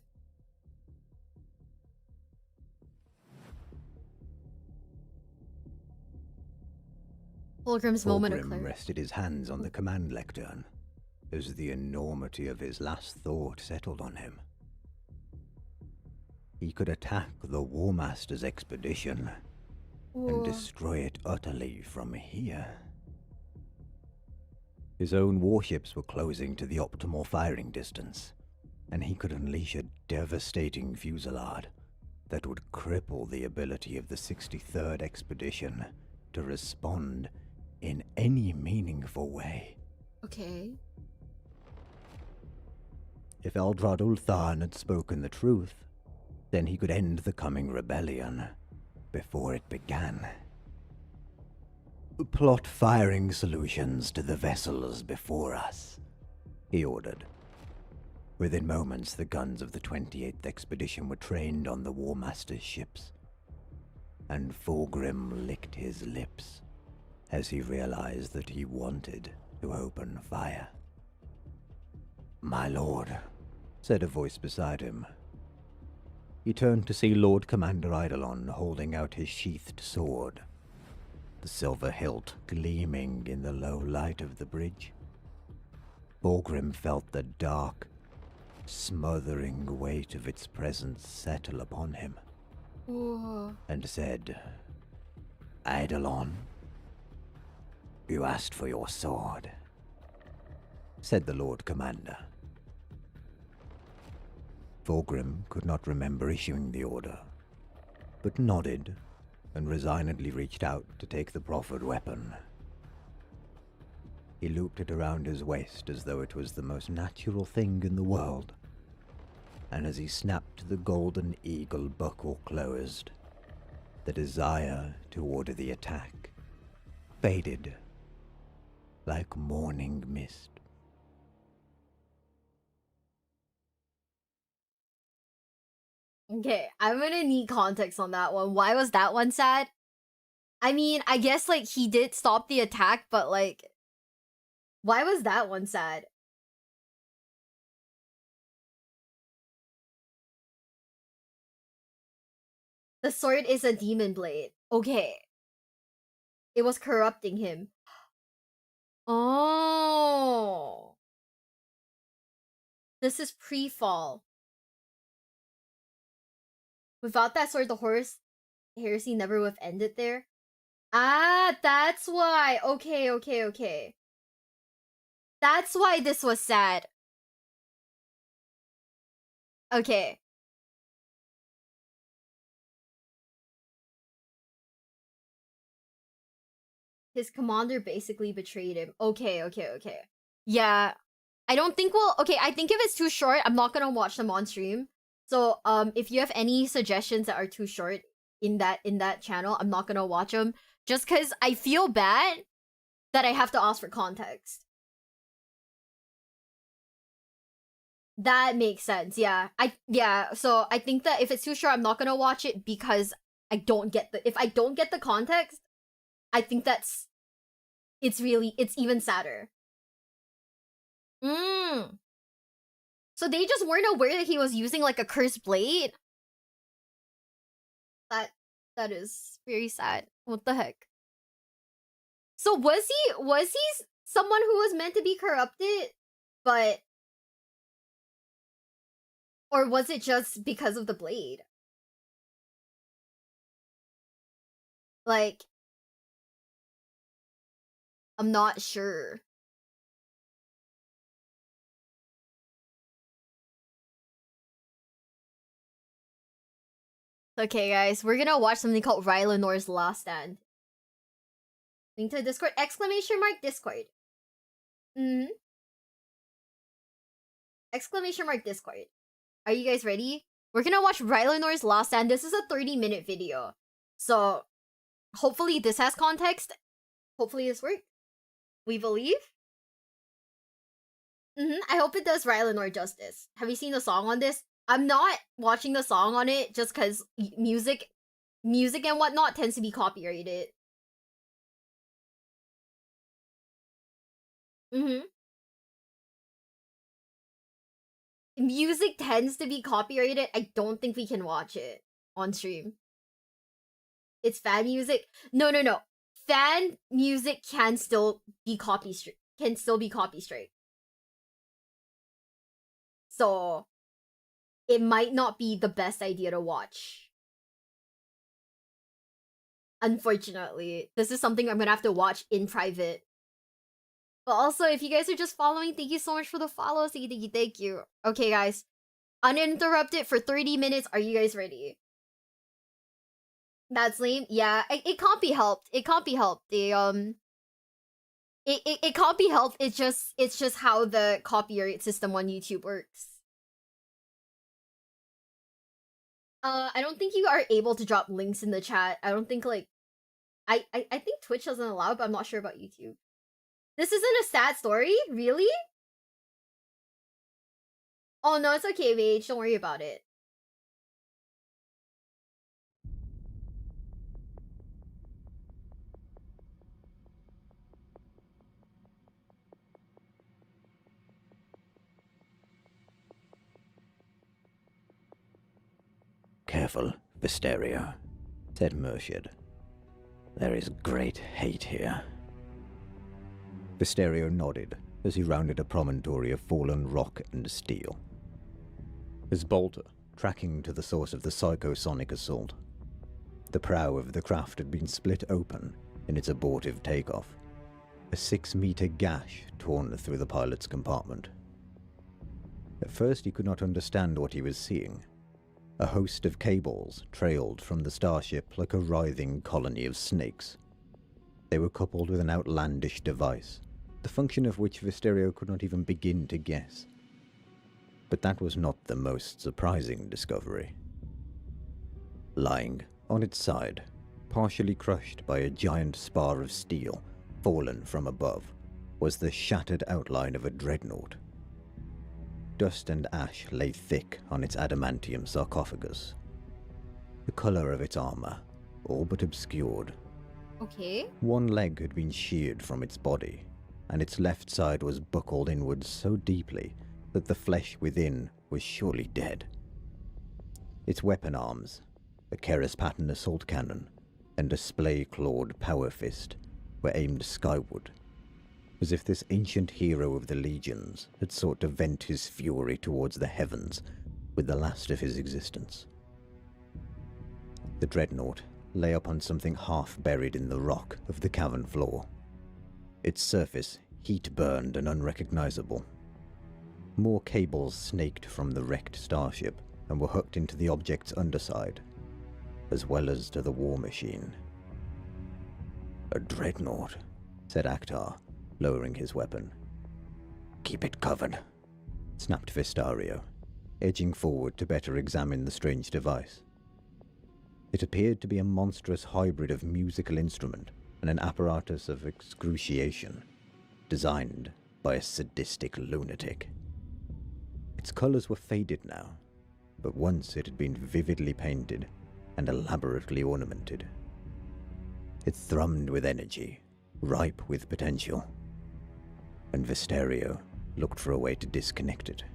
Fulgrim's Moment of Fulgrim Clarity. rested his hands on the command lectern as the enormity of his last thought settled on him. He could attack the War Master's expedition and destroy it utterly from here. His own warships were closing to the optimal firing distance, and he could unleash a devastating fusillade that would cripple the ability of the 63rd expedition to respond in any meaningful way. Okay. If Eldrad Ultharn had spoken the truth, then he could end the coming rebellion before it began. Plot firing solutions to the vessels before us, he ordered. Within moments, the guns of the 28th expedition were trained on the War Master's ships, and Fulgrim licked his lips as he realized that he wanted to open fire. "My lord," said a voice beside him. He turned to see Lord Commander Eidolon holding out his sheathed sword, the silver hilt gleaming in the low light of the bridge. Fulgrim felt the dark, smothering weight of its presence settle upon him, and said, "Eidolon, you asked for your sword," said the Lord Commander. Fulgrim could not remember issuing the order, but nodded and resignedly reached out to take the proffered weapon. He looped it around his waist as though it was the most natural thing in the world, and as he snapped the golden eagle buckle closed, the desire to order the attack faded like morning mist. Okay, I'm gonna need context on that one. Why was that one sad? I mean, I guess, like, he did stop the attack, but, like, why was that one sad? The sword is a demon blade. Okay. It was corrupting him. Oh. This is pre-fall. Without that sword, the horse heresy never would have ended there. Ah, that's why. Okay, okay, okay. That's why this was sad. Okay. His commander basically betrayed him. Okay, okay, okay. Yeah. I don't think we'll... Okay, I think if it's too short, I'm not gonna watch them on stream. So, if you have any suggestions that are too short in that channel, I'm not gonna watch them. Just because I feel bad that I have to ask for context. That makes sense, yeah. So I think that if it's too short, I'm not gonna watch it because I don't get the... If I don't get the context, I think that's... It's even sadder. So they just weren't aware that he was using like a cursed blade? That is very sad. What the heck? So was he someone who was meant to be corrupted, but... Or was it just because of the blade? Like... I'm not sure. Okay, guys, we're gonna watch something called Rylanor's Last Stand. Link to Discord, exclamation mark Discord. Exclamation mark Discord. Are you guys ready? We're gonna watch Rylanor's Last Stand. This is a 30-minute video. So, hopefully this has context. Hopefully this works. We believe? I hope it does Rylanor justice. Have you seen the song on this? I'm not watching the song on it just because music and whatnot tends to be copyrighted. Music tends to be copyrighted. I don't think we can watch it on stream. It's fan music. No. Fan music can still be copy strike. So it might not be the best idea to watch. Unfortunately, this is something I'm gonna have to watch in private. But also, if you guys are just following, thank you so much for the follow. Thank you. Okay, guys. Uninterrupted for 30 minutes. Are you guys ready? That's lame. Yeah, it can't be helped. It can't be helped. It can't be helped. It's just how the copyright system on YouTube works. I don't think you are able to drop links in the chat. I don't think like I think Twitch doesn't allow it, but I'm not sure about YouTube. This isn't a sad story? Really? Oh no, it's okay, Mage. Don't worry about it. Careful, Visterio, said Murshid. There is great hate here. Visterio nodded as he rounded a promontory of fallen rock and steel. His bolter, tracking to the source of the psychosonic assault. The prow of the craft had been split open in its abortive takeoff, a 6-meter gash torn through the pilot's compartment. At first he could not understand what he was seeing. A host of cables trailed from the starship like a writhing colony of snakes. They were coupled with an outlandish device, the function of which Visterio could not even begin to guess. But that was not the most surprising discovery. Lying on its side, partially crushed by a giant spar of steel fallen from above, was the shattered outline of a dreadnought. Dust and ash lay thick on its adamantium sarcophagus. The color of its armor, all but obscured. Okay. One leg had been sheared from its body, and its left side was buckled inwards so deeply that the flesh within was surely dead. Its weapon arms, a Keras pattern assault cannon, and a splay-clawed power fist, were aimed skyward, as if this ancient hero of the legions had sought to vent his fury towards the heavens with the last of his existence. The dreadnought lay upon something half buried in the rock of the cavern floor, its surface heat-burned and unrecognizable. More cables snaked from the wrecked starship and were hooked into the object's underside, as well as to the war machine. "A dreadnought," said Akhtar, lowering his weapon. Keep it covered, snapped Vistario, edging forward to better examine the strange device. It appeared to be a monstrous hybrid of musical instrument and an apparatus of excruciation, designed by a sadistic lunatic. Its colors were faded now, but once it had been vividly painted and elaborately ornamented. It thrummed with energy, ripe with potential, and Vistario looked for a way to disconnect it.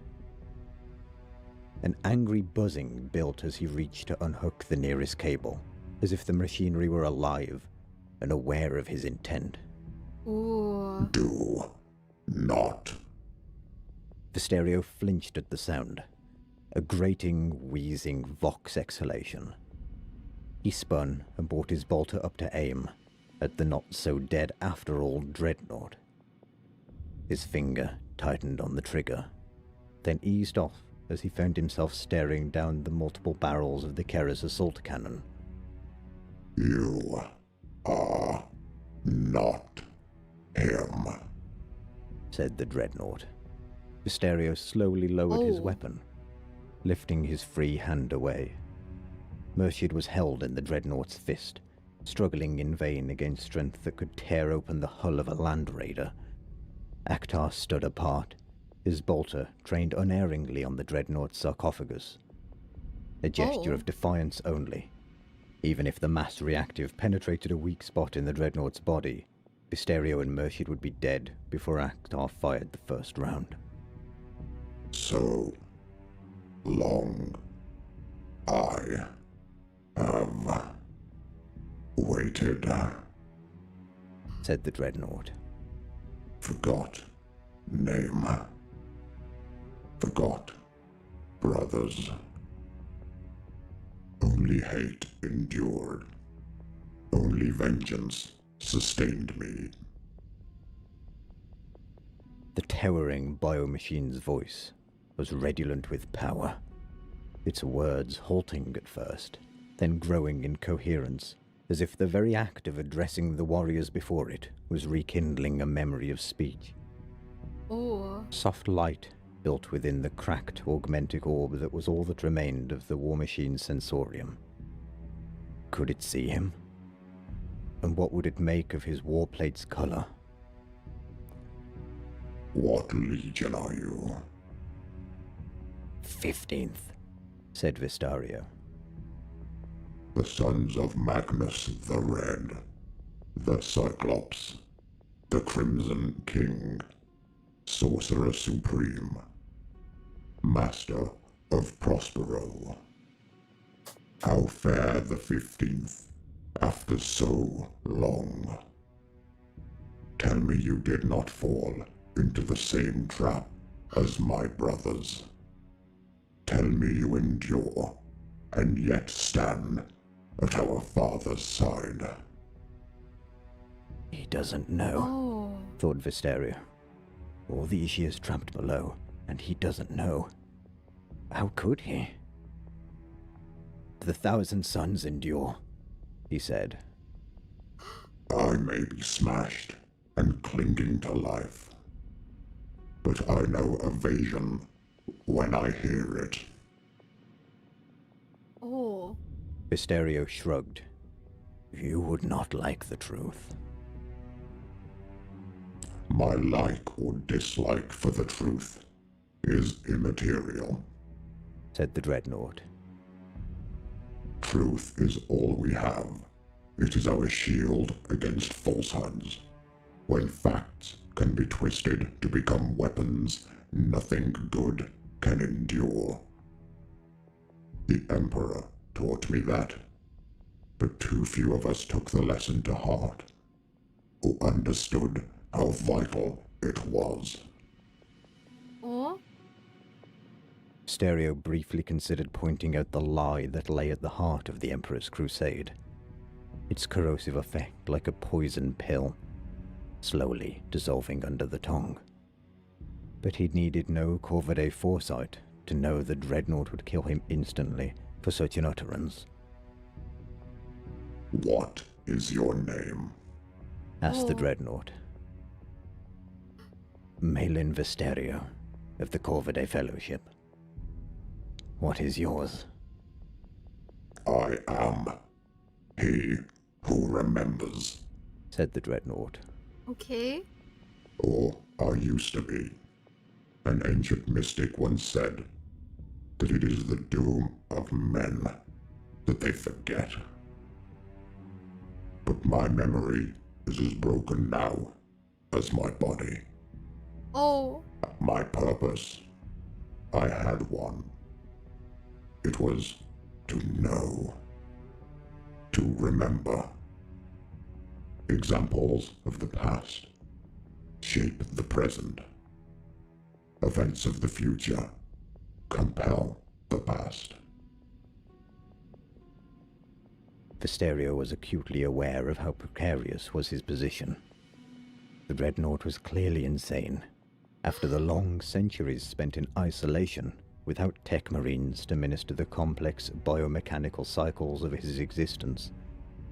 An angry buzzing built as he reached to unhook the nearest cable, as if the machinery were alive and aware of his intent. Ooh. Do not. Vistario flinched at the sound, a grating, wheezing vox exhalation. He spun and brought his bolter up to aim at the not-so-dead-after-all dreadnought. His finger tightened on the trigger, then eased off as he found himself staring down the multiple barrels of the Kera's assault cannon. You are not him, said the dreadnought. Vistario slowly lowered his weapon, lifting his free hand away. Murshid was held in the dreadnought's fist, struggling in vain against strength that could tear open the hull of a land raider. Akhtar stood apart, his bolter trained unerringly on the dreadnought's sarcophagus. A gesture of defiance only. Even if the mass reactive penetrated a weak spot in the dreadnought's body, Vistario and Murshid would be dead before Akhtar fired the first round. So long I have waited, said the dreadnought. Forgot name. Forgot brothers. Only hate endured. Only vengeance sustained me. The towering biomachine's voice was redolent with power, its words halting at first, then growing in coherence, as if the very act of addressing the warriors before it was rekindling a memory of speech. Ooh. Soft light built within the cracked, augmentic orb that was all that remained of the war machine's sensorium. Could it see him? And what would it make of his warplate's color? What legion are you? 15th, said Vistario. The sons of Magnus the Red, the Cyclops, the Crimson King, Sorcerer Supreme, Master of Prospero. How fare the 15th after so long? Tell me you did not fall into the same trap as my brothers. Tell me you endure and yet stand at our father's side. He doesn't know, thought Vistario. All these years trapped below, and he doesn't know. How could he? The 1,000 suns endure, he said. I may be smashed and clinging to life, but I know evasion when I hear it. Oh. Vistario shrugged. You would not like the truth. My like or dislike for the truth is immaterial, said the dreadnought. Truth is all we have. It is our shield against falsehoods. When facts can be twisted to become weapons, nothing good can endure. The Emperor taught me that, but too few of us took the lesson to heart, or understood how vital it was. Oh? Stereo briefly considered pointing out the lie that lay at the heart of the Emperor's crusade. Its corrosive effect like a poison pill, slowly dissolving under the tongue. But he needed no Corvidae foresight to know the dreadnought would kill him instantly for such an utterance. What is your name? Asked the dreadnought. Malin Visterio of the Corvidae Fellowship. What is yours? I am he who remembers, said the Dreadnought. Okay. or I used to be. An ancient mystic once said that it is the doom of men that they forget. But my memory is as broken now as my body. Oh. My purpose, I had one. It was to know, to remember. Examples of the past shape the present. Events of the future compel the past. Visterio was acutely aware of how precarious was his position. The Dreadnought was clearly insane. After the long centuries spent in isolation, without tech marines to minister the complex biomechanical cycles of his existence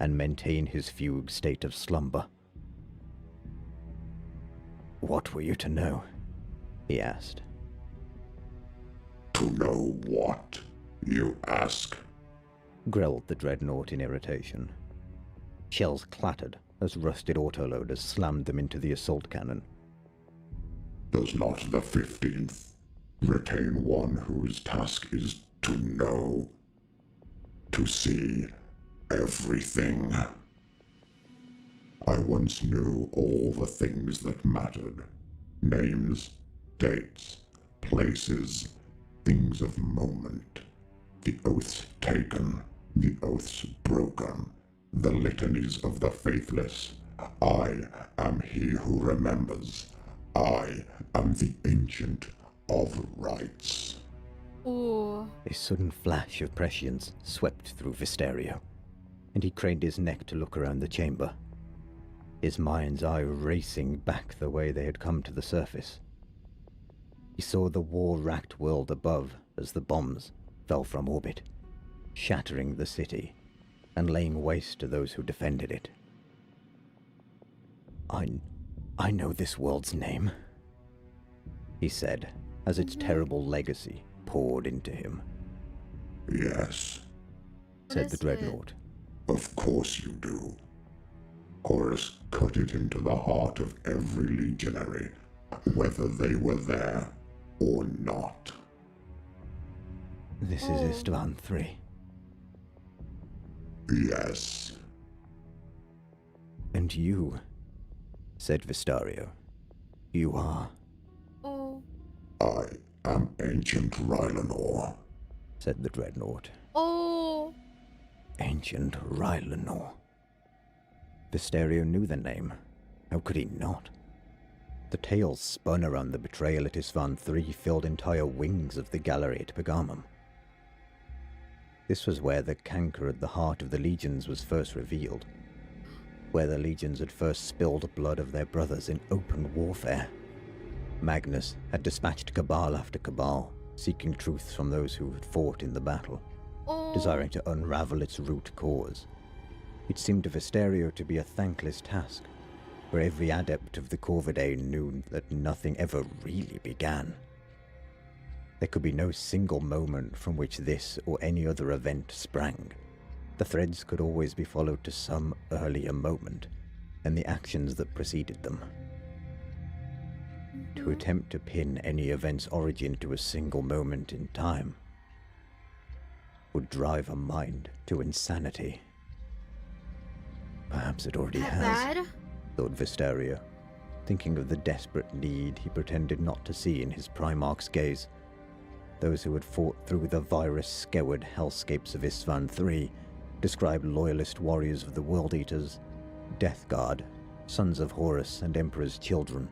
and maintain his fugue state of slumber. What were you to know? He asked. To know what, you ask? Growled the Dreadnought in irritation. Shells clattered as rusted autoloaders slammed them into the assault cannon. Does not the 15th retain one whose task is to know, to see everything? I once knew all the things that mattered. Names, dates, places, things of moment. The oaths taken, the oaths broken, the litanies of the faithless. I am he who remembers. I am the ancient of rites. Ooh. A sudden flash of prescience swept through Visterio, and he craned his neck to look around the chamber, his mind's eye racing back the way they had come to the surface. He saw the war-racked world above as the bombs fell from orbit, shattering the city and laying waste to those who defended it. I know this world's name, he said, as its terrible legacy poured into him. Yes, said the Dreadnought. of course you do. Horus cut it into the heart of every legionary, whether they were there or not. This is Istvan III. Yes. And you, said Vistario. You are... Oh. I am ancient Rylanor, said the Dreadnought. Oh. Ancient Rylanor. Visterio knew the name. How could he not? The tales spun around the betrayal at Istvan III filled entire wings of the gallery at Pergamum. This was where the canker at the heart of the legions was first revealed, where the legions had first spilled blood of their brothers in open warfare. Magnus had dispatched cabal after cabal, seeking truths from those who had fought in the battle, desiring to unravel its root cause. It seemed to Visterio to be a thankless task, where every adept of the Corvidae knew that nothing ever really began. There could be no single moment from which this or any other event sprang. The threads could always be followed to some earlier moment, and the actions that preceded them. To attempt to pin any event's origin to a single moment in time would drive a mind to insanity. Perhaps it already has, Bad? thought Visterio, thinking of the desperate need he pretended not to see in his Primarch's gaze. Those who had fought through the virus-scoured hellscapes of Istvan III described loyalist warriors of the World Eaters, Death Guard, sons of Horus and Emperor's children,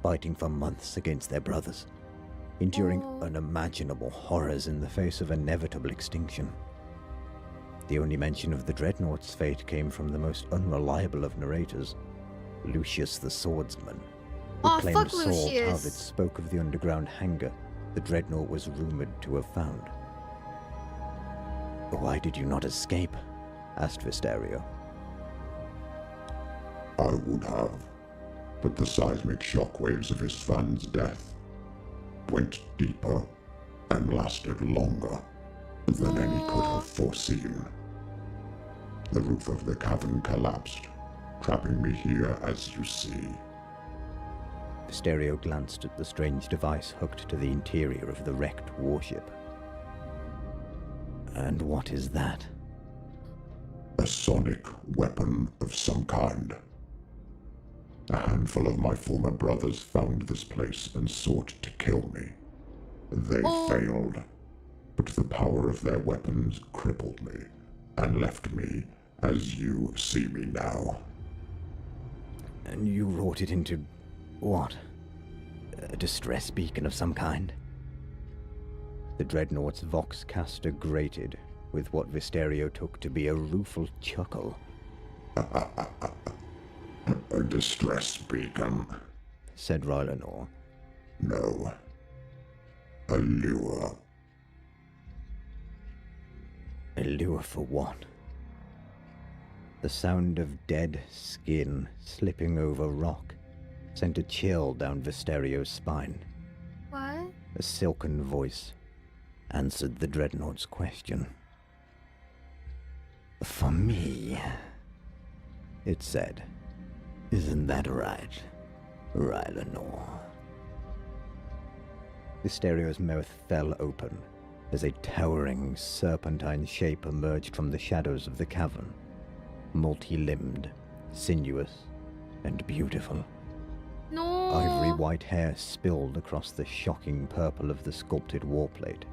fighting for months against their brothers, enduring unimaginable horrors in the face of inevitable extinction. The only mention of the Dreadnought's fate came from the most unreliable of narrators, Lucius the Swordsman, who claimed Saul Tarvid spoke of the underground hangar the Dreadnought was rumored to have found. Why did you not escape? Asked Visterio. I would have, but the seismic shockwaves of Istvan's death went deeper and lasted longer than any could have foreseen. The roof of the cavern collapsed, trapping me here as you see. Stereo glanced at the strange device hooked to the interior of the wrecked warship. And what is that? A sonic weapon of some kind. A handful of my former brothers found this place and sought to kill me. They failed, but the power of their weapons crippled me and left me as you see me now. And you wrought it into what? A distress beacon of some kind? The Dreadnought's Voxcaster grated with what Visterio took to be a rueful chuckle. A distress beacon, said Rylanor. No. A lure. A lure for what? The sound of dead skin slipping over rock sent a chill down Visterio's spine. What? A silken voice answered the Dreadnought's question. For me, it said. Isn't that right, Rylanor? Visterio's mouth fell open as a towering serpentine shape emerged from the shadows of the cavern, multi-limbed, sinuous, and beautiful. No. Ivory white hair spilled across the shocking purple of the sculpted warplate.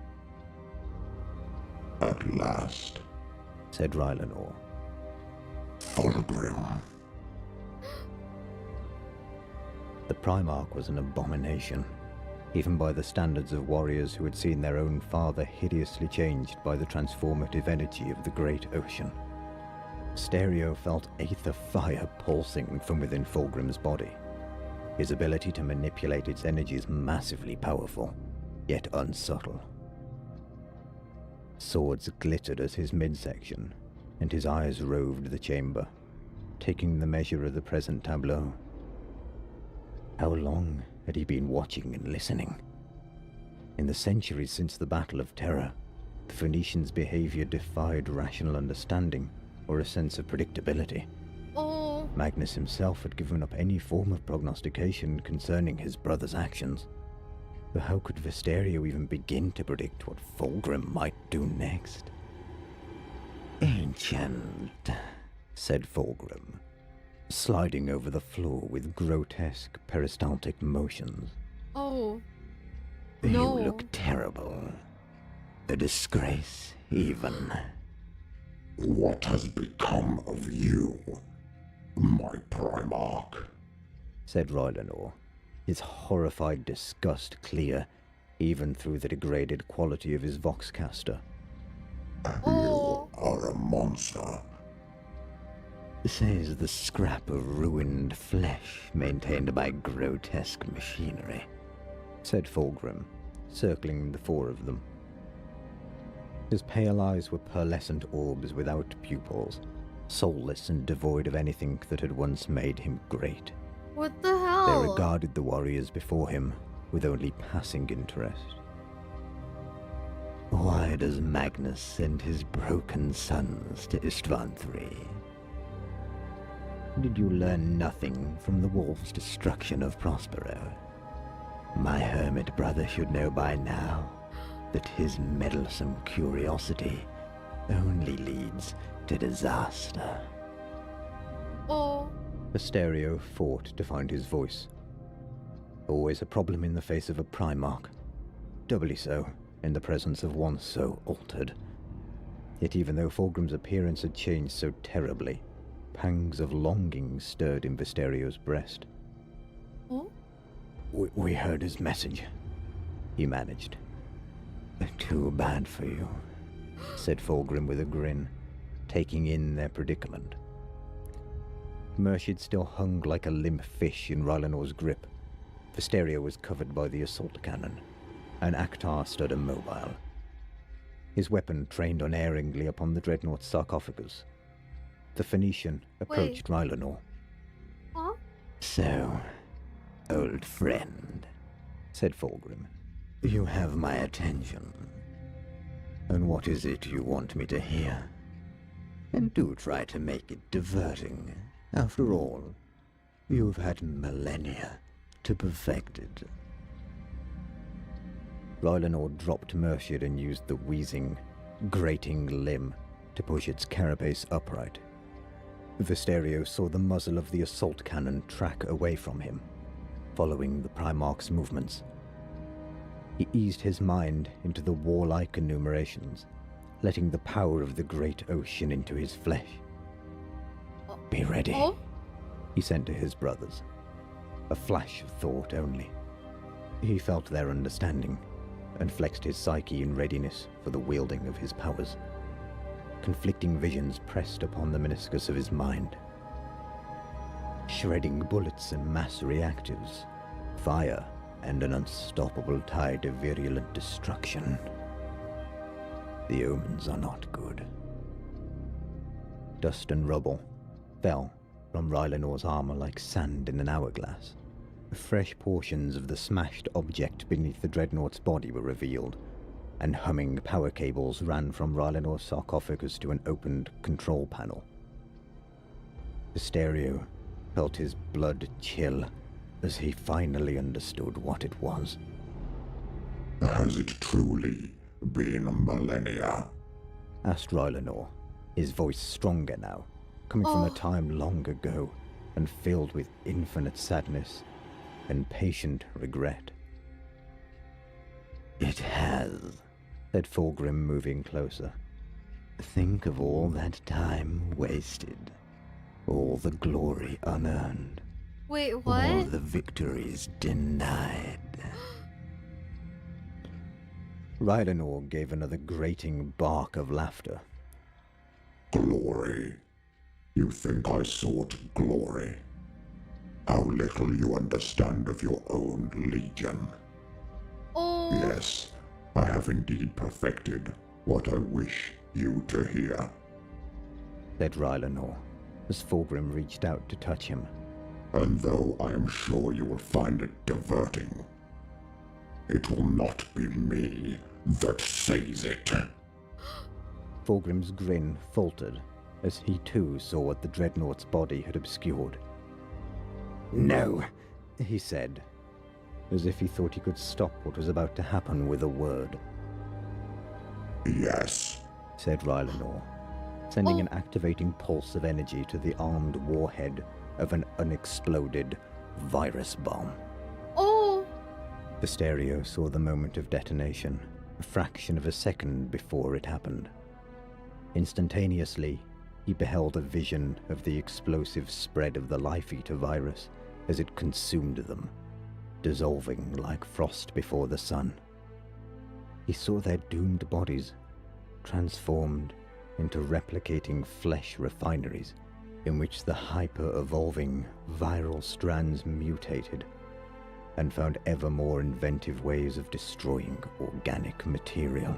At last, said Rylanor. Fulgrim. The Primarch was an abomination, even by the standards of warriors who had seen their own father hideously changed by the transformative energy of the great ocean. Stereo felt aether fire pulsing from within Fulgrim's body. His ability to manipulate its energies massively powerful, yet unsubtle. Swords glittered at his midsection, and his eyes roved the chamber, taking the measure of the present tableau. How long had he been watching and listening? In the centuries since the Battle of Terror, the Phoenicians' behavior defied rational understanding or a sense of predictability. Oh. Magnus himself had given up any form of prognostication concerning his brother's actions. But how could Visterio even begin to predict what Fulgrim might do next? Ancient, said Fulgrim, sliding over the floor with grotesque peristaltic motions. Oh. You No. look terrible. A disgrace, even. What has become of you, my Primarch? Said Rylanor, his horrified disgust clear, even through the degraded quality of his Voxcaster. You are a monster. Says the scrap of ruined flesh maintained by grotesque machinery, said Fulgrim, circling the four of them. His pale eyes were pearlescent orbs without pupils, soulless and devoid of anything that had once made him great. What the hell? They regarded the warriors before him with only passing interest. Why does Magnus send his broken sons to Istvan III? Did you learn nothing from the wolf's destruction of Prospero? My hermit brother should know by now that his meddlesome curiosity only leads to disaster. Oh. Visterio fought to find his voice. Always a problem in the face of a Primarch. Doubly so in the presence of one so altered. Yet even though Fulgrim's appearance had changed so terribly, pangs of longing stirred in Visterio's breast. Oh? We heard his message, he managed. Too bad for you, said Fulgrim with a grin, taking in their predicament. Murshid still hung like a limp fish in Rylanor's grip. Visterio was covered by the assault cannon, and Akhtar stood immobile. His weapon trained unerringly upon the Dreadnought's sarcophagus. The Phoenician approached Rylanor. Huh? So, old friend, said Fulgrim. You have my attention. And what is it you want me to hear? And do try to make it diverting. After all, you've had millennia to perfect it. Rylanor dropped Merciad and used the wheezing, grating limb to push its carapace upright. Visterio saw the muzzle of the assault cannon track away from him, following the Primarch's movements. He eased his mind into the warlike enumerations, letting the power of the great ocean into his flesh. Be ready, he sent to his brothers. A flash of thought only. He felt their understanding, and flexed his psyche in readiness for the wielding of his powers. Conflicting visions pressed upon the meniscus of his mind. Shredding bullets and mass reactives, fire and an unstoppable tide of virulent destruction. The omens are not good. Dust and rubble fell from Rylanor's armor like sand in an hourglass. Fresh portions of the smashed object beneath the dreadnought's body were revealed, and humming power cables ran from Rylanor's sarcophagus to an opened control panel. Visterio felt his blood chill as he finally understood what it was. Has it truly been millennia? Asked Rylanor, his voice stronger now, coming from a time long ago and filled with infinite sadness and patient regret. It has, said Fulgrim, moving closer. Think of all that time wasted, all the glory unearned. Wait, what? All the victories denied. Rylanor gave another grating bark of laughter. Glory. You think I sought glory? How little you understand of your own legion. Yes, I have indeed perfected what I wish you to hear, said Rylanor, as Fulgrim reached out to touch him. And though I am sure you will find it diverting, it will not be me that says it. Fulgrim's grin faltered as he too saw what the dreadnought's body had obscured. No, he said, as if he thought he could stop what was about to happen with a word. Yes, said Rylanor, sending an activating pulse of energy to the armed warhead of an unexploded virus bomb. Visterio saw the moment of detonation, a fraction of a second before it happened. Instantaneously, he beheld a vision of the explosive spread of the Life-Eater virus as it consumed them, dissolving like frost before the sun. He saw their doomed bodies transformed into replicating flesh refineries in which the hyper-evolving viral strands mutated and found ever more inventive ways of destroying organic material.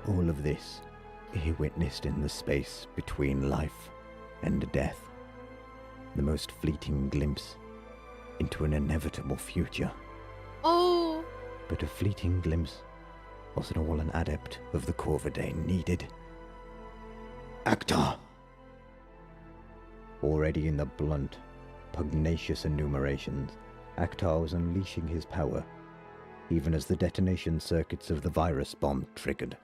All of this he witnessed in the space between life and death, the most fleeting glimpse into an inevitable future. But a fleeting glimpse wasn't all an adept of the Corvidae needed. Actor! Already in the blunt, pugnacious enumerations, Actar was unleashing his power, even as the detonation circuits of the virus bomb triggered.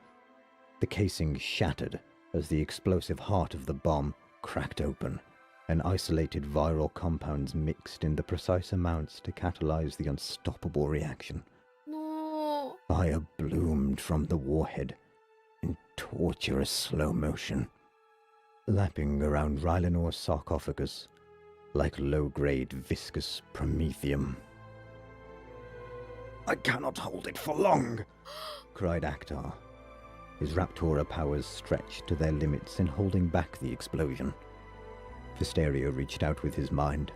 The casing shattered as the explosive heart of the bomb cracked open, and isolated viral compounds mixed in the precise amounts to catalyze the unstoppable reaction. No. Fire bloomed from the warhead in torturous slow motion, lapping around Rylanor's sarcophagus like low-grade viscous promethium. I cannot hold it for long, cried Actar, his Raptora powers stretched to their limits in holding back the explosion. Visterio reached out with his mind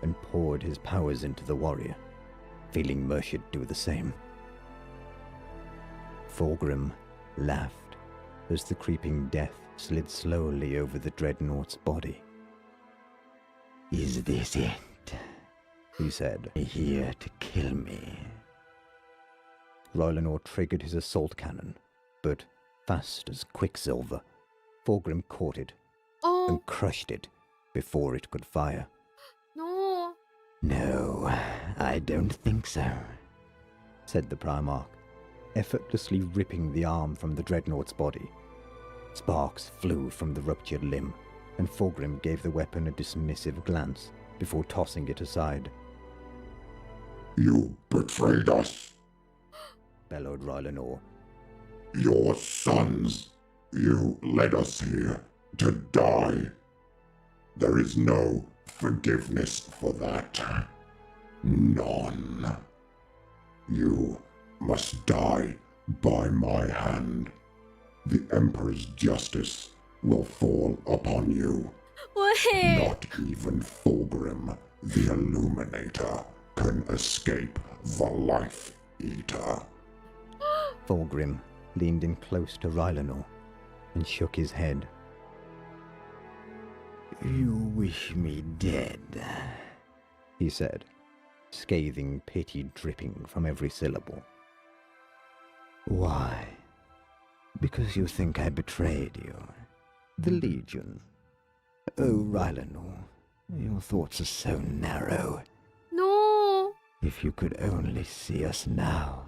and poured his powers into the warrior, feeling Merciad do the same. Fulgrim laughed as the creeping death slid slowly over the dreadnought's body. Is this it? he said, here to kill me. Rylanor triggered his assault cannon, but fast as quicksilver, Fulgrim caught it and crushed it before it could fire. No. No, I don't think so, said the Primarch, effortlessly ripping the arm from the Dreadnought's body. Sparks flew from the ruptured limb, and Fulgrim gave the weapon a dismissive glance before tossing it aside. You betrayed us, bellowed Rylanor. your sons. You led us here to die. There is no forgiveness for that. None. You must die by my hand. The Emperor's justice will fall upon you. Wait. Not even Fulgrim, the Illuminator, can escape the Life Eater. Fulgrim leaned in close to Rylanor and shook his head. You wish me dead, he said, scathing pity dripping from every syllable. Why? Because you think I betrayed you. The Legion. Oh, Rylanor, your thoughts are so narrow. No. If you could only see us now.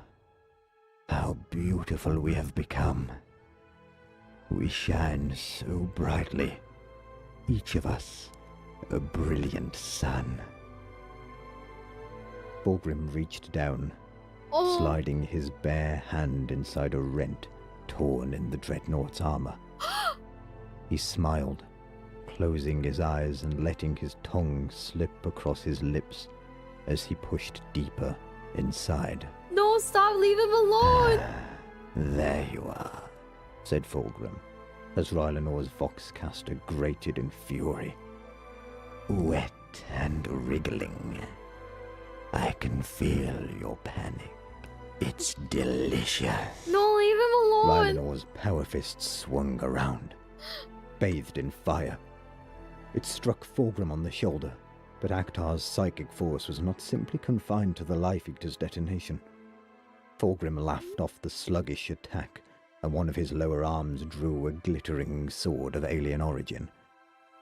How beautiful we have become. We shine so brightly. Each of us a brilliant sun. Fulgrim reached down, sliding his bare hand inside a rent torn in the Dreadnought's armor. He smiled, closing his eyes and letting his tongue slip across his lips as he pushed deeper inside. No, stop, leave him alone! There you are, said Fulgrim, as Rylanor's Voxcaster grated in fury. Wet and wriggling. I can feel your panic. It's delicious. No, leave him alone! Rylanor's power fist swung around, bathed in fire. It struck Fulgrim on the shoulder, but Aktar's psychic force was not simply confined to the Life Eater's detonation. Fulgrim laughed off the sluggish attack, and one of his lower arms drew a glittering sword of alien origin.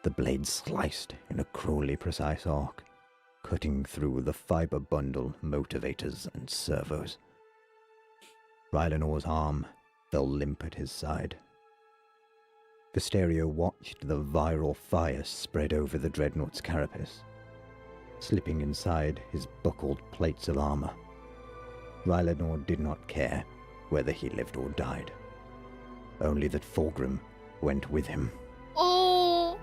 The blade sliced in a cruelly precise arc, cutting through the fiber bundle, motivators, and servos. Rylanor's arm fell limp at his side. Visterio watched the viral fire spread over the Dreadnought's carapace, slipping inside his buckled plates of armor. Rylanor did not care whether he lived or died, only that Fulgrim went with him. Oh!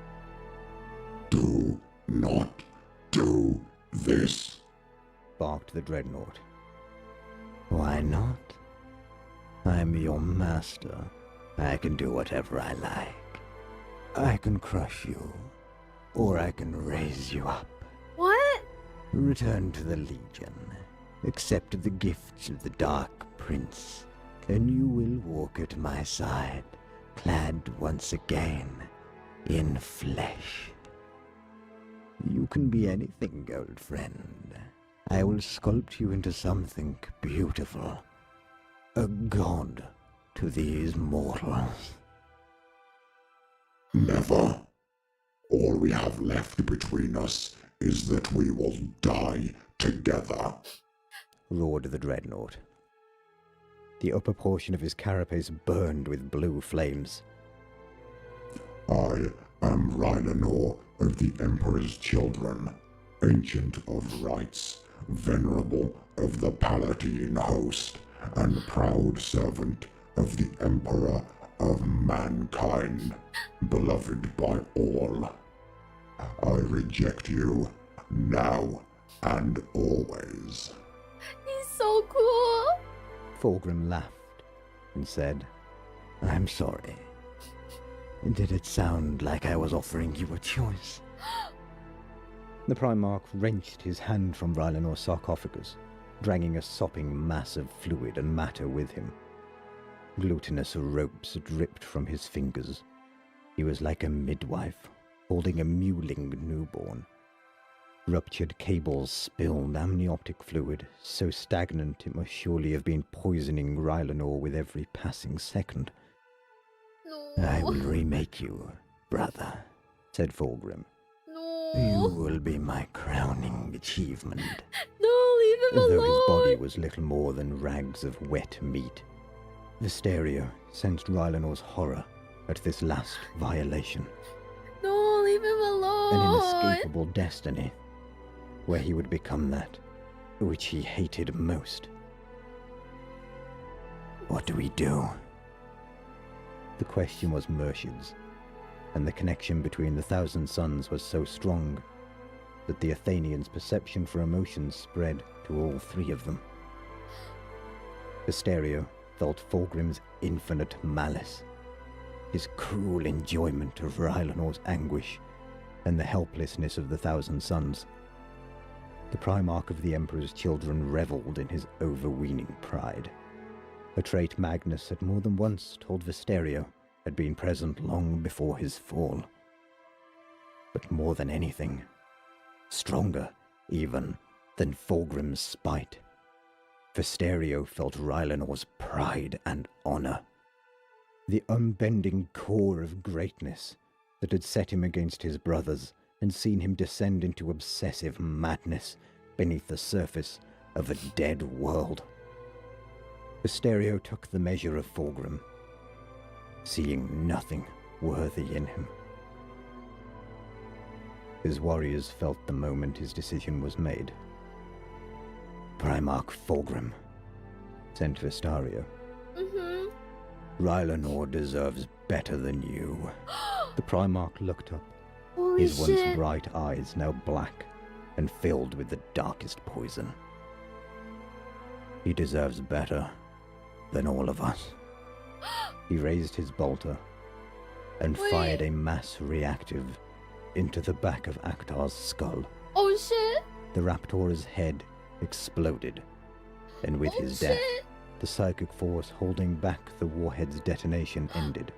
Do not do this, barked the Dreadnought. Why not? I'm your master. I can do whatever I like. I can crush you, or I can raise you up. What? Return to the Legion. Accept the gifts of the Dark Prince, and you will walk at my side, clad once again in flesh. You can be anything, old friend. I will sculpt you into something beautiful. A god to these mortals. Never. All we have left between us is that we will die together, roared the Dreadnought. The upper portion of his carapace burned with blue flames. I am Rylanor of the Emperor's Children, ancient of rights, venerable of the Palatine host, and proud servant of the Emperor of mankind, beloved by all. I reject you, now and always. He's so cool! Fulgrim laughed and said, I'm sorry. Did it sound like I was offering you a choice? The Primarch wrenched his hand from Rylanor's sarcophagus, dragging a sopping mass of fluid and matter with him. Glutinous ropes dripped from his fingers. He was like a midwife holding a mewling newborn. Ruptured cables spilled amniotic fluid, so stagnant it must surely have been poisoning Rylanor with every passing second. No. I will remake you, brother, said Fulgrim. No. You will be my crowning achievement. No, leave him alone. Though his body was little more than rags of wet meat, Visterio sensed Rylanor's horror at this last violation. No, leave him alone. An inescapable destiny, where he would become that which he hated most. What do we do? The question was Murshid's, and the connection between the Thousand Suns was so strong that the Athenians' perception for emotions spread to all three of them. Visterio felt Fulgrim's infinite malice, his cruel enjoyment of Rylanor's anguish, and the helplessness of the Thousand Suns. The Primarch of the Emperor's children revelled in his overweening pride, a trait Magnus had more than once told Visterio had been present long before his fall. But more than anything, stronger even than Fulgrim's spite, Visterio felt Rylanor's pride and honor, the unbending core of greatness that had set him against his brothers and seen him descend into obsessive madness beneath the surface of a dead world. Visterio took the measure of Fulgrim, seeing nothing worthy in him. His warriors felt the moment his decision was made. Primarch Fulgrim, sent Vistario. Rylanor deserves better than you. The Primarch looked up, Holy his once shit. bright eyes now black and filled with the darkest poison. He deserves better than all of us. He raised his bolter and fired a mass reactive into the back of Akhtar's skull. Oh shit. The Raptor's head exploded, and with his death, the psychic force holding back the warhead's detonation ended.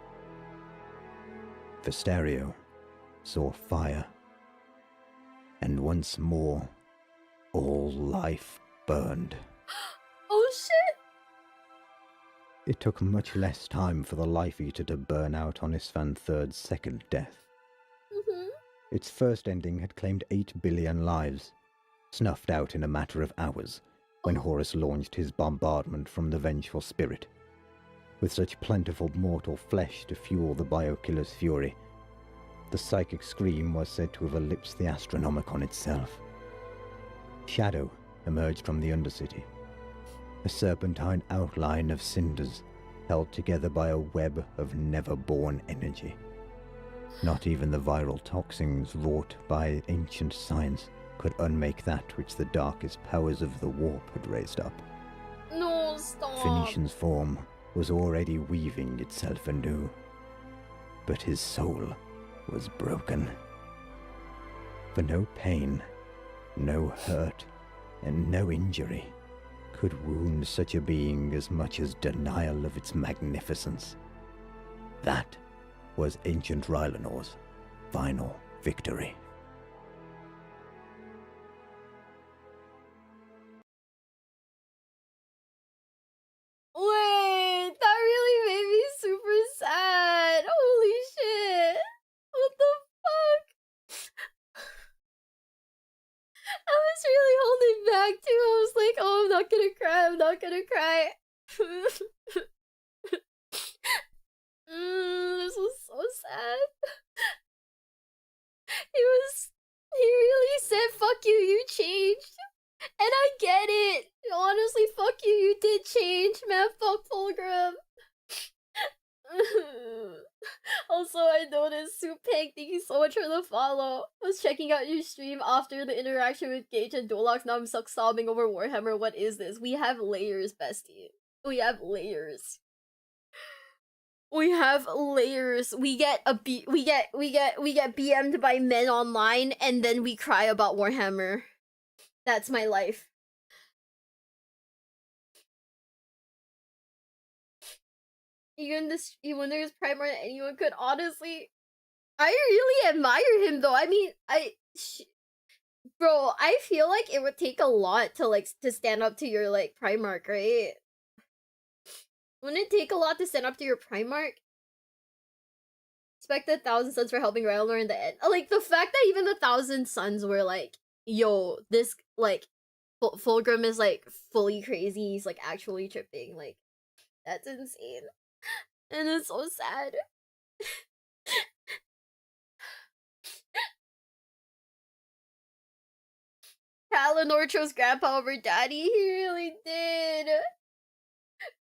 Visterio saw fire, and once more, all life burned. Oh shit. It took much less time for the Life Eater to burn out on Isfan III's second death. Its first ending had claimed 8 billion lives, snuffed out in a matter of hours when Horus launched his bombardment from the vengeful spirit. With such plentiful mortal flesh to fuel the Biokiller's fury, the psychic scream was said to have eclipsed the Astronomicon itself. Shadow emerged from the Undercity, a serpentine outline of cinders held together by a web of never-born energy. Not even the viral toxins wrought by ancient science could unmake that which the darkest powers of the warp had raised up. No, stop. Phoenician's form was already weaving itself anew, but his soul was broken. For no pain, no hurt, and no injury could wound such a being as much as denial of its magnificence. That was ancient Rylanor's final victory. Wait, that really made me super sad. Holy shit. What the fuck? I was really holding back too. I was like, oh, I'm not gonna cry. I'm not gonna cry. This was so sad. He really said, fuck you, you changed. And I get it. Honestly, fuck you, you did change, man. Fuck Fulgrim. Also, I noticed Soup Pig, thank you so much for the follow. Was checking out your stream after the interaction with Gage and Dolox. Now I'm stuck sobbing over Warhammer. What is this? We have layers, bestie. We have layers. We have layers. We get BM'd by men online, and then we cry about Warhammer. That's my life. Even there's pride more than anyone could. Honestly, I really admire him though. I mean, Bro, I feel like it would take a lot to like to stand up to your like Primarch, right? Wouldn't it take a lot to stand up to your Primarch? Expect 1,000 suns for helping Rylor in the end. Like the fact that even the 1,000 suns were like, yo, this like Fulgrim is like fully crazy. He's like actually tripping. Like that's insane, and it's so sad. Palinor chose Grandpa over Daddy. He really did.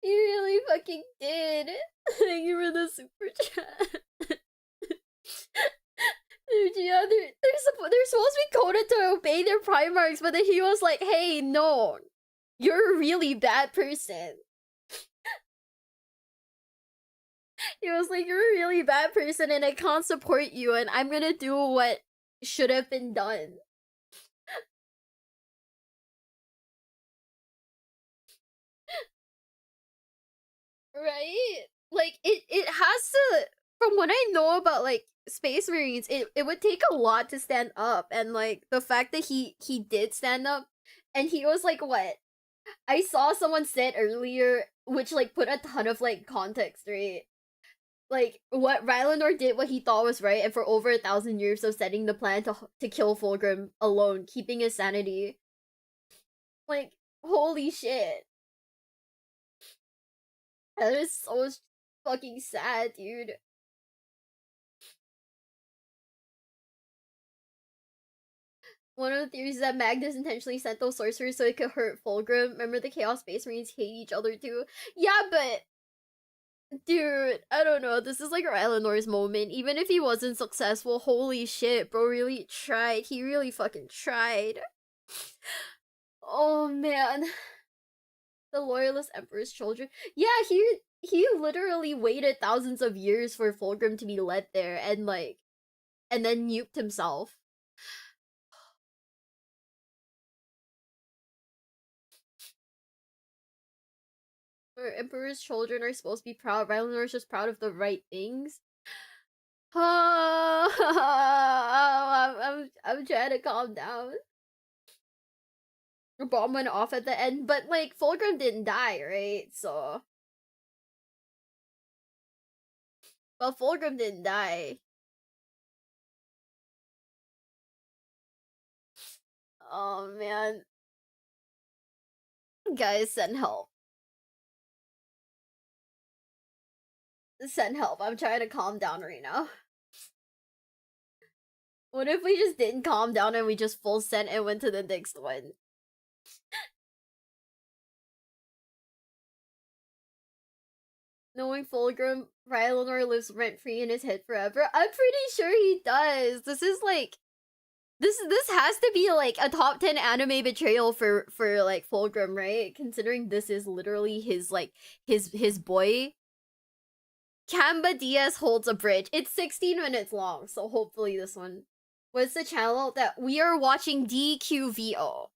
He really fucking did. Thank you for the super chat. Yeah, they're supposed to be coded to obey their Primarchs, but then he was like, hey, no. You're a really bad person. He was like, you're a really bad person and I can't support you and I'm gonna do what should have been done. Right? Like, it has to, from what I know about, like, Space Marines, it would take a lot to stand up, and, like, the fact that he did stand up, and he was like, what? I saw someone said earlier, which, like, put a ton of, like, context, right? Like, what Rylanor did what he thought was right, and for over 1,000 years of setting the plan to kill Fulgrim alone, keeping his sanity. Like, holy shit. That is so fucking sad, dude. One of the theories is that Magnus intentionally sent those sorcerers so it could hurt Fulgrim. Remember the Chaos Space Marines hate each other too? Yeah, but... Dude, I don't know. This is like Rylanor's moment. Even if he wasn't successful, holy shit, bro really tried. He really fucking tried. Oh, man. The loyalist Emperor's children. Yeah, he literally waited thousands of years for Fulgrim to be led there and like... And then nuked himself. Emperor's children are supposed to be proud. Rylanor's just proud of the right things. I'm trying to calm down. The bomb went off at the end, but like Fulgrim didn't die, right? So, well, Fulgrim didn't die. Oh man, guys, send help. Send help. I'm trying to calm down right now. What if we just didn't calm down and we just full sent and went to the next one? Knowing Fulgrim, Rylanor lives rent-free in his head forever. I'm pretty sure he does. This is like... This has to be like a top 10 anime betrayal for like Fulgrim, right? Considering this is literally his like his boy. Kamba Diaz holds a bridge. It's 16 minutes long, so hopefully this one. What's the channel that we are watching? DQVO.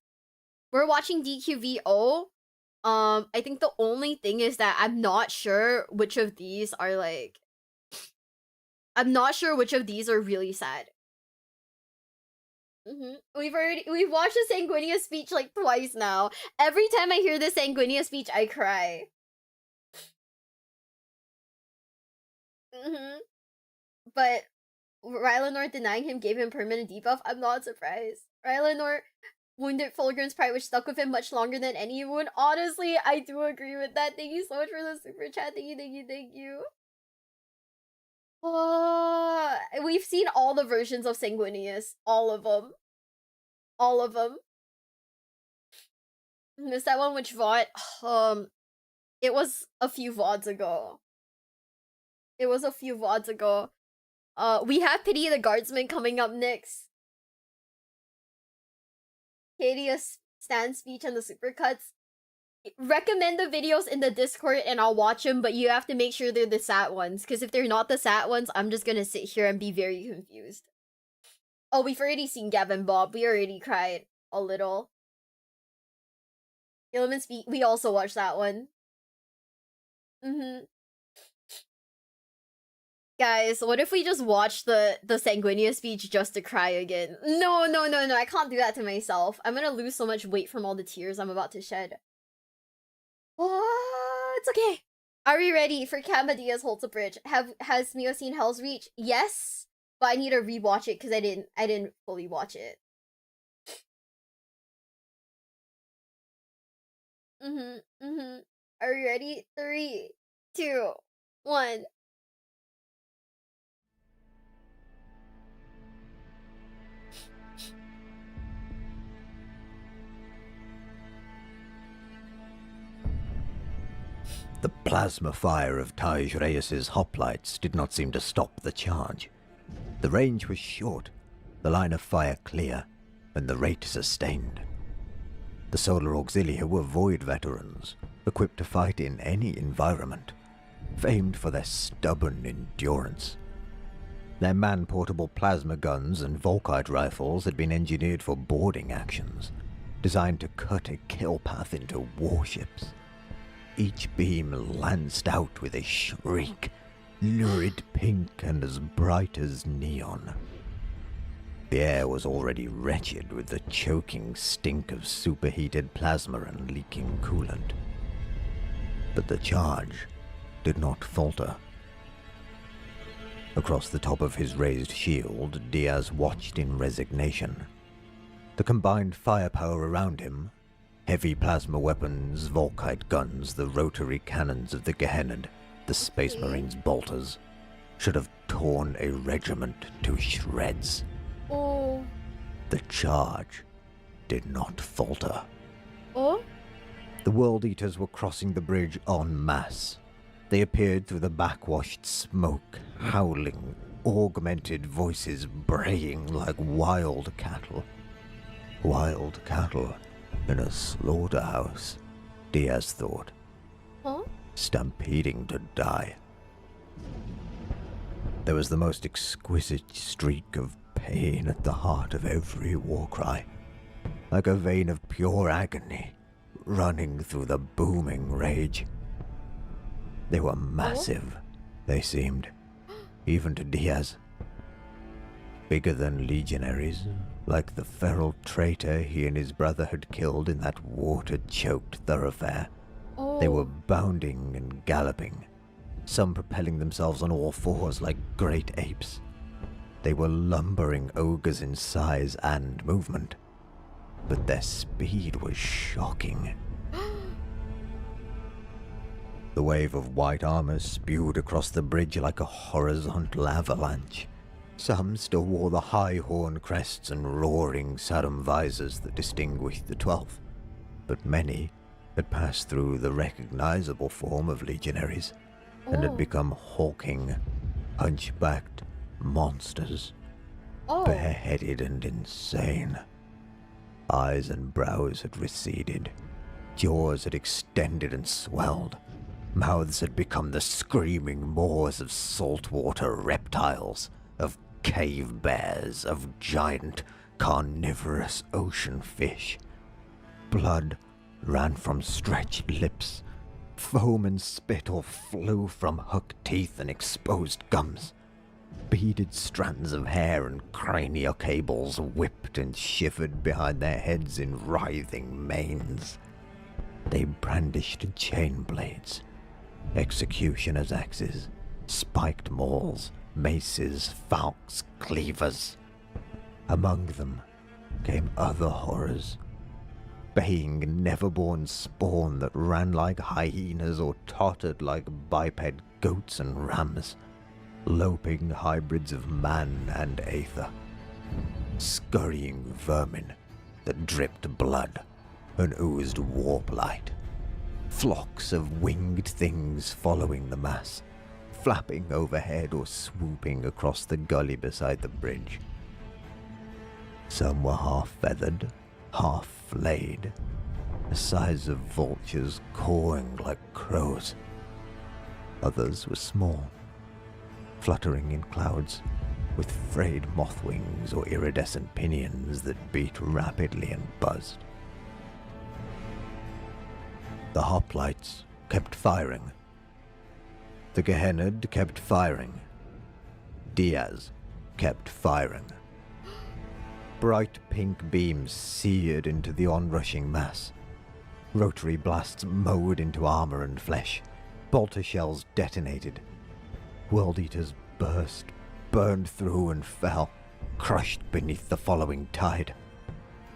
We're watching DQVO. I think the only thing is that I'm not sure which of these are like... I'm not sure which of these are really sad. We've watched the Sanguinius speech like twice now. Every time I hear the Sanguinius speech, I cry. But Rylanor denying him gave him permanent debuff. I'm not surprised. Rylanor wounded Fulgrim's pride, which stuck with him much longer than any wound. Honestly, I do agree with that. Thank you so much for the super chat. Thank you. We've seen all the versions of Sanguinius. All of them. Missed that one which VOD? It was a few VODs ago. We have Pity the Guardsman coming up next. Kadia's stand speech and the supercuts. Recommend the videos in the Discord and I'll watch them, but you have to make sure they're the sad ones, because if they're not the sad ones, I'm just gonna sit here and be very confused. Oh, we've already seen Gavin Bob. We already cried a little. Gilliman speak. We also watched that one. Guys, what if we just watch the Sanguinius speech just to cry again? No, no, no, no, I can't do that to myself. I'm gonna lose so much weight from all the tears I'm about to shed. Oh, it's okay. Are we ready for Camadia's Holta Bridge? Has Mio seen Hell's Reach? Yes, but I need to rewatch it because I didn't fully watch it. Are we ready? 3, 2, 1. The plasma fire of Taj Reyes's hoplites did not seem to stop the charge. The range was short, the line of fire clear, and the rate sustained. The Solar Auxilia were void veterans, equipped to fight in any environment, famed for their stubborn endurance. Their man-portable plasma guns and Volkite rifles had been engineered for boarding actions, designed to cut a kill path into warships. Each beam lanced out with a shriek, lurid pink and as bright as neon. The air was already wretched with the choking stink of superheated plasma and leaking coolant. But the charge did not falter. Across the top of his raised shield, Diaz watched in resignation. The combined firepower around him, heavy plasma weapons, Volkite guns, the rotary cannons of the Gehenna, the Space Marines' bolters, should have torn a regiment to shreds. Oh. The charge did not falter. Oh? The World Eaters were crossing the bridge en masse. They appeared through the backwashed smoke, howling, augmented voices braying like wild cattle. Wild cattle in a slaughterhouse, Diaz thought. Huh? Stampeding to die. There was the most exquisite streak of pain at the heart of every war cry, like a vein of pure agony running through the booming rage. They were massive, they seemed, even to Diaz. Bigger than legionaries, like the feral traitor he and his brother had killed in that water-choked thoroughfare. They were bounding and galloping, some propelling themselves on all fours like great apes. They were lumbering ogres in size and movement, but their speed was shocking. The wave of white armor spewed across the bridge like a horizontal avalanche. Some still wore the high horn crests and roaring sarum visors that distinguished the 12th, but many had passed through the recognizable form of legionaries and had become hulking, hunchbacked monsters, bareheaded and insane. Eyes and brows had receded, jaws had extended and swelled, mouths had become the screaming maws of saltwater reptiles, of cave bears, of giant carnivorous ocean fish. Blood ran from stretched lips, foam and spittle flew from hooked teeth and exposed gums. Beaded strands of hair and cranial cables whipped and shivered behind their heads in writhing manes. They brandished chain blades, executioner's axes, spiked mauls, maces, falques, cleavers. Among them came other horrors, baying never-born spawn that ran like hyenas or tottered like biped goats and rams, loping hybrids of man and aether, scurrying vermin that dripped blood and oozed warp light, flocks of winged things following the mass, flapping overhead or swooping across the gully beside the bridge. Some were half-feathered, half-flayed, the size of vultures cawing like crows. Others were small, fluttering in clouds, with frayed moth wings or iridescent pinions that beat rapidly and buzzed. The hoplites kept firing. The Gehenna kept firing, Diaz kept firing. Bright pink beams seared into the onrushing mass. Rotary blasts mowed into armor and flesh. Bolter shells detonated. World Eaters burst, burned through and fell, crushed beneath the following tide.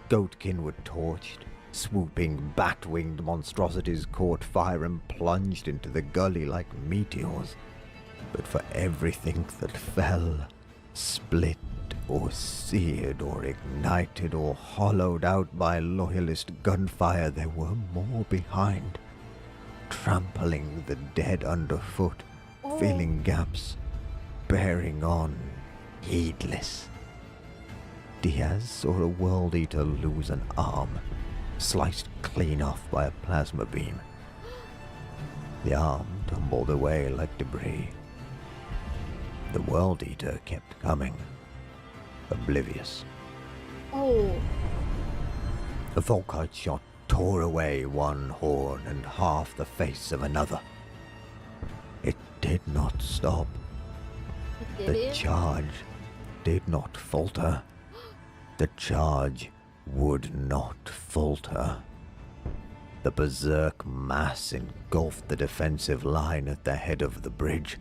Goatkin were torched. Swooping, bat-winged monstrosities caught fire and plunged into the gully like meteors. But for everything that fell, split, or seared, or ignited, or hollowed out by loyalist gunfire, there were more behind, trampling the dead underfoot, filling gaps, bearing on, heedless. Diaz saw a World Eater lose an arm, sliced clean off by a plasma beam. The arm tumbled away like debris. The World Eater kept coming, oblivious. Oh. The Volkite shot tore away one horn and half the face of another. It did not stop. The charge did not falter. The charge would not falter. The berserk mass engulfed the defensive line at the head of the bridge.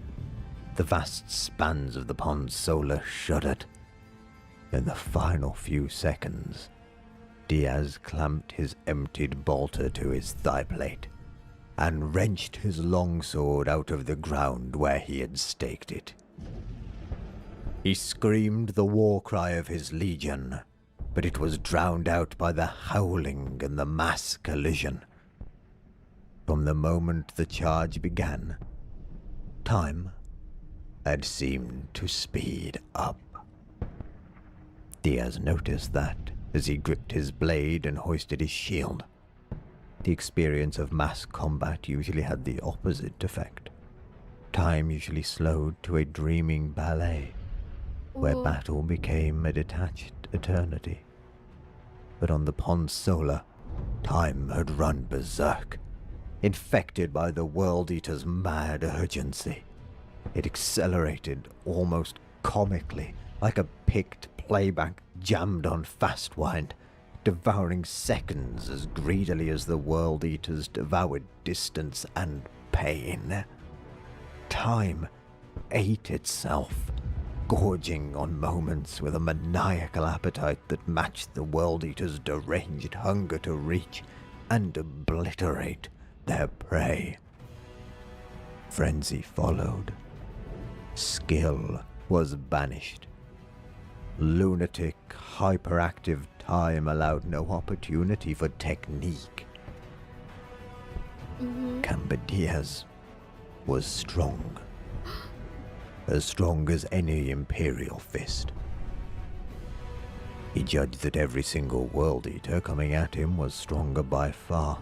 The vast spans of the pond's solar shuddered. In the final few seconds, Diaz clamped his emptied bolter to his thigh plate and wrenched his longsword out of the ground where he had staked it. He screamed the war cry of his legion, but it was drowned out by the howling and the mass collision. From the moment the charge began, time had seemed to speed up. Diaz noticed that as he gripped his blade and hoisted his shield. The experience of mass combat usually had the opposite effect. Time usually slowed to a dreaming ballet, where battle became a detached eternity. But on the Pond Solar, time had run berserk, infected by the World Eater's mad urgency. It accelerated almost comically, like a picked playback jammed on fast wind, devouring seconds as greedily as the World Eaters devoured distance and pain. Time ate itself, gorging on moments with a maniacal appetite that matched the World Eaters' deranged hunger to reach and obliterate their prey. Frenzy followed. Skill was banished. Lunatic, hyperactive time allowed no opportunity for technique. Camba Diaz was strong. As strong as any Imperial fist. He judged that every single World Eater coming at him was stronger by far,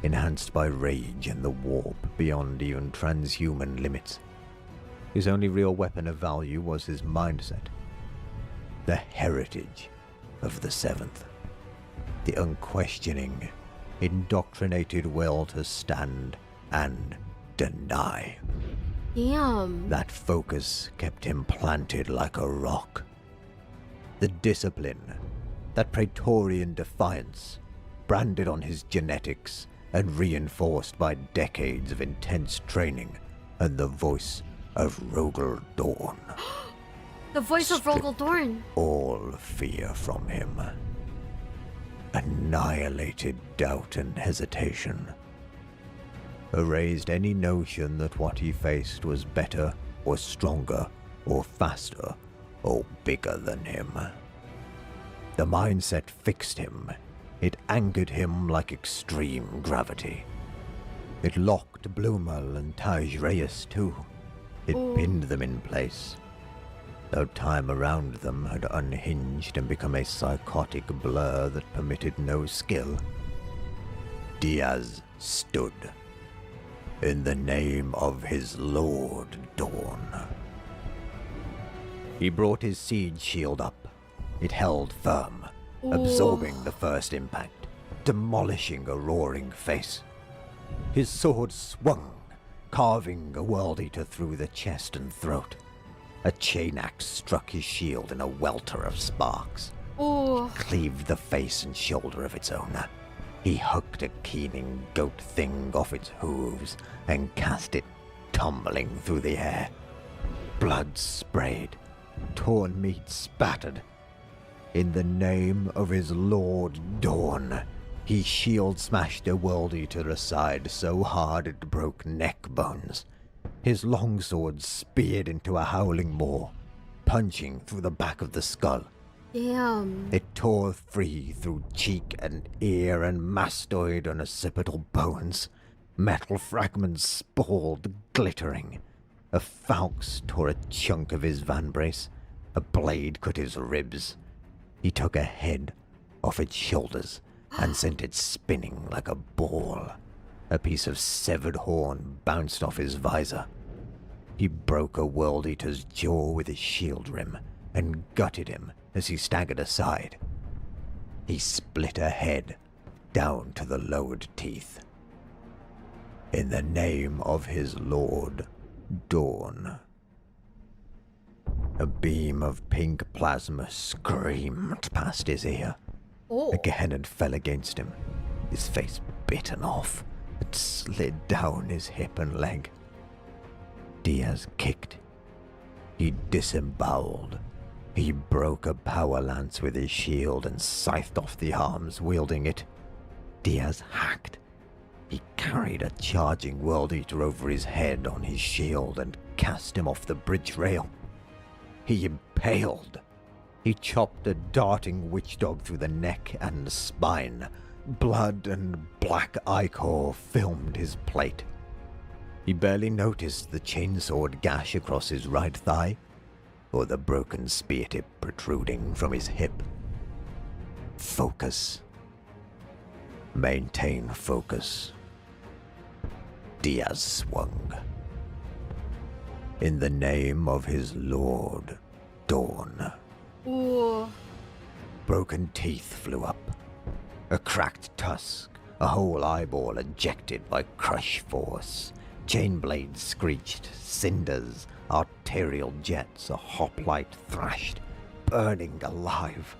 enhanced by rage and the warp beyond even transhuman limits. His only real weapon of value was his mindset. The heritage of the Seventh. The unquestioning, indoctrinated will to stand and deny. Damn. That focus kept him planted like a rock. The discipline, that Praetorian defiance, branded on his genetics and reinforced by decades of intense training and the voice of Rogel Dorn. The voice of Rogel Dorn. All fear from him. Annihilated doubt and hesitation. Erased any notion that what he faced was better or stronger or faster or bigger than him. The mindset fixed him. It angered him like extreme gravity. It locked Bloomer and Taj Reyes too. It pinned them in place. Though time around them had unhinged and become a psychotic blur that permitted no skill, Diaz stood. In the name of his Lord Dawn. He brought his siege shield up. It held firm, absorbing the first impact, demolishing a roaring face. His sword swung, carving a World Eater through the chest and throat. A chain axe struck his shield in a welter of sparks, Ooh. cleaved the face and shoulder of its owner. He hooked a keening goat thing off its hooves and cast it tumbling through the air. Blood sprayed, torn meat spattered. In the name of his lord Dawn, he shield smashed a world eater aside so hard it broke neck bones. His longsword speared into a howling maw, punching through the back of the skull. Damn. It tore free through cheek and ear and mastoid and occipital bones. Metal fragments spalled, glittering. A falx tore a chunk of his vanbrace. A blade cut his ribs. He took a head off its shoulders and sent it spinning like a ball. A piece of severed horn bounced off his visor. He broke a World Eater's jaw with his shield rim and gutted him as he staggered aside. He split a head down to the lowered teeth. In the name of his lord, Dawn. A beam of pink plasma screamed past his ear. Oh. A Gehenna fell against him, his face bitten off. It slid down his hip and leg. Diaz kicked. He disemboweled. He broke a power lance with his shield and scythed off the arms wielding it. Diaz hacked. He carried a charging World Eater over his head on his shield and cast him off the bridge rail. He impaled. He chopped a darting witch dog through the neck and spine. Blood and black ichor filmed his plate. He barely noticed the chainsword gash across his right thigh, or the broken spear tip protruding from his hip. Focus. Maintain focus. Diaz swung. In the name of his lord, Dawn. Ooh. Broken teeth flew up. A cracked tusk, a whole eyeball ejected by crush force. Chain blades screeched, cinders, arterial jets, a hoplite thrashed, burning alive.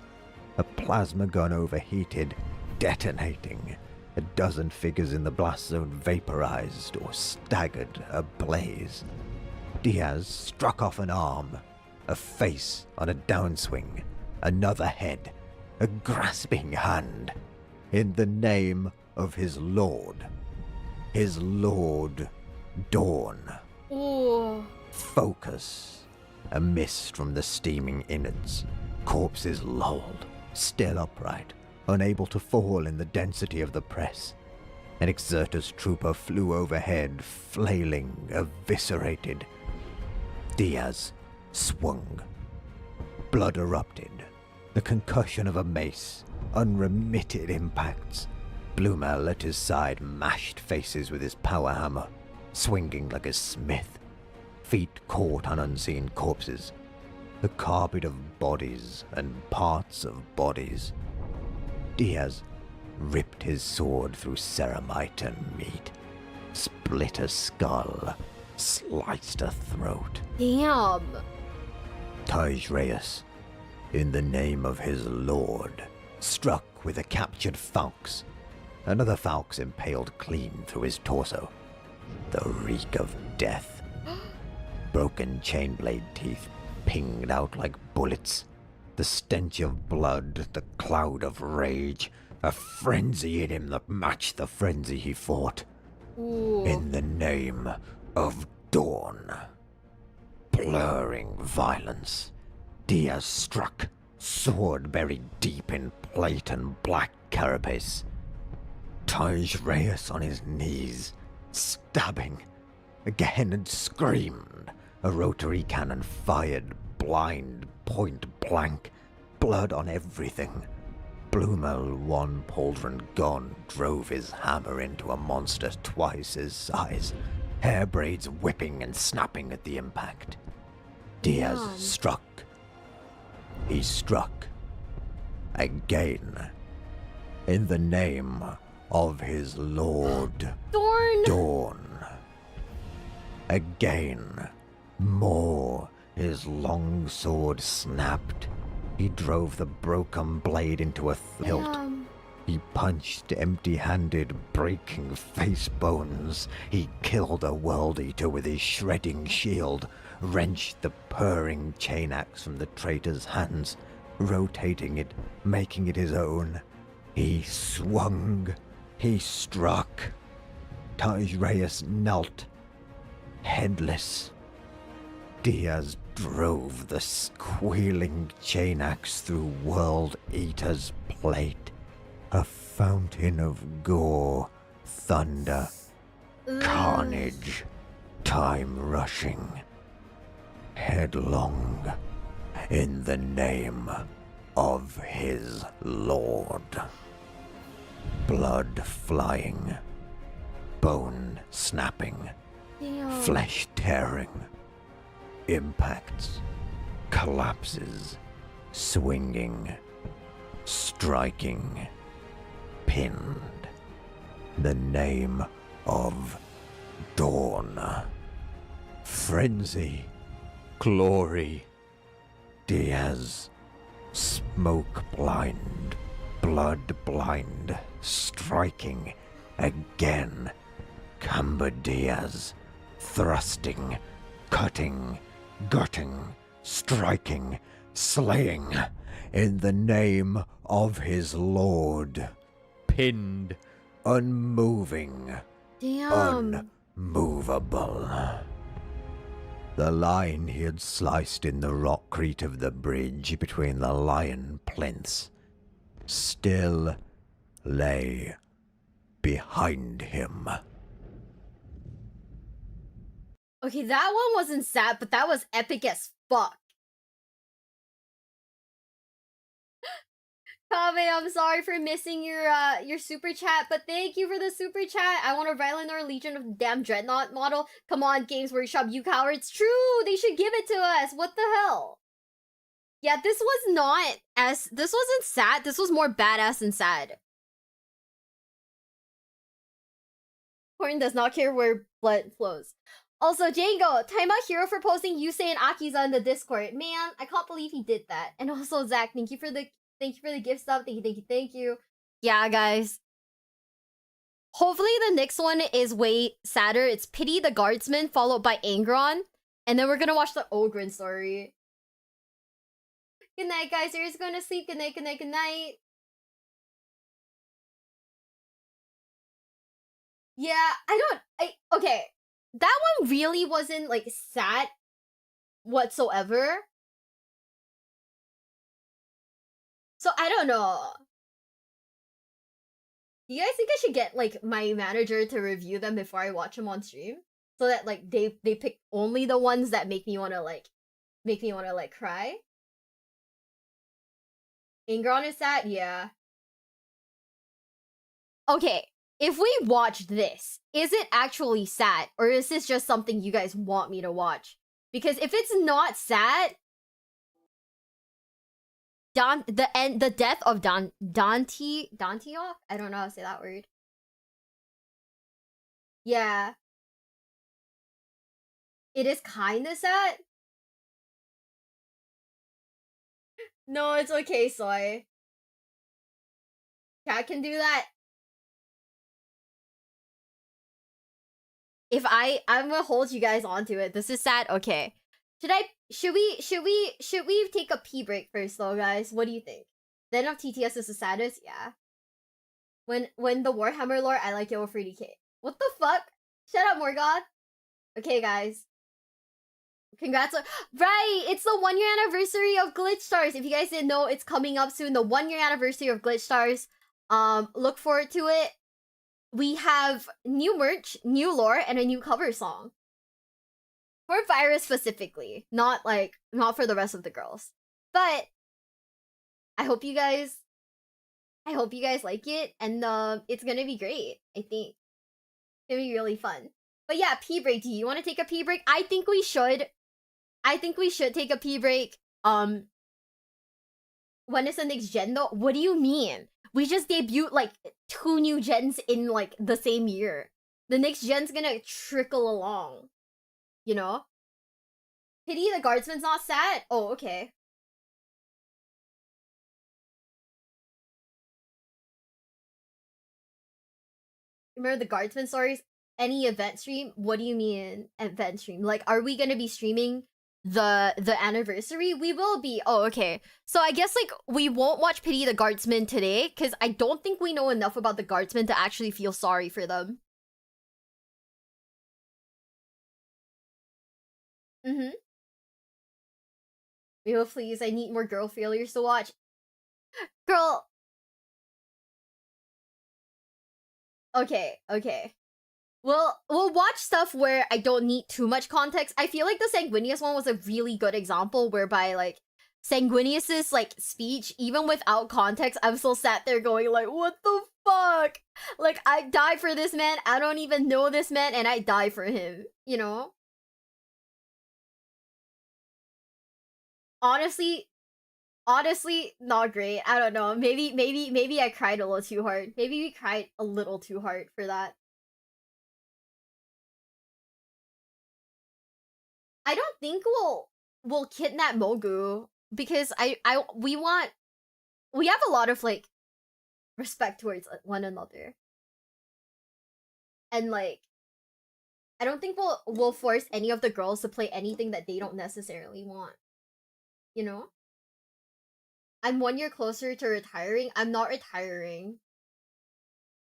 A plasma gun overheated, detonating. A dozen figures in the blast zone vaporized or staggered ablaze. Diaz struck off an arm, a face on a downswing, another head, a grasping hand. In the name of his lord Dawn. Ooh. Focus. A mist from the steaming innards. Corpses lolled, still upright, unable to fall in the density of the press. An Exertus trooper flew overhead, flailing, eviscerated. Diaz swung. Blood erupted. The concussion of a mace. Unremitted impacts. Blumel at his side mashed faces with his power hammer, swinging like a smith. Feet caught on unseen corpses. A carpet of bodies and parts of bodies. Diaz ripped his sword through ceramite and meat, split a skull, sliced a throat. Damn. Taj Reyes, in the name of his lord, struck with a captured falx. Another falx impaled clean through his torso. The reek of death. Broken chain blade teeth pinged out like bullets. The stench of blood, the cloud of rage, a frenzy in him that matched the frenzy he fought. Ooh. In the name of Dawn. Blurring violence, Diaz struck, sword buried deep in plate and black carapace. Taj Reyes on his knees, stabbing. Again and screamed. A rotary cannon fired, blind, point blank, blood on everything. Blumel, one pauldron gone, drove his hammer into a monster twice his size, hair braids whipping and snapping at the impact. Diaz struck. He struck. Again. In the name of his lord, Dawn. Dawn. Again. More. His long sword snapped. He drove the broken blade into a hilt. Damn. He punched empty-handed, breaking face bones. He killed a world eater with his shredding shield, wrenched the purring chain axe from the traitor's hands, rotating it, making it his own. He swung. He struck. Tajreus knelt, headless. Diaz drove the squealing chain axe through World Eater's plate. A fountain of gore, thunder, carnage, time rushing, headlong, in the name of his lord. Blood flying, bone snapping, Damn. flesh tearing, impacts, collapses, swinging, striking, pinned. The name of Dawn. Frenzy, glory, Diaz, smoke blind, blood blind, striking again. Camber Diaz, thrusting, cutting, gutting, striking, slaying, in the name of his lord. Pinned, unmoving, Damn. unmovable. The line he had sliced in the rockcrete of the bridge between the lion plinths still lay behind him. Okay, that one wasn't sad, but that was epic as fuck. Kave, I'm sorry for missing your super chat, but thank you for the super chat. I want a Rylander Legion of damn Dreadnought model. Come on, Games Workshop, you cowards. True, they should give it to us. What the hell? Yeah, this wasn't sad. This was more badass than sad. Horn does not care where blood flows. Also, Django, time out Hero for posting Yusei and Akiza in the Discord. Man, I can't believe he did that. And also, Zach, thank you for the gift stuff. Thank you. Yeah, guys. Hopefully the next one is way sadder. It's Pity the Guardsman, followed by Angron. And then we're gonna watch the Ogren story. Good night, guys. You're just going to sleep. Good night, good night, good night. Yeah, okay. That one really wasn't, like, sad whatsoever. So, I don't know. Do you guys think I should get, like, my manager to review them before I watch them on stream? So that, like, they pick only the ones that make me wanna, cry? Ingron is sad? Yeah. Okay, if we watch this, is it actually sad? Or is this just something you guys want me to watch? Because if it's not sad... the death of Dantioch? I don't know how to say that word. Yeah. It is kinda sad. No, it's okay, Soy. Cat can do that. If I'm gonna hold you guys onto it. This is sad. Okay. Should we take a pee break first though, guys? What do you think? The end of TTS is the saddest? Yeah. When the Warhammer lore, I like it over 3DK. What the fuck? Shut up, Morgoth. Okay, guys. Congrats on— right! It's the 1 year anniversary of Glitch Stars. If you guys didn't know, it's coming up soon. The 1 year anniversary of Glitch Stars. Look forward to it. We have new merch, new lore, and a new cover song. For Virus specifically. Not for the rest of the girls. But I hope you guys like it, and it's gonna be great, I think. It's gonna be really fun. But yeah, pee break. Do you want to take a pee break? I think we should take a pee break. When is the next gen though? What do you mean? We just debuted like 2 new gens in like the same year. The next gen's gonna trickle along. You know? Pity the Guardsman's not sad? Oh, okay. Remember the Guardsman stories? Any event stream? What do you mean event stream? Like, are we gonna be streaming the anniversary? We will be. Oh, okay. So I guess like we won't watch Pity the Guardsman today because I don't think we know enough about the Guardsmen to actually feel sorry for them. Mm-hmm. Yo, please, I need more girl failures to watch. Girl. Okay, okay. We'll watch stuff where I don't need too much context. I feel like the Sanguinius one was a really good example whereby like Sanguinius's like speech, even without context, I'm still sat there going like, what the fuck? Like I die for this man, I don't even know this man, and I die for him, you know? Honestly, not great. I don't know. Maybe I cried a little too hard. Maybe we cried a little too hard for that. I don't think we'll kidnap Mogu because we have a lot of like respect towards one another. And like I don't think we'll force any of the girls to play anything that they don't necessarily want. You know? I'm 1 year closer to retiring. I'm not retiring.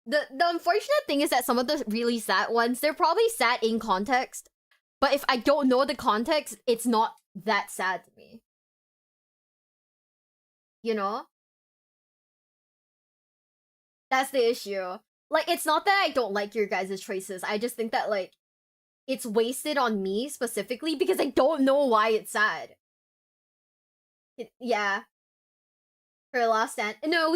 The unfortunate thing is that some of the really sad ones, they're probably sad in context. But if I don't know the context, it's not that sad to me. You know? That's the issue. Like, it's not that I don't like your guys' choices. I just think that, like, it's wasted on me specifically because I don't know why it's sad. Yeah. For Last Stand. No,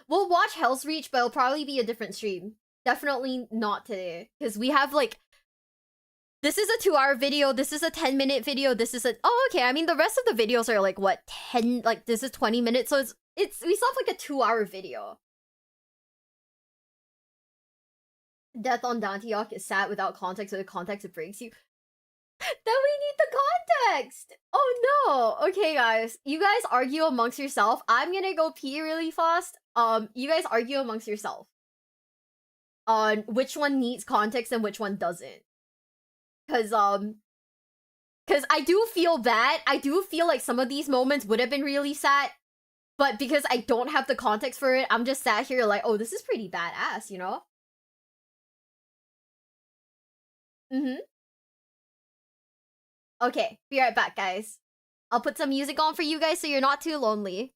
we'll watch Hell's Reach, but it'll probably be a different stream. Definitely not today. Because we have, like, this is a 2-hour video, this is a 10-minute video, this is a... Oh, okay, I mean, the rest of the videos are, like, what, 10... Like, this is 20 minutes, so it's... We still have, like, a 2-hour video. Death on Dantiok is sad without context, with context it breaks you. Then we need the context! Oh, no! Okay, guys. You guys argue amongst yourself. I'm gonna go pee really fast. You guys argue amongst yourself. On which one needs context and which one doesn't. Cause I do feel bad. I do feel like some of these moments would have been really sad. But because I don't have the context for it, I'm just sat here like, oh, this is pretty badass, you know? Mm-hmm. Okay, be right back, guys. I'll put some music on for you guys so you're not too lonely.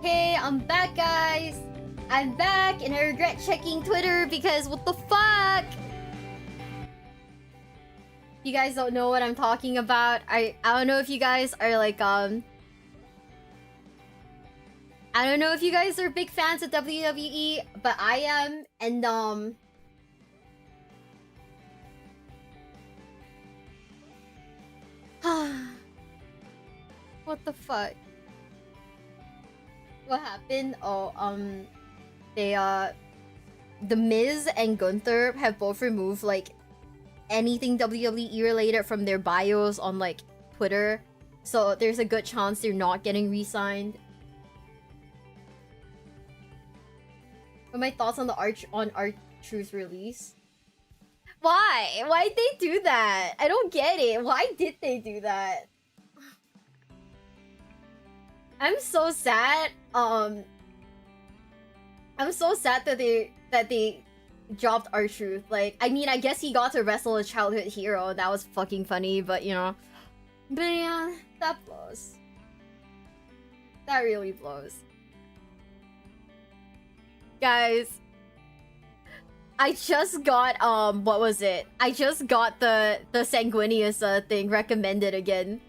Hey, I'm back, guys! I'm back, and I regret checking Twitter because what the fuck? You guys don't know what I'm talking about. I don't know if you guys are like, I don't know if you guys are big fans of WWE, but I am, and what the fuck? What happened? Oh, The Miz and Gunther have both removed, like, anything WWE related from their bios on, like, Twitter. So there's a good chance they're not getting re-signed. What are my thoughts on the R-Truth release? Why? Why'd they do that? I don't get it. Why did they do that? I'm so sad. I'm so sad that they dropped R-Truth. Like, I mean, I guess he got to wrestle a childhood hero. That was fucking funny, but you know. But yeah, that blows. That really blows. Guys, I just got what was it? I just got the Sanguinius thing recommended again.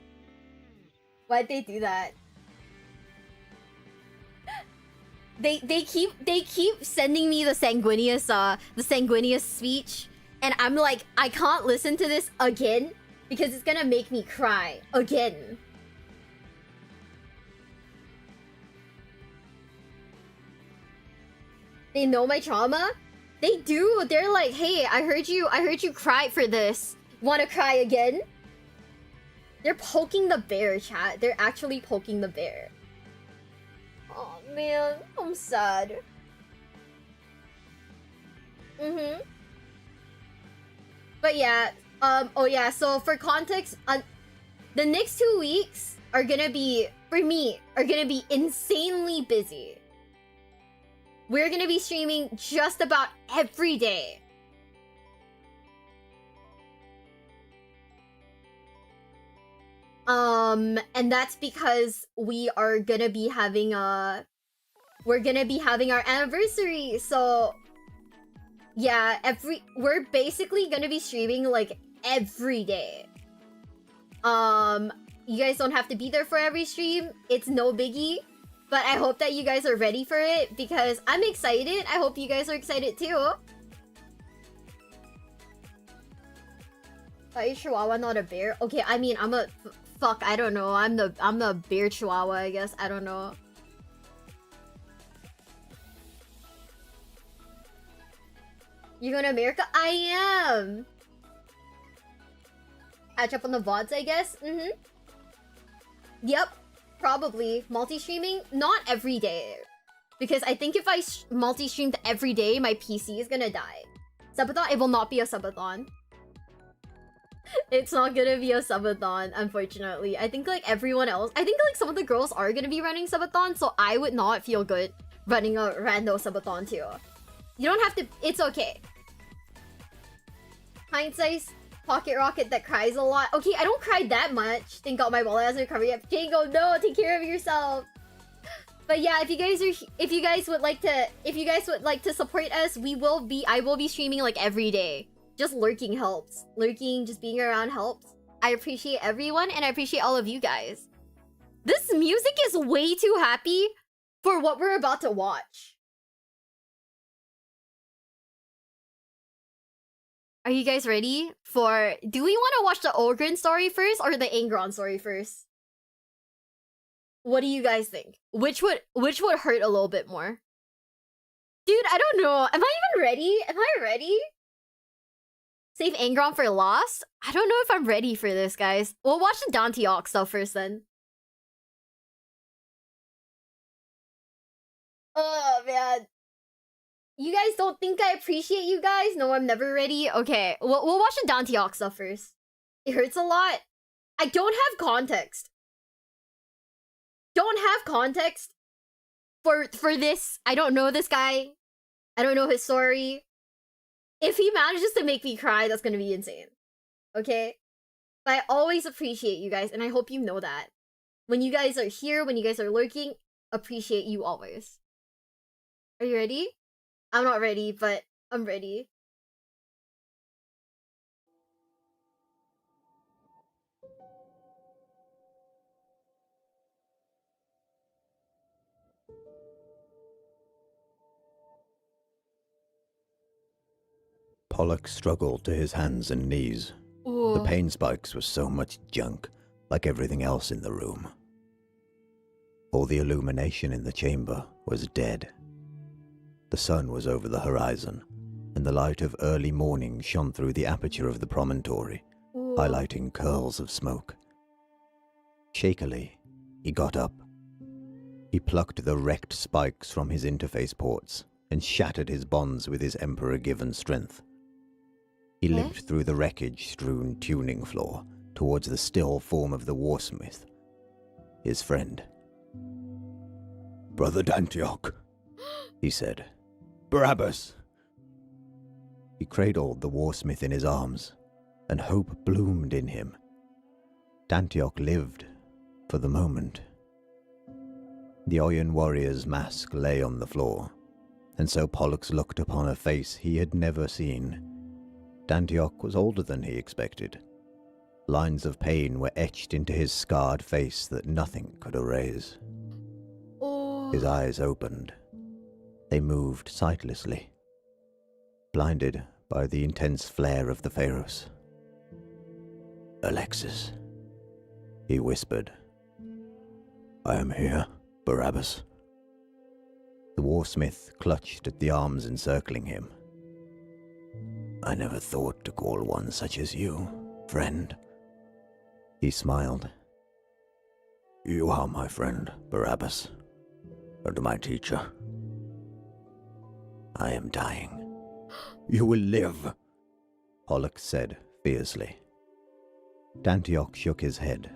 Why'd they do that? They keep sending me the Sanguinius speech, and I'm like, I can't listen to this again because it's gonna make me cry again. They know my trauma? They do. They're like, hey, I heard you cry for this. Wanna cry again? They're poking the bear, chat. They're actually poking the bear. Oh man, I'm sad. But yeah, oh yeah, so for context, the next 2 weeks are gonna be, for me, are gonna be insanely busy. We're gonna be streaming just about every day. And that's because we are gonna be having our anniversary. So yeah, we're basically gonna be streaming like every day. You guys don't have to be there for every stream. It's no biggie. But I hope that you guys are ready for it because I'm excited. I hope you guys are excited too. Are you Chihuahua, not a bear? Okay, I mean, I'm a... Fuck, I don't know. I'm the bear Chihuahua, I guess. I don't know. You going to America? I am! Catch up on the VODs, I guess? Yep. Probably. Multi-streaming? Not every day. Because I think if I multi-streamed every day, my PC is gonna die. Subathon? It will not be a subathon. It's not gonna be a subathon, unfortunately. I think like everyone else... I think like some of the girls are gonna be running subathon, so I would not feel good running a rando subathon too. You don't have to... It's okay. Hindsight... Pocket rocket that cries a lot. Okay, I don't cry that much. Thank God my wallet hasn't recovered yet. Django, no, take care of yourself. But yeah, if you guys would like to support us, I will be streaming like every day. Just lurking helps. Lurking, just being around helps. I appreciate everyone and I appreciate all of you guys. This music is way too happy for what we're about to watch. Are you guys ready for... Do we want to watch the Ogren story first or the Angron story first? What do you guys think? Which would hurt a little bit more? Dude, I don't know. Am I even ready? Am I ready? Save Angron for last? I don't know if I'm ready for this, guys. We'll watch the Dantiok stuff first then. Oh, man. You guys don't think I appreciate you guys? No, I'm never ready. Okay, we'll watch the Dantiok stuff first. It hurts a lot. I don't have context. Don't have context for this. I don't know this guy. I don't know his story. If he manages to make me cry, that's gonna be insane. Okay? But I always appreciate you guys, and I hope you know that. When you guys are here, when you guys are lurking, appreciate you always. Are you ready? I'm not ready, but I'm ready. Pollock struggled to his hands and knees. Ooh. The pain spikes were so much junk, like everything else in the room. All the illumination in the chamber was dead. The sun was over the horizon, and the light of early morning shone through the aperture of the promontory, Ooh. highlighting curls of smoke. Shakily, he got up. He plucked the wrecked spikes from his interface ports and shattered his bonds with his Emperor-given strength. He limped through the wreckage-strewn tuning floor towards the still form of the warsmith, his friend. "Brother Dantiok," he said. "Barabbas!" He cradled the warsmith in his arms, and hope bloomed in him. Dantiok lived for the moment. The Oyen warrior's mask lay on the floor, and so Pollux looked upon a face he had never seen. Dantiok was older than he expected. Lines of pain were etched into his scarred face that nothing could erase. Oh. His eyes opened. They moved sightlessly, blinded by the intense flare of the Pharos. "Alexis," he whispered. "I am here, Barabbas." The warsmith clutched at the arms encircling him. "I never thought to call one such as you, friend." He smiled. "You are my friend, Barabbas, and my teacher. I am dying." "You will live," Pollux said fiercely. Dantiok shook his head.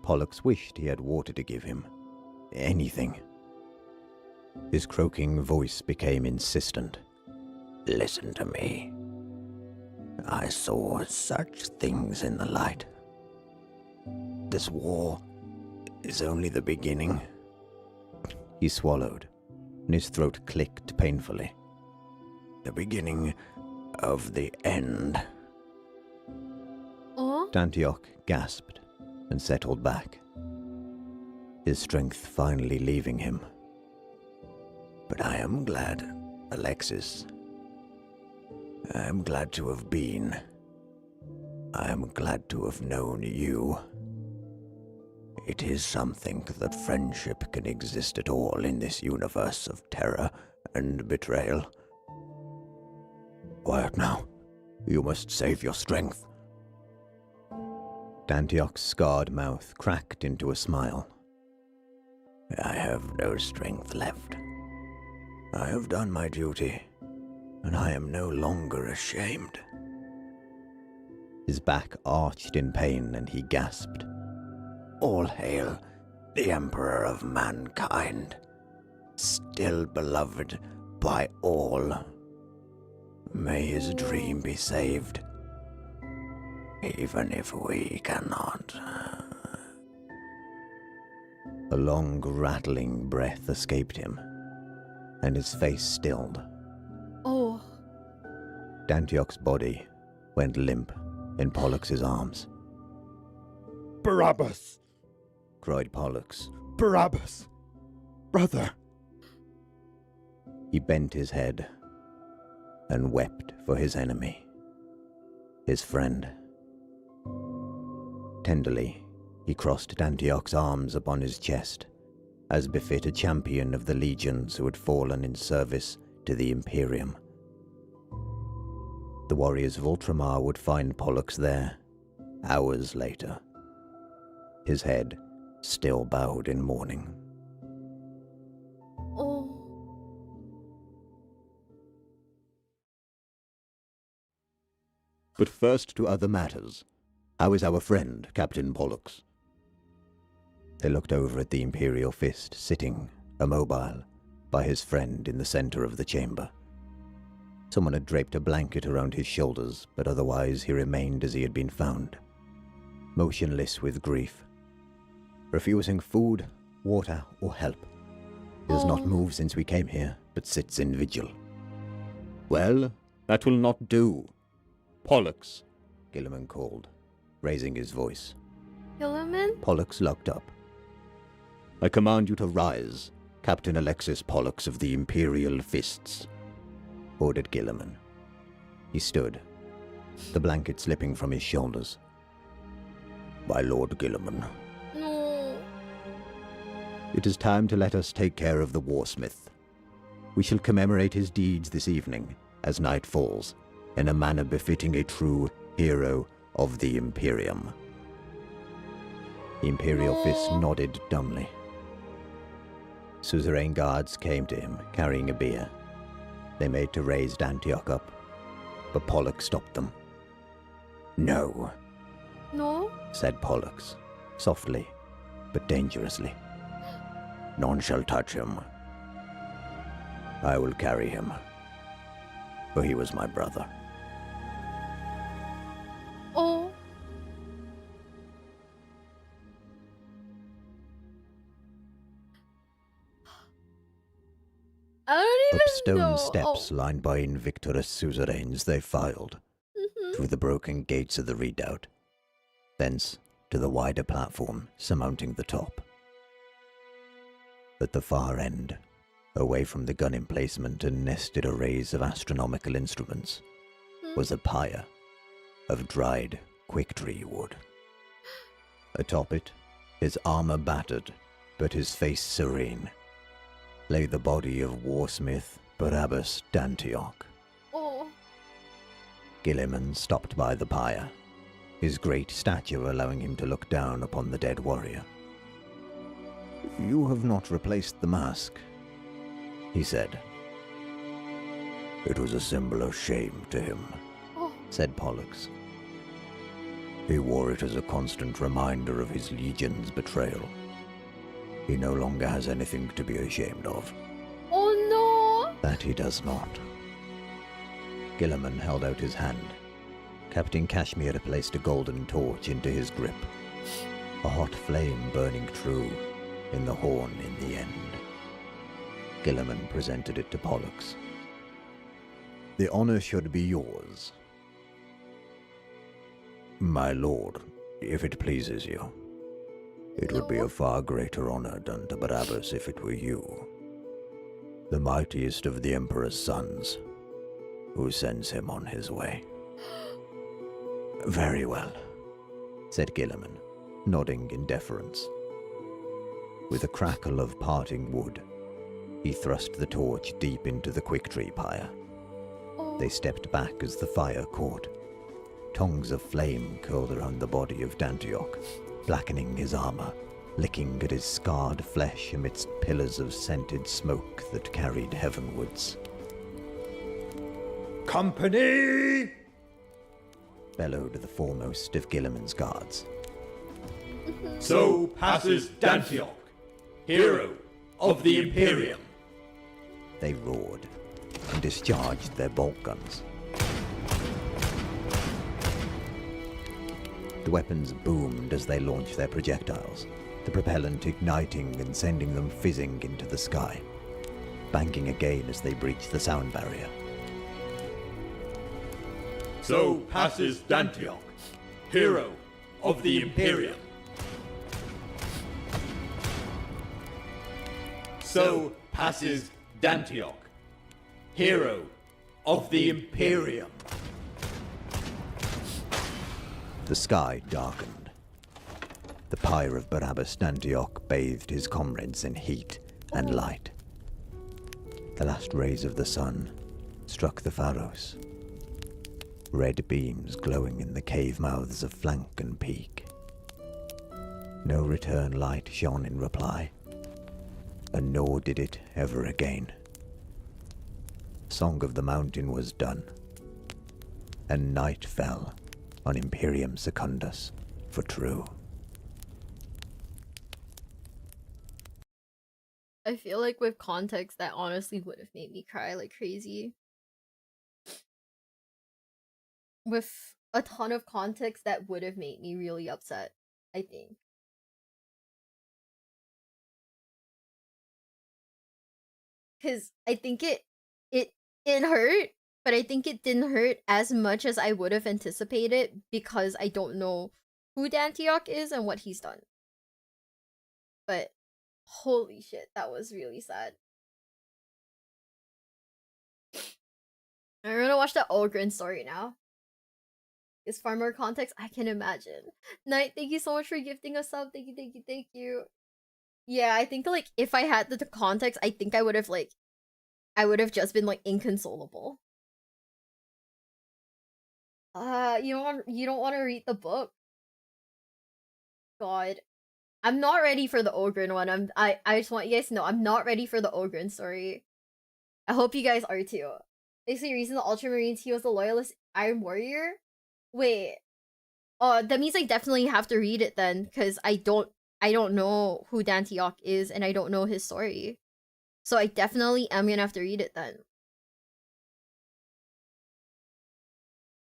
Pollux wished he had water to give him. Anything. His croaking voice became insistent. "Listen to me. I saw such things in the light. This war is only the beginning." He swallowed, and his throat clicked painfully. "The beginning of the end." Dantiok gasped and settled back, his strength finally leaving him. But I am glad, Alexis. I am glad to have been. I am glad to have known you. It is something that friendship can exist at all in this universe of terror and betrayal. Quiet now. You must save your strength. Dantiok's scarred mouth cracked into a smile. I have no strength left. I have done my duty, and I am no longer ashamed. His back arched in pain, and he gasped. All hail the Emperor of Mankind, still beloved by all. May his dream be saved, even if we cannot. A long, rattling breath escaped him, and his face stilled. Oh. Dantiok's body went limp in Pollux's arms. Barabbas! Cried Pollux. Barabbas! Brother! He bent his head and wept for his enemy, his friend. Tenderly, he crossed Dantiok's arms upon his chest, as befit a champion of the legions who had fallen in service to the Imperium. The warriors of Ultramar would find Pollux there, hours later, his head still bowed in mourning. Oh. But first to other matters. How is our friend, Captain Pollux? They looked over at the Imperial Fist, sitting, immobile, by his friend in the center of the chamber. Someone had draped a blanket around his shoulders, but otherwise he remained as he had been found, motionless with grief, refusing food, water, or help. He does not move since we came here, but sits in vigil. Well, that will not do. Pollux, Gilliman called, raising his voice. Gilliman? Pollux looked up. I command you to rise, Captain Alexis Pollux of the Imperial Fists, ordered Gilliman. He stood, the blanket slipping from his shoulders. My Lord Gilliman. No. It is time to let us take care of the Warsmith. We shall commemorate his deeds this evening, as night falls, in a manner befitting a true hero of the Imperium. The Imperial Fist nodded dumbly. Suzerain guards came to him, carrying a bier. They made to raise Dantiok up, but Pollux stopped them. No, No? said Pollux, softly, but dangerously. None shall touch him. I will carry him, for he was my brother. Oh. I don't Up even stone know. steps lined by invictorous suzerains they filed, through the broken gates of the redoubt, thence to the wider platform surmounting the top. At the far end, away from the gun emplacement and nested arrays of astronomical instruments, was a pyre of dried quick-tree wood. Atop it, his armor battered, but his face serene, lay the body of warsmith Barabbas Dantiok. Oh. Gilliman stopped by the pyre, his great stature allowing him to look down upon the dead warrior. You have not replaced the mask, he said. It was a symbol of shame to him, said Pollux. He wore it as a constant reminder of his legion's betrayal. He no longer has anything to be ashamed of. Oh no! That he does not. Gilliman held out his hand. Captain Kashmir placed a golden torch into his grip, a hot flame burning true in the horn in the end. Gilliman presented it to Pollux. The honor should be yours. My lord, if it pleases you, it would be a far greater honor done to Barabbas if it were you, the mightiest of the Emperor's sons, who sends him on his way. Very well, said Gilliman, nodding in deference. With a crackle of parting wood, he thrust the torch deep into the quick-tree pyre. They stepped back as the fire caught. Tongues of flame curled around the body of Dantioch, blackening his armor, licking at his scarred flesh amidst pillars of scented smoke that carried heavenwards. Company! Bellowed the foremost of Gilliman's guards. So passes Dantioch, hero of the Imperium. They roared and discharged their bolt guns. The weapons boomed as they launched their projectiles, the propellant igniting and sending them fizzing into the sky, banking again as they breached the sound barrier. So passes Dantioch, hero of the Imperium. So passes Dantioch, hero of the Imperium. The sky darkened. The pyre of Barabbas Dantioch bathed his comrades in heat and light. The last rays of the sun struck the Pharos, red beams glowing in the cave mouths of flank and peak. No return light shone in reply, and nor did it ever again. Song of the Mountain was done, and night fell on Imperium Secundus for true. I feel like with context that honestly would have made me cry like crazy. With a ton of context that would have made me really upset, I think. Cause I think it hurt, but I think it didn't hurt as much as I would have anticipated because I don't know who Dantioch is and what he's done. But holy shit, that was really sad. I'm gonna watch the Ogren story now. Is far more context, I can imagine. Knight, thank you so much for gifting us sub. Thank you, thank you, thank you. Yeah, I think like if I had the context, I think I would have just been like inconsolable. You don't want to read the book. God. I'm not ready for the Ogren one. I just want you guys to know I'm not ready for the Ogren story. I hope you guys are too. Basically, reason the Ultramarines, he was the loyalist Iron Warrior. Wait. Oh, that means I definitely have to read it then, because I don't know who Dantioch is and I don't know his story. So I definitely am gonna have to read it then.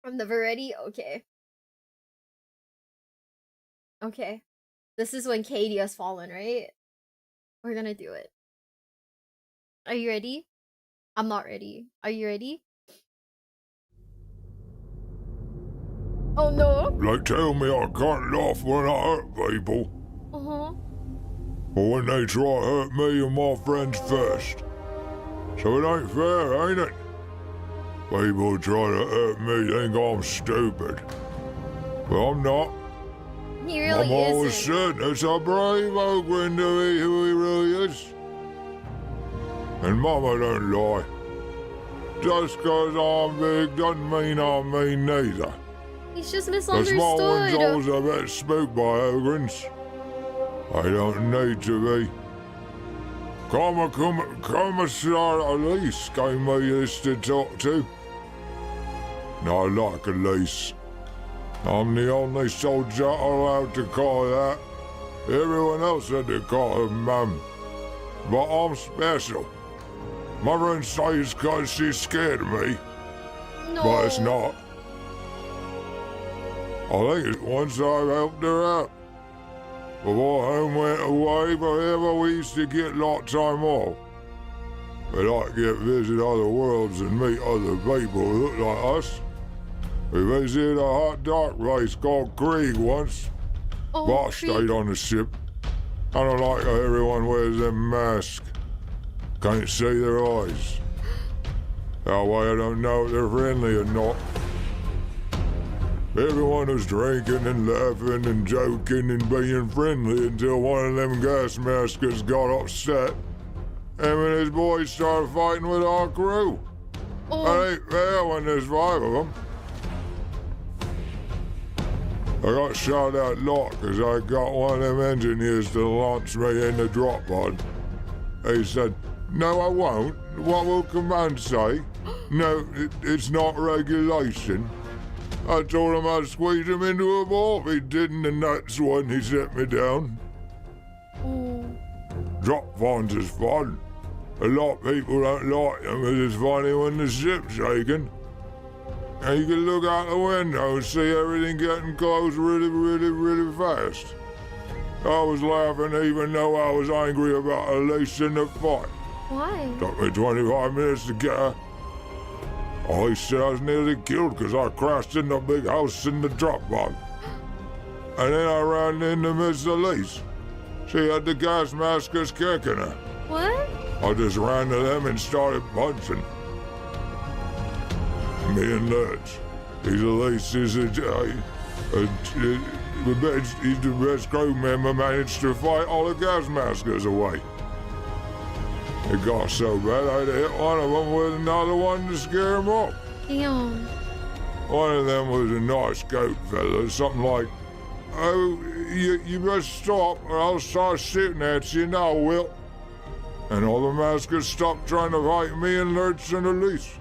From the Veretti? Okay. Okay. This is when Katie has fallen, right? We're gonna do it. Are you ready? I'm not ready. Are you ready? Oh no! They tell me I can't laugh when I hurt people. But when they try to hurt me and my friends first. So it ain't fair, ain't it? People try to hurt me, think I'm stupid. But I'm not. He really I'm always isn't. certain it's a brave Ogren to be who he really is. And Mama don't lie. Just 'cause I'm big doesn't mean I'm mean neither. He's just The small ones misunderstood. always a bit spooked by Ogrens. I don't need to be. Commissar Elise gave me this to talk to. And I like Elise. I'm the only soldier allowed to call that. Everyone else had to call her Mum. But I'm special. My friend says 'cause she's scared of me. No. But it's not. I think it's once I've helped her out. Before home went away forever, we used to get a lot of time off. We like to get visit other worlds and meet other people who look like us. We visited a hot dark place called Krieg once. Oh, But I stayed on the ship. I don't like how everyone wears them masks. Can't see their eyes. That way I don't know if they're friendly or not. Everyone was drinking and laughing and joking and being friendly until one of them gas maskers got upset. Him and his boys started fighting with our crew. It ain't fair when there's 5 of them. I got shot out lot because I got one of them engineers to launch me in the drop pod. He said, "No, I won't. What will command say? No, it's not regulation." I told him I'd squeeze him into a ball if he didn't, and that's when he set me down. Drop pods is fun. A lot of people don't like them because it's funny when the ship's shaking. And you can look out the window and see everything getting close really, really, really fast. I was laughing even though I was angry about Elise in the fight. Why? Took me 25 minutes to get her. Elise said I was nearly killed because I crashed in the big house in the drop pod. And then I ran into Miss Elise. She had the gas maskers kicking her. What? I just ran to them and started punching. Me and Lurch. He's Elise's he's the best crew member, managed to fight all the gas maskers away. It got so bad I had to hit one of them with another one to scare him off. Damn. One of them was a nice goat fella, something like, "Oh, you best stop or I'll start shooting at you now, Will." And all the maskers stopped trying to fight me and Lurch and Elise.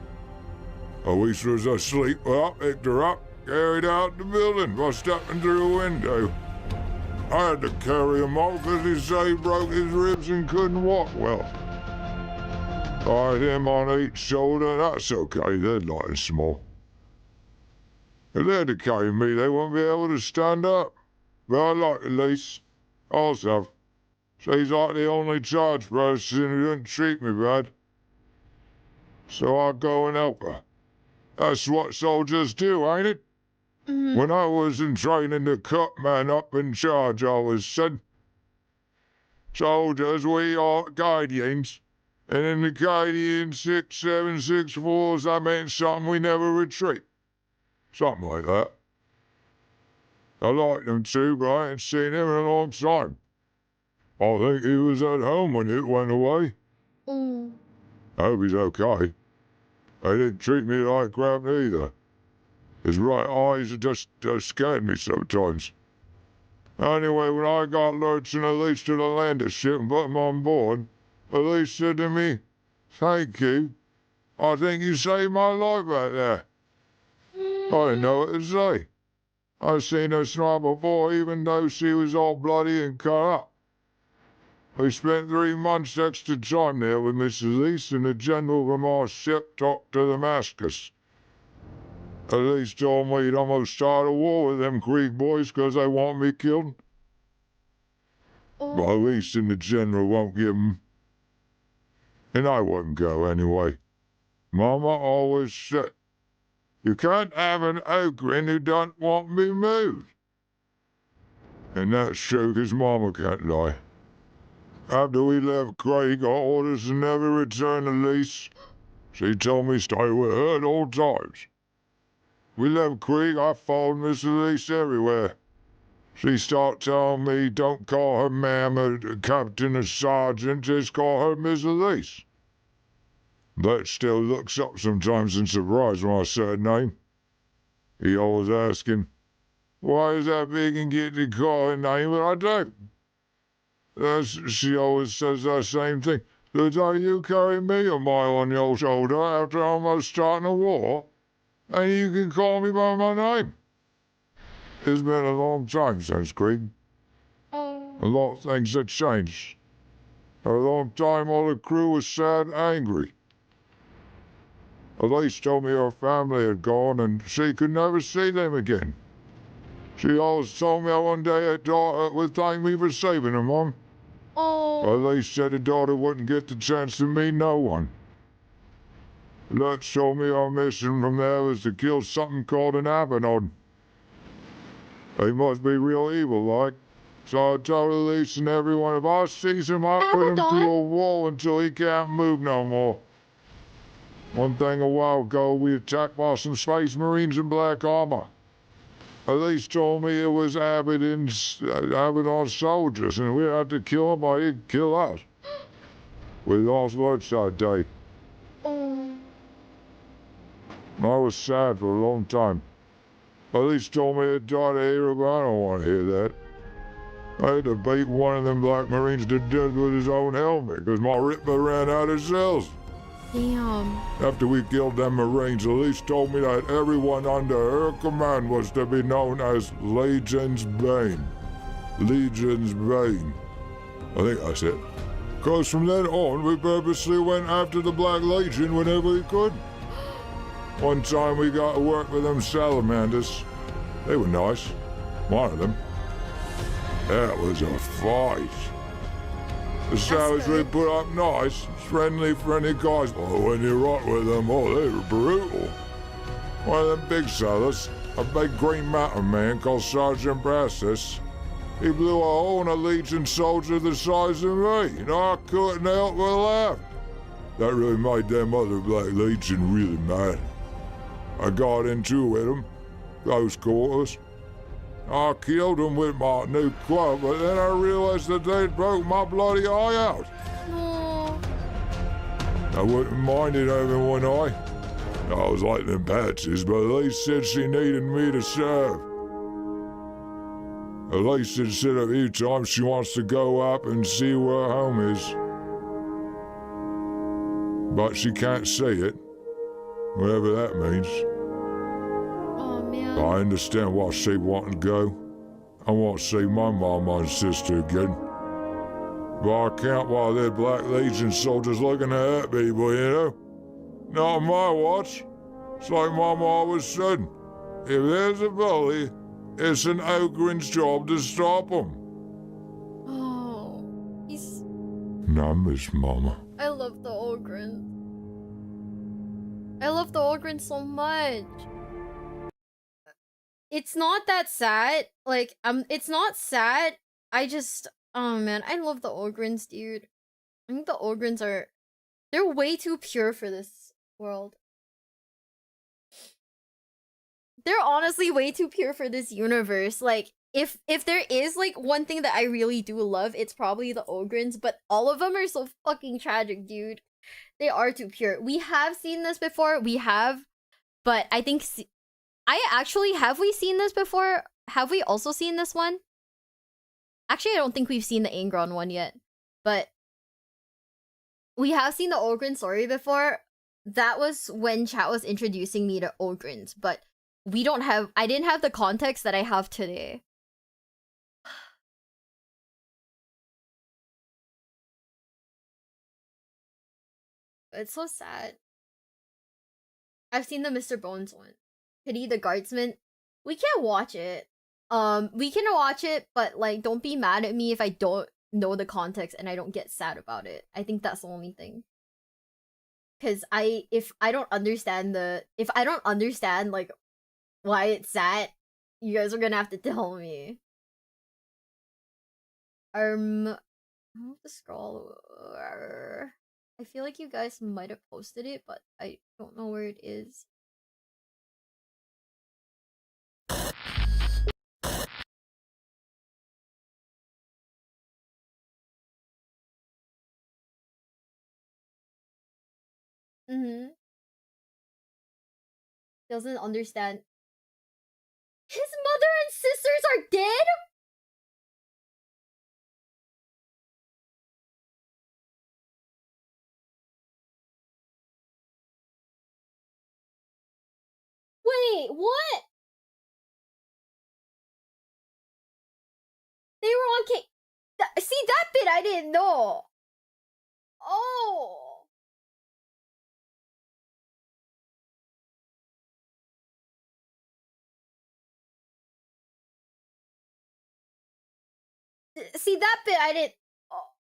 Elise was asleep, but I picked her up, carried her out the building by stepping through a window. I had to carry him off because he said he broke his ribs and couldn't walk well. I had him on each shoulder, that's okay, they're light and small. If they had to carry me, they wouldn't be able to stand up. But I like Elise. Also, she's like the only charged person who didn't treat me bad. So I go and help her. That's what soldiers do, ain't it? When I was in training to cut man up in charge, I was said, "Soldiers, we are guardians." And in the Guardian 6764s, that meant something we never retreat. Something like that. I liked him too, but I ain't seen him in a long time. I think he was at home when it went away. I hope he's okay. They didn't treat me like crap either. His right eyes just scared me sometimes. Anyway, when I got Lurch and Elise to the lander ship and put them on board, Elise said to me, "Thank you. I think you saved my life out there." I didn't know what to say. I seen her smile before, even though she was all bloody and cut up. We spent 3 months extra time there with Miss Elise, and the general from our ship talked to the maskers. Elise told me he'd almost start a war with them Krieg boys because they want me killed. But Elise and the general won't give 'em. And I wouldn't go anyway. Mama always said, "You can't have an Ogrin who don't want me moved." And that's true, 'cause Mama can't lie. After we left Craig, our orders to never return to Elise. She told me stay with her at all times. We left Krieg, I followed Miss Elise everywhere. She started telling me don't call her ma'am or captain or sergeant, just call her Miss Elise. That still looks up sometimes in surprise when I say her name. He always asking, "Why is that big and get to call her name?" But I don't. She always says that same thing. "So don't you carry me a mile on your shoulder after almost starting a war? And you can call me by my name." It's been a long time since Krieg. A lot of things have changed. For a long time all the crew was sad and angry. Elise told me her family had gone and she could never see them again. She always told me one day her daughter would thank me for saving her, Mom. Elise said her daughter wouldn't get the chance to meet no one. Lurch told me our mission from there was to kill something called an Abaddon. They must be real evil, like. So I told Elise and everyone, if I sees him, I put him through a wall until he can't move no more. One thing a while ago, we attacked by some space marines in black armor. Elise told me it was Abaddon soldiers, and we had to kill him or he'd kill us. We lost Lurch that day. I was sad for a long time. Elise told me it died of hero, but I don't want to hear that. I had to beat one of them black marines to death with his own helmet, because my Ripper ran out of cells. Damn. After we killed them marines, Elise told me that everyone under her command was to be known as Legion's Bane. Legion's Bane. I think that's it. Because from then on, we purposely went after the Black Legion whenever we could. One time we got to work with them salamanders. They were nice. One of them. That was a fight. The salads we put up nice, friendly guys. But when you rock with them, oh, they were brutal. One of them big sellers, a big Green Mountain man called Sergeant Brassus, he blew a hole in a Legion soldier the size of me, and I couldn't help but laugh. That really made them other Black Legion really mad. I got into it with them, close quarters. I killed them with my new club, but then I realized that they'd broke my bloody eye out. No. I wouldn't minded having one eye. I was like them patches, but Elise said she needed me to serve. Elise had said a few times she wants to go up and see where home is. But she can't see it, whatever that means. Oh, man. I understand why she wanted to go. I want to see my mama and sister again. But I can't while they're Black Legion soldiers looking to hurt people, you know? Not on my watch. It's like Mama always said, if there's a bully, it's an Ogren's job to stop him. Oh, he's... And I miss Mama. I love the Ogren. I love the Ogren so much. It's not that sad. Like, it's not sad. I just... Oh, man. I love the Ogrins, dude. I think the Ogrins are... They're way too pure for this world. They're honestly way too pure for this universe. Like, if there is, like, one thing that I really do love, it's probably the Ogrins. But all of them are so fucking tragic, dude. They are too pure. We have seen this before. We have. But I think... have we seen this before? Have we also seen this one? Actually, I don't think we've seen the Angron one yet. But we have seen the Ogren story before. That was when chat was introducing me to Ogrins. But I didn't have the context that I have today. It's so sad. I've seen the Mr. Bones one. Pity the Guardsman. We can't watch it. We can watch it, but like, don't be mad at me if I don't know the context and I don't get sad about it. I think that's the only thing. Cause if I don't understand like why it's sad, you guys are gonna have to tell me. I'll have to scroll. I feel like you guys might have posted it, but I don't know where it is. Doesn't understand. His mother and sisters are dead? Wait, what? They were on see, that bit I didn't know. Oh. See, that bit I didn't...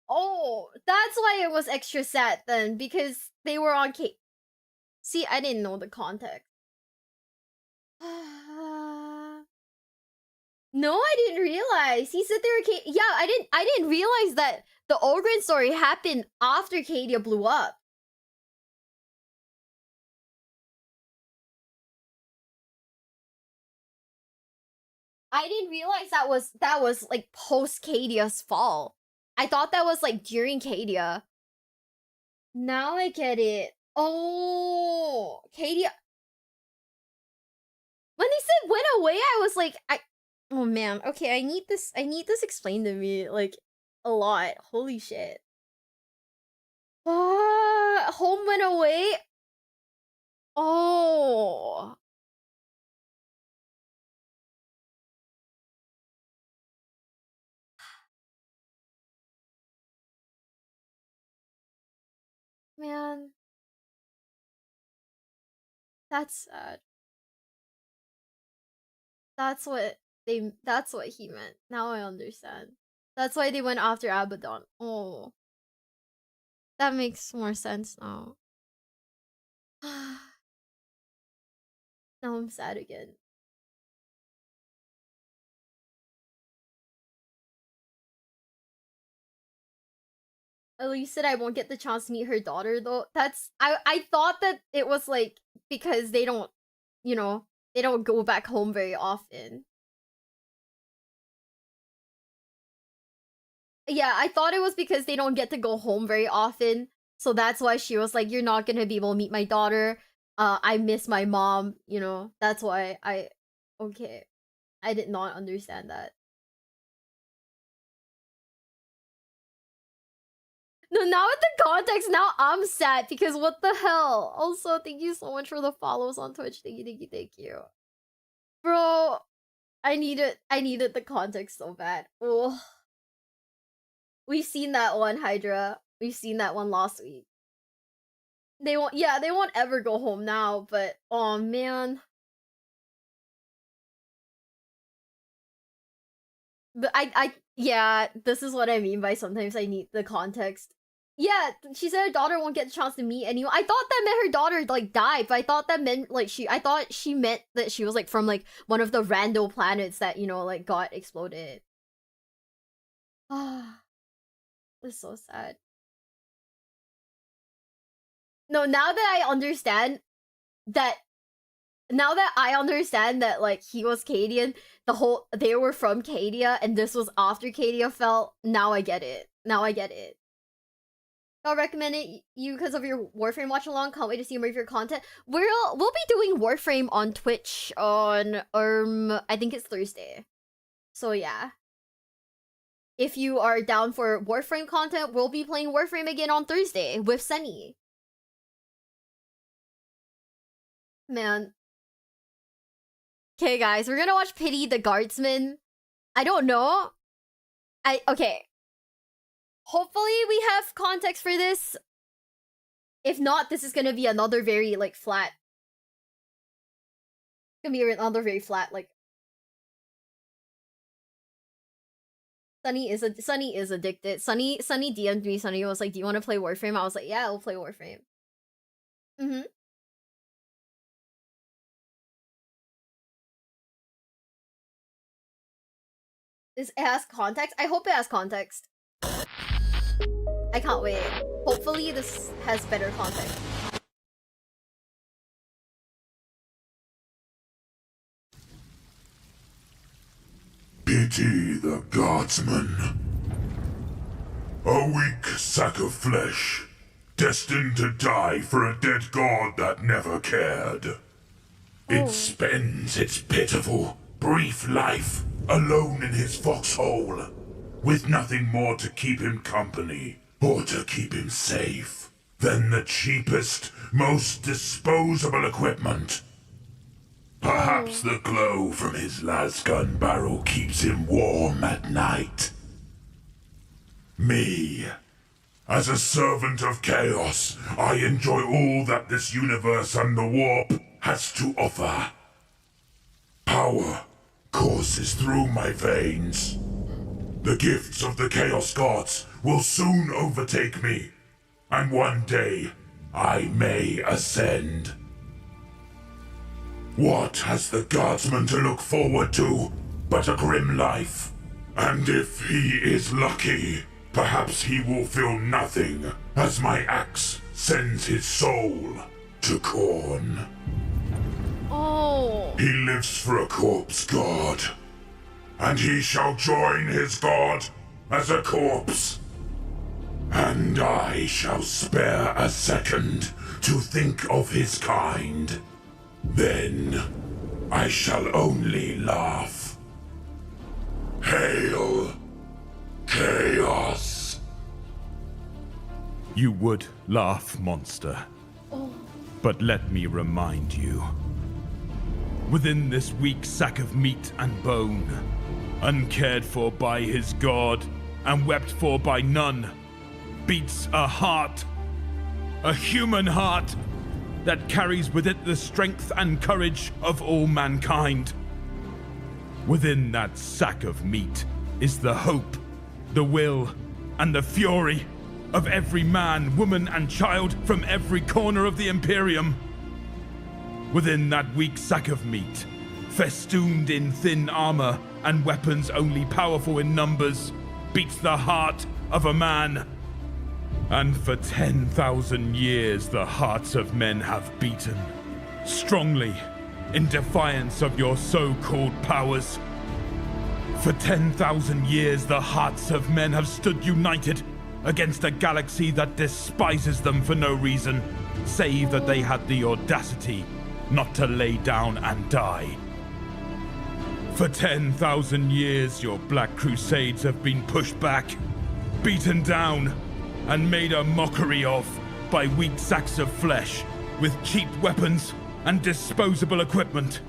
Oh, that's why it was extra sad then, because they were on See, I didn't know the context. No, I didn't realize. He said they were yeah, I didn't realize that the Ogren story happened after Cadia blew up. I didn't realize that was like post Cadia's fall. I thought that was like during Cadia. Now I get it. Oh, Cadia. When they said went away, I was like, oh man, okay, I need this explained to me, like, a lot. Holy shit. Home went away? Oh. Man. That's sad. That's what he meant. Now I understand. That's why they went after Abaddon. Oh. That makes more sense now. Now I'm sad again. Elise said I won't get the chance to meet her daughter though. That's I thought that it was like because they don't, you know, they don't go back home very often. Yeah, I thought it was because they don't get to go home very often. So that's why she was like, you're not gonna be able to meet my daughter. I miss my mom, you know. That's why okay. I did not understand that. No, now with the context, now I'm sad because what the hell? Also, thank you so much for the follows on Twitch. Thank you. Bro, I needed the context so bad. Oh. We've seen that one, Hydra. We've seen that one last week. They won't ever go home now, but oh man. But yeah, this is what I mean by sometimes I need the context. Yeah, she said her daughter won't get the chance to meet anyone. I thought that meant her daughter like died, but I thought that meant like I thought she meant that she was like from like one of the rando planets that, you know, like got exploded. Ah. It's so sad. No, now that I understand that like he was Cadian, they were from Cadia and this was after Cadia fell, now I get it. I'll recommend it you because of your Warframe watch along. Can't wait to see more of your content. We'll be doing Warframe on Twitch on I think it's Thursday. So yeah. If you are down for Warframe content, we'll be playing Warframe again on Thursday with Sunny. Man. Okay, guys, we're gonna watch Pity the Guardsman. I don't know. Okay. Hopefully we have context for this. If not, this is gonna be another very, like, flat. It's gonna be another very flat, like... Sunny is addicted. Sunny DM'd me. Sunny was like, do you want to play Warframe? I was like, yeah, I'll play Warframe. Mm-hmm. It has context? I hope it has context. I can't wait. Hopefully this has better context. Pity the Guardsman. A weak sack of flesh, destined to die for a dead god that never cared. It spends its pitiful, brief life alone in his foxhole, with nothing more to keep him company or to keep him safe than the cheapest, most disposable equipment. Perhaps the glow from his lasgun barrel keeps him warm at night. Me, as a servant of chaos, I enjoy all that this universe and the warp has to offer. Power courses through my veins. The gifts of the Chaos Gods will soon overtake me, and one day I may ascend. What has the guardsman to look forward to but a grim life? And if he is lucky, perhaps he will feel nothing as my axe sends his soul to Khorne. Oh. He lives for a corpse god, and he shall join his god as a corpse. And I shall spare a second to think of his kind. Then I shall only laugh. Hail, Chaos! You would laugh, monster. But let me remind you. Within this weak sack of meat and bone, uncared for by his god and wept for by none, beats a heart, a human heart, that carries with it the strength and courage of all mankind. Within that sack of meat is the hope, the will, and the fury of every man, woman, and child from every corner of the Imperium. Within that weak sack of meat, festooned in thin armor and weapons only powerful in numbers, beats the heart of a man. And for 10,000 years the hearts of men have beaten, strongly, in defiance of your so-called powers. For 10,000 years the hearts of men have stood united against a galaxy that despises them for no reason, save that they had the audacity not to lay down and die. For 10,000 years your Black Crusades have been pushed back, beaten down, and made a mockery of by weak sacks of flesh with cheap weapons and disposable equipment.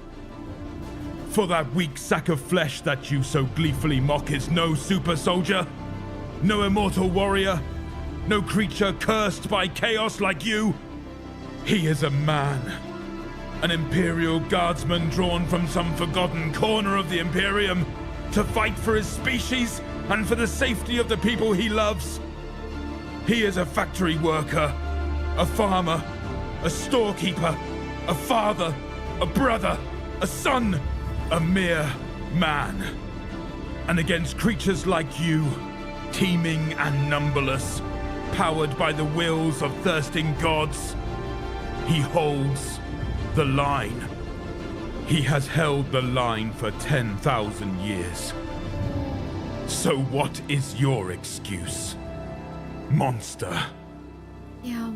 For that weak sack of flesh that you so gleefully mock is no super soldier, no immortal warrior, no creature cursed by chaos like you. He is a man, an Imperial guardsman drawn from some forgotten corner of the Imperium to fight for his species and for the safety of the people he loves. He is a factory worker, a farmer, a storekeeper, a father, a brother, a son, a mere man. And against creatures like you, teeming and numberless, powered by the wills of thirsting gods, he holds the line. He has held the line for 10,000 years. So what is your excuse, monster? Yeah.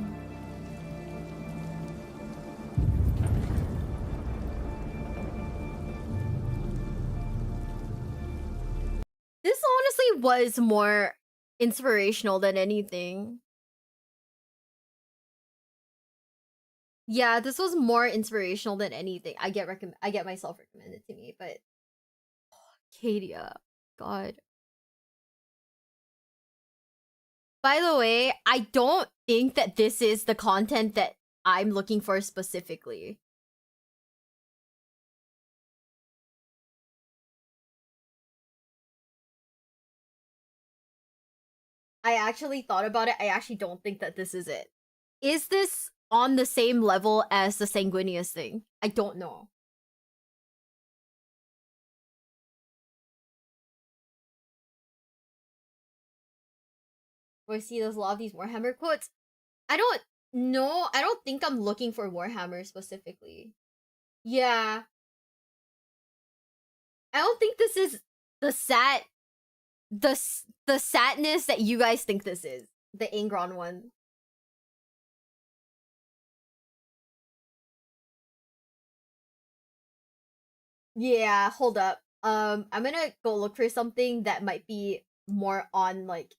This honestly was more inspirational than anything. Yeah, this was more inspirational than anything. I get myself recommended to me, but Kadia, God. By the way, I don't think that this is the content that I'm looking for specifically. I actually thought about it. I actually don't think that this is it. Is this on the same level as the Sanguinius thing? I don't know. I see there's a lot of these Warhammer quotes. I don't know. I don't think I'm looking for Warhammer specifically. Yeah. I don't think this is the sadness that you guys think this is. The Ingron one. Yeah, hold up. I'm gonna go look for something that might be more on like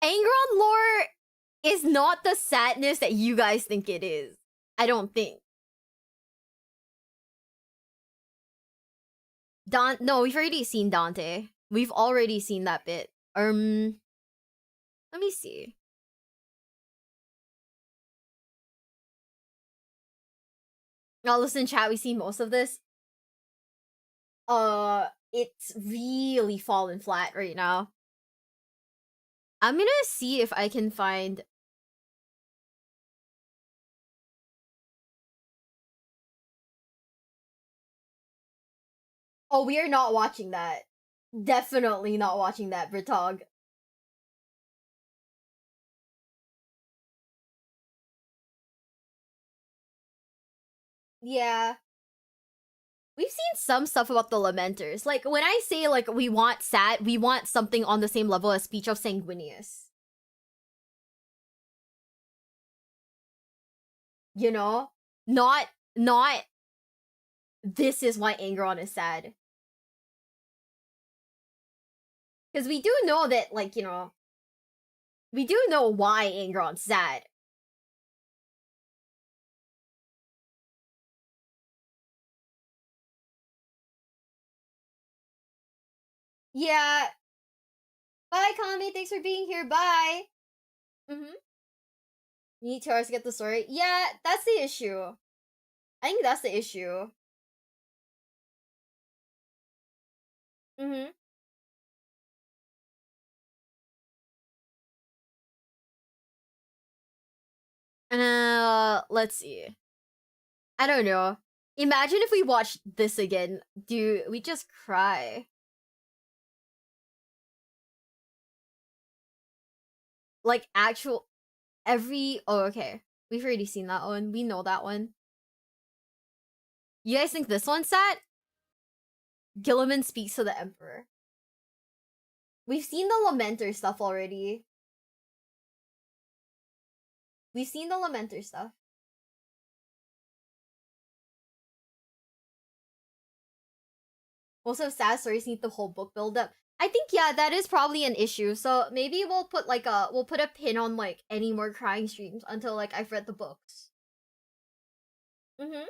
Angron lore is not the sadness that you guys think it is. I don't think. No, we've already seen Dante. We've already seen that bit. Let me see. Now listen, chat, we've seen most of this. It's really fallen flat right now. I'm gonna see if I can find Oh, we are not watching that. Definitely not watching that, Britog. Yeah. We've seen some stuff about the Lamenters. Like, when I say, like, we want sad, we want something on the same level as Speech of Sanguinius. You know? Not, this is why Angron is sad. Because we do know that, like, you know, we do know why Angron's sad. Yeah. Bye, Kami. Thanks for being here. Bye. Mm-hmm. You need 2 hours to get the story. Yeah, that's the issue. I think that's the issue. Mm-hmm. Let's see. I don't know. Imagine if we watched this again. Dude, we just cry. Like, actual... Oh, okay. We've already seen that one. We know that one. You guys think this one's sad? Gilliman speaks to the Emperor. We've seen the Lamenter stuff already. We've seen the Lamenter stuff. Most of sad stories need the whole book build up. I think, yeah, that is probably an issue. So maybe we'll put a pin on like any more crying streams until like I've read the books. Mm-hmm.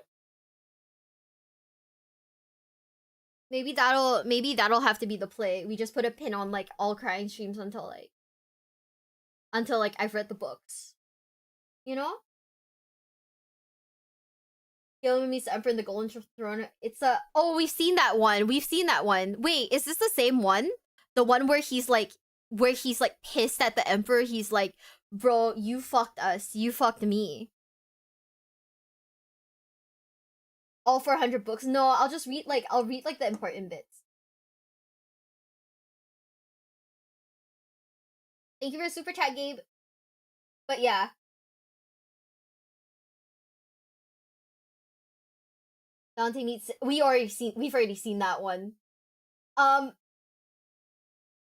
Maybe that'll have to be the play. We just put a pin on like all crying streams until I've read the books. You know? Gilliman meets the Emperor in the Golden Throne. It's oh, we've seen that one. We've seen that one. Wait, is this the same one? The one where he's like pissed at the Emperor. He's like, bro, you fucked us. You fucked me. All 400 books? No, I'll just read I'll read like the important bits. Thank you for the super chat, Gabe. But yeah. Dante meets we've already seen that one.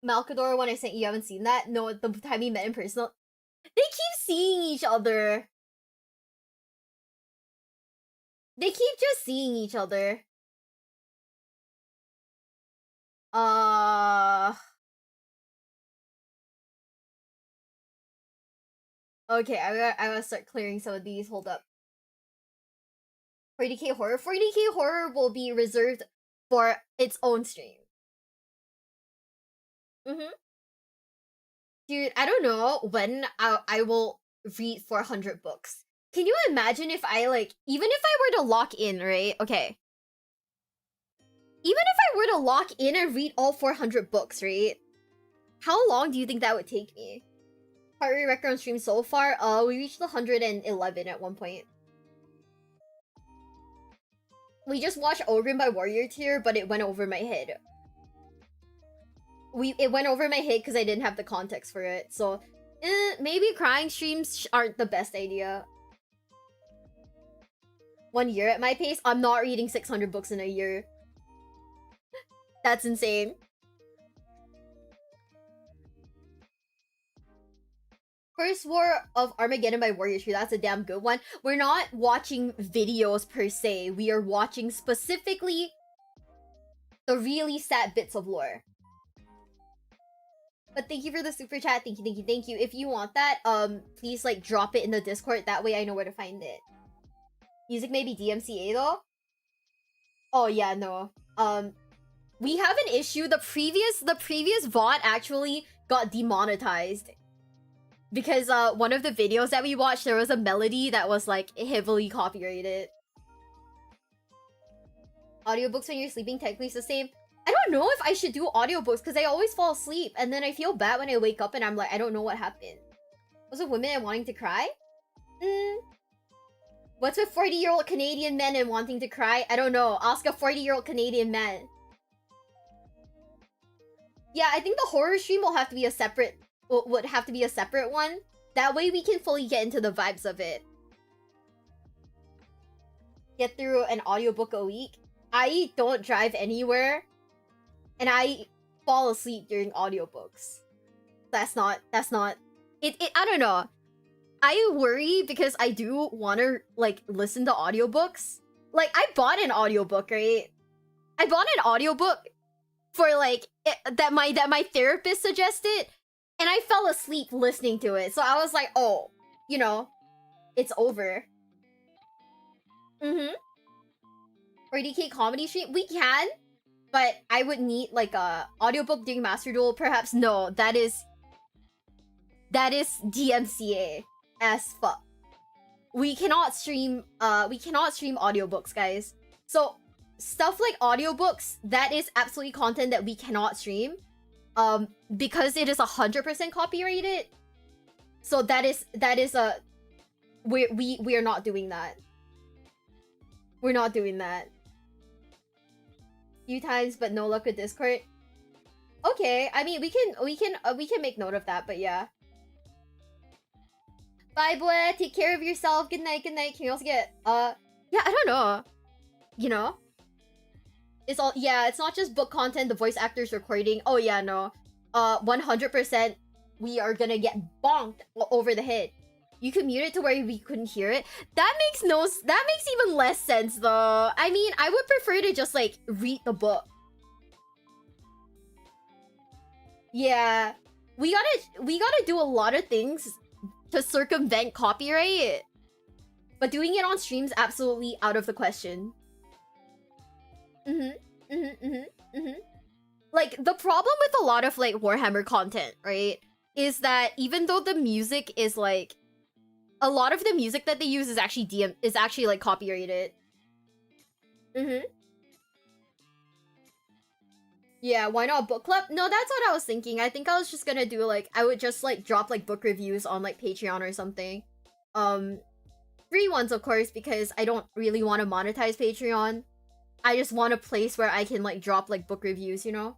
Malcador, when I sent you, haven't seen that? No, the time we met in person. They keep seeing each other. They keep just seeing each other. Okay, I gotta start clearing some of these. Hold up. 40k horror. 40k horror will be reserved for its own stream. Mm-hmm. Dude, I don't know when I will read 400 books. Can you imagine if I even if I were to lock in, right? Okay. Even if I were to lock in and read all 400 books, right? How long do you think that would take me? Heart rate record on stream so far? We reached 111 at one point. We just watched Ogrim by Warrior Tier, but it went over my head. It went over my head because I didn't have the context for it. So, maybe crying streams aren't the best idea. 1 year at my pace? I'm not reading 600 books in a year. That's insane. First War of Armageddon by Warrior Tree, that's a damn good one. We're not watching videos per se. We are watching specifically the really sad bits of lore. But thank you for the super chat. Thank you, thank you, thank you. If you want that, please drop it in the Discord. That way I know where to find it. Music maybe DMCA though? Oh yeah, no. We have an issue. The previous VOD actually got demonetized. Because one of the videos that we watched, there was a melody that was heavily copyrighted. Audiobooks when you're sleeping technically is the same. I don't know if I should do audiobooks because I always fall asleep and then I feel bad when I wake up and I'm like, I don't know what happened. Was it women and wanting to cry? What's with 40-year-old Canadian men and wanting to cry? I don't know. Ask a 40-year-old Canadian man. Yeah, I think the horror stream will have to be a separate would have to be a separate one. That way we can fully get into the vibes of it. Get through an audiobook a week. I don't drive anywhere, and I fall asleep during audiobooks. That's not it I don't know. I worry because I do want to like listen to audiobooks. Like I bought an audiobook, right? I bought an audiobook for like that my therapist suggested, and I fell asleep listening to it. So I was like, "Oh, you know, it's over." Or DK comedy stream? We can, but I would need like a audiobook during Master Duel. Perhaps no, that is DMCA as fuck. We cannot stream audiobooks, guys. So stuff like audiobooks, that is absolutely content that we cannot stream. Because it is 100% copyrighted. So that is a we are not doing that. We're not doing that. Few times, but no luck with Discord. Okay, I mean we can make note of that, but yeah. Bye, boy. Take care of yourself. Good night. Good night. Can you also get yeah, I don't know. You know, it's all it's not just book content. The voice actors recording. Oh yeah, no. 100%. We are gonna get bonked over the head. You could mute it to where we couldn't hear it. That makes even less sense though. I mean, I would prefer to just like read the book. Yeah, we gotta do a lot of things to circumvent copyright, but doing it on stream's absolutely out of the question. Like the problem with a lot of like Warhammer content, right, is that even though the music is like a lot of the music that they use is actually like copyrighted. Yeah, why not book club? No, that's what I was thinking. I think I was just gonna do like I would just like drop like book reviews on like Patreon or something. Free ones of course, because I don't really want to monetize Patreon. I just want a place where I can like drop like book reviews, you know?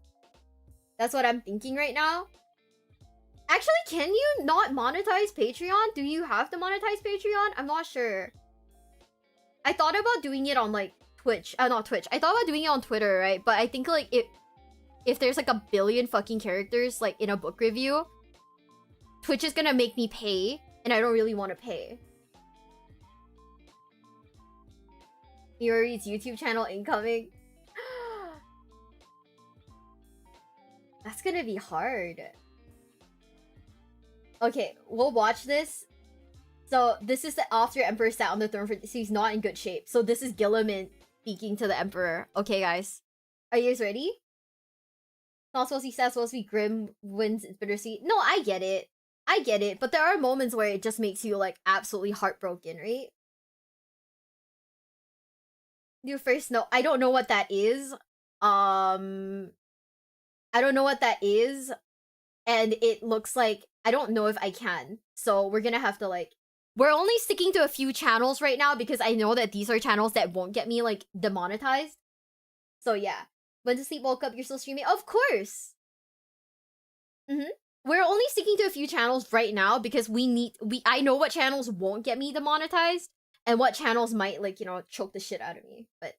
That's what I'm thinking right now. Actually, can you not monetize Patreon? Do you have to monetize Patreon? I'm not sure. I thought about doing it on like Twitch. Not Twitch. I thought about doing it on Twitter, right? But I think like if there's like a billion fucking characters like in a book review, Twitch is gonna make me pay, and I don't really want to pay. Yuri's YouTube channel incoming. That's gonna be hard. Okay, we'll watch this. So this is after Emperor sat on the throne so he's not in good shape. So this is Gilliman speaking to the Emperor. Okay, guys. Are you guys ready? It's not supposed to be sad, it's supposed to be grim, wins, it's bittersweet. No, I get it. I get it. But there are moments where it just makes you like absolutely heartbroken, right? Your first note. I don't know what that is. I don't know what that is. And it looks like I don't know if I can. So we're gonna have to like... We're only sticking to a few channels right now because I know that these are channels that won't get me like demonetized. So yeah. Went to sleep, woke up, you're still streaming? Of course! We're only sticking to a few channels right now because I know what channels won't get me demonetized and what channels might like, you know, choke the shit out of me. But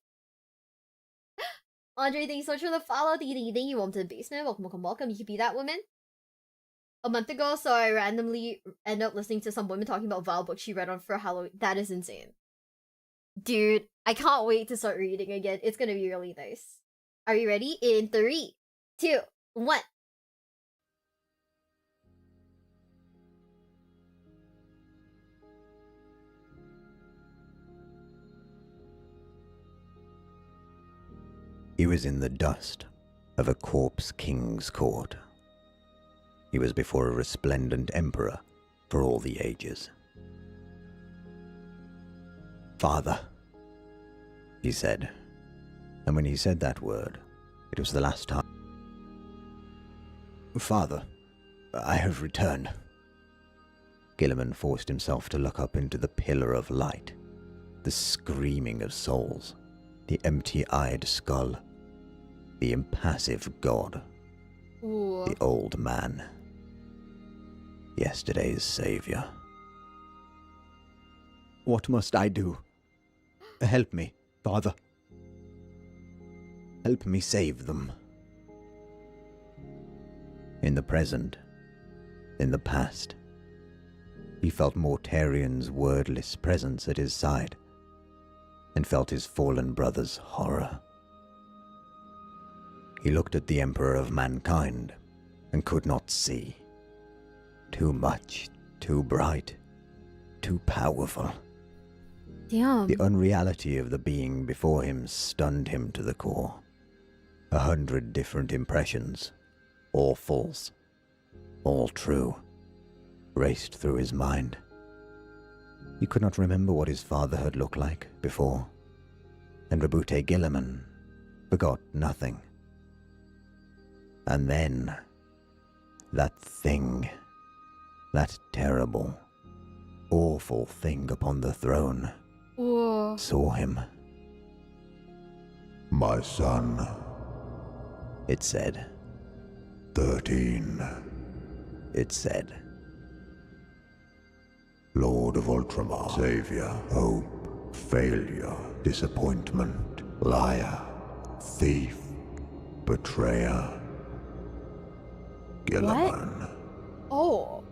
Andre, thank you so much for the follow. Thank you. Welcome to the basement. Welcome. You could be that woman. A month ago, so I randomly ended up listening to some woman talking about Val books she read on for Halloween. That is insane. Dude, I can't wait to start reading again. It's gonna be really nice. Are you ready? In 3, 2, 1. He was in the dust of a corpse king's court. He was before a resplendent emperor for all the ages. "Father," he said, and when he said that word, it was the last time. "Father, I have returned." Gilliman forced himself to look up into the pillar of light, the screaming of souls, the empty-eyed skull, the impassive god. Ooh. The old man. Yesterday's savior. What must I do? Help me, Father. Help me save them. In the present, in the past, he felt Mortarian's wordless presence at his side, and felt his fallen brother's horror. He looked at the Emperor of Mankind, and could not see. Too much, too bright, too powerful. Damn. The unreality of the being before him stunned him to the core. 100 different impressions, all false, all true, raced through his mind. He could not remember what his father had looked like before, and Rabute Gilliman forgot nothing. And then, that thing, that terrible, awful thing upon the throne, Ooh. saw him. My son, It said. 13, It said. Lord of Ultramar, Savior, Hope, Failure, Disappointment, Liar, Thief, Betrayer, Gilliman. Oh.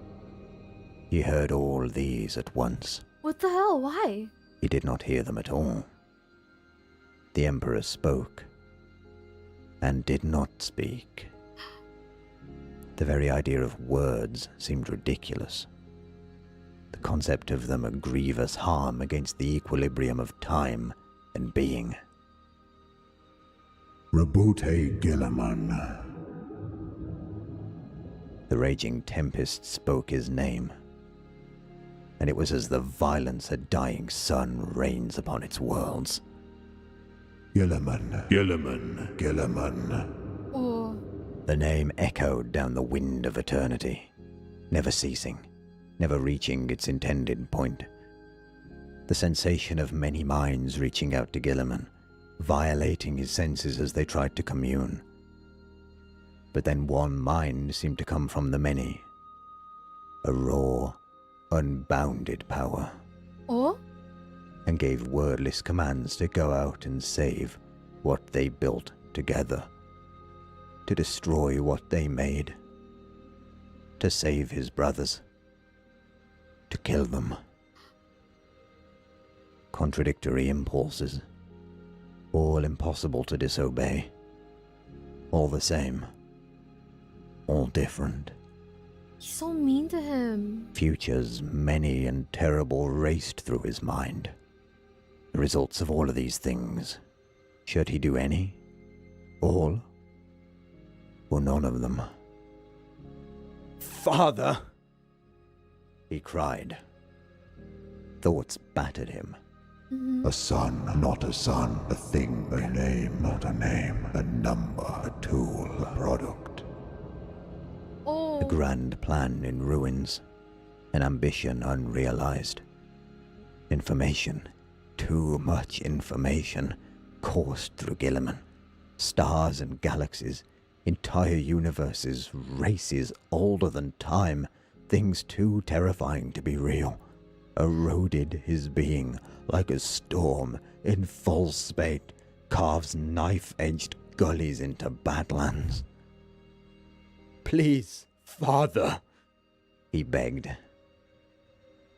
He heard all these at once. What the hell? Why? He did not hear them at all. The Emperor spoke, and did not speak. The very idea of words seemed ridiculous. The concept of them a grievous harm against the equilibrium of time and being. Rabute Gilliman. The raging tempest spoke his name, and it was as the violence a dying sun rains upon its worlds. Gilliman, Gilliman, Gilliman. Oh. The name echoed down the wind of eternity, never ceasing, never reaching its intended point. The sensation of many minds reaching out to Gilliman, violating his senses as they tried to commune. But then one mind seemed to come from the many. A raw, unbounded power. Oh? And gave wordless commands to go out and save what they built together. To destroy what they made. To save his brothers. To kill them. Contradictory impulses. All impossible to disobey. All the same. All different. He's so mean to him. Futures many and terrible raced through his mind. The results of all of these things. Should he do any? All? Or none of them? Father! He cried. Thoughts battered him. A son, not a son, a thing, a name, not a name, a number, a tool, a product. Oh. A grand plan in ruins, an ambition unrealized. Information, too much information, coursed through Gilliman. Stars and galaxies, entire universes, races older than time, things too terrifying to be real, eroded his being like a storm in full spate, carves knife-edged gullies into badlands. Please, Father, he begged.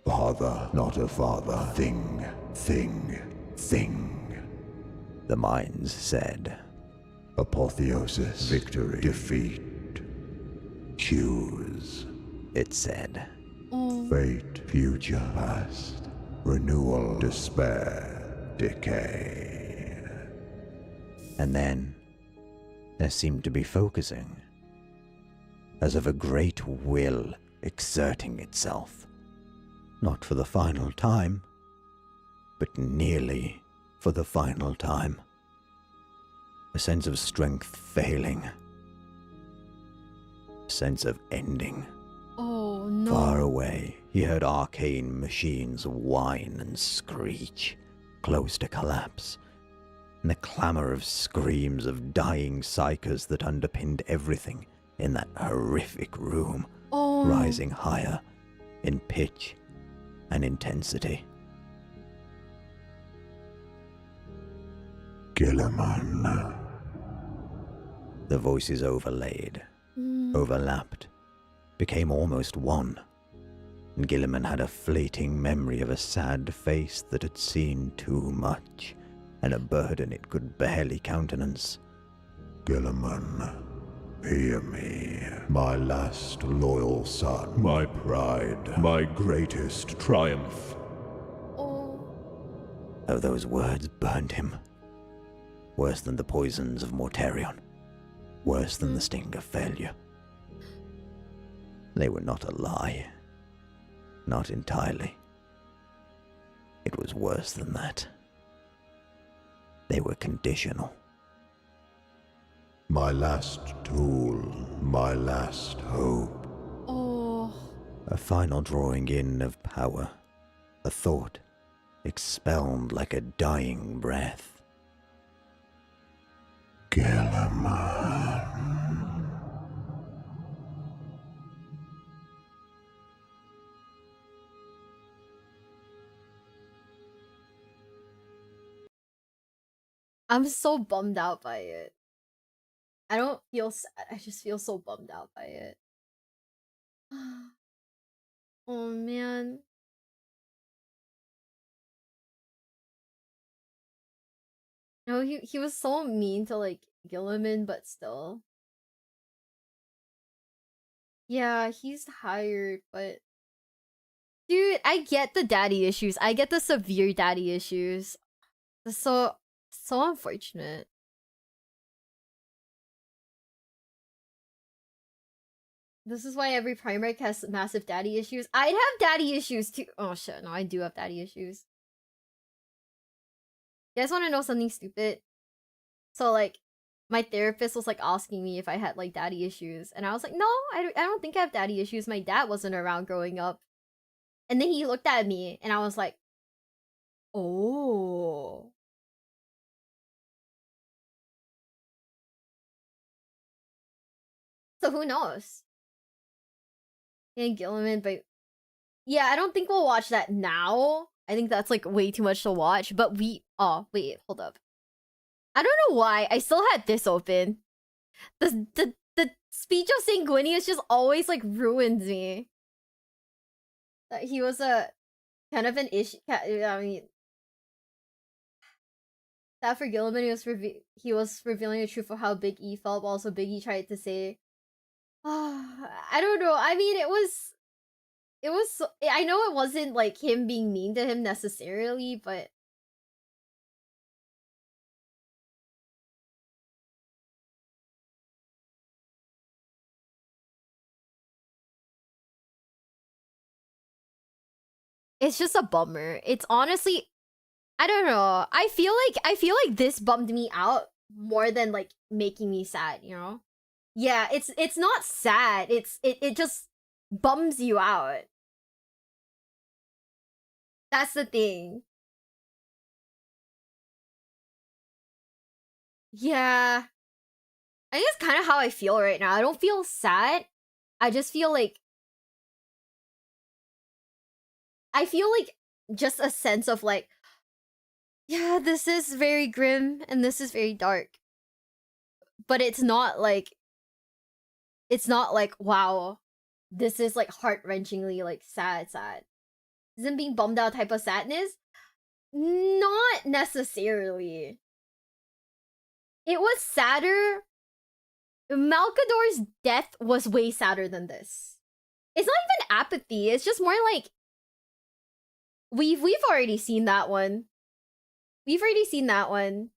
Father, not a father. Thing, thing, thing. The minds said. Apotheosis, victory, defeat. Choose. It said. Fate, future, past. Renewal, despair, decay. And then, there seemed to be focusing. As of a great will exerting itself. Not for the final time, but nearly for the final time. A sense of strength failing. A sense of ending. Oh, no. Far away, he heard arcane machines whine and screech, close to collapse, and the clamor of screams of dying psychers that underpinned everything in that horrific room, Oh. rising higher in pitch and intensity. Gilliman. The voices overlaid, overlapped, became almost one. And Gilliman had a fleeting memory of a sad face that had seen too much, and a burden it could barely countenance. Gilliman, hear me, my last loyal son, my pride, my greatest triumph. Oh. Oh, those words burned him. Worse than the poisons of Mortarion. Worse than the sting of failure. They were not a lie. Not entirely. It was worse than that. They were conditional. My last tool, my last hope. Oh. A final drawing in of power. A thought expelled like a dying breath. Gilliman. I'm so bummed out by it. I don't feel sad. I just feel so bummed out by it. Oh man. No, he was so mean to like Gilliman, but still. Yeah, he's tired, but dude, I get the daddy issues. I get the severe daddy issues. It's so unfortunate. This is why every Primarch has massive daddy issues. I'd have daddy issues too. Oh shit, no, I do have daddy issues. You guys want to know something stupid? So like, my therapist was like asking me if I had like daddy issues, and I was like, no, I don't think I have daddy issues. My dad wasn't around growing up. And then he looked at me, and I was like, oh. So who knows? And Gilliman, but yeah, I don't think we'll watch that now. I think that's like way too much to watch. But oh wait, hold up. I don't know why I still had this open. The speech of Sanguinius just always like ruins me. That he was a kind of an issue. I mean, that for Gilliman, he was revealing the truth of how Big E felt. But also, Big E tried to say, I don't know. I mean, it was. I know it wasn't like him being mean to him necessarily, but it's just a bummer. It's honestly, I don't know. I feel like this bummed me out more than like making me sad, you know? Yeah, it's not sad. It just bums you out. That's the thing. Yeah. I think it's kind of how I feel right now. I don't feel sad. I just feel like just a sense of like, yeah, this is very grim and this is very dark. But it's not like wow, this is like heart-wrenchingly like sad. Isn't being bummed out type of sadness? Not necessarily. It was sadder. Malkador's death was way sadder than this. It's not even apathy. It's just more like we've already seen that one. We've already seen that one.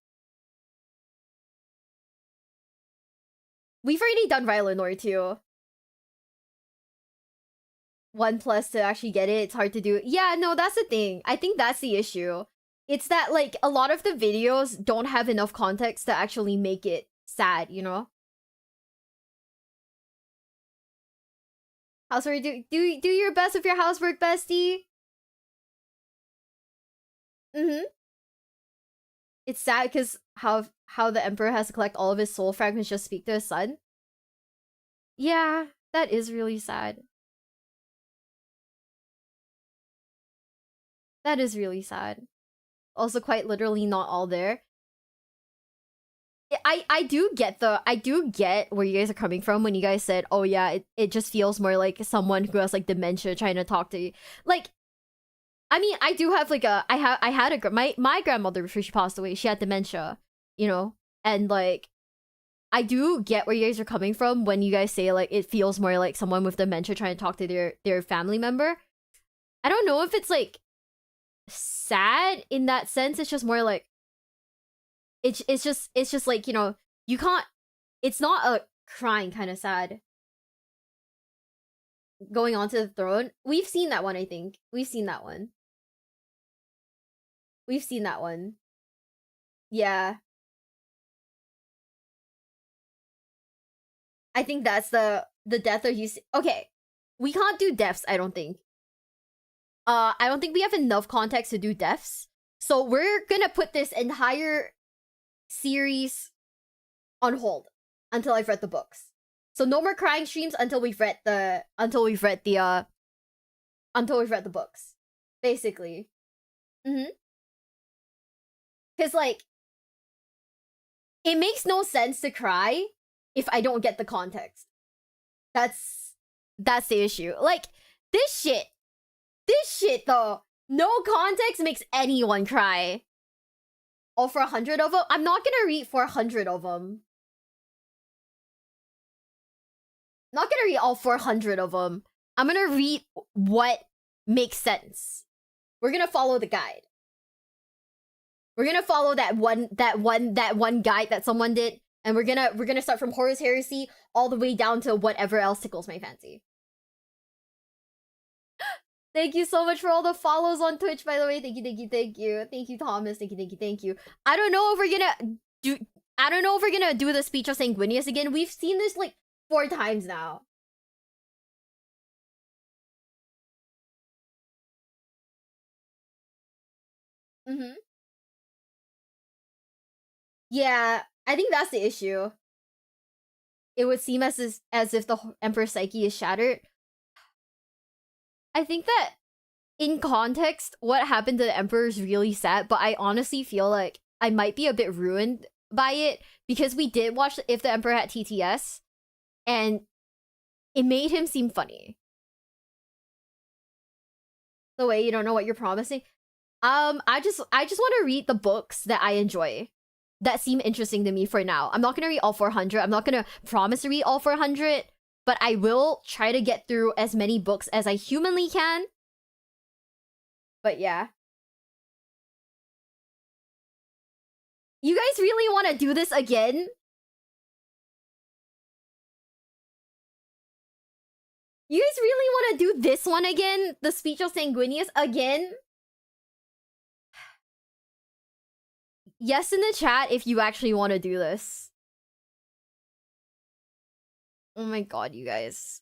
We've already done Rylanor too. 1+ to actually get it, it's hard to do. Yeah, no, that's the thing. I think that's the issue. It's that like a lot of the videos don't have enough context to actually make it sad, you know? Housework, do your best with your housework, bestie. It's sad because how the Emperor has to collect all of his soul fragments just speak to his son. Yeah, that is really sad. That is really sad. Also, quite literally not all there. I do get where you guys are coming from when you guys said, oh yeah, it just feels more like someone who has like dementia trying to talk to you. Like, I mean, I do have like my grandmother before she passed away, she had dementia, you know, and like I do get where you guys are coming from when you guys say like it feels more like someone with dementia trying to talk to their family member. I don't know if it's like sad in that sense. It's just more like it's just like, you know, you can't, it's not a crying kind of sad. Going onto the throne. We've seen that one, I think. We've seen that one. We've seen that one. Yeah. I think that's the death of you. Okay. We can't do deaths, I don't think. I don't think we have enough context to do deaths. So we're gonna put this entire series on hold until I've read the books. So no more crying streams until we've read the books. Basically. Cause like it makes no sense to cry if I don't get the context. That's the issue. Like this shit though, no context makes anyone cry. All for 100 of them? I'm not gonna read for 100 of them. Not gonna read all 400 of them. I'm gonna read what makes sense. We're gonna follow the guide. We're gonna follow that one guide that someone did, and we're gonna start from Horus Heresy all the way down to whatever else tickles my fancy. Thank you so much for all the follows on Twitch, by the way. Thank you. Thank you, Thomas. Thank you. I don't know if we're gonna do the speech of Sanguinius again. We've seen this like 4 times now. Yeah, I think that's the issue. It would seem as if the Emperor's psyche is shattered. I think that in context, what happened to the Emperor is really sad, but I honestly feel like I might be a bit ruined by it because we did watch If the Emperor Had TTS, and it made him seem funny. The way you don't know what you're promising. I just want to read the books that I enjoy, that seem interesting to me for now. I'm not gonna read all 400. I'm not gonna promise to read all 400, but I will try to get through as many books as I humanly can. But yeah. You guys really want to do this again? You guys really want to do this one again? The Speech of Sanguinius again? Yes in the chat if you actually want to do this. Oh my god, you guys.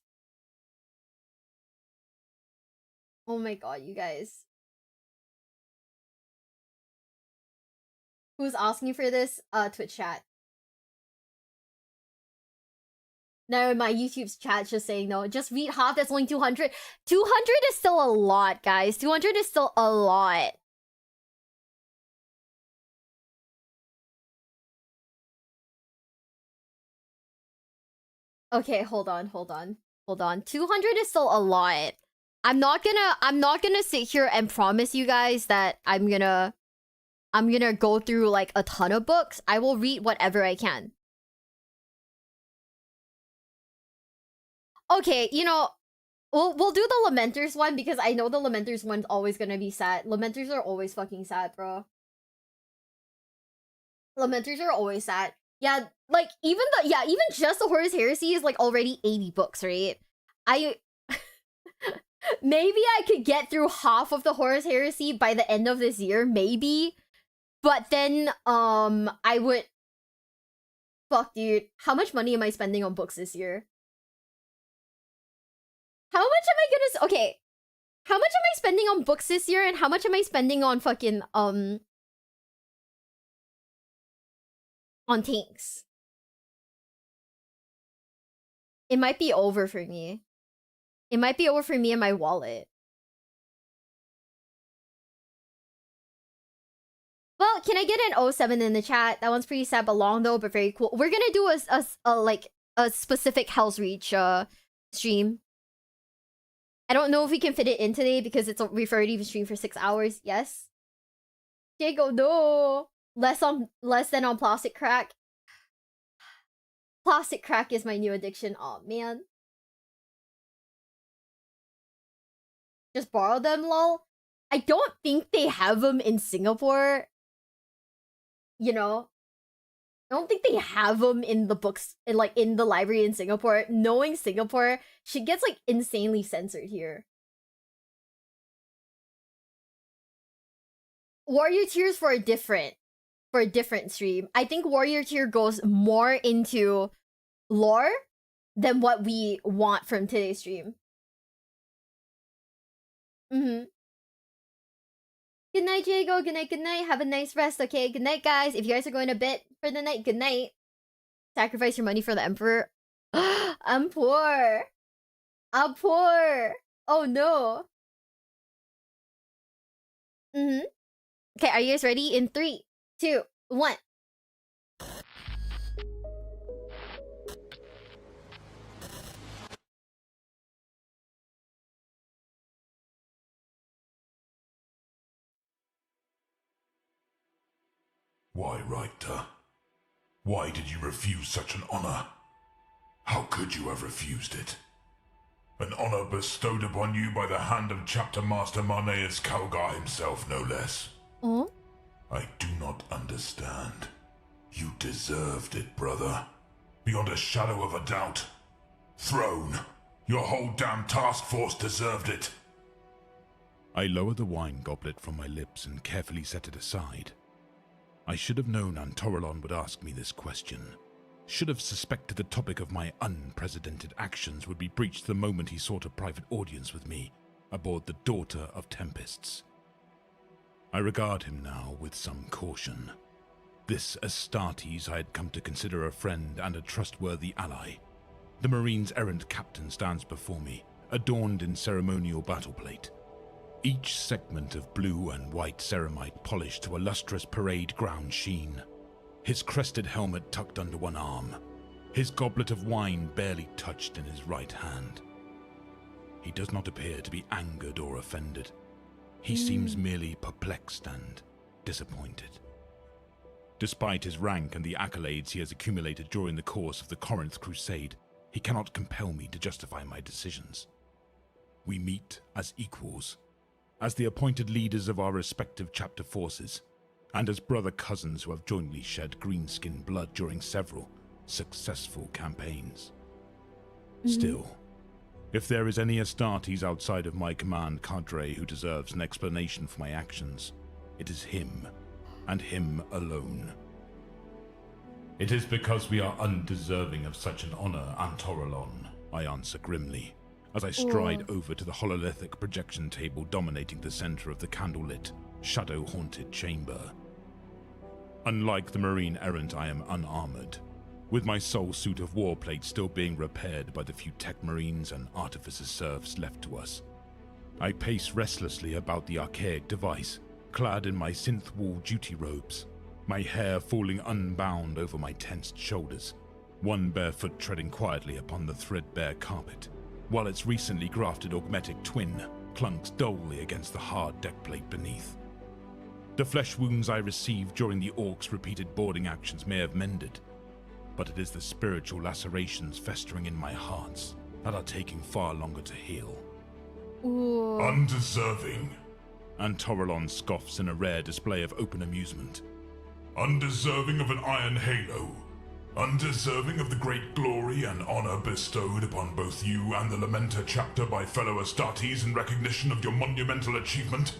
Oh my god, you guys. Who's asking for this? Twitch chat. No, my YouTube's chat's just saying no. Just read half, that's only 200. 200 is still a lot, guys. 200 is still a lot. Okay, hold on. 200 is still a lot. I'm not gonna sit here and promise you guys that I'm gonna go through like a ton of books. I will read whatever I can. Okay, you know, we'll do the Lamenters one because I know the Lamenters one's always gonna be sad. Lamenters are always fucking sad, bro. Lamenters are always sad. Yeah, like even just the Horus Heresy is like already 80 books, right? Maybe I could get through half of the Horus Heresy by the end of this year, maybe. But then I would, fuck dude, how much money am I spending on books this year? How much am I gonna okay? How much am I spending on books this year, and how much am I spending on fucking on tanks? it might be over for me. It might be over for me and my wallet. Well, can I get an 07 in the chat? That one's pretty sad but long though, but very cool. We're gonna do a specific Hell's Reach stream. I don't know if we can fit it in today because we've already been streamed for 6 hours. Yes. Diego, no. Less than on plastic crack. Plastic crack is my new addiction. Oh man. Just borrow them, lol. I don't think they have them in Singapore. You know, I don't think they have them in the books, in the library in Singapore. Knowing Singapore, shit gets like insanely censored here. Warrior Tiers for a different stream. I think Warrior Tier goes more into lore than what we want from today's stream. Good night, Diego. Good night. Have a nice rest, okay? Good night, guys. If you guys are going to bed for the night, good night. Sacrifice your money for the Emperor. I'm poor. Oh, no. Okay, are you guys ready? In 3, 2, 1. Why, Richter? Why did you refuse such an honor? How could you have refused it? An honor bestowed upon you by the hand of Chapter Master Marneus Calgar himself, no less. Oh? I do not understand. You deserved it, brother. Beyond a shadow of a doubt. Throne, your whole damn task force deserved it. I lowered the wine goblet from my lips and carefully set it aside. I should have known Antorelon would ask me this question. Should have suspected the topic of my unprecedented actions would be breached the moment he sought a private audience with me aboard the Daughter of Tempests. I regard him now with some caution. This Astartes I had come to consider a friend and a trustworthy ally. The Marine's errant captain stands before me, adorned in ceremonial battle plate. Each segment of blue and white ceramite polished to a lustrous parade ground sheen. His crested helmet tucked under one arm, his goblet of wine barely touched in his right hand. He does not appear to be angered or offended. He seems merely perplexed and disappointed. Despite his rank and the accolades he has accumulated during the course of the Corinth Crusade, he cannot compel me to justify my decisions. We meet as equals, as the appointed leaders of our respective chapter forces, and as brother cousins who have jointly shed greenskin blood during several successful campaigns. Still, if there is any Astartes outside of my command cadre who deserves an explanation for my actions, it is him, and him alone. It is because we are undeserving of such an honor, Antorelon, I answer grimly, as I stride over to the hololithic projection table dominating the center of the candlelit, shadow-haunted chamber. Unlike the Marine errant, I am unarmored, with my sole suit of war plate still being repaired by the few tech marines and artificer serfs left to us. I pace restlessly about the archaic device, clad in my synth-wool duty robes, my hair falling unbound over my tensed shoulders, one bare foot treading quietly upon the threadbare carpet, while its recently grafted augmetic twin clunks dully against the hard deck plate beneath. The flesh wounds I received during the Orc's repeated boarding actions may have mended, but it is the spiritual lacerations festering in my hearts that are taking far longer to heal. Undeserving. Antorelon scoffs in a rare display of open amusement. Undeserving of an iron halo. Undeserving of the great glory and honor bestowed upon both you and the Lamenta chapter by fellow Astartes in recognition of your monumental achievement.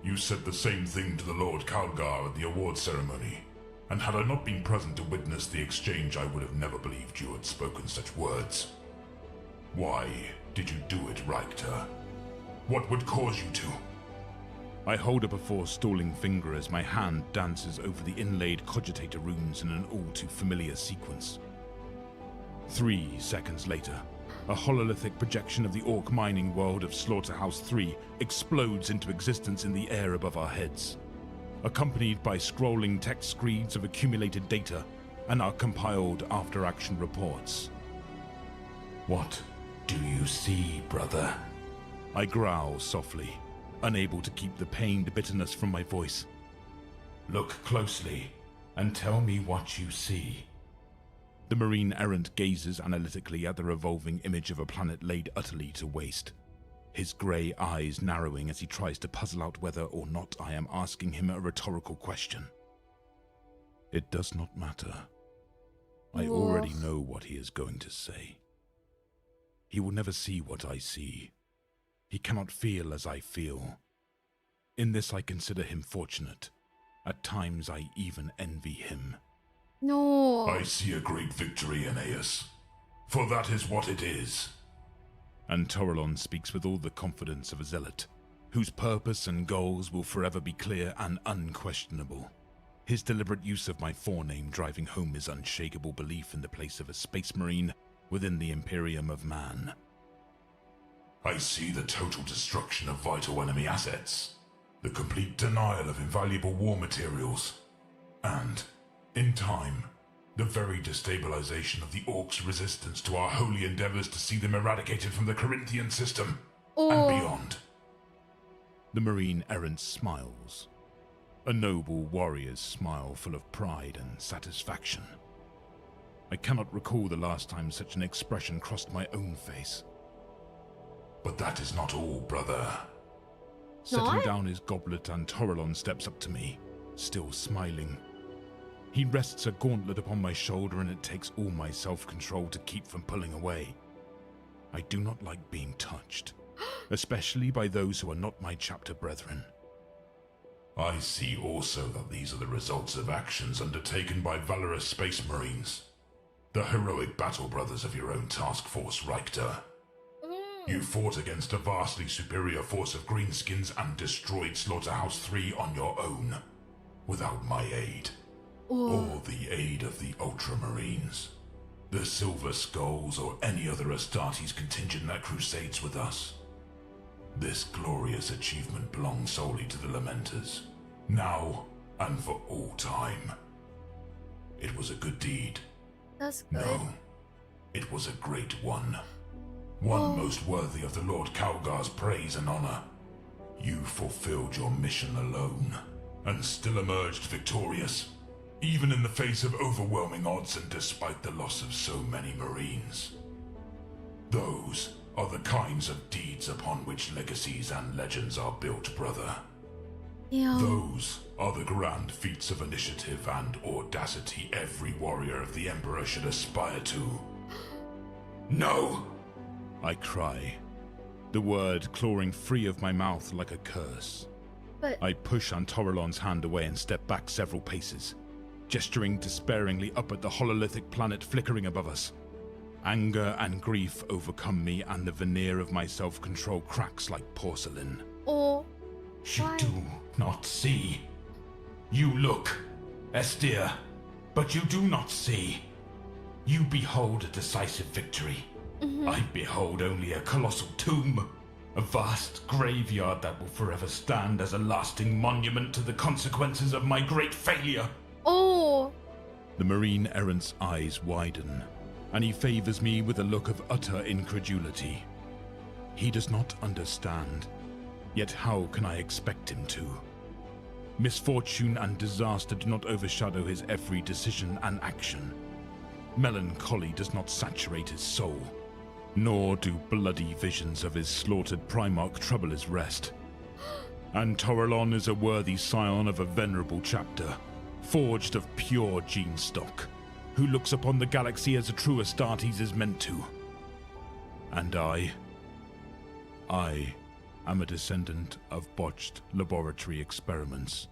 You said the same thing to the Lord Calgar at the award ceremony, and had I not been present to witness the exchange, I would have never believed you had spoken such words. Why did you do it, Richter? What would cause you to? I hold up a forestalling finger as my hand dances over the inlaid cogitator runes in an all-too-familiar sequence. 3 seconds later, a hololithic projection of the orc mining world of Slaughterhouse 3 explodes into existence in the air above our heads, accompanied by scrolling text screeds of accumulated data and our compiled after-action reports. What do you see, brother? I growl softly, unable to keep the pained bitterness from my voice. Look closely and tell me what you see. The Marine errant gazes analytically at the revolving image of a planet laid utterly to waste, his grey eyes narrowing as he tries to puzzle out whether or not I am asking him a rhetorical question. It does not matter. I already know what he is going to say. He will never see what I see. He cannot feel as I feel. In this I consider him fortunate. At times I even envy him. No. I see a great victory, Aeneas. For that is what it is. And Torelon speaks with all the confidence of a zealot, whose purpose and goals will forever be clear and unquestionable. His deliberate use of my forename driving home his unshakable belief in the place of a space marine within the Imperium of Man. I see the total destruction of vital enemy assets, the complete denial of invaluable war materials, and, in time, the very destabilization of the Orcs' resistance to our holy endeavors to see them eradicated from the Corinthian system and beyond. The Marine errant smiles, a noble warrior's smile full of pride and satisfaction. I cannot recall the last time such an expression crossed my own face. But that is not all, brother. Setting down his goblet, and Torelon steps up to me, still smiling. He rests a gauntlet upon my shoulder, and it takes all my self-control to keep from pulling away. I do not like being touched, especially by those who are not my chapter brethren. I see also that these are the results of actions undertaken by valorous space marines, the heroic battle brothers of your own task force, Richter. You fought against a vastly superior force of greenskins and destroyed Slaughterhouse 3 on your own, without my aid, or the aid of the Ultramarines, the Silver Skulls, or any other Astartes contingent that crusades with us. This glorious achievement belongs solely to the Lamenters, now and for all time. It was a good deed. That's good. No, it was a great one. One most worthy of the Lord Calgar's praise and honor. You fulfilled your mission alone, and still emerged victorious, even in the face of overwhelming odds and despite the loss of so many Marines. Those are the kinds of deeds upon which legacies and legends are built, brother. Yeah. Those are the grand feats of initiative and audacity every warrior of the Emperor should aspire to. No! I cry, the word clawing free of my mouth like a curse. But I push Antorelon's hand away and step back several paces, gesturing despairingly up at the hololithic planet flickering above us. Anger and grief overcome me, and the veneer of my self-control cracks like porcelain. Oh, you do not see. You look, Estir, but you do not see. You behold a decisive victory. I behold only a colossal tomb, a vast graveyard that will forever stand as a lasting monument to the consequences of my great failure. Oh! The Marine errant's eyes widen, and he favors me with a look of utter incredulity. He does not understand, yet how can I expect him to? Misfortune and disaster do not overshadow his every decision and action. Melancholy does not saturate his soul, nor do bloody visions of his slaughtered Primarch trouble his rest. And Torelon is a worthy scion of a venerable chapter, forged of pure gene stock, who looks upon the galaxy as a true Astartes is meant to. And I am a descendant of botched laboratory experiments.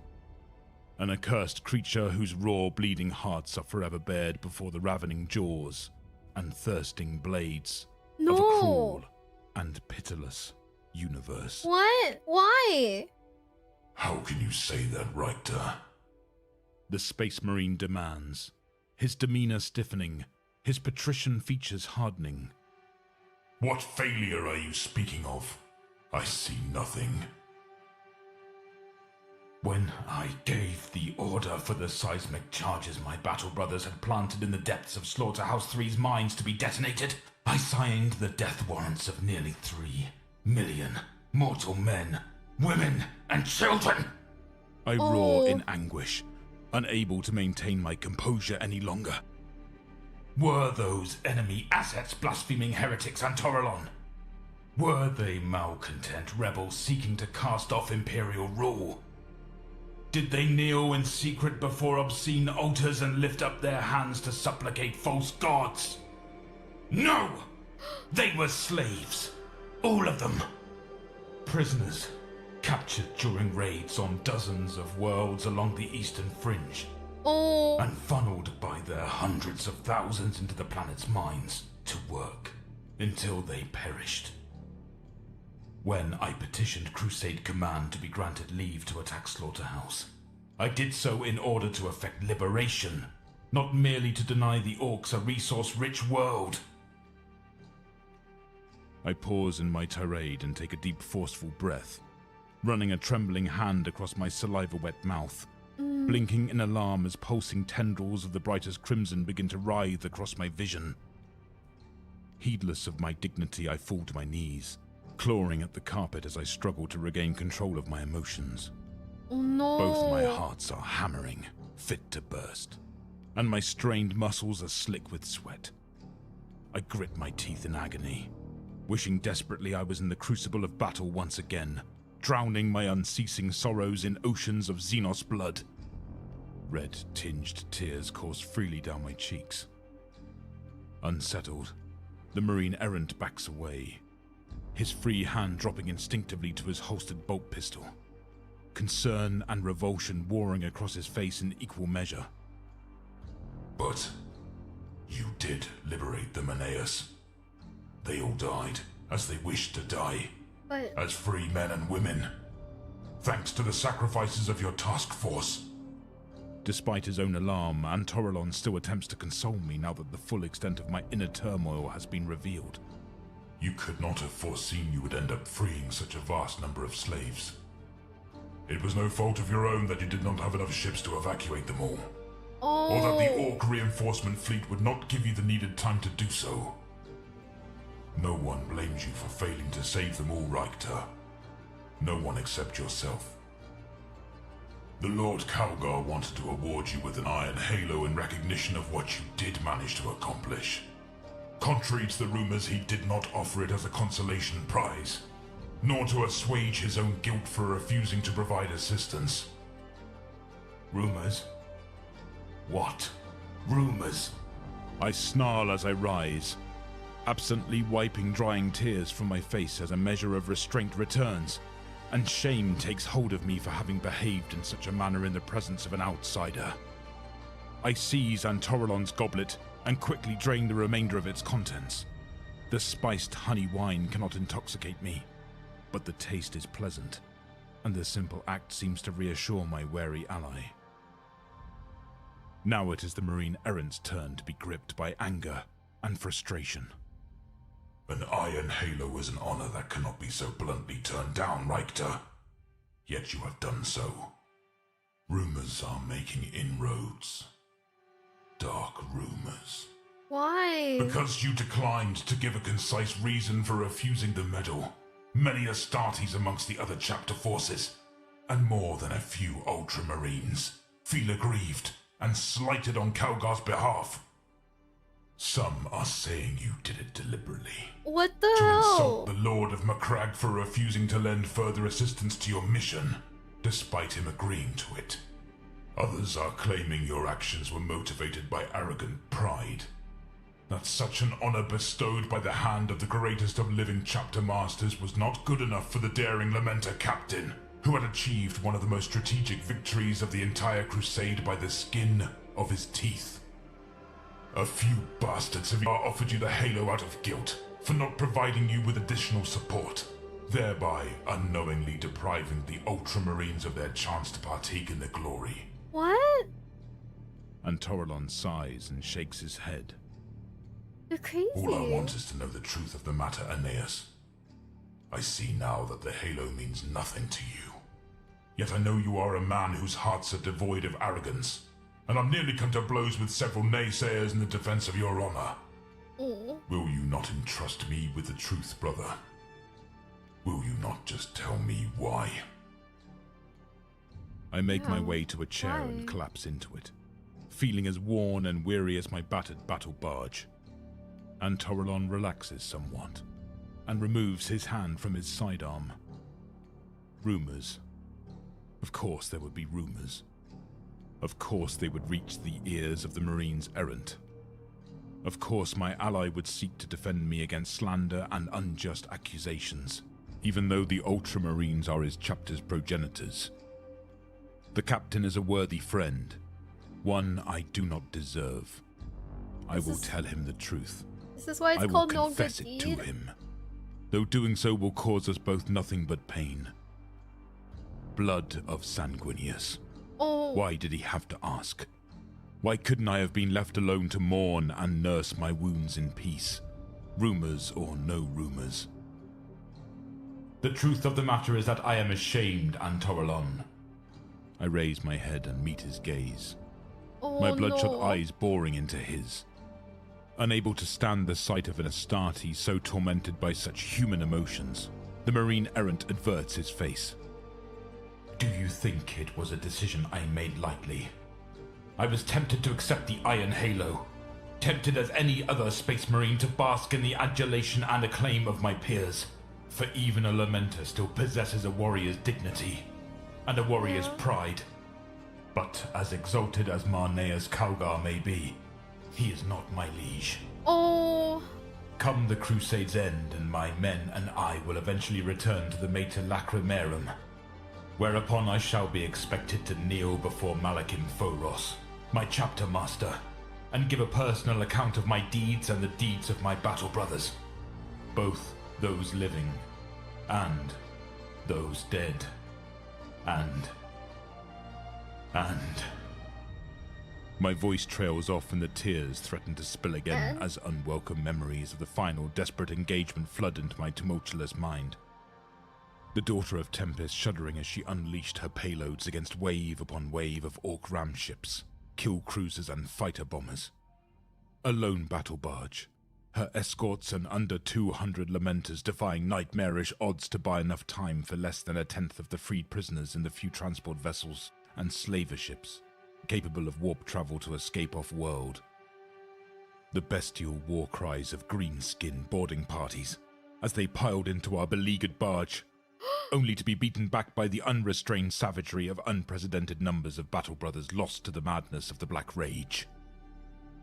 An accursed creature whose raw, bleeding hearts are forever bared before the ravening jaws and thirsting blades of a cruel and pitiless universe. What? Why? How can you say that, Richter? The Space Marine demands, his demeanor stiffening, his patrician features hardening. What failure are you speaking of? I see nothing. When I gave the order for the seismic charges my battle brothers had planted in the depths of Slaughterhouse 3's mines to be detonated, I signed the death warrants of nearly 3 million mortal men, women, and children. I roar in anguish, unable to maintain my composure any longer. Were those enemy assets blaspheming heretics Antorelon? Were they malcontent rebels seeking to cast off Imperial rule? Did they kneel in secret before obscene altars and lift up their hands to supplicate false gods? No! They were slaves. All of them. Prisoners, captured during raids on dozens of worlds along the eastern fringe. And funneled by their hundreds of thousands into the planet's mines to work until they perished. When I petitioned Crusade Command to be granted leave to attack Slaughterhouse, I did so in order to effect liberation, not merely to deny the Orcs a resource-rich world. I pause in my tirade and take a deep, forceful breath, running a trembling hand across my saliva-wet mouth, blinking in alarm as pulsing tendrils of the brightest crimson begin to writhe across my vision. Heedless of my dignity, I fall to my knees, clawing at the carpet as I struggle to regain control of my emotions. Oh no! Both my hearts are hammering, fit to burst, and my strained muscles are slick with sweat. I grit my teeth in agony, wishing desperately I was in the crucible of battle once again, drowning my unceasing sorrows in oceans of Xenos blood. Red-tinged tears course freely down my cheeks. Unsettled, the Marine errant backs away, his free hand dropping instinctively to his holstered bolt pistol, concern and revulsion warring across his face in equal measure. But you did liberate them, Aeneas. They all died as they wished to die, as free men and women, thanks to the sacrifices of your task force. Despite his own alarm, Antorelon still attempts to console me now that the full extent of my inner turmoil has been revealed. You could not have foreseen you would end up freeing such a vast number of slaves. It was no fault of your own that you did not have enough ships to evacuate them all. Or that the Orc reinforcement fleet would not give you the needed time to do so. No one blames you for failing to save them all, Richter. No one except yourself. The Lord Calgar wanted to award you with an Iron Halo in recognition of what you did manage to accomplish. Contrary to the rumors, he did not offer it as a consolation prize, nor to assuage his own guilt for refusing to provide assistance. Rumors? What? Rumors? I snarl as I rise, absently wiping drying tears from my face as a measure of restraint returns, and shame takes hold of me for having behaved in such a manner in the presence of an outsider. I seize Antorelon's goblet and quickly drain the remainder of its contents. The spiced honey wine cannot intoxicate me, but the taste is pleasant, and the simple act seems to reassure my wary ally. Now it is the Marine errant's turn to be gripped by anger and frustration. An Iron Halo is an honor that cannot be so bluntly turned down, Richter. Yet you have done so. Rumors are making inroads. Dark rumors. Why? Because you declined to give a concise reason for refusing the medal. Many Astartes amongst the other chapter forces, and more than a few Ultramarines, feel aggrieved and slighted on Calgar's behalf. Some are saying you did it deliberately. What the to hell? insult the Lord of Macragge for refusing to lend further assistance to your mission, despite him agreeing to it. Others are claiming your actions were motivated by arrogant pride. That such an honor bestowed by the hand of the greatest of living chapter masters was not good enough for the daring Lamenter captain, who had achieved one of the most strategic victories of the entire crusade by the skin of his teeth. A few bastards have offered you the halo out of guilt for not providing you with additional support, thereby unknowingly depriving the Ultramarines of their chance to partake in the glory. What? Antorelon sighs and shakes his head. You're crazy. All I want is to know the truth of the matter, Aeneas. I see now that the halo means nothing to you. Yet I know you are a man whose hearts are devoid of arrogance, and I've nearly come to blows with several naysayers in the defense of your honor. Will you not entrust me with the truth, brother? Will you not just tell me why? I make my way to a chair and collapse into it, feeling as worn and weary as my battered battle barge. And Torelon relaxes somewhat, and removes his hand from his sidearm. Rumors. Of course there would be rumors. Of course they would reach the ears of the Marines errant. Of course my ally would seek to defend me against slander and unjust accusations, even though the Ultramarines are his chapter's progenitors. The captain is a worthy friend, one I do not deserve. I will tell him the truth. This is why it's I will called No confess Good it to Deed. him, though doing so will cause us both nothing but pain. Blood of Sanguinius. Oh. Why did he have to ask? Why couldn't I have been left alone to mourn and nurse my wounds in peace? Rumors or no rumors. The truth of the matter is that I am ashamed, Antorelon. I raise my head and meet his gaze. Oh, My bloodshot no. eyes boring into his. Unable to stand the sight of an Astarte so tormented by such human emotions, the Marine errant averts his face. Do you think it was a decision I made lightly? I was tempted to accept the Iron Halo, tempted as any other Space Marine to bask in the adulation and acclaim of my peers, for even a Lamenter still possesses a warrior's dignity, and a warrior's pride. But as exalted as Marnea's Calgar may be, he is not my liege. Oh. Come the Crusade's end, and my men and I will eventually return to the Mater Lacrimarum, whereupon I shall be expected to kneel before Malakim Phoros, my chapter master, and give a personal account of my deeds and the deeds of my battle brothers, both those living and those dead, and... My voice trails off and the tears threaten to spill again as unwelcome memories of the final desperate engagement flood into my tumultuous mind. The daughter of Tempest shuddering as she unleashed her payloads against wave upon wave of Orc ram ships, kill cruisers and fighter bombers. A lone battle barge, her escorts and under 200 lamenters defying nightmarish odds to buy enough time for less than a tenth of the freed prisoners in the few transport vessels and slaver ships capable of warp travel to escape off-world. The bestial war cries of green-skin boarding parties as they piled into our beleaguered barge, only to be beaten back by the unrestrained savagery of unprecedented numbers of battle brothers lost to the madness of the Black Rage.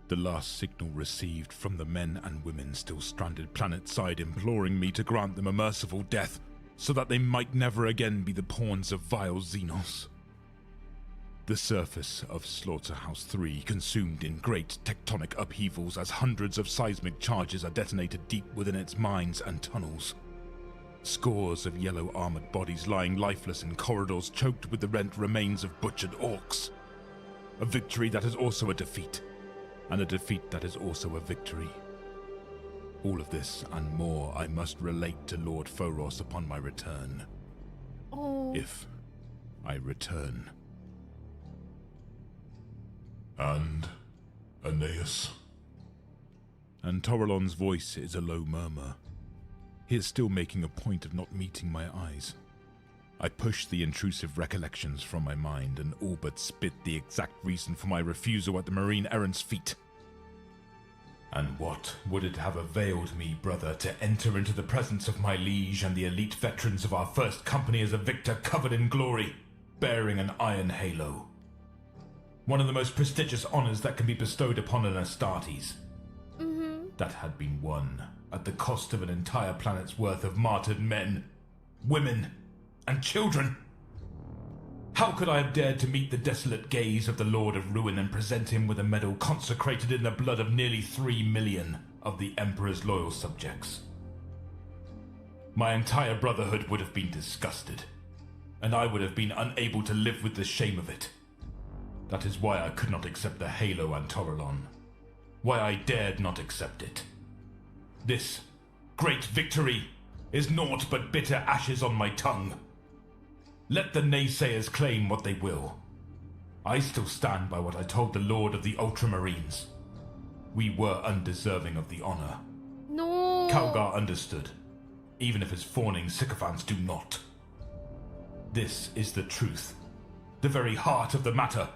The last signal received from the men and women still stranded planet-side imploring me to grant them a merciful death so that they might never again be the pawns of vile Xenos. The surface of Slaughterhouse 3 consumed in great tectonic upheavals as hundreds of seismic charges are detonated deep within its mines and tunnels. Scores of yellow armored bodies lying lifeless in corridors choked with the rent remains of butchered orcs. A victory that is also a defeat, and a defeat that is also a victory. All of this and more I must relate to Lord Phoros upon my return. Oh. If I return. And Aeneas? And Torelon's voice is a low murmur. He is still making a point of not meeting my eyes. I push the intrusive recollections from my mind and all but spit the exact reason for my refusal at the Marine errant's feet. And what would it have availed me, brother, to enter into the presence of my liege and the elite veterans of our first company as a victor covered in glory, bearing an iron halo? One of the most prestigious honors that can be bestowed upon an Astartes. That had been won at the cost of an entire planet's worth of martyred men, women, and children. How could I have dared to meet the desolate gaze of the Lord of Ruin and present him with a medal consecrated in the blood of nearly 3 million of the Emperor's loyal subjects? My entire brotherhood would have been disgusted, and I would have been unable to live with the shame of it. That is why I could not accept the halo, Antorelon. Why I dared not accept it. This great victory is naught but bitter ashes on my tongue. Let the naysayers claim what they will. I still stand by what I told the Lord of the Ultramarines. We were undeserving of the honor. No. Calgar understood, even if his fawning sycophants do not. This is the truth, the very heart of the matter.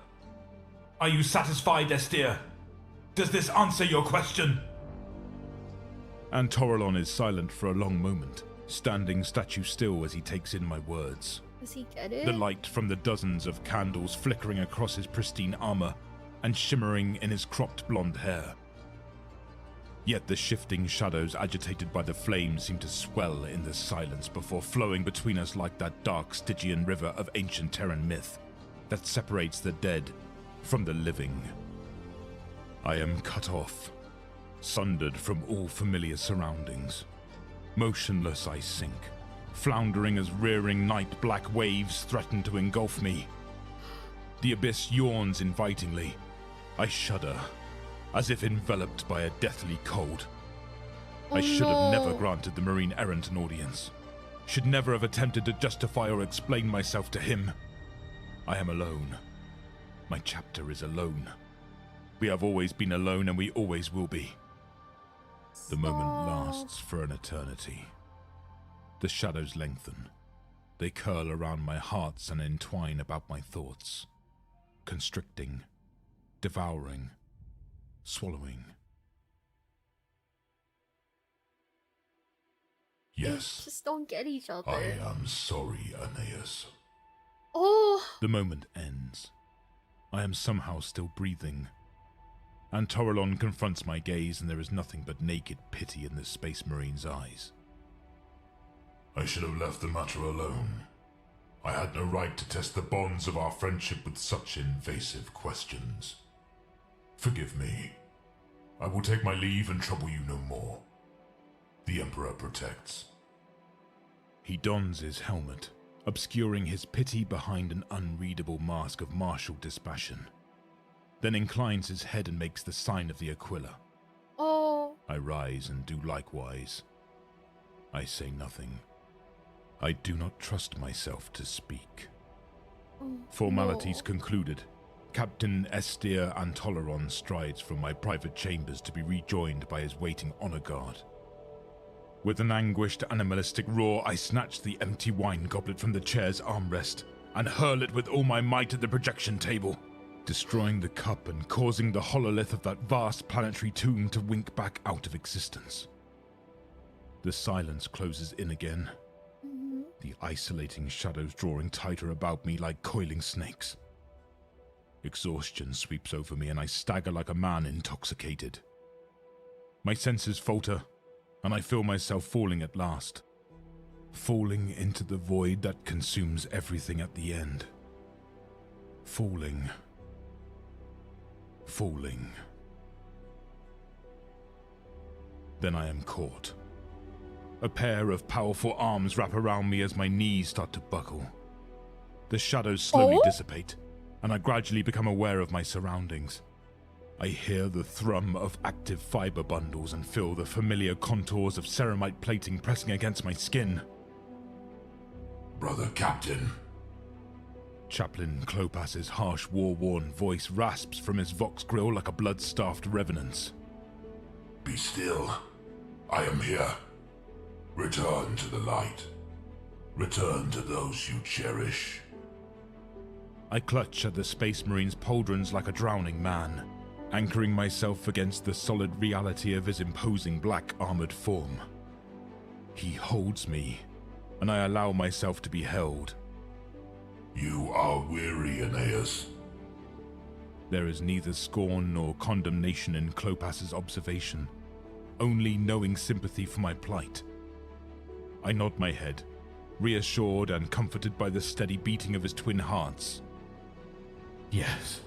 Are you satisfied, Estir? Does this answer your question? And Toralon is silent for a long moment, standing statue still as he takes in my words. Does he get it? The light from the dozens of candles flickering across his pristine armor and shimmering in his cropped blonde hair. Yet the shifting shadows agitated by the flames seem to swell in the silence before flowing between us like that dark Stygian river of ancient Terran myth that separates the dead from the living. I am cut off, sundered from all familiar surroundings. Motionless I sink, floundering as rearing night-black waves threaten to engulf me. The abyss yawns invitingly. I shudder, as if enveloped by a deathly cold. I should have never granted the Marine Errant an audience. Should never have attempted to justify or explain myself to him. I am alone. My chapter is alone. We have always been alone and we always will be. The moment lasts for an eternity. The shadows lengthen. They curl around my hearts and entwine about my thoughts. Constricting, devouring, swallowing. Yes. Just don't get each other. I am sorry, Aeneas. Oh. The moment ends. I am somehow still breathing. And Toralon confronts my gaze, and there is nothing but naked pity in the Space Marine's eyes. I should have left the matter alone. I had no right to test the bonds of our friendship with such invasive questions. Forgive me. I will take my leave and trouble you no more. The Emperor protects. He dons his helmet, obscuring his pity behind an unreadable mask of martial dispassion, then inclines his head and makes the sign of the Aquila. Oh. I rise and do likewise. I say nothing. I do not trust myself to speak. Formalities concluded, Captain Estir Antolaron strides from my private chambers to be rejoined by his waiting honor guard. With an anguished animalistic roar, I snatch the empty wine goblet from the chair's armrest and hurl it with all my might at the projection table, destroying the cup and causing the hololith of that vast planetary tomb to wink back out of existence. The silence closes in again, the isolating shadows drawing tighter about me like coiling snakes. Exhaustion sweeps over me and I stagger like a man intoxicated. My senses falter, and I feel myself falling at last. Falling into the void that consumes everything at the end. Falling. Falling. Then I am caught. A pair of powerful arms wrap around me as my knees start to buckle. The shadows slowly dissipate, and I gradually become aware of my surroundings. I hear the thrum of active fiber bundles and feel the familiar contours of ceramite plating pressing against my skin. Brother Captain. Chaplain Clopas' harsh, war-worn voice rasps from his vox grill like a blood-starved revenant's. Be still. I am here. Return to the light. Return to those you cherish. I clutch at the Space Marine's pauldrons like a drowning man, anchoring myself against the solid reality of his imposing black armored form. He holds me, and I allow myself to be held. You are weary, Aeneas. There is neither scorn nor condemnation in Clopas' observation, only knowing sympathy for my plight. I nod my head, reassured and comforted by the steady beating of his twin hearts. Yes,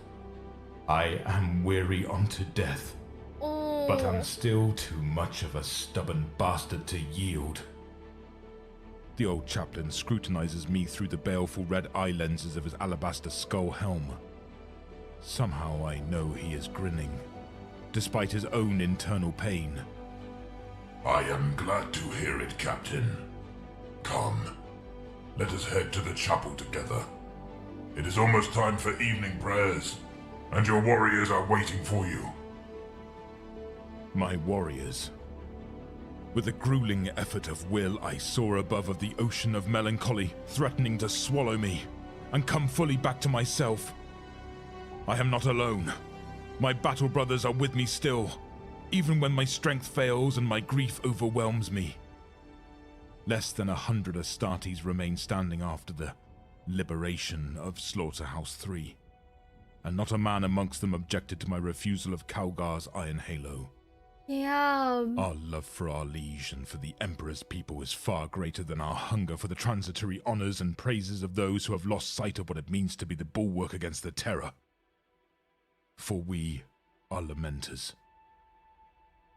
I am weary unto death, but am still too much of a stubborn bastard to yield. The old chaplain scrutinizes me through the baleful red eye lenses of his alabaster skull helm. Somehow I know he is grinning, despite his own internal pain. I am glad to hear it, Captain. Come, let us head to the chapel together. It is almost time for evening prayers, and your warriors are waiting for you. My warriors. With a grueling effort of will, I soar above the ocean of melancholy, threatening to swallow me, and come fully back to myself. I am not alone. My battle brothers are with me still, even when my strength fails and my grief overwhelms me. Less than 100 Astartes remain standing after the liberation of Slaughterhouse 3, and not a man amongst them objected to my refusal of Calgar's Iron Halo. Damn. Our love for our liege and for the Emperor's people is far greater than our hunger for the transitory honors and praises of those who have lost sight of what it means to be the bulwark against the terror. For we are lamenters.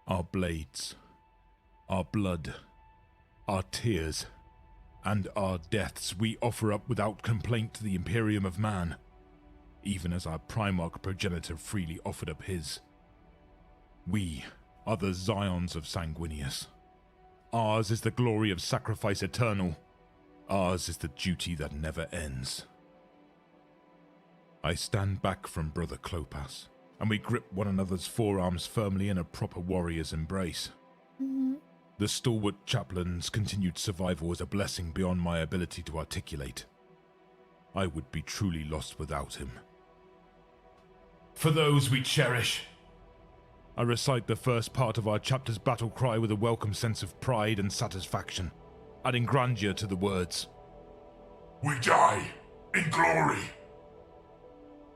Our blades, our blood, our tears, and our deaths we offer up without complaint to the Imperium of Man, even as our Primarch progenitor freely offered up his. We are the Zions of Sanguinius. Ours is the glory of sacrifice eternal. Ours is the duty that never ends. I stand back from Brother Clopas, and we grip one another's forearms firmly in a proper warrior's embrace. The stalwart chaplain's continued survival is a blessing beyond my ability to articulate. I would be truly lost without him. For those we cherish. I recite the first part of our chapter's battle cry with a welcome sense of pride and satisfaction, adding grandeur to the words. We die in glory.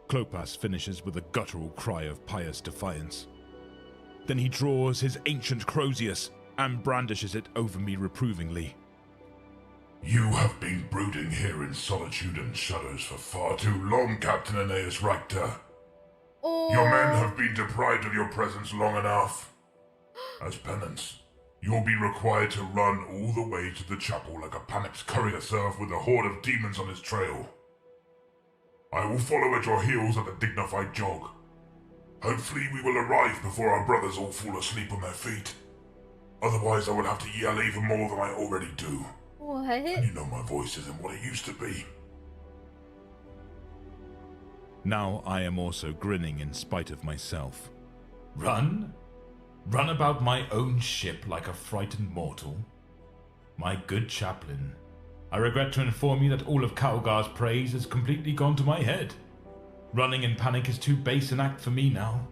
Clopas finishes with a guttural cry of pious defiance. Then he draws his ancient Crozius and brandishes it over me reprovingly. You have been brooding here in solitude and shadows for far too long, Captain Aeneas Richter. Your men have been deprived of your presence long enough. As penance, you'll be required to run all the way to the chapel like a panicked courier served with a horde of demons on his trail. I will follow at your heels at a dignified jog. Hopefully we will arrive before our brothers all fall asleep on their feet. Otherwise I will have to yell even more than I already do. What? And you know my voice isn't what it used to be. Now I am also grinning in spite of myself. Run? Run about my own ship like a frightened mortal? My good chaplain, I regret to inform you that all of Calgar's praise has completely gone to my head. Running in panic is too base an act for me now.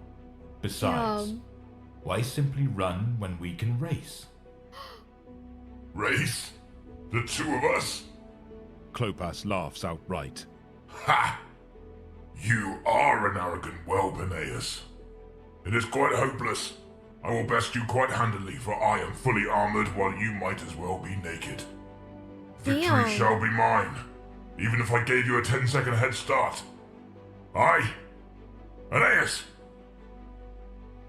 Besides, why simply run when we can race? Race? The two of us? Clopas laughs outright. Ha! You are an arrogant whelp, Aeneas. It is quite hopeless. I will best you quite handily, for I am fully armored while you might as well be naked. Victory shall be mine, even if I gave you a 10-second head start. Aye, Aeneas!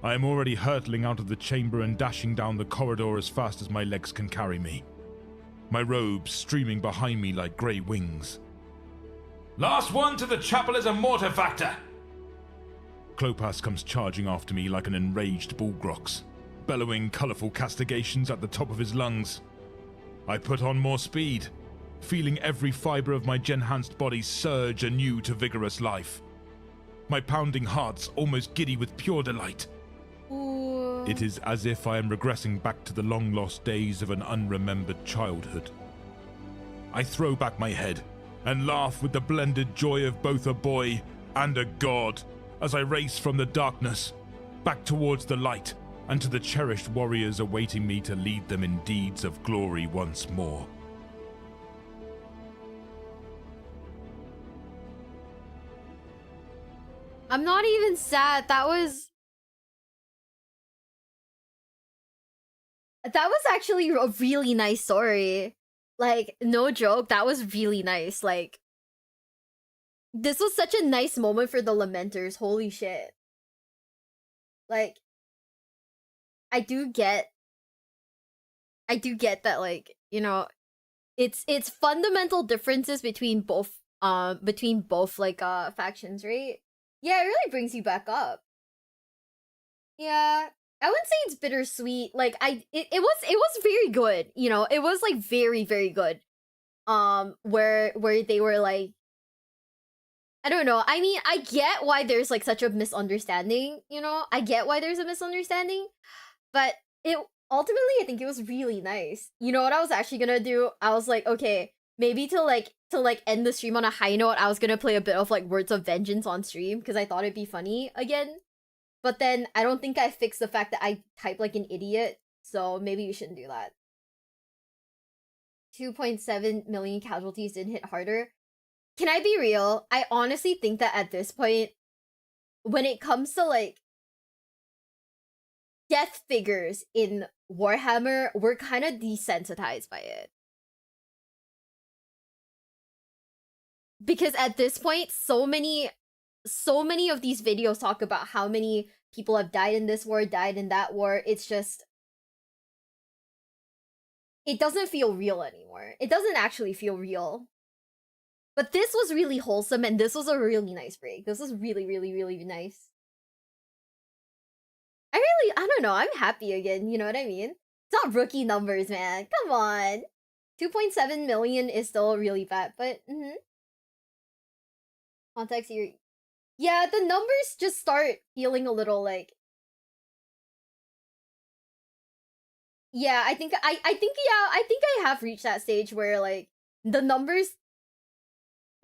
I am already hurtling out of the chamber and dashing down the corridor as fast as my legs can carry me, my robes streaming behind me like grey wings. Last one to the chapel is a mortar factor! Clopas comes charging after me like an enraged bullgrox, bellowing colourful castigations at the top of his lungs. I put on more speed, feeling every fibre of my enhanced body surge anew to vigorous life. My pounding heart's almost giddy with pure delight. It is as if I am regressing back to the long-lost days of an unremembered childhood. I throw back my head and laugh with the blended joy of both a boy and a god as I race from the darkness back towards the light and to the cherished warriors awaiting me to lead them in deeds of glory once more. I'm not even sad. That was actually a really nice story. Like, no joke, that was really nice. Like, this was such a nice moment for the Lamenters. Holy shit. Like, I do get that, like, you know, it's fundamental differences between both like factions, right? Yeah, it really brings you back up. Yeah. I wouldn't say it's bittersweet. Like it was very good. You know, it was like very very good. Where they were like, I don't know. I mean, I get why there's like such a misunderstanding. You know, I get why there's a misunderstanding, but it ultimately I think it was really nice. You know what I was actually gonna do? I was like, okay, maybe to end the stream on a high note, I was gonna play a bit of like Words of Vengeance on stream because I thought it'd be funny again. But then I don't think I fixed the fact that I type like an idiot, so maybe you shouldn't do that. 2.7 million casualties didn't hit harder. Can I be real? I honestly think that at this point, when it comes to like death figures in Warhammer, we're kind of desensitized by it. Because at this point, so many of these videos talk about how many people have died in this war, died in that war. It's just, it doesn't feel real anymore. It doesn't actually feel real. But this was really wholesome, and this was a really nice break. This was really, really, really nice. I don't know, I'm happy again, you know what I mean? It's not rookie numbers, man. Come on. 2.7 million is still really bad, but context here. Yeah, the numbers just start feeling a little like, yeah, I think I have reached that stage where like the numbers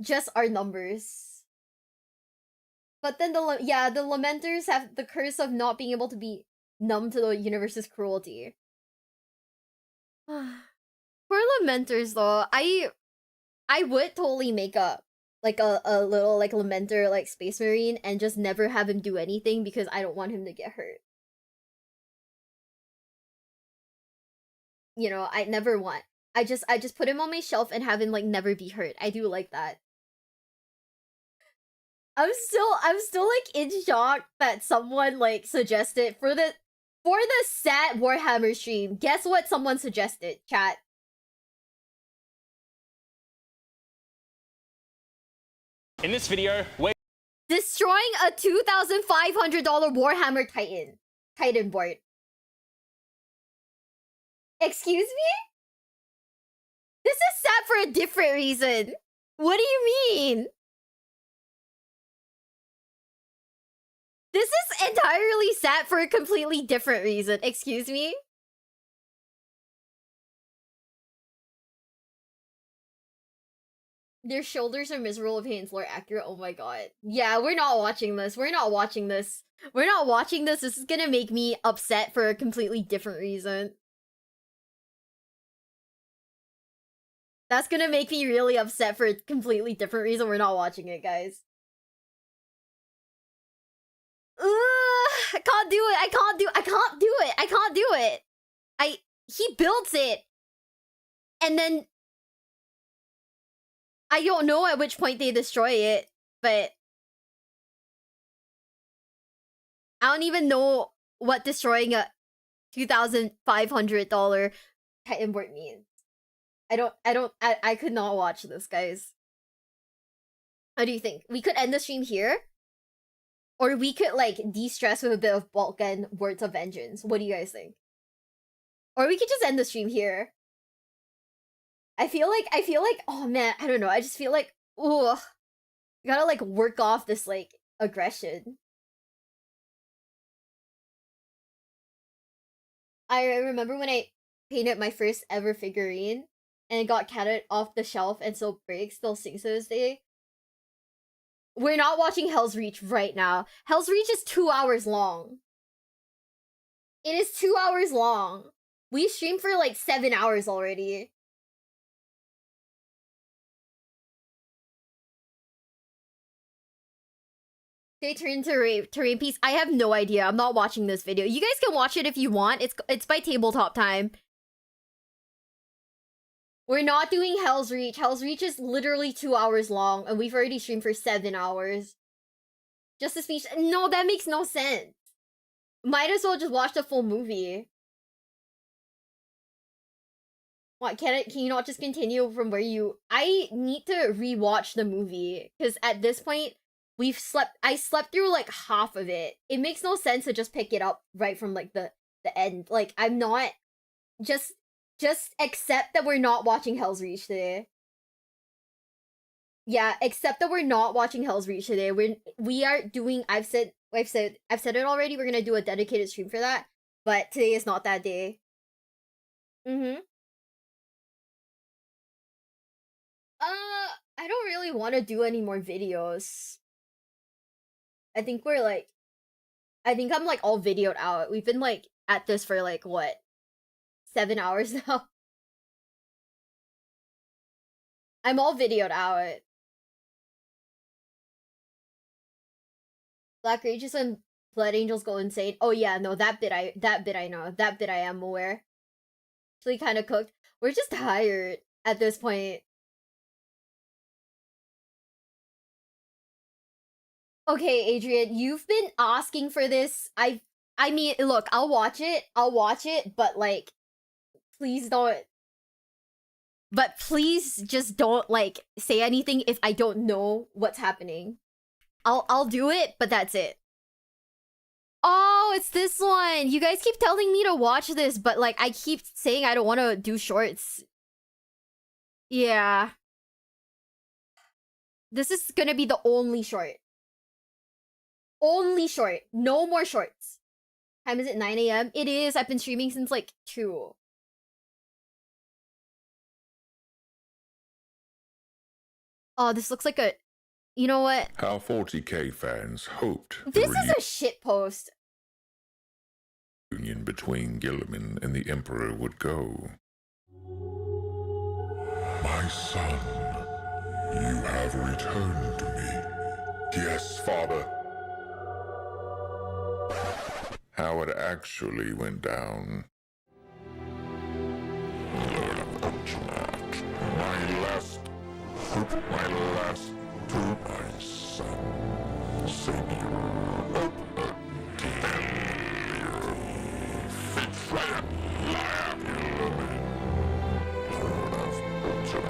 just are numbers. But then the Lamenters have the curse of not being able to be numb to the universe's cruelty. Poor Lamenters though, I would totally make a little like Lamenter like Space Marine and just never have him do anything because I don't want him to get hurt. You know, I never want. I just put him on my shelf and have him like never be hurt. I do like that. I'm still like in shock that someone like suggested for the sat Warhammer stream. Guess what someone suggested, chat? In this video, we're destroying a $2,500 Warhammer Titan board. Excuse me? This is sat for a different reason. What do you mean? This is entirely sat for a completely different reason. Excuse me? Their shoulders are miserable if hands are accurate. Oh my god. Yeah, we're not watching this. We're not watching this. We're not watching this. This is gonna make me upset for a completely different reason. That's gonna make me really upset for a completely different reason. We're not watching it, guys. I can't do it. I can't do it. He builds it. And then I don't know at which point they destroy it, but I don't even know what destroying a $2,500 Titan board means. I could not watch this, guys. How do you think? We could end the stream here? Or we could, like, de-stress with a bit of bulk and Words of Vengeance. What do you guys think? Or we could just end the stream here. I feel like, oh man, I don't know. I just feel like, ooh, gotta, like, work off this, like, aggression. I remember when I painted my first ever figurine, and it got carried off the shelf and still breaks, still sings to this day. We're not watching Hell's Reach right now. Hell's Reach is 2 hours long. It is 2 hours long. We streamed for like 7 hours already. They turn to Terrain Piece. I have no idea. I'm not watching this video. You guys can watch it if you want. It's by Tabletop Time. We're not doing Hell's Reach. Hell's Reach is literally 2 hours long, and we've already streamed for 7 hours. Just a speech. No, that makes no sense. Might as well just watch the full movie. What, can you not just continue from where you... I need to rewatch the movie, because at this point, I slept through like half of it. It makes no sense to just pick it up right from like the end. Like I'm not just accept that we're not watching Hell's Reach today. Yeah, except that we're not watching Hell's Reach today. We are doing I've said it already, we're gonna do a dedicated stream for that. But today is not that day. Mm-hmm. I don't really want to do any more videos. I think I'm like all videoed out. We've been like at this for like what? 7 hours now. I'm all videoed out. Black Rages and Blood Angels go insane. Oh yeah, no, that bit I know. That bit I am aware. Actually kind of cooked. We're just tired at this point. Okay, Adrian, you've been asking for this. I mean, look, I'll watch it, but like please don't. But please just don't like say anything if I don't know what's happening. I'll do it, but that's it. Oh, it's this one. You guys keep telling me to watch this, but like I keep saying I don't want to do shorts. Yeah. This is gonna be the only short. Only short. No more shorts. Time is it 9 a.m.? It is. I've been streaming since like 2. Oh, this looks like a... You know what? How 40k fans hoped This is a shit post. Union between Gilliman and the Emperor would go. My son, you have returned to me. Yes, Father. How it actually went down. Lord of Ultimate, my last, my son, Savior of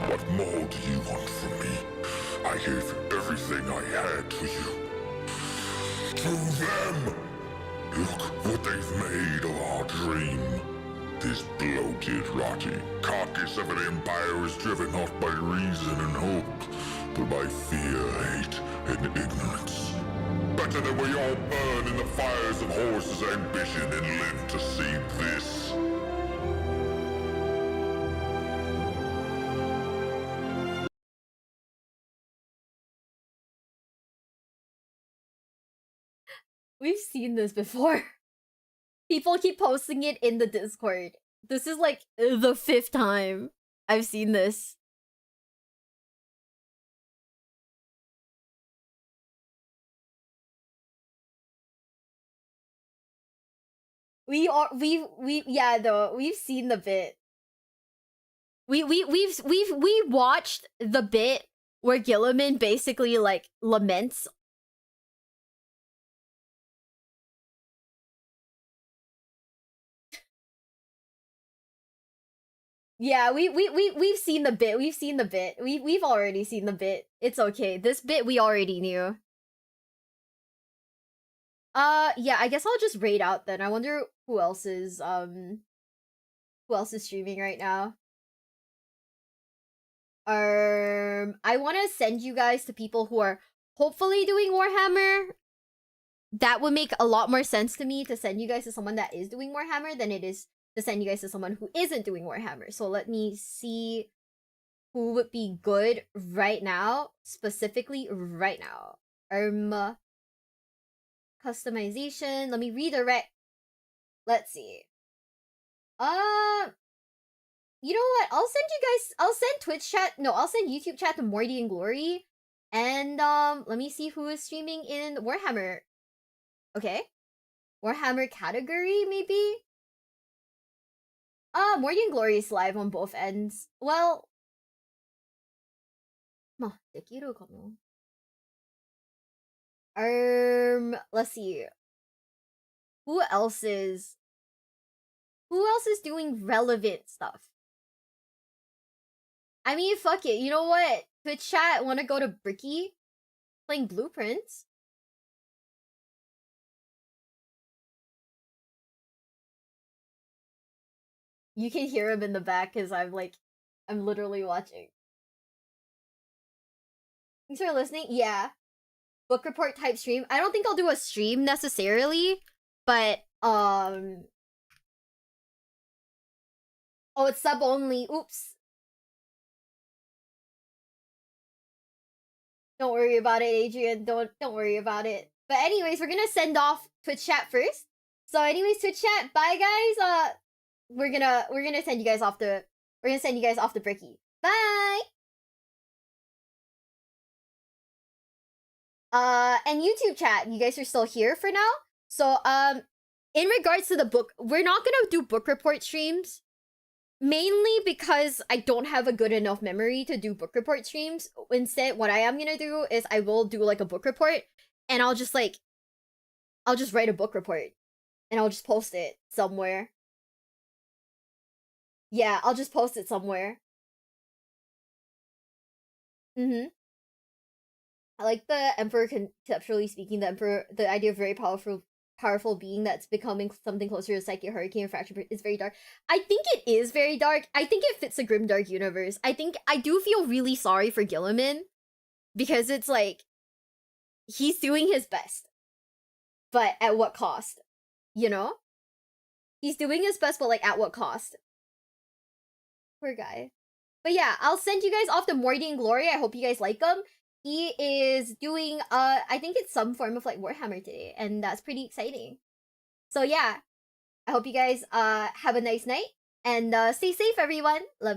What more do you want from me? I gave everything I had to you. To them! Look what they've made of our dream. This bloated, rotty carcass of an empire is driven not by reason and hope, but by fear, hate, and ignorance. Better that we all burn in the fires of Horus's ambition and live to see this. We've seen this before. People keep posting it in the Discord. This is like the 5th time I've seen this. We've seen the bit. We watched the bit where Gilliman basically like laments. Yeah, we've seen the bit. We've seen the bit. We've already seen the bit. It's okay. This bit we already knew. Yeah, I guess I'll just raid out then. I wonder who else is streaming right now. I want to send you guys to people who are hopefully doing Warhammer. That would make a lot more sense to me to send you guys to someone that is doing Warhammer than it is to send you guys to someone who isn't doing Warhammer. So let me see who would be good right now, specifically right now. Customization. Let me redirect. Let's see. You know what? I'll send Twitch chat. No, I'll send YouTube chat to Morty and Glory. And let me see who is streaming in Warhammer. Okay. Warhammer category, maybe? Morty and Glory is live on both ends. Well, let's see. Who else is doing relevant stuff? I mean, fuck it. You know what? Twitch chat, wanna go to Bricky? Playing Blueprints. You can hear him in the back because I'm literally watching. Thanks for listening. Yeah. Book report type stream. I don't think I'll do a stream necessarily, but oh, it's sub only. Oops. Don't worry about it, Adrian. Don't worry about it. But anyways, we're gonna send off Twitch chat first. So anyways, Twitch chat, bye guys. We're gonna send you guys off the bricky. Bye. And YouTube chat, you guys are still here for now. So in regards to the book, we're not gonna do book report streams. Mainly because I don't have a good enough memory to do book report streams. Instead, what I am gonna do is I will do like a book report, and I'll just write a book report, and I'll just post it somewhere. Yeah, I'll just post it somewhere. I like the Emperor, conceptually speaking, the idea of very powerful being that's becoming something closer to Psychic Hurricane Fracture is very dark. I think it is very dark. I think it fits the grimdark universe. I do feel really sorry for Gilliman, because it's like he's doing his best, but at what cost? You know? He's doing his best, but like at what cost? Poor guy. But yeah, I'll send you guys off to Morty and Glory. I hope you guys like him. He is doing I think it's some form of like Warhammer today, and that's pretty exciting. So yeah, I hope you guys have a nice night, and stay safe everyone. Love